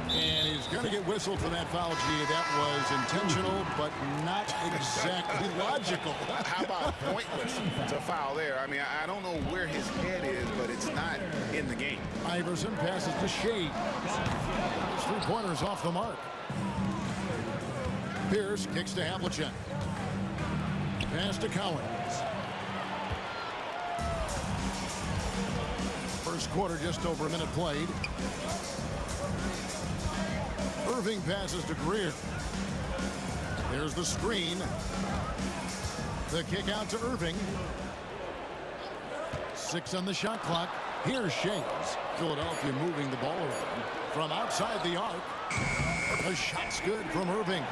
And he's going to get whistled for that foul. Gee, that was intentional, but not exactly logical. How about pointless to foul there? I mean, I don't know where his head is, but it's not in the game. Iverson passes to Shea. His three-pointer's off the mark. Pierce kicks to Havlicek. Pass to Cowens. First quarter, just over a minute played. Erving passes to Greer. There's the screen. The kick out to Erving. 6 on the shot clock. Here's Shea. Philadelphia moving the ball around from outside the arc. The shot's good from Erving.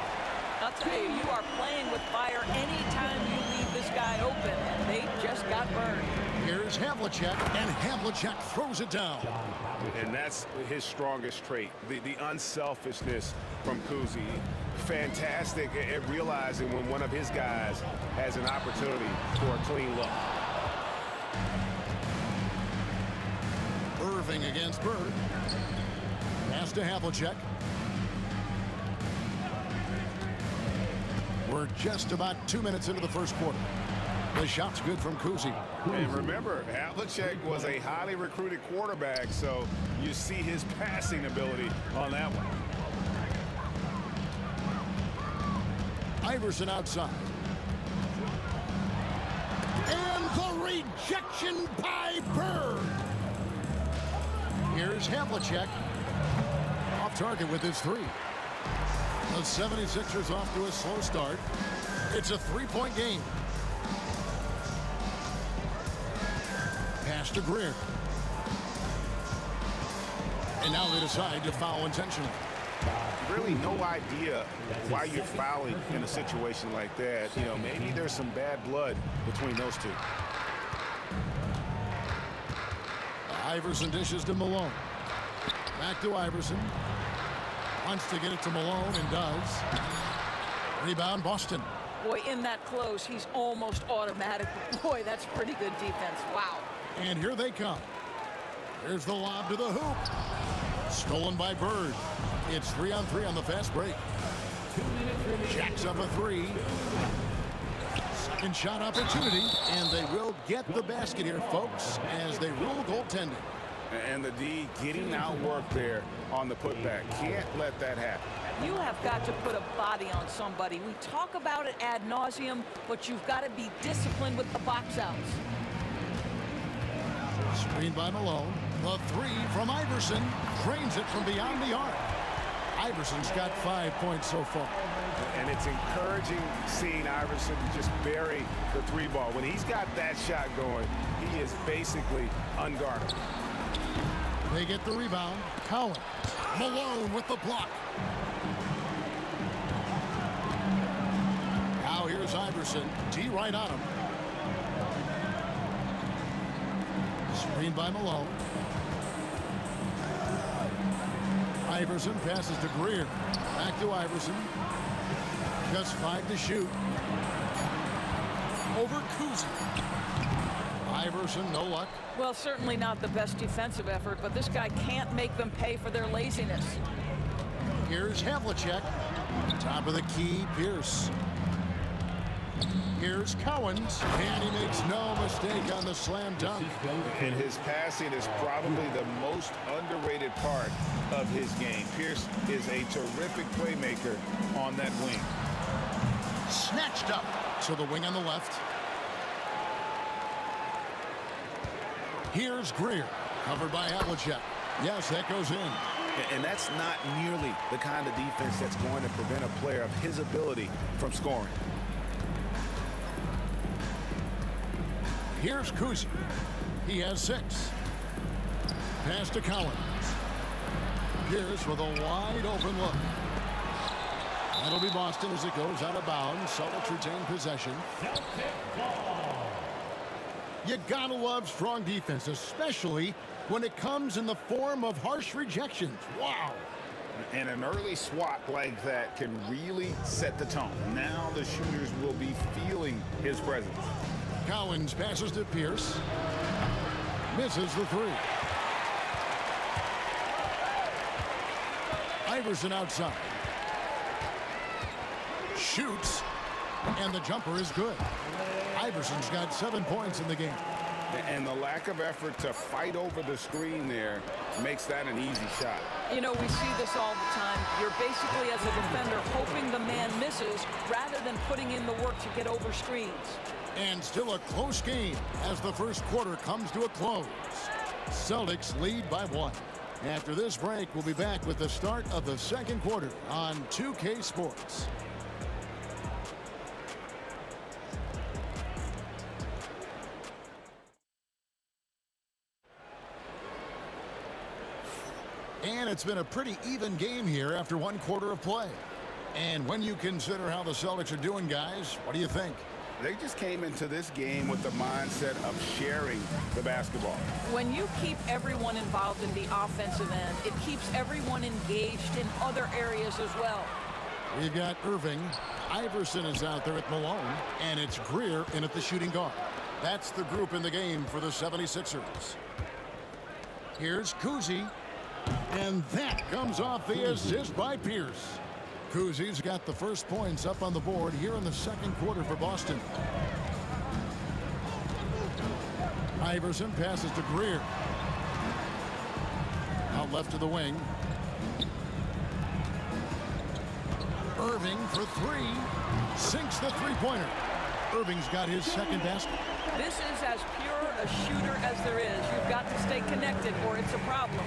I'll tell you, you are playing with fire anytime you leave this guy open, and they just got burned. Here's Havlicek, and Havlicek throws it down. And that's his strongest trait, the unselfishness from Kuzi. Fantastic at realizing when one of his guys has an opportunity for a clean look. Erving against Bird. Pass to Havlicek. We're just about 2 minutes into the first quarter. The shot's good from Kuzi. And remember, Havlicek was a highly recruited quarterback, so you see his passing ability on that one. Iverson outside. And the rejection by Bird. Here's Havlicek. Off target with his three. The 76ers off to a slow start. It's a three-point game. Pass to Greer. And now they decide to foul intentionally. Really no idea why you're fouling in a situation like that. You know, maybe there's some bad blood between those two. Iverson dishes to Malone. Back to Iverson. Wants to get it to Malone and does. Rebound Boston. Boy, in that close, he's almost automatic. Boy, that's pretty good defense. Wow. And here they come. There's the lob to the hoop. Stolen by Bird. It's 3-on-3 on the fast break. Jacks up a three. Second shot opportunity. And they will get the basket here, folks, as they rule goaltending. And the D getting outworked there on the putback. Can't let that happen. You have got to put a body on somebody. We talk about it ad nauseum, but you've got to be disciplined with the box outs. Screen by Malone. The three from Iverson. Drains it from beyond the arc. Iverson's got 5 points so far. And it's encouraging seeing Iverson just bury the three ball. When he's got that shot going, he is basically unguardable. They get the rebound. Cowens. Malone with the block. Now here's Iverson. D right on him. Screen by Malone. Iverson passes to Greer. Back to Iverson. Just 5 to shoot. Over Kuzi. Iverson, no luck. Well, certainly not the best defensive effort, but this guy can't make them pay for their laziness. Here's Havlicek. Top of the key, Pierce. Here's Cowens, and he makes no mistake on the slam dunk. And his passing is probably the most underrated part of his game. Pierce is a terrific playmaker on that wing. Snatched up. So the wing on the left. Here's Greer, covered by Havlicek. Yes, that goes in. And that's not nearly the kind of defense that's going to prevent a player of his ability from scoring. Here's Kuzi. He has 6. Pass to Collins. Pierce with a wide open look. That'll be Boston as it goes out of bounds. Celtics retain possession. You gotta love strong defense, especially when it comes in the form of harsh rejections. Wow. And an early swat like that can really set the tone. Now the shooters will be feeling his presence. Collins passes to Pierce. Misses the 3. Iverson outside. Shoots. And the jumper is good. Iverson's got 7 points in the game. And the lack of effort to fight over the screen there makes that an easy shot. You know, we see this all the time. You're basically, as a defender, hoping the man misses rather than putting in the work to get over screens. And still a close game as the first quarter comes to a close. Celtics lead by 1. After this break, we'll be back with the start of the second quarter on 2K Sports. And it's been a pretty even game here after 1 quarter of play. And when you consider how the Celtics are doing, guys, what do you think? They just came into this game with the mindset of sharing the basketball. When you keep everyone involved in the offensive end, it keeps everyone engaged in other areas as well. We've got Irving. Iverson is out there at Malone. And it's Greer in at the shooting guard. That's the group in the game for the 76ers. Here's Kuzi. And that comes off the assist by Pierce. Kuzi's got the first points up on the board here in the second quarter for Boston. Iverson passes to Greer. Out left to the wing. Irving for 3. Sinks the three-pointer. Irving's got his second basket. This is as pure a shooter as there is. You've got to stay connected or it's a problem.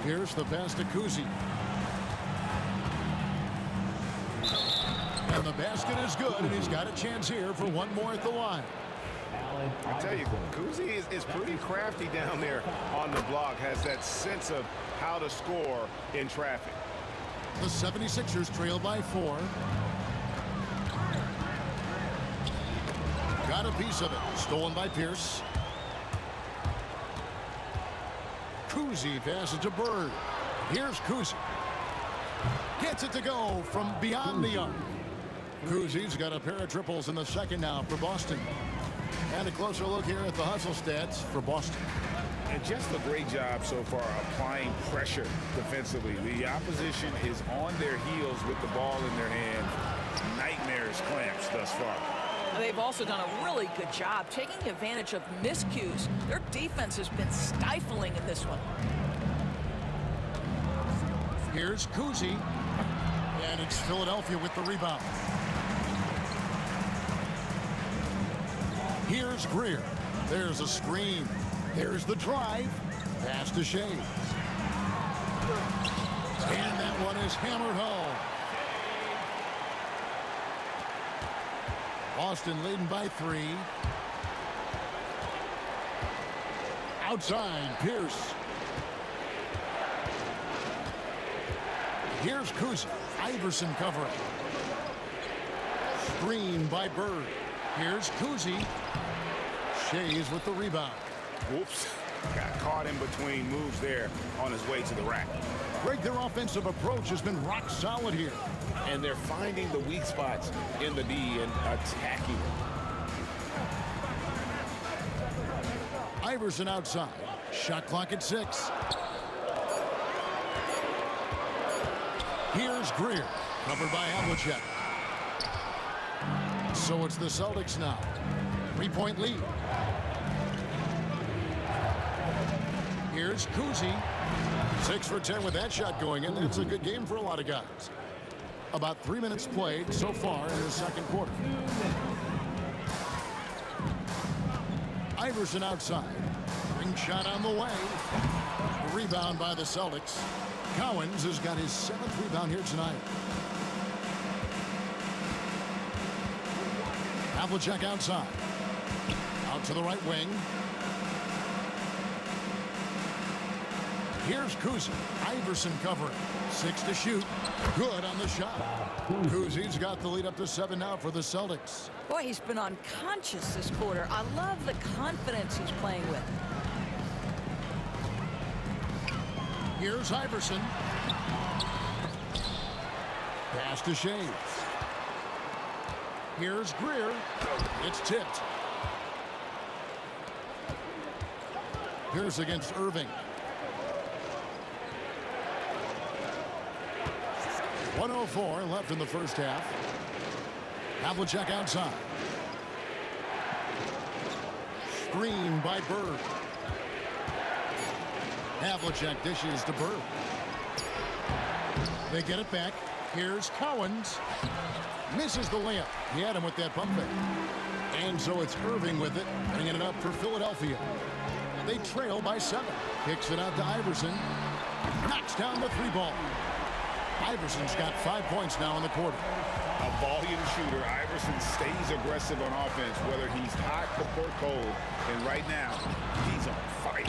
Here's the pass to Kuzi. And the basket is good, and he's got a chance here for one more at the line. I tell you, Kuzi is pretty crafty down there on the block, has that sense of how to score in traffic. The 76ers trail by 4. Got a piece of it. Stolen by Pierce. Kuzi passes to Bird. Here's Kuzi. Gets it to go from beyond the arc. Kuzi's got a pair of triples in the second now for Boston. And a closer look here at the hustle stats for Boston. And just a great job so far applying pressure defensively. The opposition is on their heels with the ball in their hand. Nightmares clamps thus far. They've also done a really good job taking advantage of miscues. Their defense has been stifling in this one. Here's Kuzi. And it's Philadelphia with the rebound. Here's Greer. There's a screen. There's the drive. Pass to Shea. And that one is hammered home. Boston leading by 3. Outside, Pierce. Here's Kuzi. Iverson covering. Screen by Bird. Here's Kuzi. Shea's with the rebound. Whoops. Got caught in between moves there on his way to the rack. Greg, their offensive approach has been rock solid here. And they're finding the weak spots in the D and attacking it. Iverson outside. Shot clock at 6. Here's Greer. Covered by Havlicek. So it's the Celtics now. 3-point lead. Here's Kuzi. 6 for 10 with that shot going in. It's a good game for a lot of guys. About 3 minutes played so far in the second quarter. Iverson Iverson outside. Ring shot on the way. Rebound by the Celtics. Cowens has got his 7th rebound here tonight. Havlicek outside. Out to the right wing. Here's Kuzi. Iverson covering. 6 to shoot. Good on the shot. Kuzi's got the lead up to 7 now for the Celtics. Boy, he's been unconscious this quarter. I love the confidence he's playing with. Here's Iverson. Pass to Shades. Here's Greer. It's tipped. Pierce against Irving. 1:04 left in the first half. Havlicek outside. Screen by Bird. Havlicek dishes to Bird. They get it back. Here's Cowens. Misses the layup. He had him with that pump fake. And so it's Irving with it, bringing it up for Philadelphia. They trail by 7. Kicks it out to Iverson. Knocks down the 3 ball. Iverson's got 5 points now in the quarter. A volume shooter. Iverson stays aggressive on offense, whether he's hot or cold. And right now, he's on fire.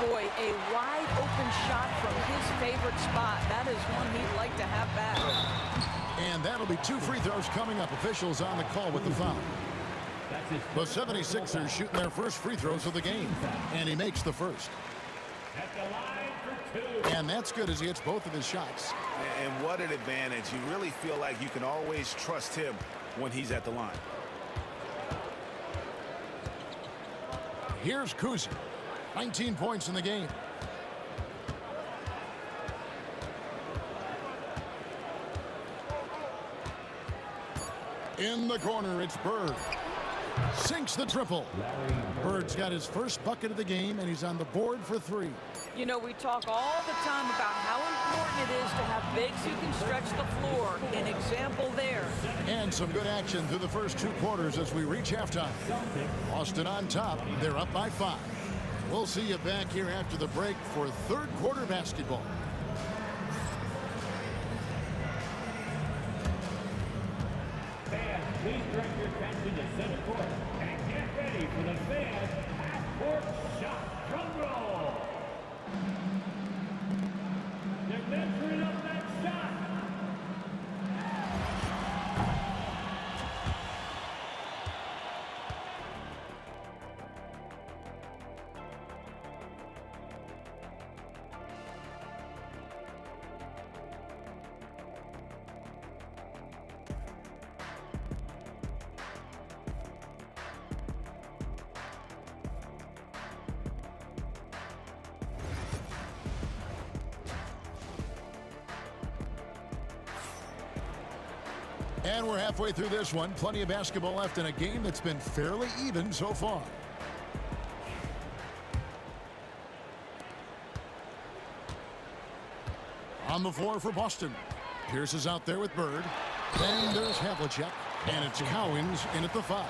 Boy, a wide open shot from his favorite spot. That is one he'd like to have back. And that'll be 2 free throws coming up. Officials on the call with the foul. The 76ers shooting their first free throws of the game. And he makes the first. And that's good as he hits both of his shots. And what an advantage. You really feel like you can always trust him when he's at the line. Here's Kuzi. 19 points in the game. In the corner, it's Bird. Sinks the triple. Bird's got his first bucket of the game, and he's on the board for 3. You know, we talk all the time about how important it is to have bigs who can stretch the floor. An example there. And some good action through the first 2 quarters as we reach halftime. Austin on top. They're up by 5. We'll see you back here after the break for 3rd quarter basketball. Fans, please direct your attention to center court and get ready for the fans half-court shot. Drum roll. They're measuring up that shot. And we're halfway through this one. Plenty of basketball left in a game that's been fairly even so far. On the floor for Boston. Pierce is out there with Bird. Then there's Havlicek. And it's Cowens in at the 5.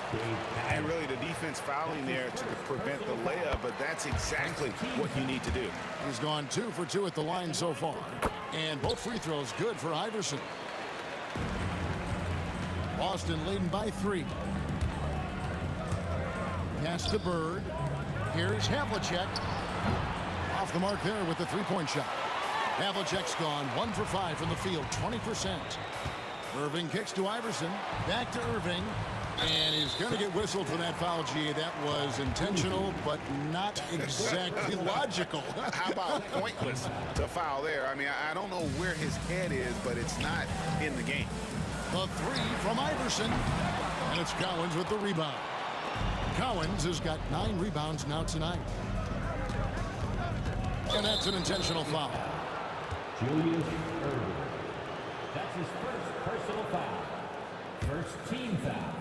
And really the defense fouling there to prevent the layup, but that's exactly what you need to do. He's gone 2 for 2 at the line so far. And both free throws good for Iverson. Boston leading by 3. Pass to Bird. Here's Havlicek. Off the mark there with the 3-point shot. Havlicek's gone 1 for 5 from the field, 20%. Irving kicks to Iverson. Back to Irving. And he's going to get whistled for that foul, G. That was intentional, but not exactly logical. How about pointless to foul there? I mean, I don't know where his head is, but it's not in the game. The 3 from Iverson. And it's Cowens with the rebound. Cowens has got 9 rebounds now tonight. And that's an intentional foul. Julius Irving. That's his first personal foul. First team foul.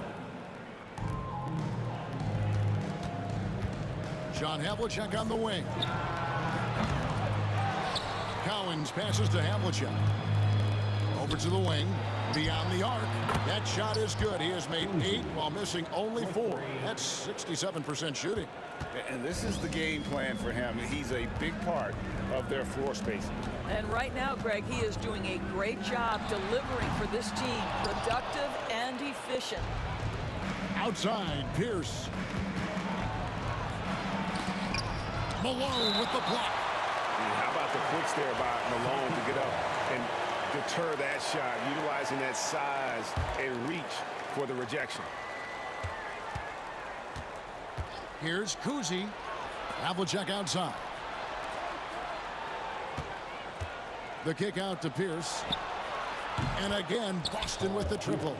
John Havlicek on the wing. Cowens passes to Havlicek. Over to the wing, beyond the arc. That shot is good. He has made 8 while missing only 4. That's 67% shooting. And this is the game plan for him. He's a big part of their floor spacing. And right now, Greg, he is doing a great job delivering for this team. Productive and efficient. Outside, Pierce. Malone with the block. How about the quicks there by Malone to get up and deter that shot, utilizing that size and reach for the rejection. Here's Kuzi. Havlicek outside. The kick out to Pierce. And again, Boston with the triple.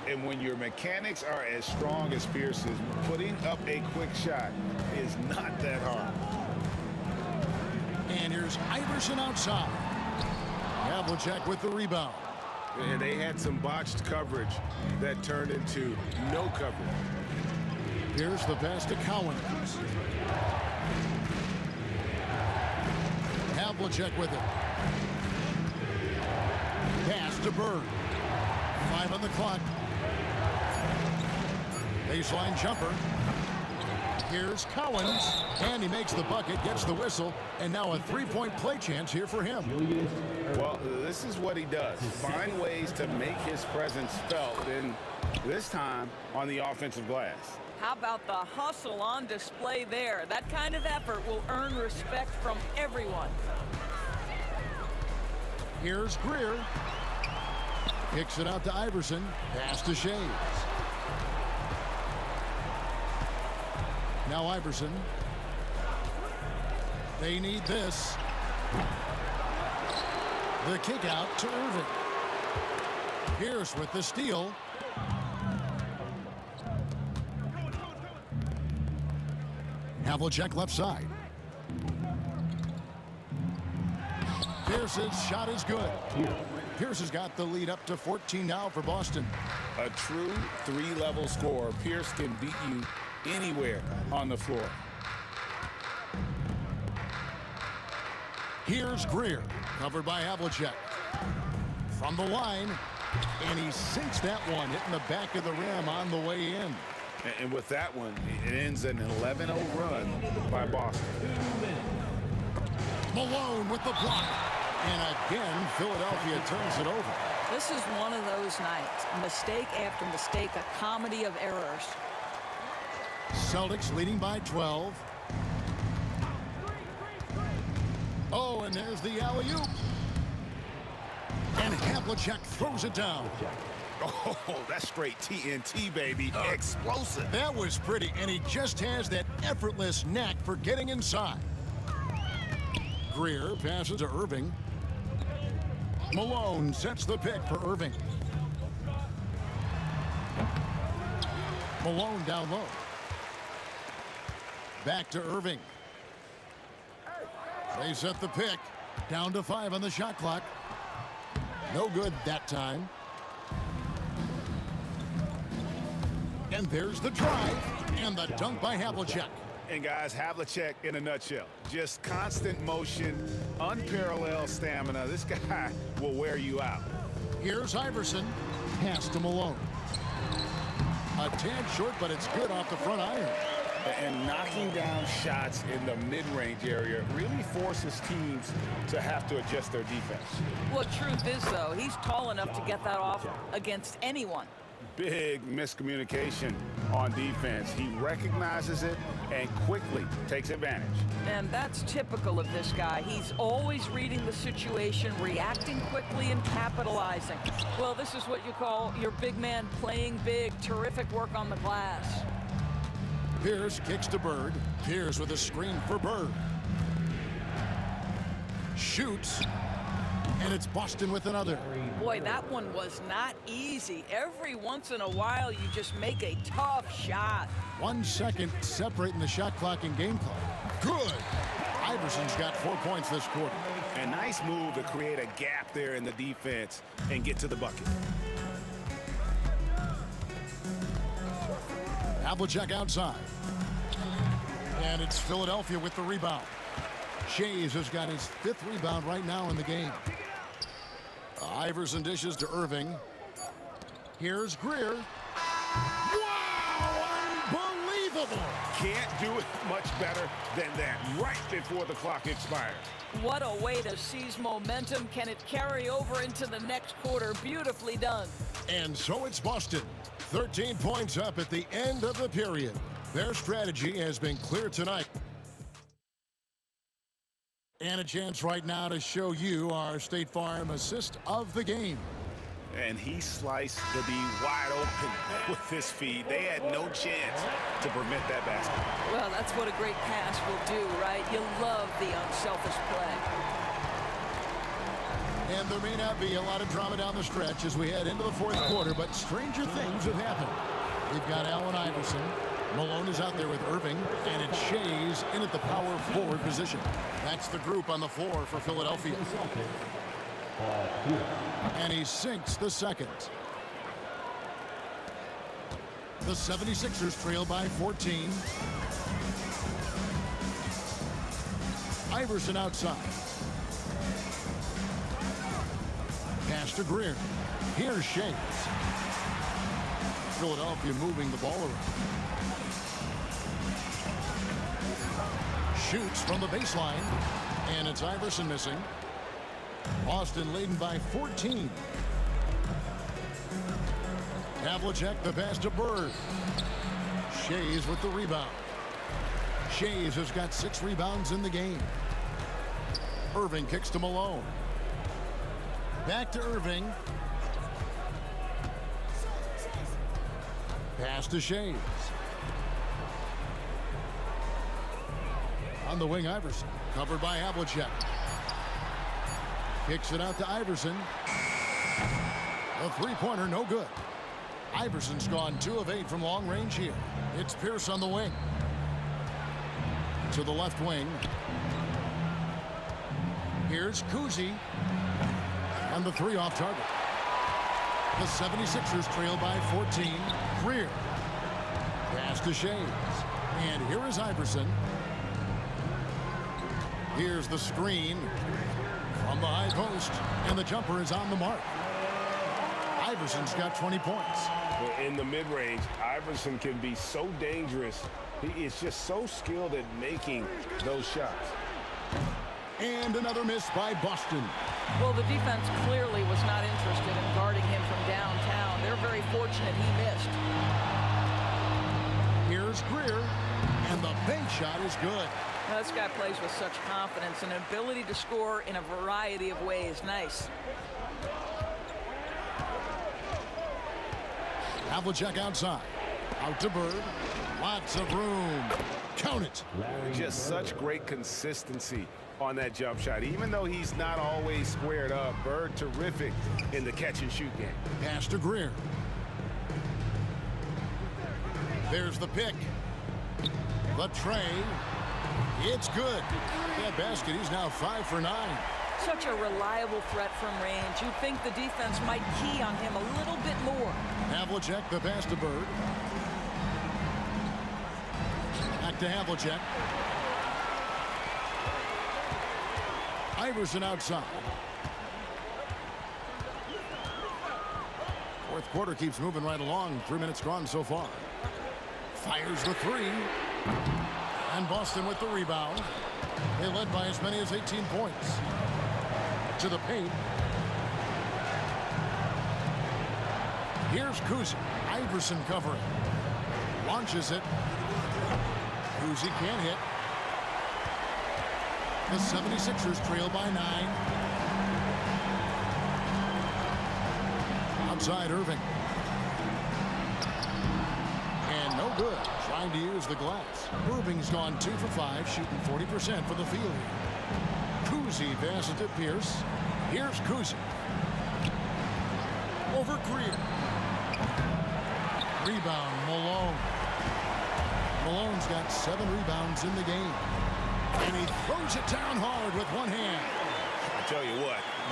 And when your mechanics are as strong as Pierce's, putting up a quick shot is not that hard. And here's Iverson outside. Havlicek with the rebound. And they had some botched coverage that turned into no coverage. Here's the pass to Cowens. Havlicek with it. Pass to Bird. 5 on the clock. Baseline jumper. Here's Cowens. And he makes the bucket, gets the whistle, and now a 3-point play chance here for him. Well, this is what he does. Find ways to make his presence felt, and this time on the offensive glass. How about the hustle on display there? That kind of effort will earn respect from everyone. Here's Greer. Kicks it out to Iverson. Pass to Shays. Now Iverson. They need this. The kick out to Irving. Pierce with the steal. Havlicek left side. Pierce's shot is good. Pierce has got the lead up to 14 now for Boston. A true 3-level scorer. Pierce can beat you anywhere on the floor. Here's Greer, covered by Havlicek. From the line, and he sinks that one, hitting the back of the rim on the way in. And with that one, it ends an 11-0 run by Boston. Malone with the block. And again, Philadelphia turns it over. This is one of those nights. Mistake after mistake, a comedy of errors. Celtics leading by 12. Oh, and there's the alley-oop. And Havlicek throws it down. Oh, that's straight TNT, baby. Explosive. That was pretty, and he just has that effortless knack for getting inside. Greer passes to Irving. Malone sets the pick for Irving. Malone down low. Back to Irving. They set the pick. Down to 5 on the shot clock. No good that time. And there's the drive and the dunk by Havlicek. And guys, Havlicek in a nutshell. Just constant motion, unparalleled stamina. This guy will wear you out. Here's Iverson. Pass to Malone. A tad short, but it's good off the front iron. And knocking down shots in the mid-range area really forces teams to have to adjust their defense. Well, truth is, though, he's tall enough to get that off against anyone. Big miscommunication on defense. He recognizes it and quickly takes advantage. And that's typical of this guy. He's always reading the situation, reacting quickly, and capitalizing. Well, this is what you call your big man playing big. Terrific work on the glass. Pierce kicks to Bird. Pierce with a screen for Bird. Shoots. And it's Boston with another. Boy, that one was not easy. Every once in a while, you just make a tough shot. 1 second separating the shot clock and game clock. Good. Iverson's got 4 points this quarter. A nice move to create a gap there in the defense and get to the bucket. Havlicek outside. And it's Philadelphia with the rebound. Shays has got his 5th rebound right now in the game. Iverson dishes to Irving. Here's Greer. Wow, unbelievable! Can't do it much better than that right before the clock expires. What a way to seize momentum. Can it carry over into the next quarter? Beautifully done. And so it's Boston. 13 points up at the end of the period. Their strategy has been clear tonight. And a chance right now to show you our State Farm assist of the game. And he sliced the D wide open with his feed. They had no chance to prevent that basket. Well, that's what a great pass will do, right? You love the unselfish play. And there may not be a lot of drama down the stretch as we head into the fourth quarter, but stranger things have happened. We've got Allen Iverson. Malone is out there with Irving, and it's Shays in at the power forward position. That's the group on the floor for Philadelphia. And he sinks the second. The 76ers trail by 14. Iverson outside. Pass to Greer. Here's Shays. Philadelphia moving the ball around. Shoots from the baseline. And it's Iverson missing. Boston leading by 14. Havlicek the pass to Bird. Shays with the rebound. Shays has got 6 rebounds in the game. Irving kicks to Malone. Back to Irving. Pass to Shays. On the wing, Iverson. Covered by Havlicek. Kicks it out to Iverson. A three-pointer, no good. Iverson's gone 2 of 8 from long range here. It's Pierce on the wing. To the left wing. Here's Kuzi. And the 3 off target. The 76ers trail by 14. Greer. Pass to Shays. And here is Iverson. Here's the screen from the high post. And the jumper is on the mark. Iverson's got 20 points. In the mid-range, Iverson can be so dangerous. He is just so skilled at making those shots. And another miss by Boston. Well, the defense clearly was not interested in guarding him from downtown. They're very fortunate he missed. Here's Greer, and the bank shot is good. Now, this guy plays with such confidence and an ability to score in a variety of ways. Nice. Havlicek outside. Out to Bird. Lots of room. Count it. Just such great consistency on that jump shot. Even though he's not always squared up, Bird terrific in the catch-and-shoot game. Pass to Greer. There's the pick. The tray. It's good. That basket, he's now 5 for 9. Such a reliable threat from range. You'd think the defense might key on him a little bit more. Havlicek, the pass to Bird. Back to Havlicek. Iverson outside. Fourth quarter keeps moving right along. 3 minutes gone so far. Fires the 3. And Boston with the rebound. They led by as many as 18 points. To the paint. Here's Kuzi. Iverson covering. Launches it. Kuzi can't hit. The 76ers trail by 9. Outside Irving. And no good. Trying to use the glass. Irving's gone 2 for 5, shooting 40% from the field. Kuzi passes to Pierce. Here's Kuzi. Over Greer. Rebound, Malone. Malone's got 7 rebounds in the game. And he throws it down hard with one hand. I tell you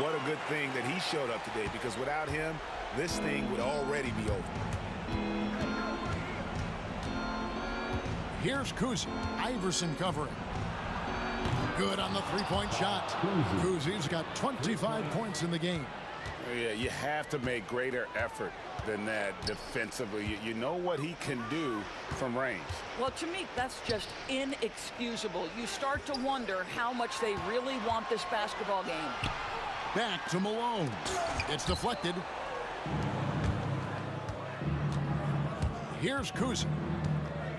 what a good thing that he showed up today, because without him, this thing would already be over. Here's Kuzi. Iverson covering. Good on the three-point shot. Kuzi's got 25 points in the game. Yeah, you have to make greater effort than that defensively. You know what he can do from range. Well, to me, that's just inexcusable. You start to wonder how much they really want this basketball game. Back to Malone. It's deflected. Here's Kuzma.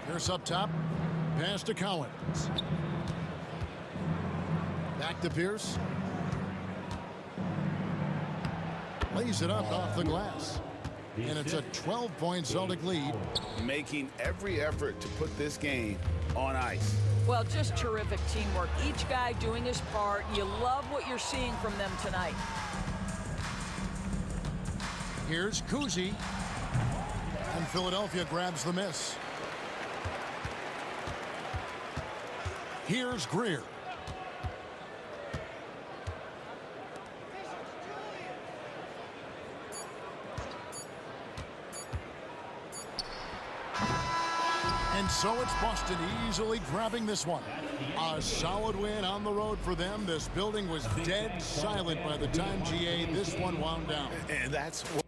Pierce up top. Pass to Collins. Back to Pierce. Lays it up off the glass. And it's a 12-point Celtic lead. Making every effort to put this game on ice. Well, just terrific teamwork. Each guy doing his part. You love what you're seeing from them tonight. Here's Kuzi. And Philadelphia grabs the miss. Here's Greer. And so it's Boston easily grabbing this one. A solid win on the road for them. This building was dead silent by the time, GA, this one wound down. And that's what...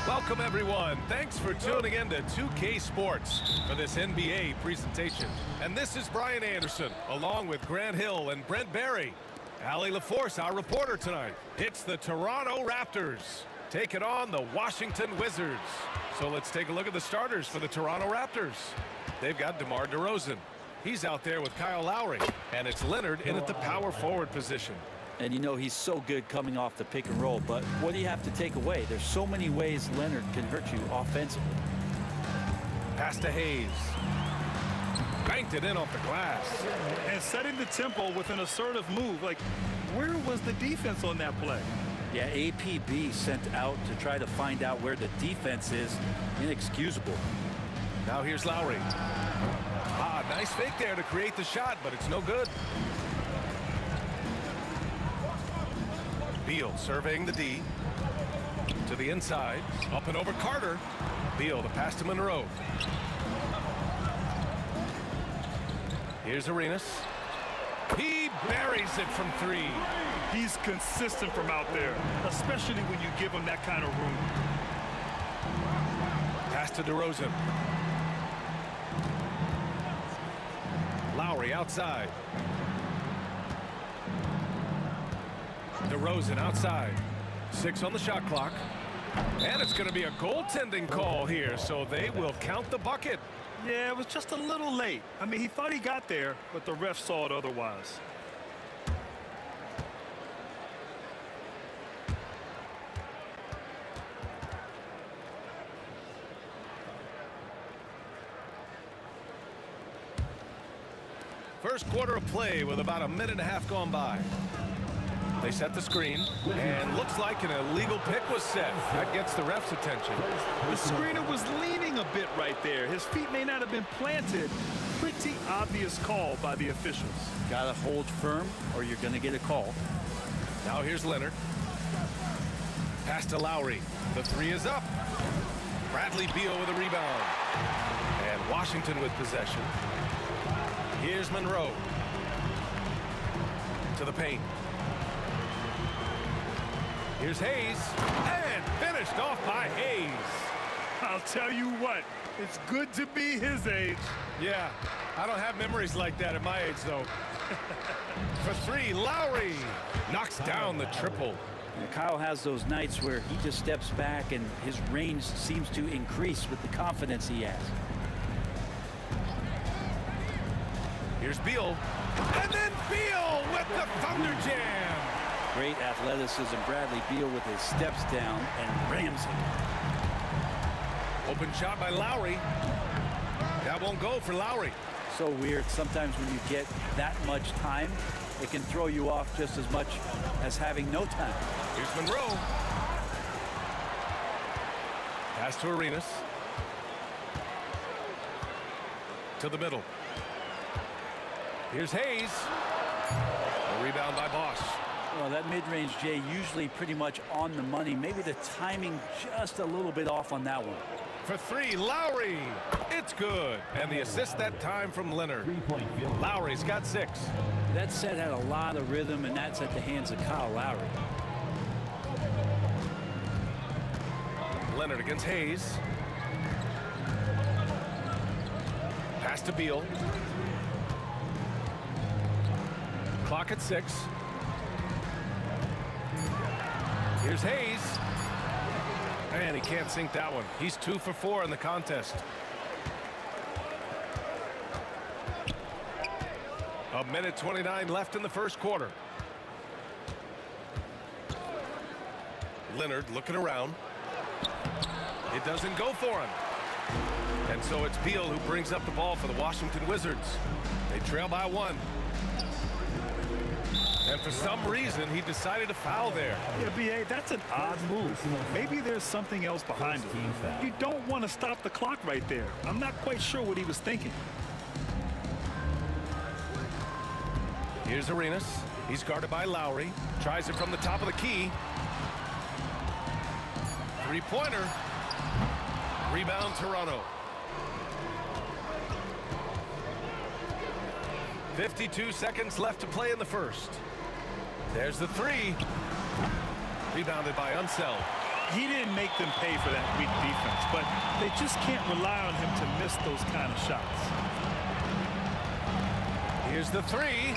Welcome, everyone. Thanks for tuning in to 2K Sports for this NBA presentation. And this is Brian Anderson, along with Grant Hill and Brent Barry. Allie LaForce, our reporter tonight. It's the Toronto Raptors taking on the Washington Wizards. So let's take a look at the starters for the Toronto Raptors. They've got DeMar DeRozan. He's out there with Kyle Lowry. And it's Leonard in at the power forward position. And you know he's so good coming off the pick and roll, but what do you have to take away? There's so many ways Leonard can hurt you offensively. Pass to Hayes. Banked it in off the glass. And setting the tempo with an assertive move. Like, where was the defense on that play? Yeah, APB sent out to try to find out where the defense is. Inexcusable. Now here's Lowry. Nice fake there to create the shot, but it's no good. Beal surveying the D. To the inside. Up and over Carter. Beal the pass to Monroe. Here's Arenas. He buries it from three. He's consistent from out there, especially when you give him that kind of room. Pass to DeRozan. Lowry outside. DeRozan outside. 6 on the shot clock. And it's going to be a goaltending call here, so they will count the bucket. Yeah, it was just a little late. I mean, he thought he got there, but the ref saw it otherwise. First quarter of play with about a minute and a half gone by. They set the screen, and looks like an illegal pick was set. That gets the ref's attention. The screener was leaning a bit right there. His feet may not have been planted. Pretty obvious call by the officials. Gotta hold firm or you're gonna get a call. Now here's Leonard. Pass to Lowry. The three is up. Bradley Beal with a rebound. And Washington with possession. Here's Monroe. To the paint. Here's Hayes, and finished off by Hayes. I'll tell you what, it's good to be his age. Yeah, I don't have memories like that at my age, though. For three, Lowry knocks down the triple. And Kyle has those nights where he just steps back and his range seems to increase with the confidence he has. Here's Beal, and then Beal with the Thunder Jam. Great athleticism. Bradley Beal with his steps down and rams it. Open shot by Lowry. That won't go for Lowry. So weird. Sometimes when you get that much time, it can throw you off just as much as having no time. Here's Monroe. Pass to Arenas. To the middle. Here's Hayes. A rebound by Bosch. Well, that mid-range, Jay, usually pretty much on the money. Maybe the timing just a little bit off on that one. For three, Lowry. It's good. And the assist that time from Leonard. Lowry's got 6. That set had a lot of rhythm, and that's at the hands of Kyle Lowry. Leonard against Hayes. Pass to Beal. Clock at 6. Here's Hayes. And he can't sink that one. He's 2 for 4 in the contest. A minute 29 left in the first quarter. Leonard looking around. It doesn't go for him. And so it's Beal who brings up the ball for the Washington Wizards. They trail by 1. And for some reason, he decided to foul there. Yeah, B.A., that's an odd move. Maybe there's something else behind it. You don't want to stop the clock right there. I'm not quite sure what he was thinking. Here's Arenas. He's guarded by Lowry. Tries it from the top of the key. Three-pointer. Rebound, Toronto. 52 seconds left to play in the first. There's the three. Rebounded by Unseld. He didn't make them pay for that weak defense, but they just can't rely on him to miss those kind of shots. Here's the three.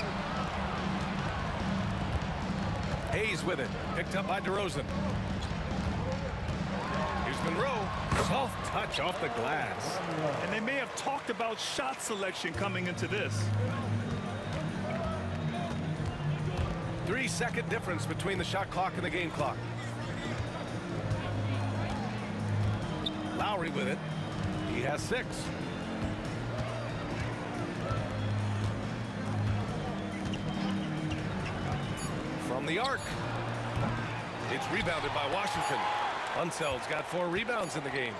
Hayes with it. Picked up by DeRozan. Here's Monroe. Soft touch off the glass. And they may have talked about shot selection coming into this. 3-second difference between the shot clock and the game clock. Lowry with it. He has 6. From the arc. It's rebounded by Washington. Unseld's got 4 rebounds in the game.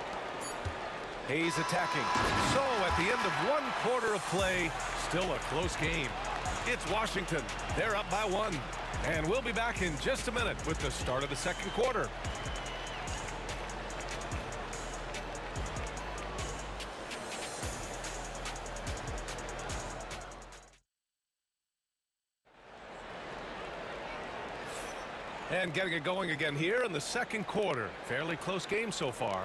Hayes attacking. So at the end of 1 quarter of play, still a close game. It's Washington. They're up by 1. And we'll be back in just a minute with the start of the second quarter. And getting it going again here in the second quarter. Fairly close game so far.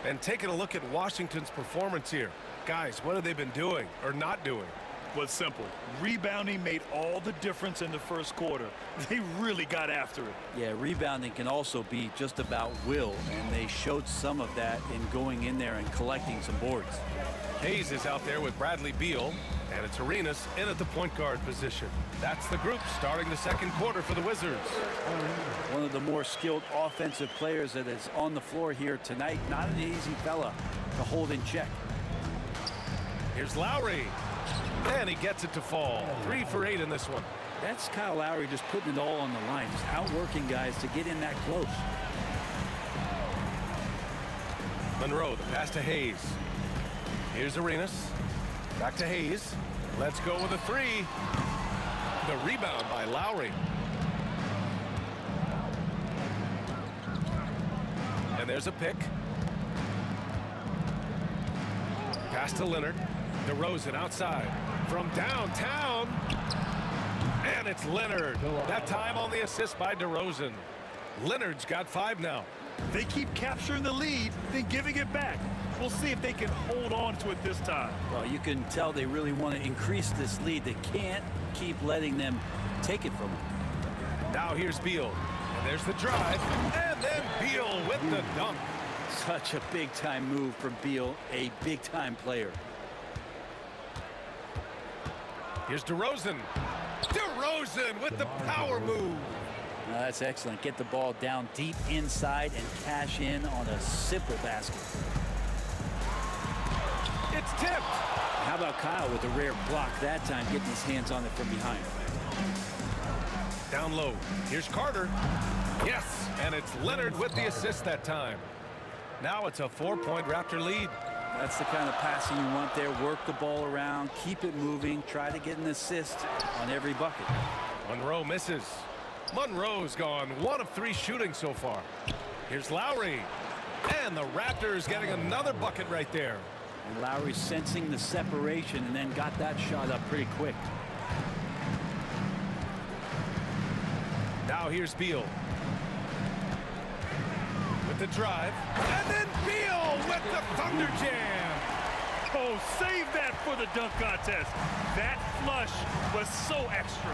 And taking a look at Washington's performance here. Guys, what have they been doing or not doing? Well, it's simple. Rebounding made all the difference in the first quarter. They really got after it. Yeah, rebounding can also be just about will, and they showed some of that in going in there and collecting some boards. Hayes is out there with Bradley Beal, and it's Arenas in at the point guard position. That's the group starting the second quarter for the Wizards. One of the more skilled offensive players that is on the floor here tonight. Not an easy fella to hold in check. Here's Lowry. And he gets it to fall. 3 for 8 in this one. That's Kyle Lowry just putting it all on the line. Just outworking guys to get in that close. Monroe, the pass to Hayes. Here's Arenas. Back to Hayes. Let's go with a 3. The rebound by Lowry. And there's a pick. Pass to Leonard. DeRozan outside. From downtown. And it's Leonard. That time on the assist by DeRozan. Leonard's got 5 now. They keep capturing the lead, then giving it back. We'll see if they can hold on to it this time. Well, you can tell they really want to increase this lead. They can't keep letting them take it from them. Now here's Beal. And there's the drive. And then Beal with the dunk. Such a big-time move from Beal, a big-time player. Here's DeRozan. DeRozan with the power move. That's excellent. Get the ball down deep inside and cash in on a simple basket. It's tipped. How about Kyle with a rare block that time, getting his hands on it from behind. Down low. Here's Carter. Yes, and it's Leonard with the assist that time. Now it's a 4-point Raptor lead. That's the kind of passing you want there. Work the ball around, keep it moving, try to get an assist on every bucket. Monroe misses. Monroe's gone 1 of 3 shooting so far. Here's Lowry. And the Raptors getting another bucket right there. And Lowry sensing the separation and then got that shot up pretty quick. Now here's Beal. With the drive. And then Beal with the Thunder Jam. Oh, save that for the dunk contest. That flush was so extra.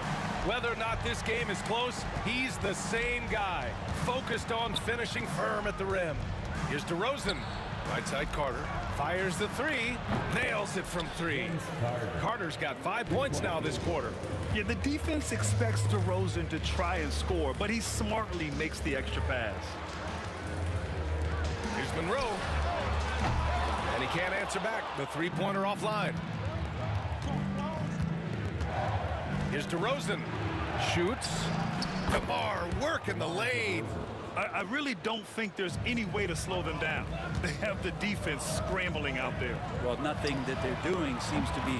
Whether or not this game is close, he's the same guy. Focused on finishing firm at the rim. Here's DeRozan. Right side Carter. Fires the 3. Nails it from 3. Carter's got 5 points now this quarter. Yeah, the defense expects DeRozan to try and score, but he smartly makes the extra pass. Here's Monroe. And he can't answer back. The 3-pointer offline. Here's DeRozan. Shoots. DeMar working the lane. I really don't think there's any way to slow them down. They have the defense scrambling out there. Well, nothing that they're doing seems to be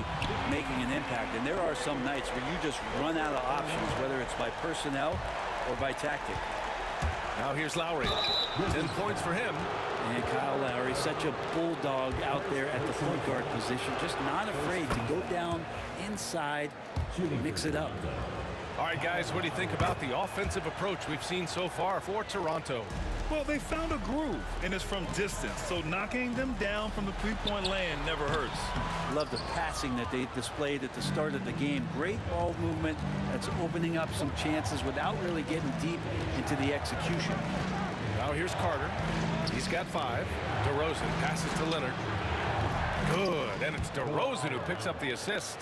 making an impact. And there are some nights where you just run out of options, whether it's by personnel or by tactic. Now here's Lowry. 10 points for him. And Kyle Lowry, such a bulldog out there at the point guard position, just not afraid to go down inside, mix it up. All right, guys, what do you think about the offensive approach we've seen so far for Toronto? Well, they found a groove, and it's from distance, so knocking them down from the three-point land never hurts. Love the passing that they displayed at the start of the game. Great ball movement that's opening up some chances without really getting deep into the execution. Now here's Carter. He's got 5. DeRozan passes to Leonard. Good, and it's DeRozan who picks up the assist.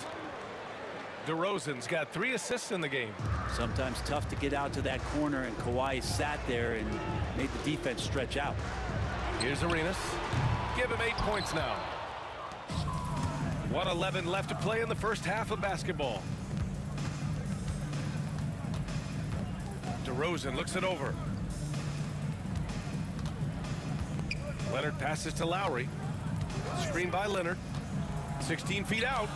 DeRozan's got 3 assists in the game. Sometimes tough to get out to that corner, and Kawhi sat there and made the defense stretch out. Here's Arenas. Give him 8 points now. 1:11 left to play in the first half of basketball. DeRozan looks it over. Leonard passes to Lowry. Screen by Leonard. 16 feet out.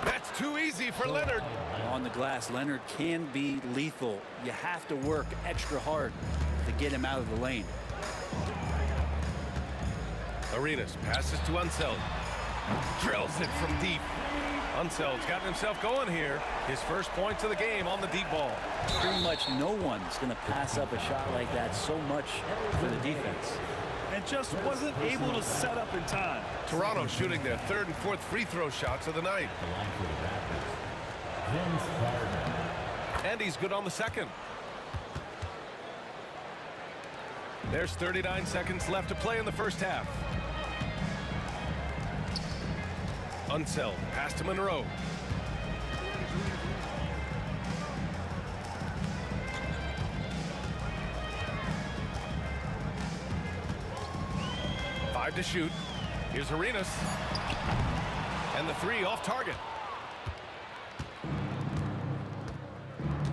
That's too easy for Leonard. On the glass, Leonard can be lethal. You have to work extra hard to get him out of the lane. Arenas passes to Unseld. Drills it from deep. Unseld's gotten himself going here. His first points of the game on the deep ball. Pretty much no one's going to pass up a shot like that so much for the defense. And just wasn't able to set up in time. Toronto shooting their 3rd and 4th free throw shots of the night. And he's good on the 2nd. There's 39 seconds left to play in the first half. Unseld, pass to Monroe. Five to shoot. Here's Arenas. And the 3 off target.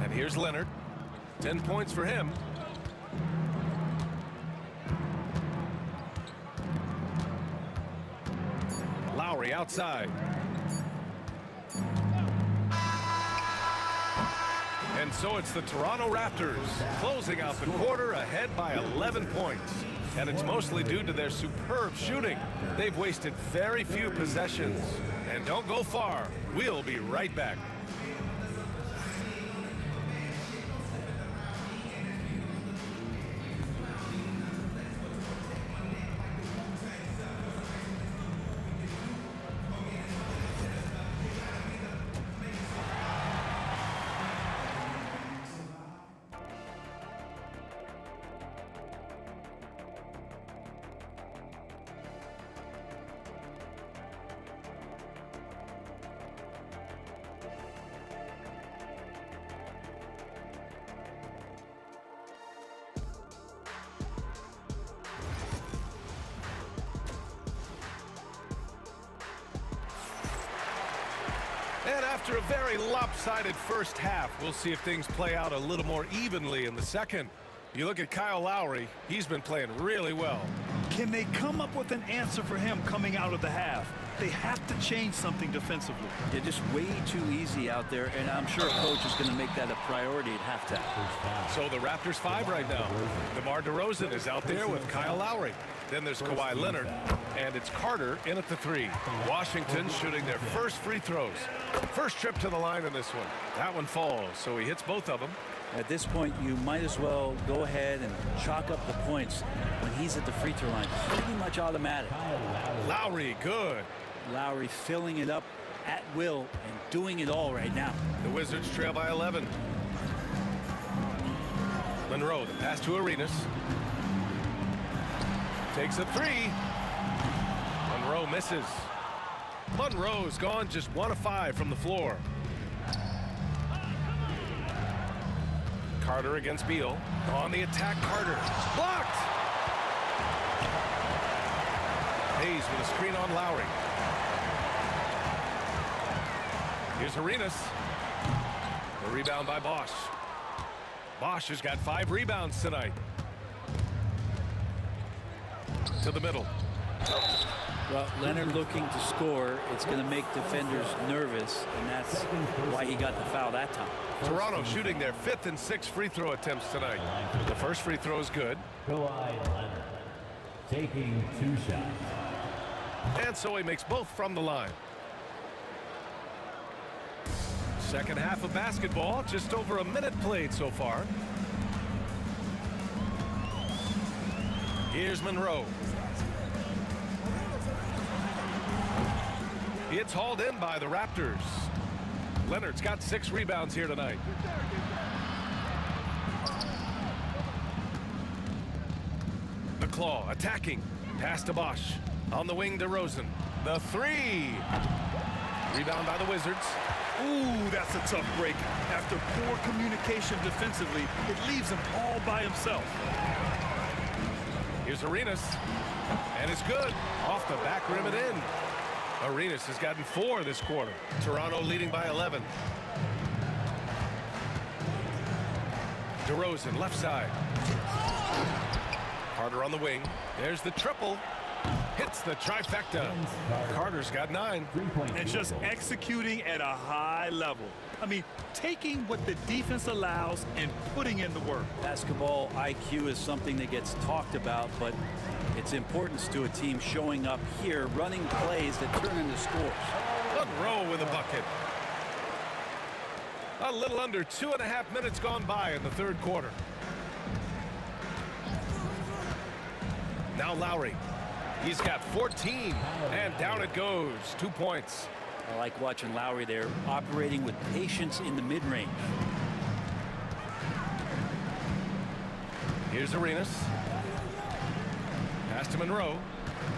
And here's Leonard. 10 points for him. Lowry outside. And so it's the Toronto Raptors closing out the quarter ahead by 11 points. And it's mostly due to their superb shooting. They've wasted very few possessions. And don't go far. We'll be right back. And after a very lopsided first half, we'll see if things play out a little more evenly in the second. You look at Kyle Lowry, he's been playing really well. Can they come up with an answer for him coming out of the half? They have to change something defensively. They're just way too easy out there, and I'm sure a coach is going to make that a priority at halftime. So the Raptors 5 right now. DeMar DeRozan is out there with Kyle Lowry. Then there's Kawhi Leonard, and it's Carter in at the 3. Washington shooting their first free throws. First trip to the line in this one. That one falls, so he hits both of them. At this point, you might as well go ahead and chalk up the points when he's at the free throw line. Pretty much automatic. Lowry, good. Lowry filling it up at will and doing it all right now. The Wizards trail by 11. Monroe, the pass to Arenas. Takes a 3. Monroe misses. Monroe's gone just 1 of 5 from the floor. Carter against Beal. On the attack, Carter. Blocked! Hayes with a screen on Lowry. Here's Arenas. The rebound by Bosch. Bosch has got 5 rebounds tonight. To the middle. Well, Leonard looking to score. It's going to make defenders nervous, and that's why he got the foul that time. Toronto shooting their 5th and 6th free throw attempts tonight. The first free throw is good. Kawhi Leonard taking 2 shots. And so he makes both from the line. Second half of basketball, just over a minute played so far. Here's Monroe. It's hauled in by the Raptors. Leonard's got 6 rebounds here tonight. The Claw attacking. Pass to Bosch. On the wing, DeRozan. The 3. Rebound by the Wizards. Ooh, that's a tough break. After poor communication defensively, it leaves him all by himself. Here's Arenas. And it's good. Off the back rim and in. Arenas has gotten 4 this quarter. Toronto leading by 11. DeRozan, left side. Carter on the wing. There's the triple. Hits the trifecta. Carter's got 9. And just executing at a high level. I mean, taking what the defense allows and putting in the work. Basketball IQ is something that gets talked about, but its importance to a team showing up here, running plays that turn into scores. Monroe with a bucket. A little under 2.5 minutes gone by in the third quarter. Now Lowry. He's got 14, and down it goes. 2 points. I like watching Lowry there, operating with patience in the mid-range. Here's Arenas. Pass to Monroe.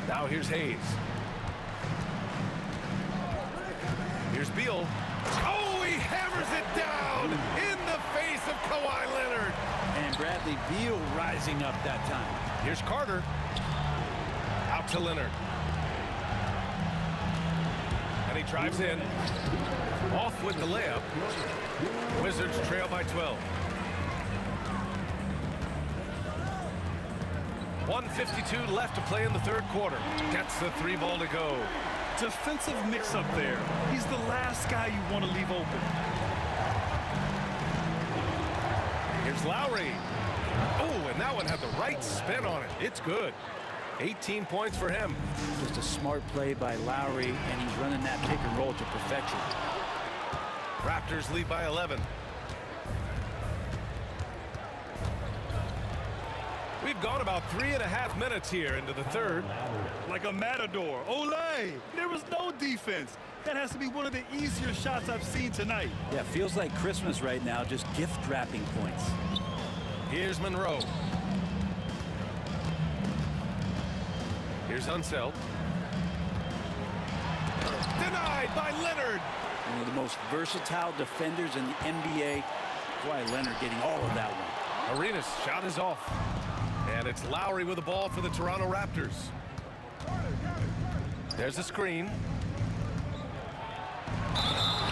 Now here's Hayes. Here's Beal. Oh, he hammers it down in the face of Kawhi Leonard. And Bradley Beal rising up that time. Here's Carter. Out to Leonard. And he drives in. Off with the layup. Wizards trail by 12. 1:52 left to play in the third quarter. Gets the 3 ball to go. Defensive mix-up there. He's the last guy you want to leave open. Here's Lowry. Oh, and that one had the right spin on it. It's good. 18 points for him. Just a smart play by Lowry, and he's running that pick and roll to perfection. Raptors lead by 11. We've gone about 3.5 minutes here into the third. Like a matador. Olay! There was no defense. That has to be one of the easier shots I've seen tonight. Yeah, feels like Christmas right now, just gift wrapping points. Here's Monroe. Here's Unseld. Denied by Leonard. One of the most versatile defenders in the NBA. Why Leonard getting all of that one. Arenas' shot is off. And it's Lowry with the ball for the Toronto Raptors. There's a screen.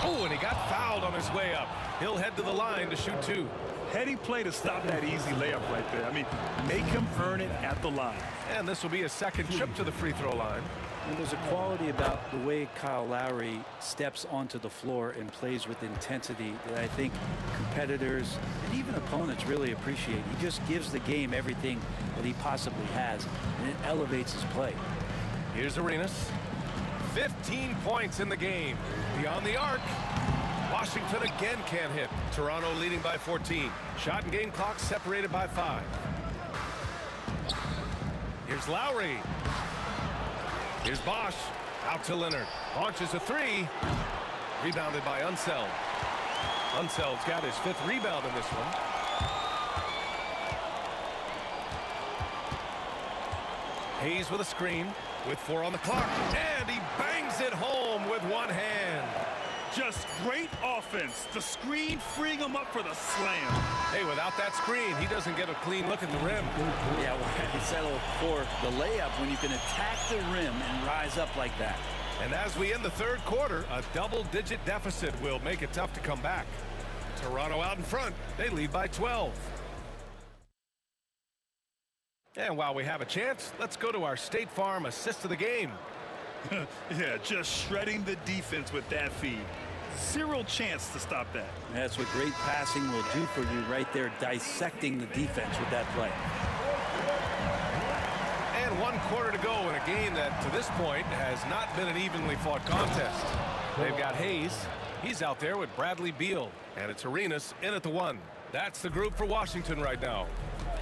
Oh, and he got fouled on his way up. He'll head to the line to shoot 2. Heady play to stop that easy layup right there. I mean, make him earn it at the line. And this will be a second trip to the free throw line. And there's a quality about the way Kyle Lowry steps onto the floor and plays with intensity that I think competitors and even opponents really appreciate. He just gives the game everything that he possibly has, and it elevates his play. Here's Arenas. 15 points in the game. Beyond the arc. Washington again can't hit. Toronto leading by 14. Shot and game clock separated by 5. Here's Lowry. Here's Bosch. Out to Leonard. Launches a 3. Rebounded by Unseld. Unseld's got his 5th rebound in this one. Hayes with a screen with 4 on the clock. And he bangs it home with one hand. Just great offense. The screen freeing him up for the slam. Hey, without that screen, he doesn't get a clean look at the rim. Yeah, well, he settled for the layup when you can attack the rim and rise up like that. And as we end the third quarter, a double-digit deficit will make it tough to come back. Toronto out in front. They lead by 12. And while we have a chance, let's go to our State Farm assist of the game. Yeah, just shredding the defense with that feed. Zero chance to stop that. That's what great passing will do for you right there, dissecting the defense with that play. And 1 quarter to go in a game that, to this point, has not been an evenly fought contest. They've got Hayes. He's out there with Bradley Beal. And it's Arenas in at the 1. That's the group for Washington right now.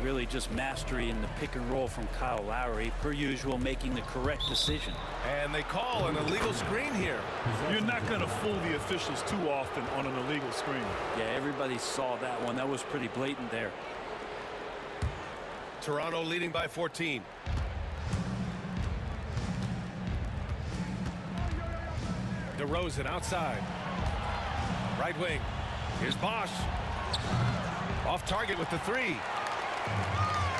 Really just mastery in the pick and roll from Kyle Lowry, per usual, making the correct decision. And they call an illegal screen here. You're not going to fool the officials too often on an illegal screen. Yeah, everybody saw that one. That was pretty blatant there. Toronto leading by 14. DeRozan outside. Right wing. Here's Bosch. Off target with the three.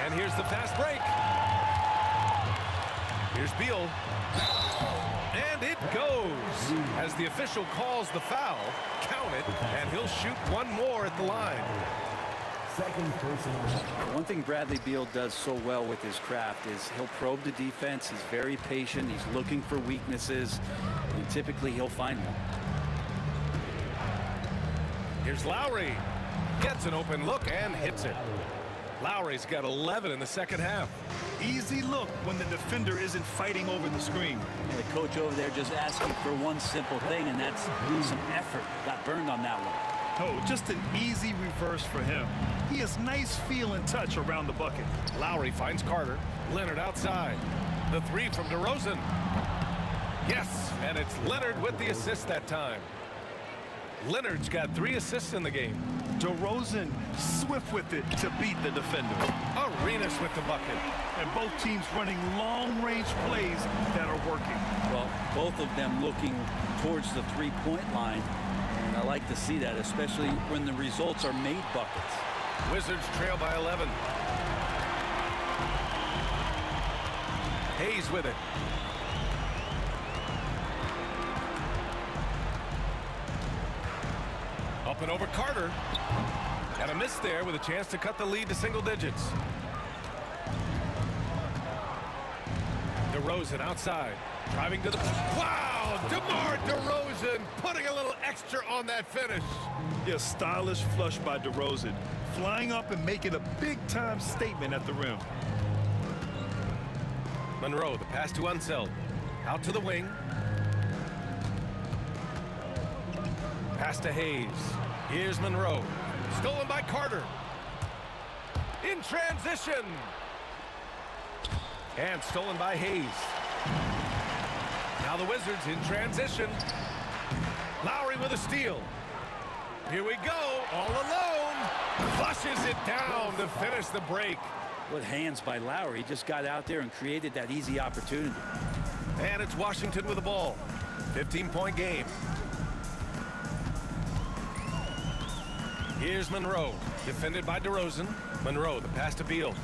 And here's the fast break. Here's Beal. And it goes. As the official calls the foul, count it, and he'll shoot one more at the line. One thing Bradley Beal does so well with his craft is he'll probe the defense. He's very patient. He's looking for weaknesses, and typically he'll find them. Here's Lowry. Gets an open look and hits it. Lowry's got 11 in the second half. Easy look when the defender isn't fighting over the screen. And the coach over there just asking for one simple thing, and that's some effort. Got burned on that one. Oh, just an easy reverse for him. He has nice feel and touch around the bucket. Lowry finds Carter. Leonard outside. The three from DeRozan. Yes, and it's Leonard with the assist that time. Leonard's got 3 assists in the game. DeRozan swift with it to beat the defender. Arenas with the bucket. And both teams running long-range plays that are working. Well, both of them looking towards the three-point line. And I like to see that, especially when the results are made buckets. Wizards trail by 11. Hayes with it. Up and over Carter. And a miss there with a chance to cut the lead to single digits. DeRozan outside. Driving to the... Wow! DeMar DeRozan putting a little extra on that finish. Yeah, stylish flush by DeRozan. Flying up and making a big-time statement at the rim. Monroe, the pass to Unseld. Out to the wing. Pass to Hayes. Here's Monroe. Stolen by Carter. In transition. And stolen by Hayes. Now the Wizards in transition. Lowry with a steal. Here we go, all alone. Flushes it down to finish the break. With hands by Lowry, just got out there and created that easy opportunity. And it's Washington with the ball. 15-point game. Here's Monroe, defended by DeRozan. Monroe, the pass to Beal.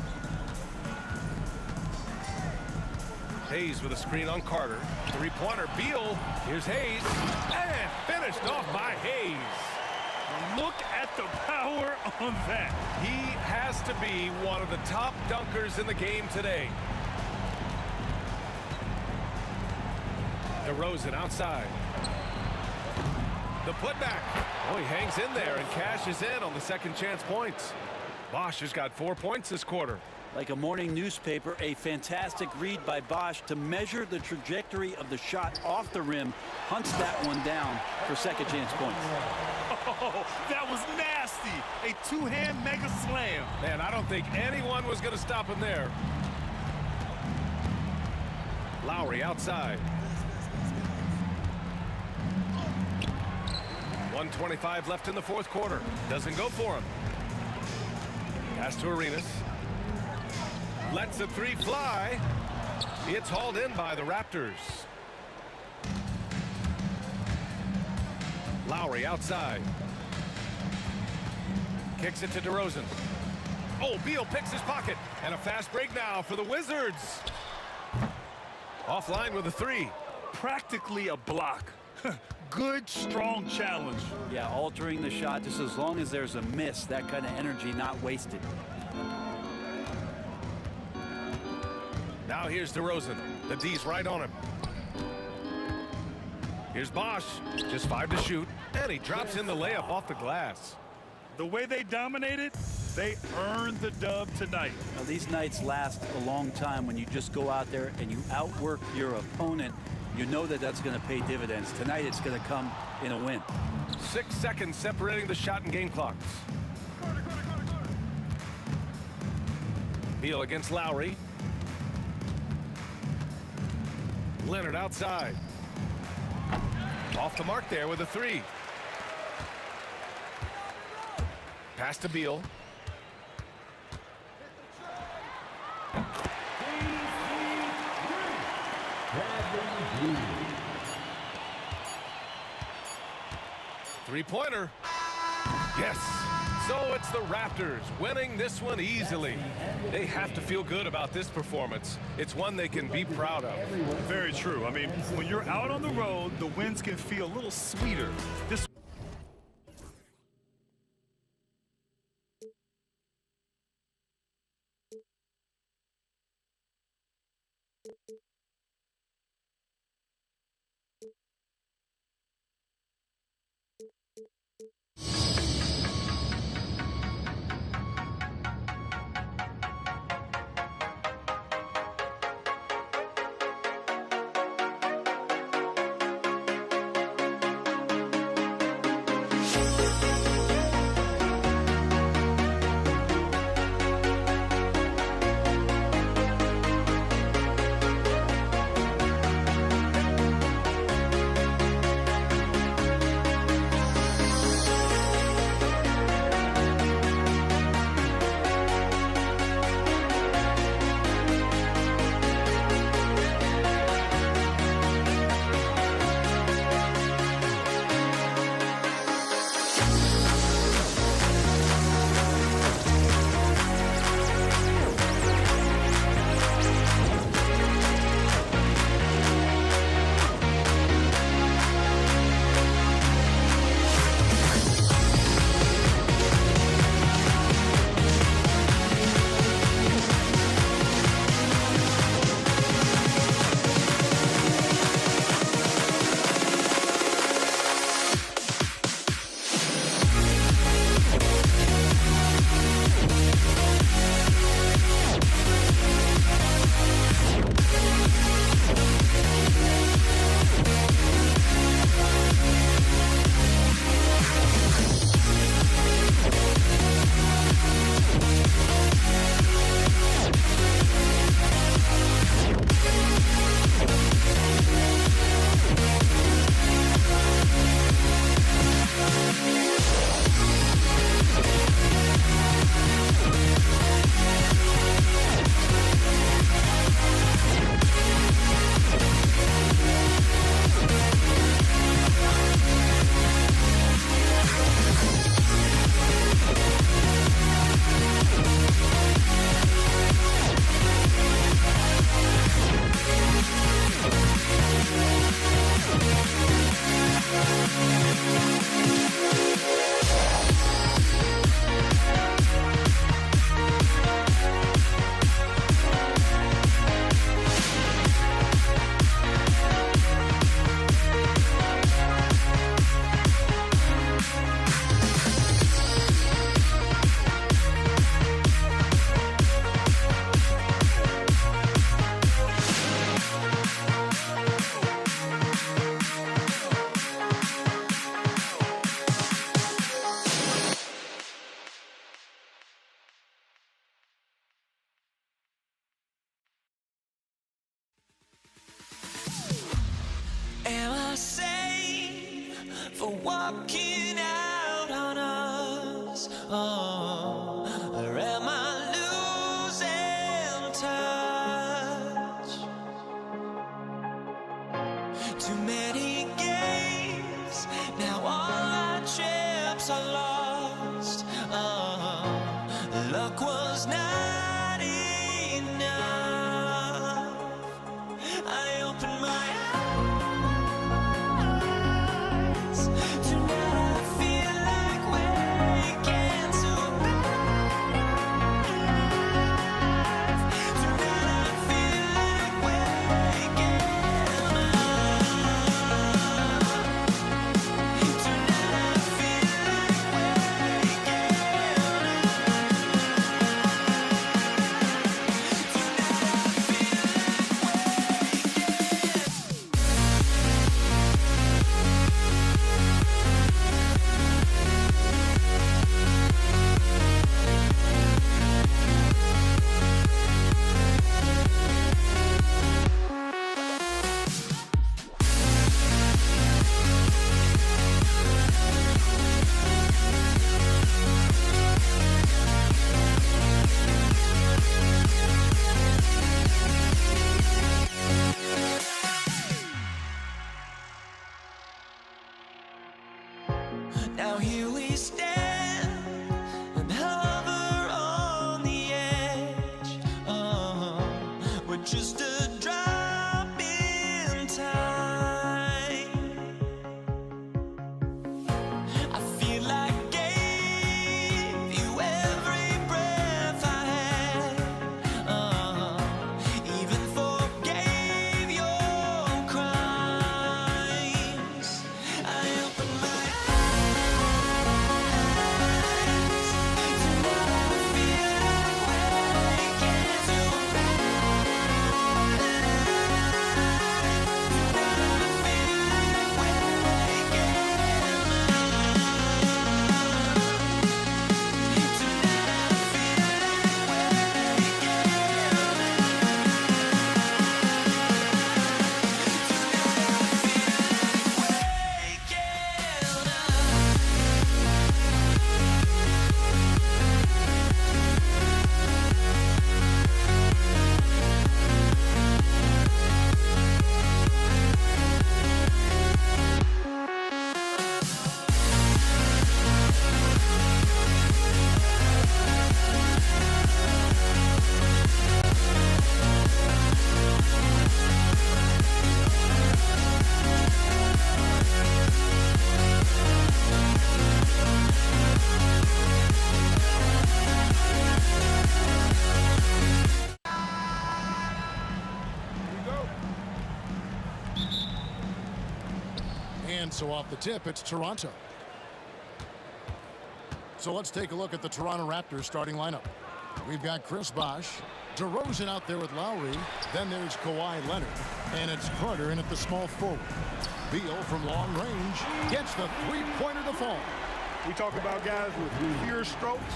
Hayes with a screen on Carter. Three-pointer, Beal. Here's Hayes. And finished off by Hayes. Look at the power on that. He has to be one of the top dunkers in the game today. DeRozan outside. The putback. Oh, he hangs in there and cashes in on the second chance points. Bosch has got 4 points this quarter. Like a morning newspaper, a fantastic read by Bosch to measure the trajectory of the shot off the rim. Hunts that one down for second chance points. Oh, that was nasty. A two-hand mega slam. Man, I don't think anyone was going to stop him there. Lowry outside. 1:25 left in the fourth quarter. Doesn't go for him. Pass to Arenas. Lets the three fly. It's hauled in by the Raptors. Lowry outside. Kicks it to DeRozan. Oh, Beal picks his pocket. And a fast break now for the Wizards. Offline with a three. Practically a block. Good, strong challenge. Yeah, altering the shot just as long as there's a miss. That kind of energy not wasted. Now here's DeRozan. The D's right on him. Here's Bosch. Just 5 to shoot. And he drops in the layup off the glass. The way they dominated, they earned the dub tonight. Now, these nights last a long time when you just go out there and you outwork your opponent. You know that that's going to pay dividends. Tonight it's going to come in a win. 6 seconds separating the shot and game clocks. Beal against Lowry. Leonard outside. Off the mark there with a three. Pass to Beal. Three-pointer. Yes. So it's the Raptors winning this one easily. They have to feel good about this performance. It's one they can be proud of. Very true. I mean, when you're out on the road, the wins can feel a little sweeter. This for walking out on us? Oh, or am I losing touch? Too many games, now all our chips are lost. Oh, luck was not enough. I opened my eyes tonight. And so off the tip, it's Toronto. So let's take a look at the Toronto Raptors starting lineup. We've got Chris Bosh, DeRozan out there with Lowry. Then there's Kawhi Leonard. And it's Carter in at the small forward. Beal from long range gets the three-pointer to fall. We talk about guys with fewer strokes.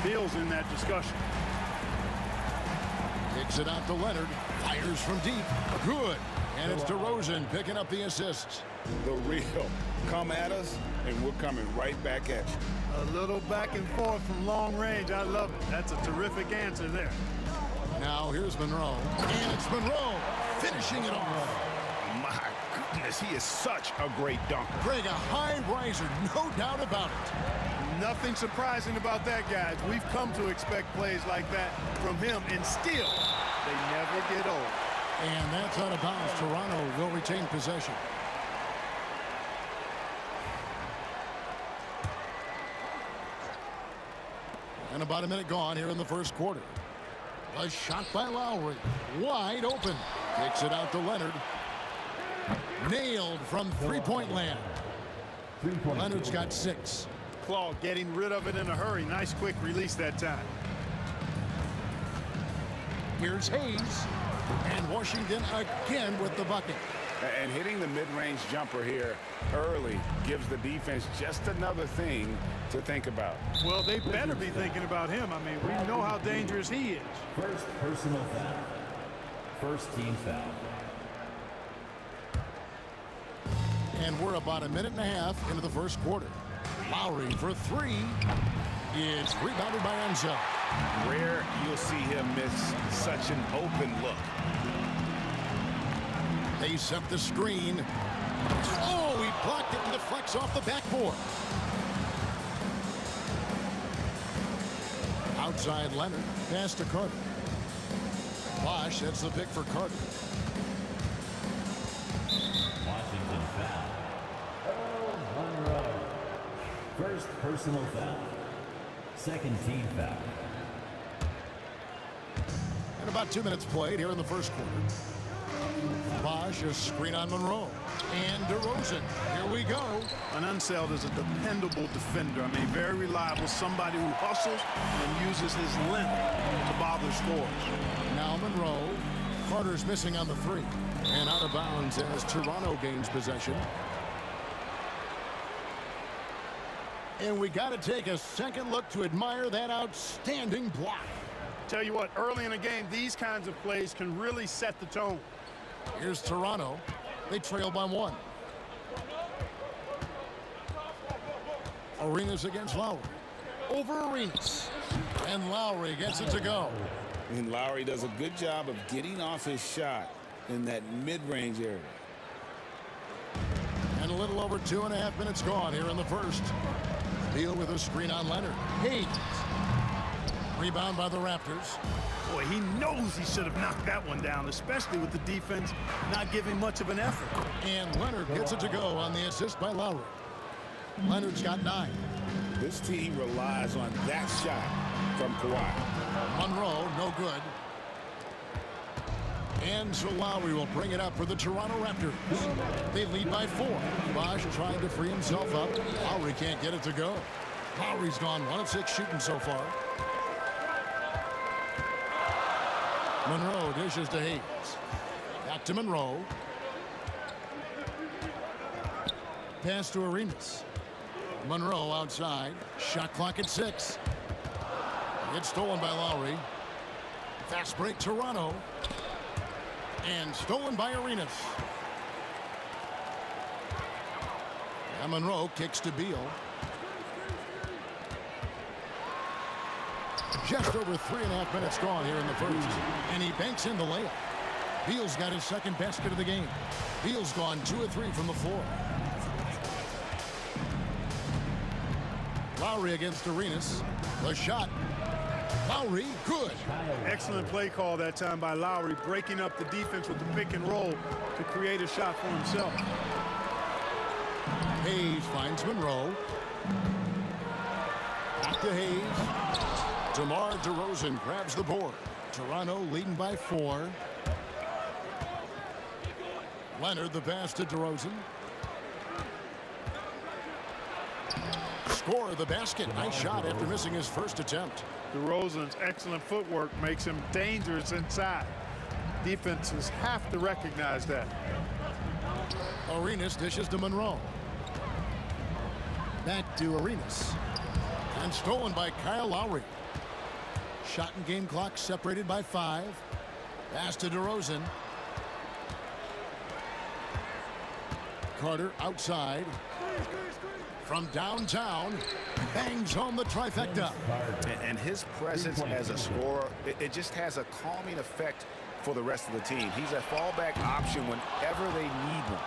Beal's in that discussion. Kicks it out to Leonard. Fires from deep. Good. And it's DeRozan picking up the assists. The real. Come at us, and we're coming right back at you. A little back and forth from long range. I love it. That's a terrific answer there. Now here's Monroe. And it's Monroe finishing it off. My goodness, he is such a great dunker. Greg, a high riser, no doubt about it. Nothing surprising about that, guys. We've come to expect plays like that from him, and still, they never get old. And that's out of bounds. Toronto will retain possession. And about a minute gone here in the first quarter. A shot by Lowry. Wide open. Kicks it out to Leonard. Nailed from three-point land. Leonard's got 6. Claw getting rid of it in a hurry. Nice quick release that time. Here's Hayes. And Washington again with the bucket. And hitting the mid-range jumper here early gives the defense just another thing to think about. Well, they better be thinking about him. I mean, we know how dangerous he is. First personal foul. First team foul. And we're about a minute and a half into the first quarter. Lowry for 3 is rebounded by Enzo. Rare you'll see him miss such an open look. They set the screen. Oh, he blocked it and deflects off the backboard. Outside Leonard, pass to Carter. Bosh, that's the pick for Carter. Washington foul. Monroe. First personal foul. Second team foul. And about 2 minutes played here in the first quarter. Bosh, a screen on Monroe. And DeRozan. Here we go. An Unseld is a dependable defender. I mean, very reliable. Somebody who hustles and uses his length to bother scores. Now Monroe. Carter's missing on the 3. And out of bounds as Toronto gains possession. And we got to take a second look to admire that outstanding block. Tell you what, early in the game, these kinds of plays can really set the tone. Here's Toronto. They trail by 1. Arenas against Lowry. Over Arenas. And Lowry gets it to go. And Lowry does a good job of getting off his shot in that mid-range area. And a little over 2.5 minutes gone here in the first. Beal with a screen on Leonard. Hayes. Rebound by the Raptors. Boy, he knows he should have knocked that one down, especially with the defense not giving much of an effort. And Leonard gets it to go on the assist by Lowry. Leonard's got 9. This team relies on that shot from Kawhi. Monroe, no good. And so Lowry will bring it up for the Toronto Raptors. They lead by 4. Bosh trying to free himself up. Lowry can't get it to go. Lowry's gone 1 of 6 shooting so far. Monroe dishes to Hayes. Back to Monroe. Pass to Arenas. Monroe outside. Shot clock at 6. It's stolen by Lowry. Fast break Toronto. And stolen by Arenas. And Monroe kicks to Beal. Just over 3.5 minutes gone here in the first. And he banks in the layup. Beal's got his second basket of the game. Beal's gone 2 of 3 from the floor. Lowry against Arenas. The shot. Lowry, good. Excellent play call that time by Lowry, breaking up the defense with the pick and roll to create a shot for himself. Hayes finds Monroe. Back to Hayes. DeMar DeRozan grabs the board. Toronto leading by 4. Leonard the pass to DeRozan. score the basket. Nice shot after missing his first attempt. DeRozan's excellent footwork makes him dangerous inside. Defenses have to recognize that. Arenas dishes to Monroe. Back to Arenas. And stolen by Kyle Lowry. Shot and game clock separated by 5. Pass to DeRozan. Carter outside. From downtown, bangs home the trifecta. And his presence as a scorer, it just has a calming effect for the rest of the team. He's a fallback option whenever they need one.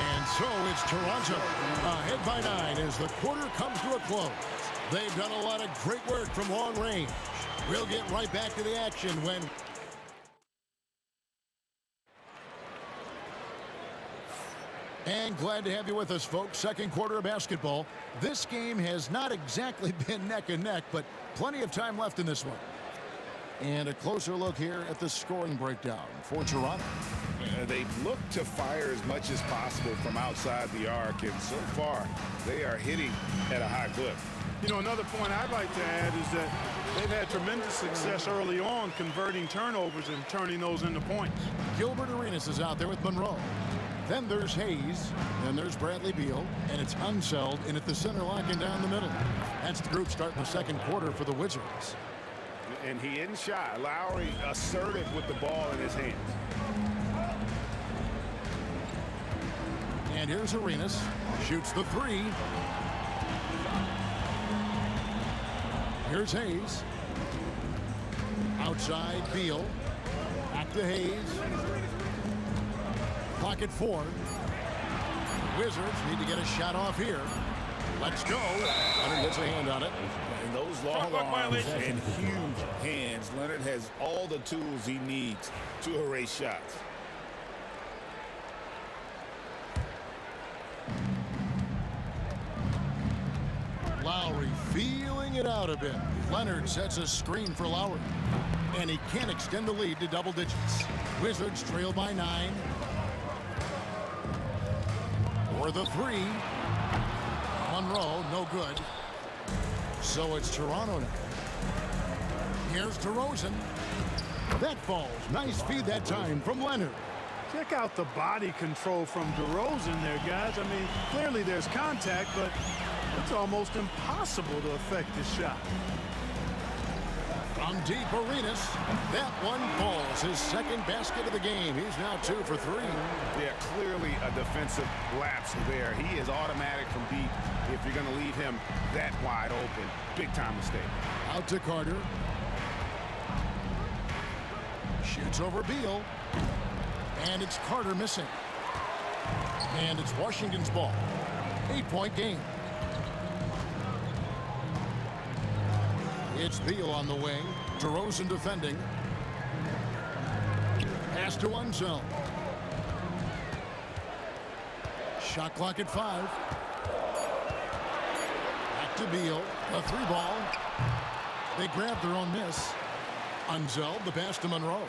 And so it's Toronto ahead by 9 as the quarter comes to a close. They've done a lot of great work from long range. We'll get right back to the action when... And glad to have you with us, folks. Second quarter of basketball. This game has not exactly been neck and neck, but plenty of time left in this one. And a closer look here at the scoring breakdown for Toronto. They've looked to fire as much as possible from outside the arc, and so far they are hitting at a high clip. You know, another point I'd like to add is that they've had tremendous success early on converting turnovers and turning those into points. Gilbert Arenas is out there with Monroe. Then there's Hayes, and there's Bradley Beal, and it's Unseld in at the center, locking down the middle. That's the group starting the second quarter for the Wizards. And he isn't shy. Lowry assertive with the ball in his hands. And here's Arenas, shoots the 3. Here's Hayes. Outside, Beal. Back to Hayes. Clock at 4. Wizards need to get a shot off here. Let's go. Leonard gets a hand on it. And those long arms and huge hands. Leonard has all the tools he needs to erase shots. Lowry feeling it out a bit. Leonard sets a screen for Lowry. And he can't extend the lead to double digits. Wizards trail by 9. For the 3. Monroe, no good. So it's Toronto now. Here's DeRozan. That falls. Nice feed that time from Leonard. Check out the body control from DeRozan there, guys. I mean, clearly there's contact, but it's almost impossible to affect this shot. From deep, Arenas. That one falls. His second basket of the game. He's now 2 for 3. Yeah, clearly a defensive lapse there. He is automatic from deep if you're going to leave him that wide open. Big time mistake. Out to Carter. Shoots over Beal. And it's Carter missing. And it's Washington's ball. 8-point game. It's Beal on the wing. DeRozan defending. Pass to Unseld. Shot clock at 5. Back to Beal. A 3-ball. They grab their own miss. Unseld, the pass to Monroe.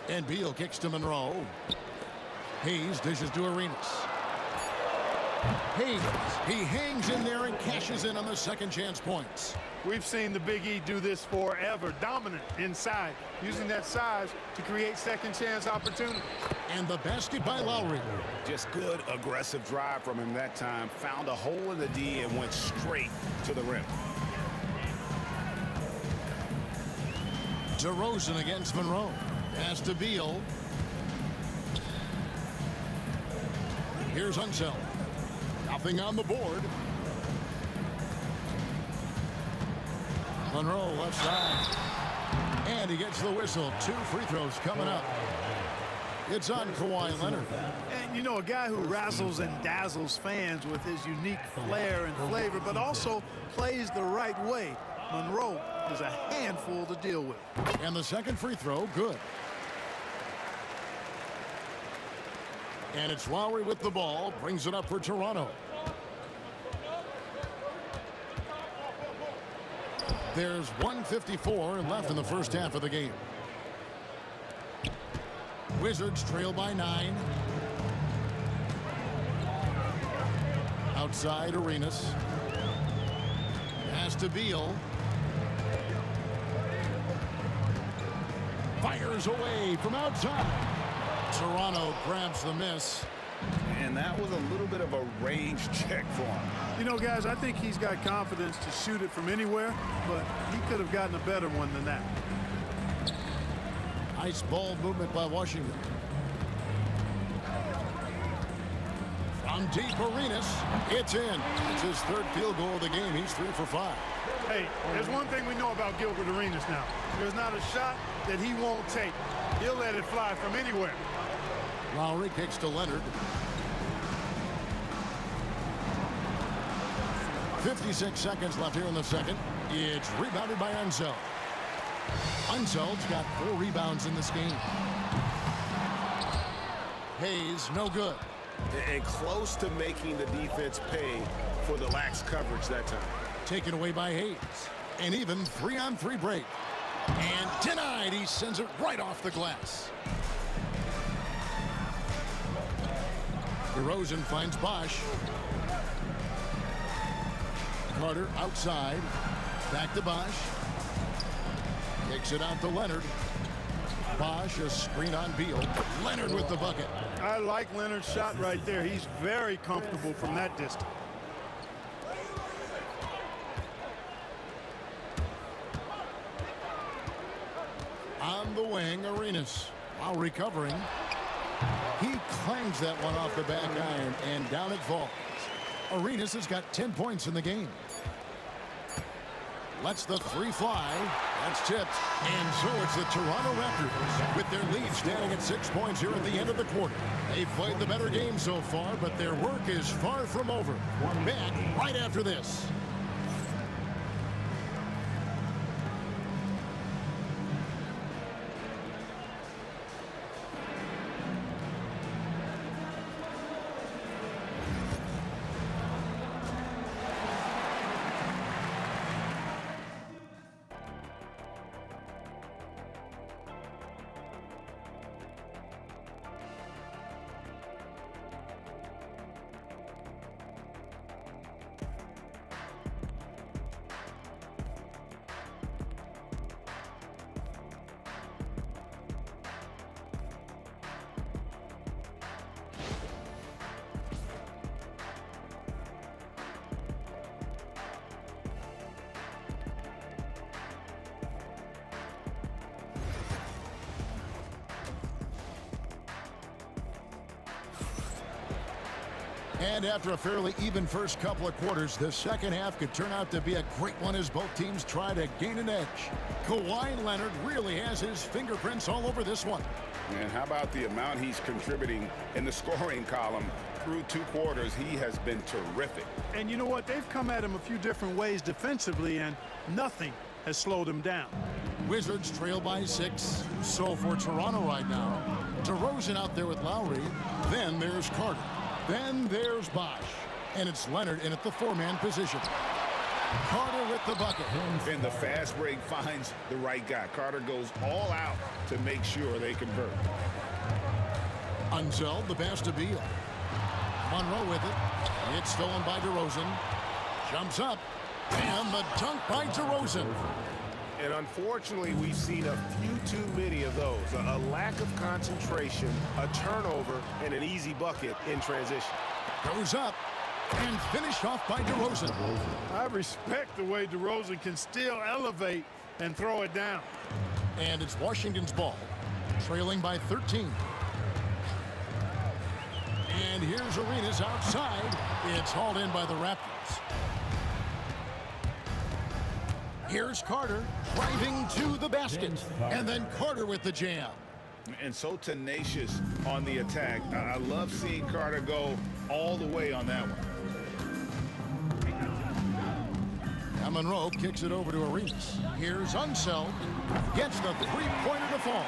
And Beal kicks to Monroe. Hayes dishes to Arenas. Hayes, he hangs in there and cashes in on the second chance points. We've seen the Big E do this forever. Dominant inside, using that size to create second chance opportunities. And the basket by Lowry. Just good aggressive drive from him that time. Found a hole in the D and went straight to the rim. DeRozan against Monroe. Pass to Beal. Here's Unseld. Nothing on the board. Monroe left side. And he gets the whistle. 2 free throws coming up. It's on Kawhi Leonard. And, you know, a guy who razzles and dazzles fans with his unique flair and flavor, but also plays the right way. Monroe is a handful to deal with. And the second free throw, good. And it's Lowry with the ball. Brings it up for Toronto. There's 1:54 left in the first half of the game. Wizards trail by 9. Outside Arenas. Pass to Beal. Fires away from outside. Toronto grabs the miss. And that was a little bit of a range check for him. You know, guys, I think he's got confidence to shoot it from anywhere, but he could have gotten a better one than that. Nice ball movement by Washington. From deep Arenas, it's in. It's his third field goal of the game. He's 3 for 5. Hey, there's one thing we know about Gilbert Arenas now. There's not a shot that he won't take. He'll let it fly from anywhere. Lowry kicks to Leonard. 56 seconds left here in the second. It's rebounded by Unseld. Unseld's got 4 rebounds in this game. Hayes, no good. And close to making the defense pay for the lax coverage that time. Taken away by Hayes. An even 3-on-3 break. And denied. He sends it right off the glass. DeRozan finds Bosch. Carter outside. Back to Bosch. Kicks it out to Leonard. Bosch, a screen on Beal. Leonard with the bucket. I like Leonard's shot right there. He's very comfortable from that distance. On the wing, Arenas. While recovering, he clangs that one off the back iron, and down it falls. Arenas has got 10 points in the game. Lets the 3 fly. That's tipped. And so it's the Toronto Raptors with their lead standing at 6 points here at the end of the quarter. They've played the better game so far, but their work is far from over. Back right after this. And after a fairly even first couple of quarters, the second half could turn out to be a great one as both teams try to gain an edge. Kawhi Leonard really has his fingerprints all over this one. And how about the amount he's contributing in the scoring column through 2 quarters? He has been terrific. And you know what? They've come at him a few different ways defensively, and nothing has slowed him down. Wizards trail by 6. So for Toronto right now, DeRozan out there with Lowry. Then there's Carter. Then there's Bosch. And it's Leonard in at the 4-man position. Carter with the bucket. And the fast break finds the right guy. Carter goes all out to make sure they convert. Unseld, the pass to Beal. Monroe with it. It's stolen by DeRozan. Jumps up. And the dunk by DeRozan. And unfortunately, we've seen a few too many of those. A lack of concentration, a turnover, and an easy bucket in transition. Goes up and finished off by DeRozan. I respect the way DeRozan can still elevate and throw it down. And it's Washington's ball, trailing by 13. And here's Arenas outside. It's hauled in by the Raptors. Here's Carter driving to the basket. And then Carter with the jam. And so tenacious on the attack. I love seeing Carter go all the way on that one. Now Monroe kicks it over to Arenas. Here's Unseld. Gets the 3-pointer to fall.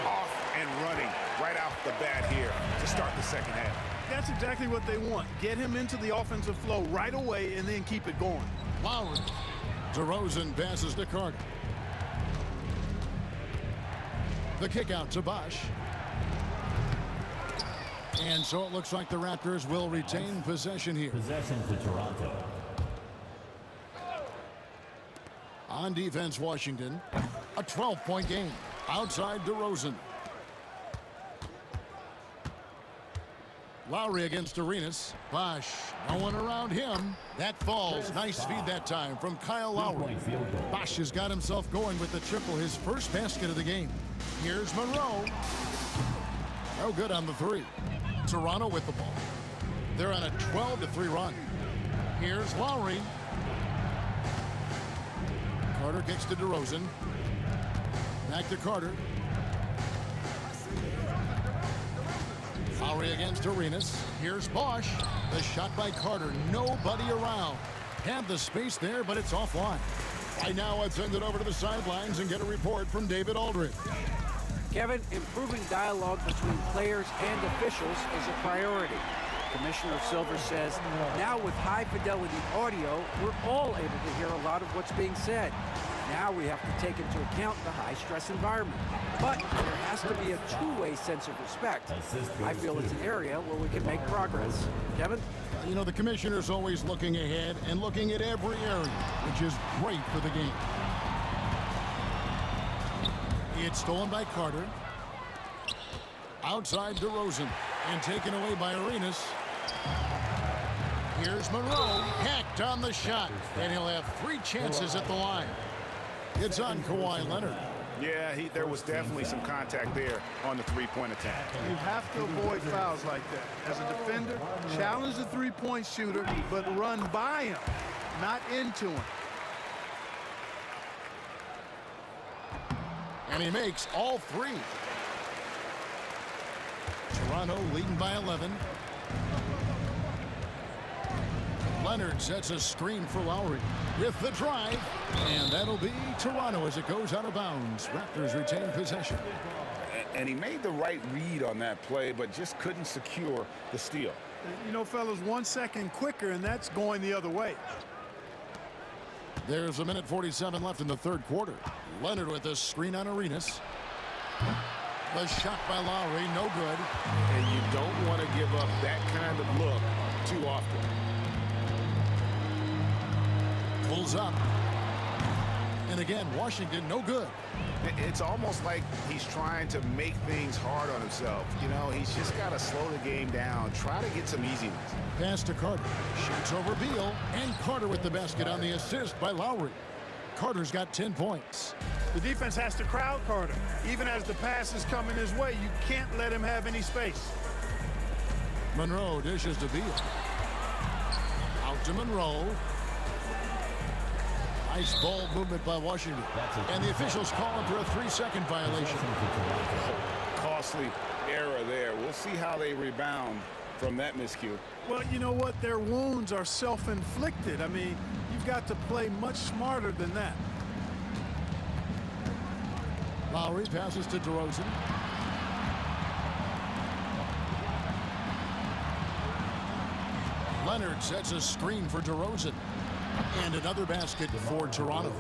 Off and running right off the bat here to start the second half. That's exactly what they want. Get him into the offensive flow right away and then keep it going. Lowry DeRozan passes to Carter. The kick out to Bosch. And so it looks like the Raptors will retain possession here. Possession to Toronto. On defense, Washington. A 12-point game. Outside DeRozan. Lowry against Arenas. Bosch, no one around him. That falls. Nice feed that time from Kyle Lowry. Bosch has got himself going with the triple, his first basket of the game. Here's Monroe. No good on the three. Toronto with the ball. They're on a 12-3 run. Here's Lowry. Carter kicks to DeRozan. Back to Carter. Lowry against Arenas. Here's Bosch. The shot by Carter. Nobody around. Had the space there, but it's offline. Right now, I'd send it over to the sidelines and get a report from David Aldridge. Kevin, improving dialogue between players and officials is a priority. Commissioner Silver says, now with high-fidelity audio, we're all able to hear a lot of what's being said. Now we have to take into account the high-stress environment. But there has to be a two-way sense of respect. I feel it's an area where we can make progress. Kevin? You know, the commissioner's always looking ahead and looking at every area, which is great for the game. It's stolen by Carter. Outside DeRozan and taken away by Arenas. Here's Monroe. Hacked on the shot. And he'll have 3 chances at the line. It's on Kawhi Leonard. Yeah, there was definitely some contact there on the three-point attack. You have to avoid fouls like that. As a defender, challenge the three-point shooter, but run by him, not into him. And he makes all 3. Toronto leading by 11. Leonard sets a screen for Lowry with the drive. And that'll be Toronto as it goes out of bounds. Raptors retain possession. And he made the right read on that play, but just couldn't secure the steal. You know, fellas, 1 second quicker, and that's going the other way. There's 1:47 left in the third quarter. Leonard with a screen on Arenas. The shot by Lowry, no good. And you don't want to give up that kind of look too often. Pulls up. And again, Washington, no good. It's almost like he's trying to make things hard on himself. You know, he's just got to slow the game down, try to get some easiness. Pass to Carter. Shoots over Beal. And Carter with the basket on the assist by Lowry. Carter's got 10 points. The defense has to crowd Carter. Even as the pass is coming his way, you can't let him have any space. Monroe dishes to Beal. Out to Monroe. Nice ball movement by Washington. And the officials call him for a 3-second violation. Costly error there. We'll see how they rebound from that miscue. Well, you know what? Their wounds are self-inflicted. I mean, you've got to play much smarter than that. Lowry passes to DeRozan. Leonard sets a screen for DeRozan. And another basket for Toronto.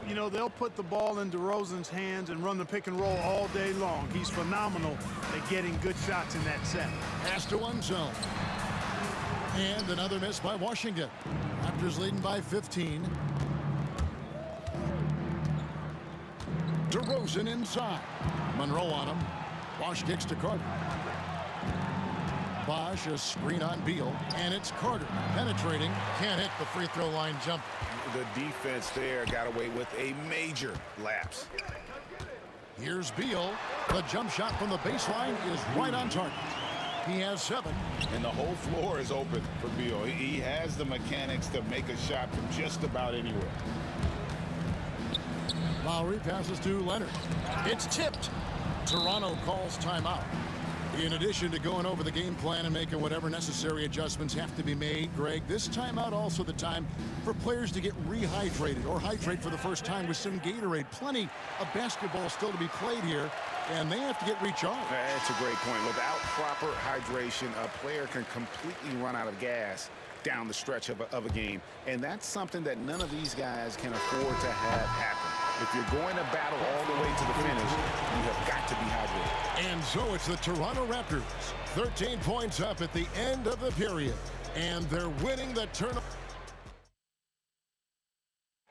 You know, they'll put the ball in DeRozan's hands and run the pick and roll all day long. He's phenomenal at getting good shots in that set. Pass to one zone. And another miss by Washington. Raptors leading by 15. DeRozan inside. Monroe on him. Bosch kicks to Carter. Bosch, a screen on Beal. And it's Carter penetrating. Can't hit the free throw line jump. The defense there got away with a major lapse. Here's Beal. The jump shot from the baseline is right on target. He has 7. And the whole floor is open for Beal. He has the mechanics to make a shot from just about anywhere. Lowry passes to Leonard. It's tipped. Toronto calls timeout. In addition to going over the game plan and making whatever necessary adjustments have to be made, Greg, this timeout also the time for players to get rehydrated or hydrate for the first time with some Gatorade. Plenty of basketball still to be played here, and they have to get recharged. That's a great point. Without proper hydration, a player can completely run out of gas down the stretch of a game. And that's something that none of these guys can afford to have happen. If you're going to battle all the way to the finish, you have got to be hydrated. And so it's the Toronto Raptors, 13 points up at the end of the period. And they're winning the tournament.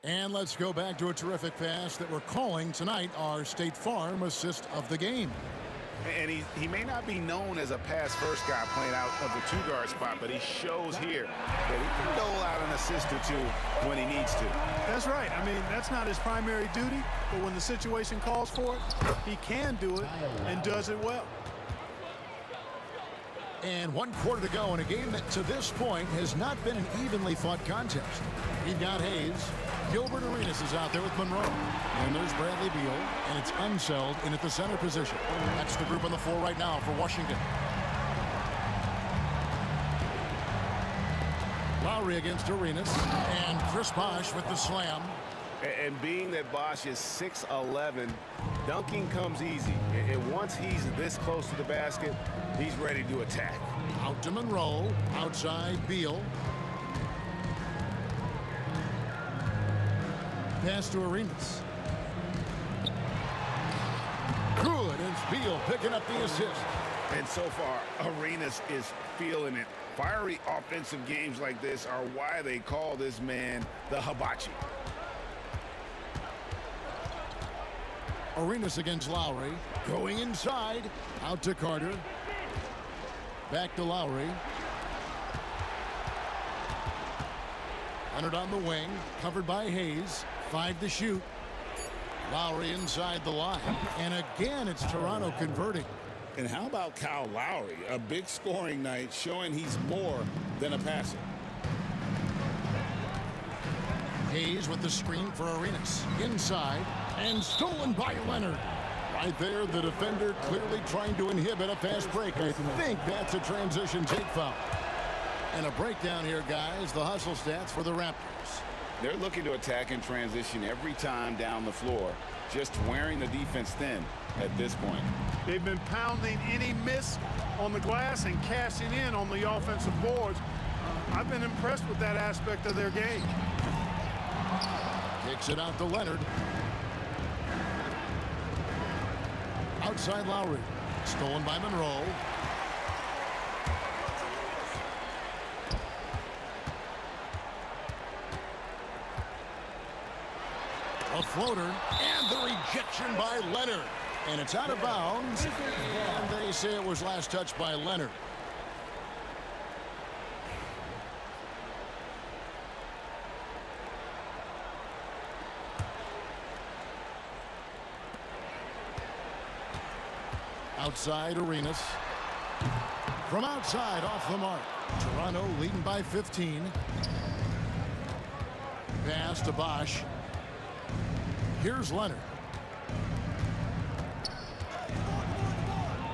And let's go back to a terrific pass that we're calling tonight our State Farm assist of the game. And he may not be known as a pass-first guy playing out of the two-guard spot, but he shows here that he can dole out an assist or two when he needs to. That's right. I mean, that's not his primary duty, but when the situation calls for it, he can do it and does it well. And 1 quarter to go in a game that to this point has not been an evenly fought contest. You've got Hayes. Gilbert Arenas is out there with Monroe. And there's Bradley Beal, and it's Unseld in at the center position. That's the group on the floor right now for Washington. Lowry against Arenas, and Chris Bosh with the slam. And being that Bosh is 6'11", dunking comes easy. And once he's this close to the basket, he's ready to attack. Out to Monroe, outside Beal. Pass to Arenas. Good, it's Beal picking up the assist. And so far, Arenas is feeling it. Fiery offensive games like this are why they call this man the Hibachi. Arenas against Lowry. Going inside. Out to Carter. Back to Lowry. Leonard on the wing. Covered by Hayes. 5 to shoot. Lowry inside the line. And again, it's Toronto converting. And how about Kyle Lowry? A big scoring night showing he's more than a passer. Hayes with the screen for Arenas. Inside. And stolen by Leonard. Right there, the defender clearly trying to inhibit a fast break. I think that's a transition take foul. And a breakdown here, guys. The hustle stats for the Raptors. They're looking to attack in transition every time down the floor, just wearing the defense thin at this point. They've been pounding any miss on the glass and cashing in on the offensive boards. I've been impressed with that aspect of their game. Kicks it out to Leonard. Outside Lowry. Stolen by Monroe. A floater, and the rejection by Leonard. And it's out of bounds, and they say it was last touched by Leonard. Outside Arenas. From outside, off the mark. Toronto leading by 15. Pass to Bosh. Here's Leonard.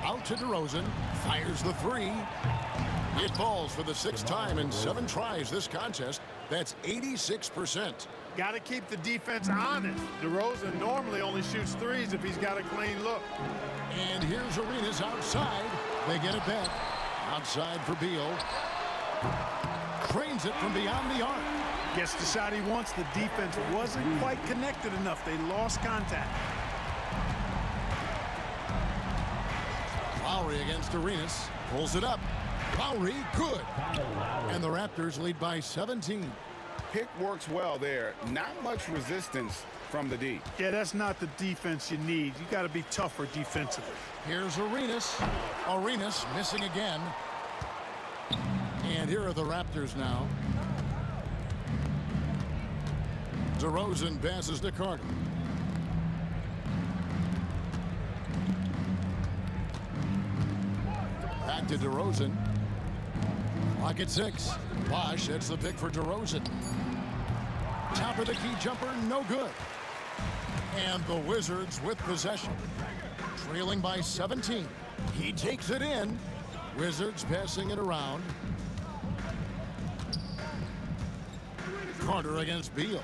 Out to DeRozan. Fires the three. It falls for the 6th time in 7 tries this contest. That's 86%. Got to keep the defense honest. DeRozan normally only shoots threes if he's got a clean look. And here's Arenas outside. They get it back. Outside for Beal. Trains it from beyond the arc. Gets the shot he wants. The defense wasn't quite connected enough. They lost contact. Lowry against Arenas. Pulls it up. Lowry, good. And the Raptors lead by 17. Pick works well there. Not much resistance from the D. Yeah, that's not the defense you need. You got to be tougher defensively. Here's Arenas. Arenas missing again. And here are the Raptors now. DeRozan passes to Carter. Back to DeRozan. Clock at 6. Bosh, that's the pick for DeRozan. Top of the key jumper, no good. And the Wizards with possession. Trailing by 17. He takes it in. Wizards passing it around. Carter against Beal.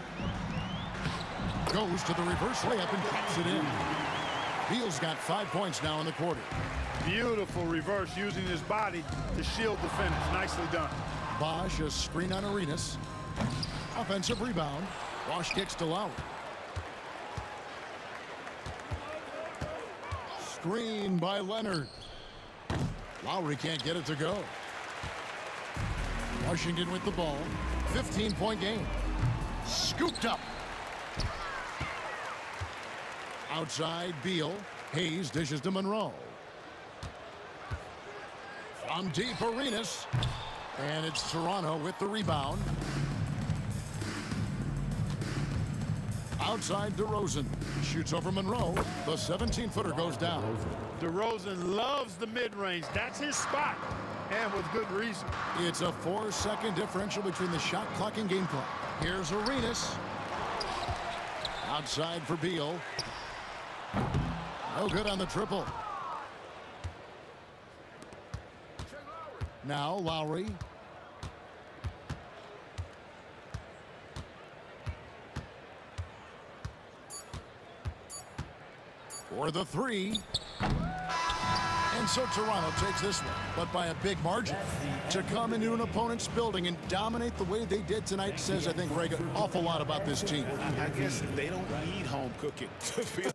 Goes to the reverse layup and pops it in. Beal's got 5 points now in the quarter. Beautiful reverse using his body to shield the finish. Nicely done. Bosch, a screen on Arenas. Offensive rebound. Bosch kicks to Lowry. Screen by Leonard. Lowry can't get it to go. Washington with the ball. 15-point game. Scooped up. Outside, Beal. Hayes dishes to Monroe. From deep, Arenas. And it's Toronto with the rebound. Outside, DeRozan. Shoots over Monroe. The 17-footer goes down. DeRozan loves the mid-range. That's his spot. And with good reason. It's a 4-second differential between the shot clock and game clock. Here's Arenas. Outside for Beal. No good on the triple. Now Lowry. For the three. And so Toronto takes this one, but by a big margin. To come into an opponent's building and dominate the way they did tonight says, I think, Greg, an awful lot about this team. I guess they don't need home cooking to feel.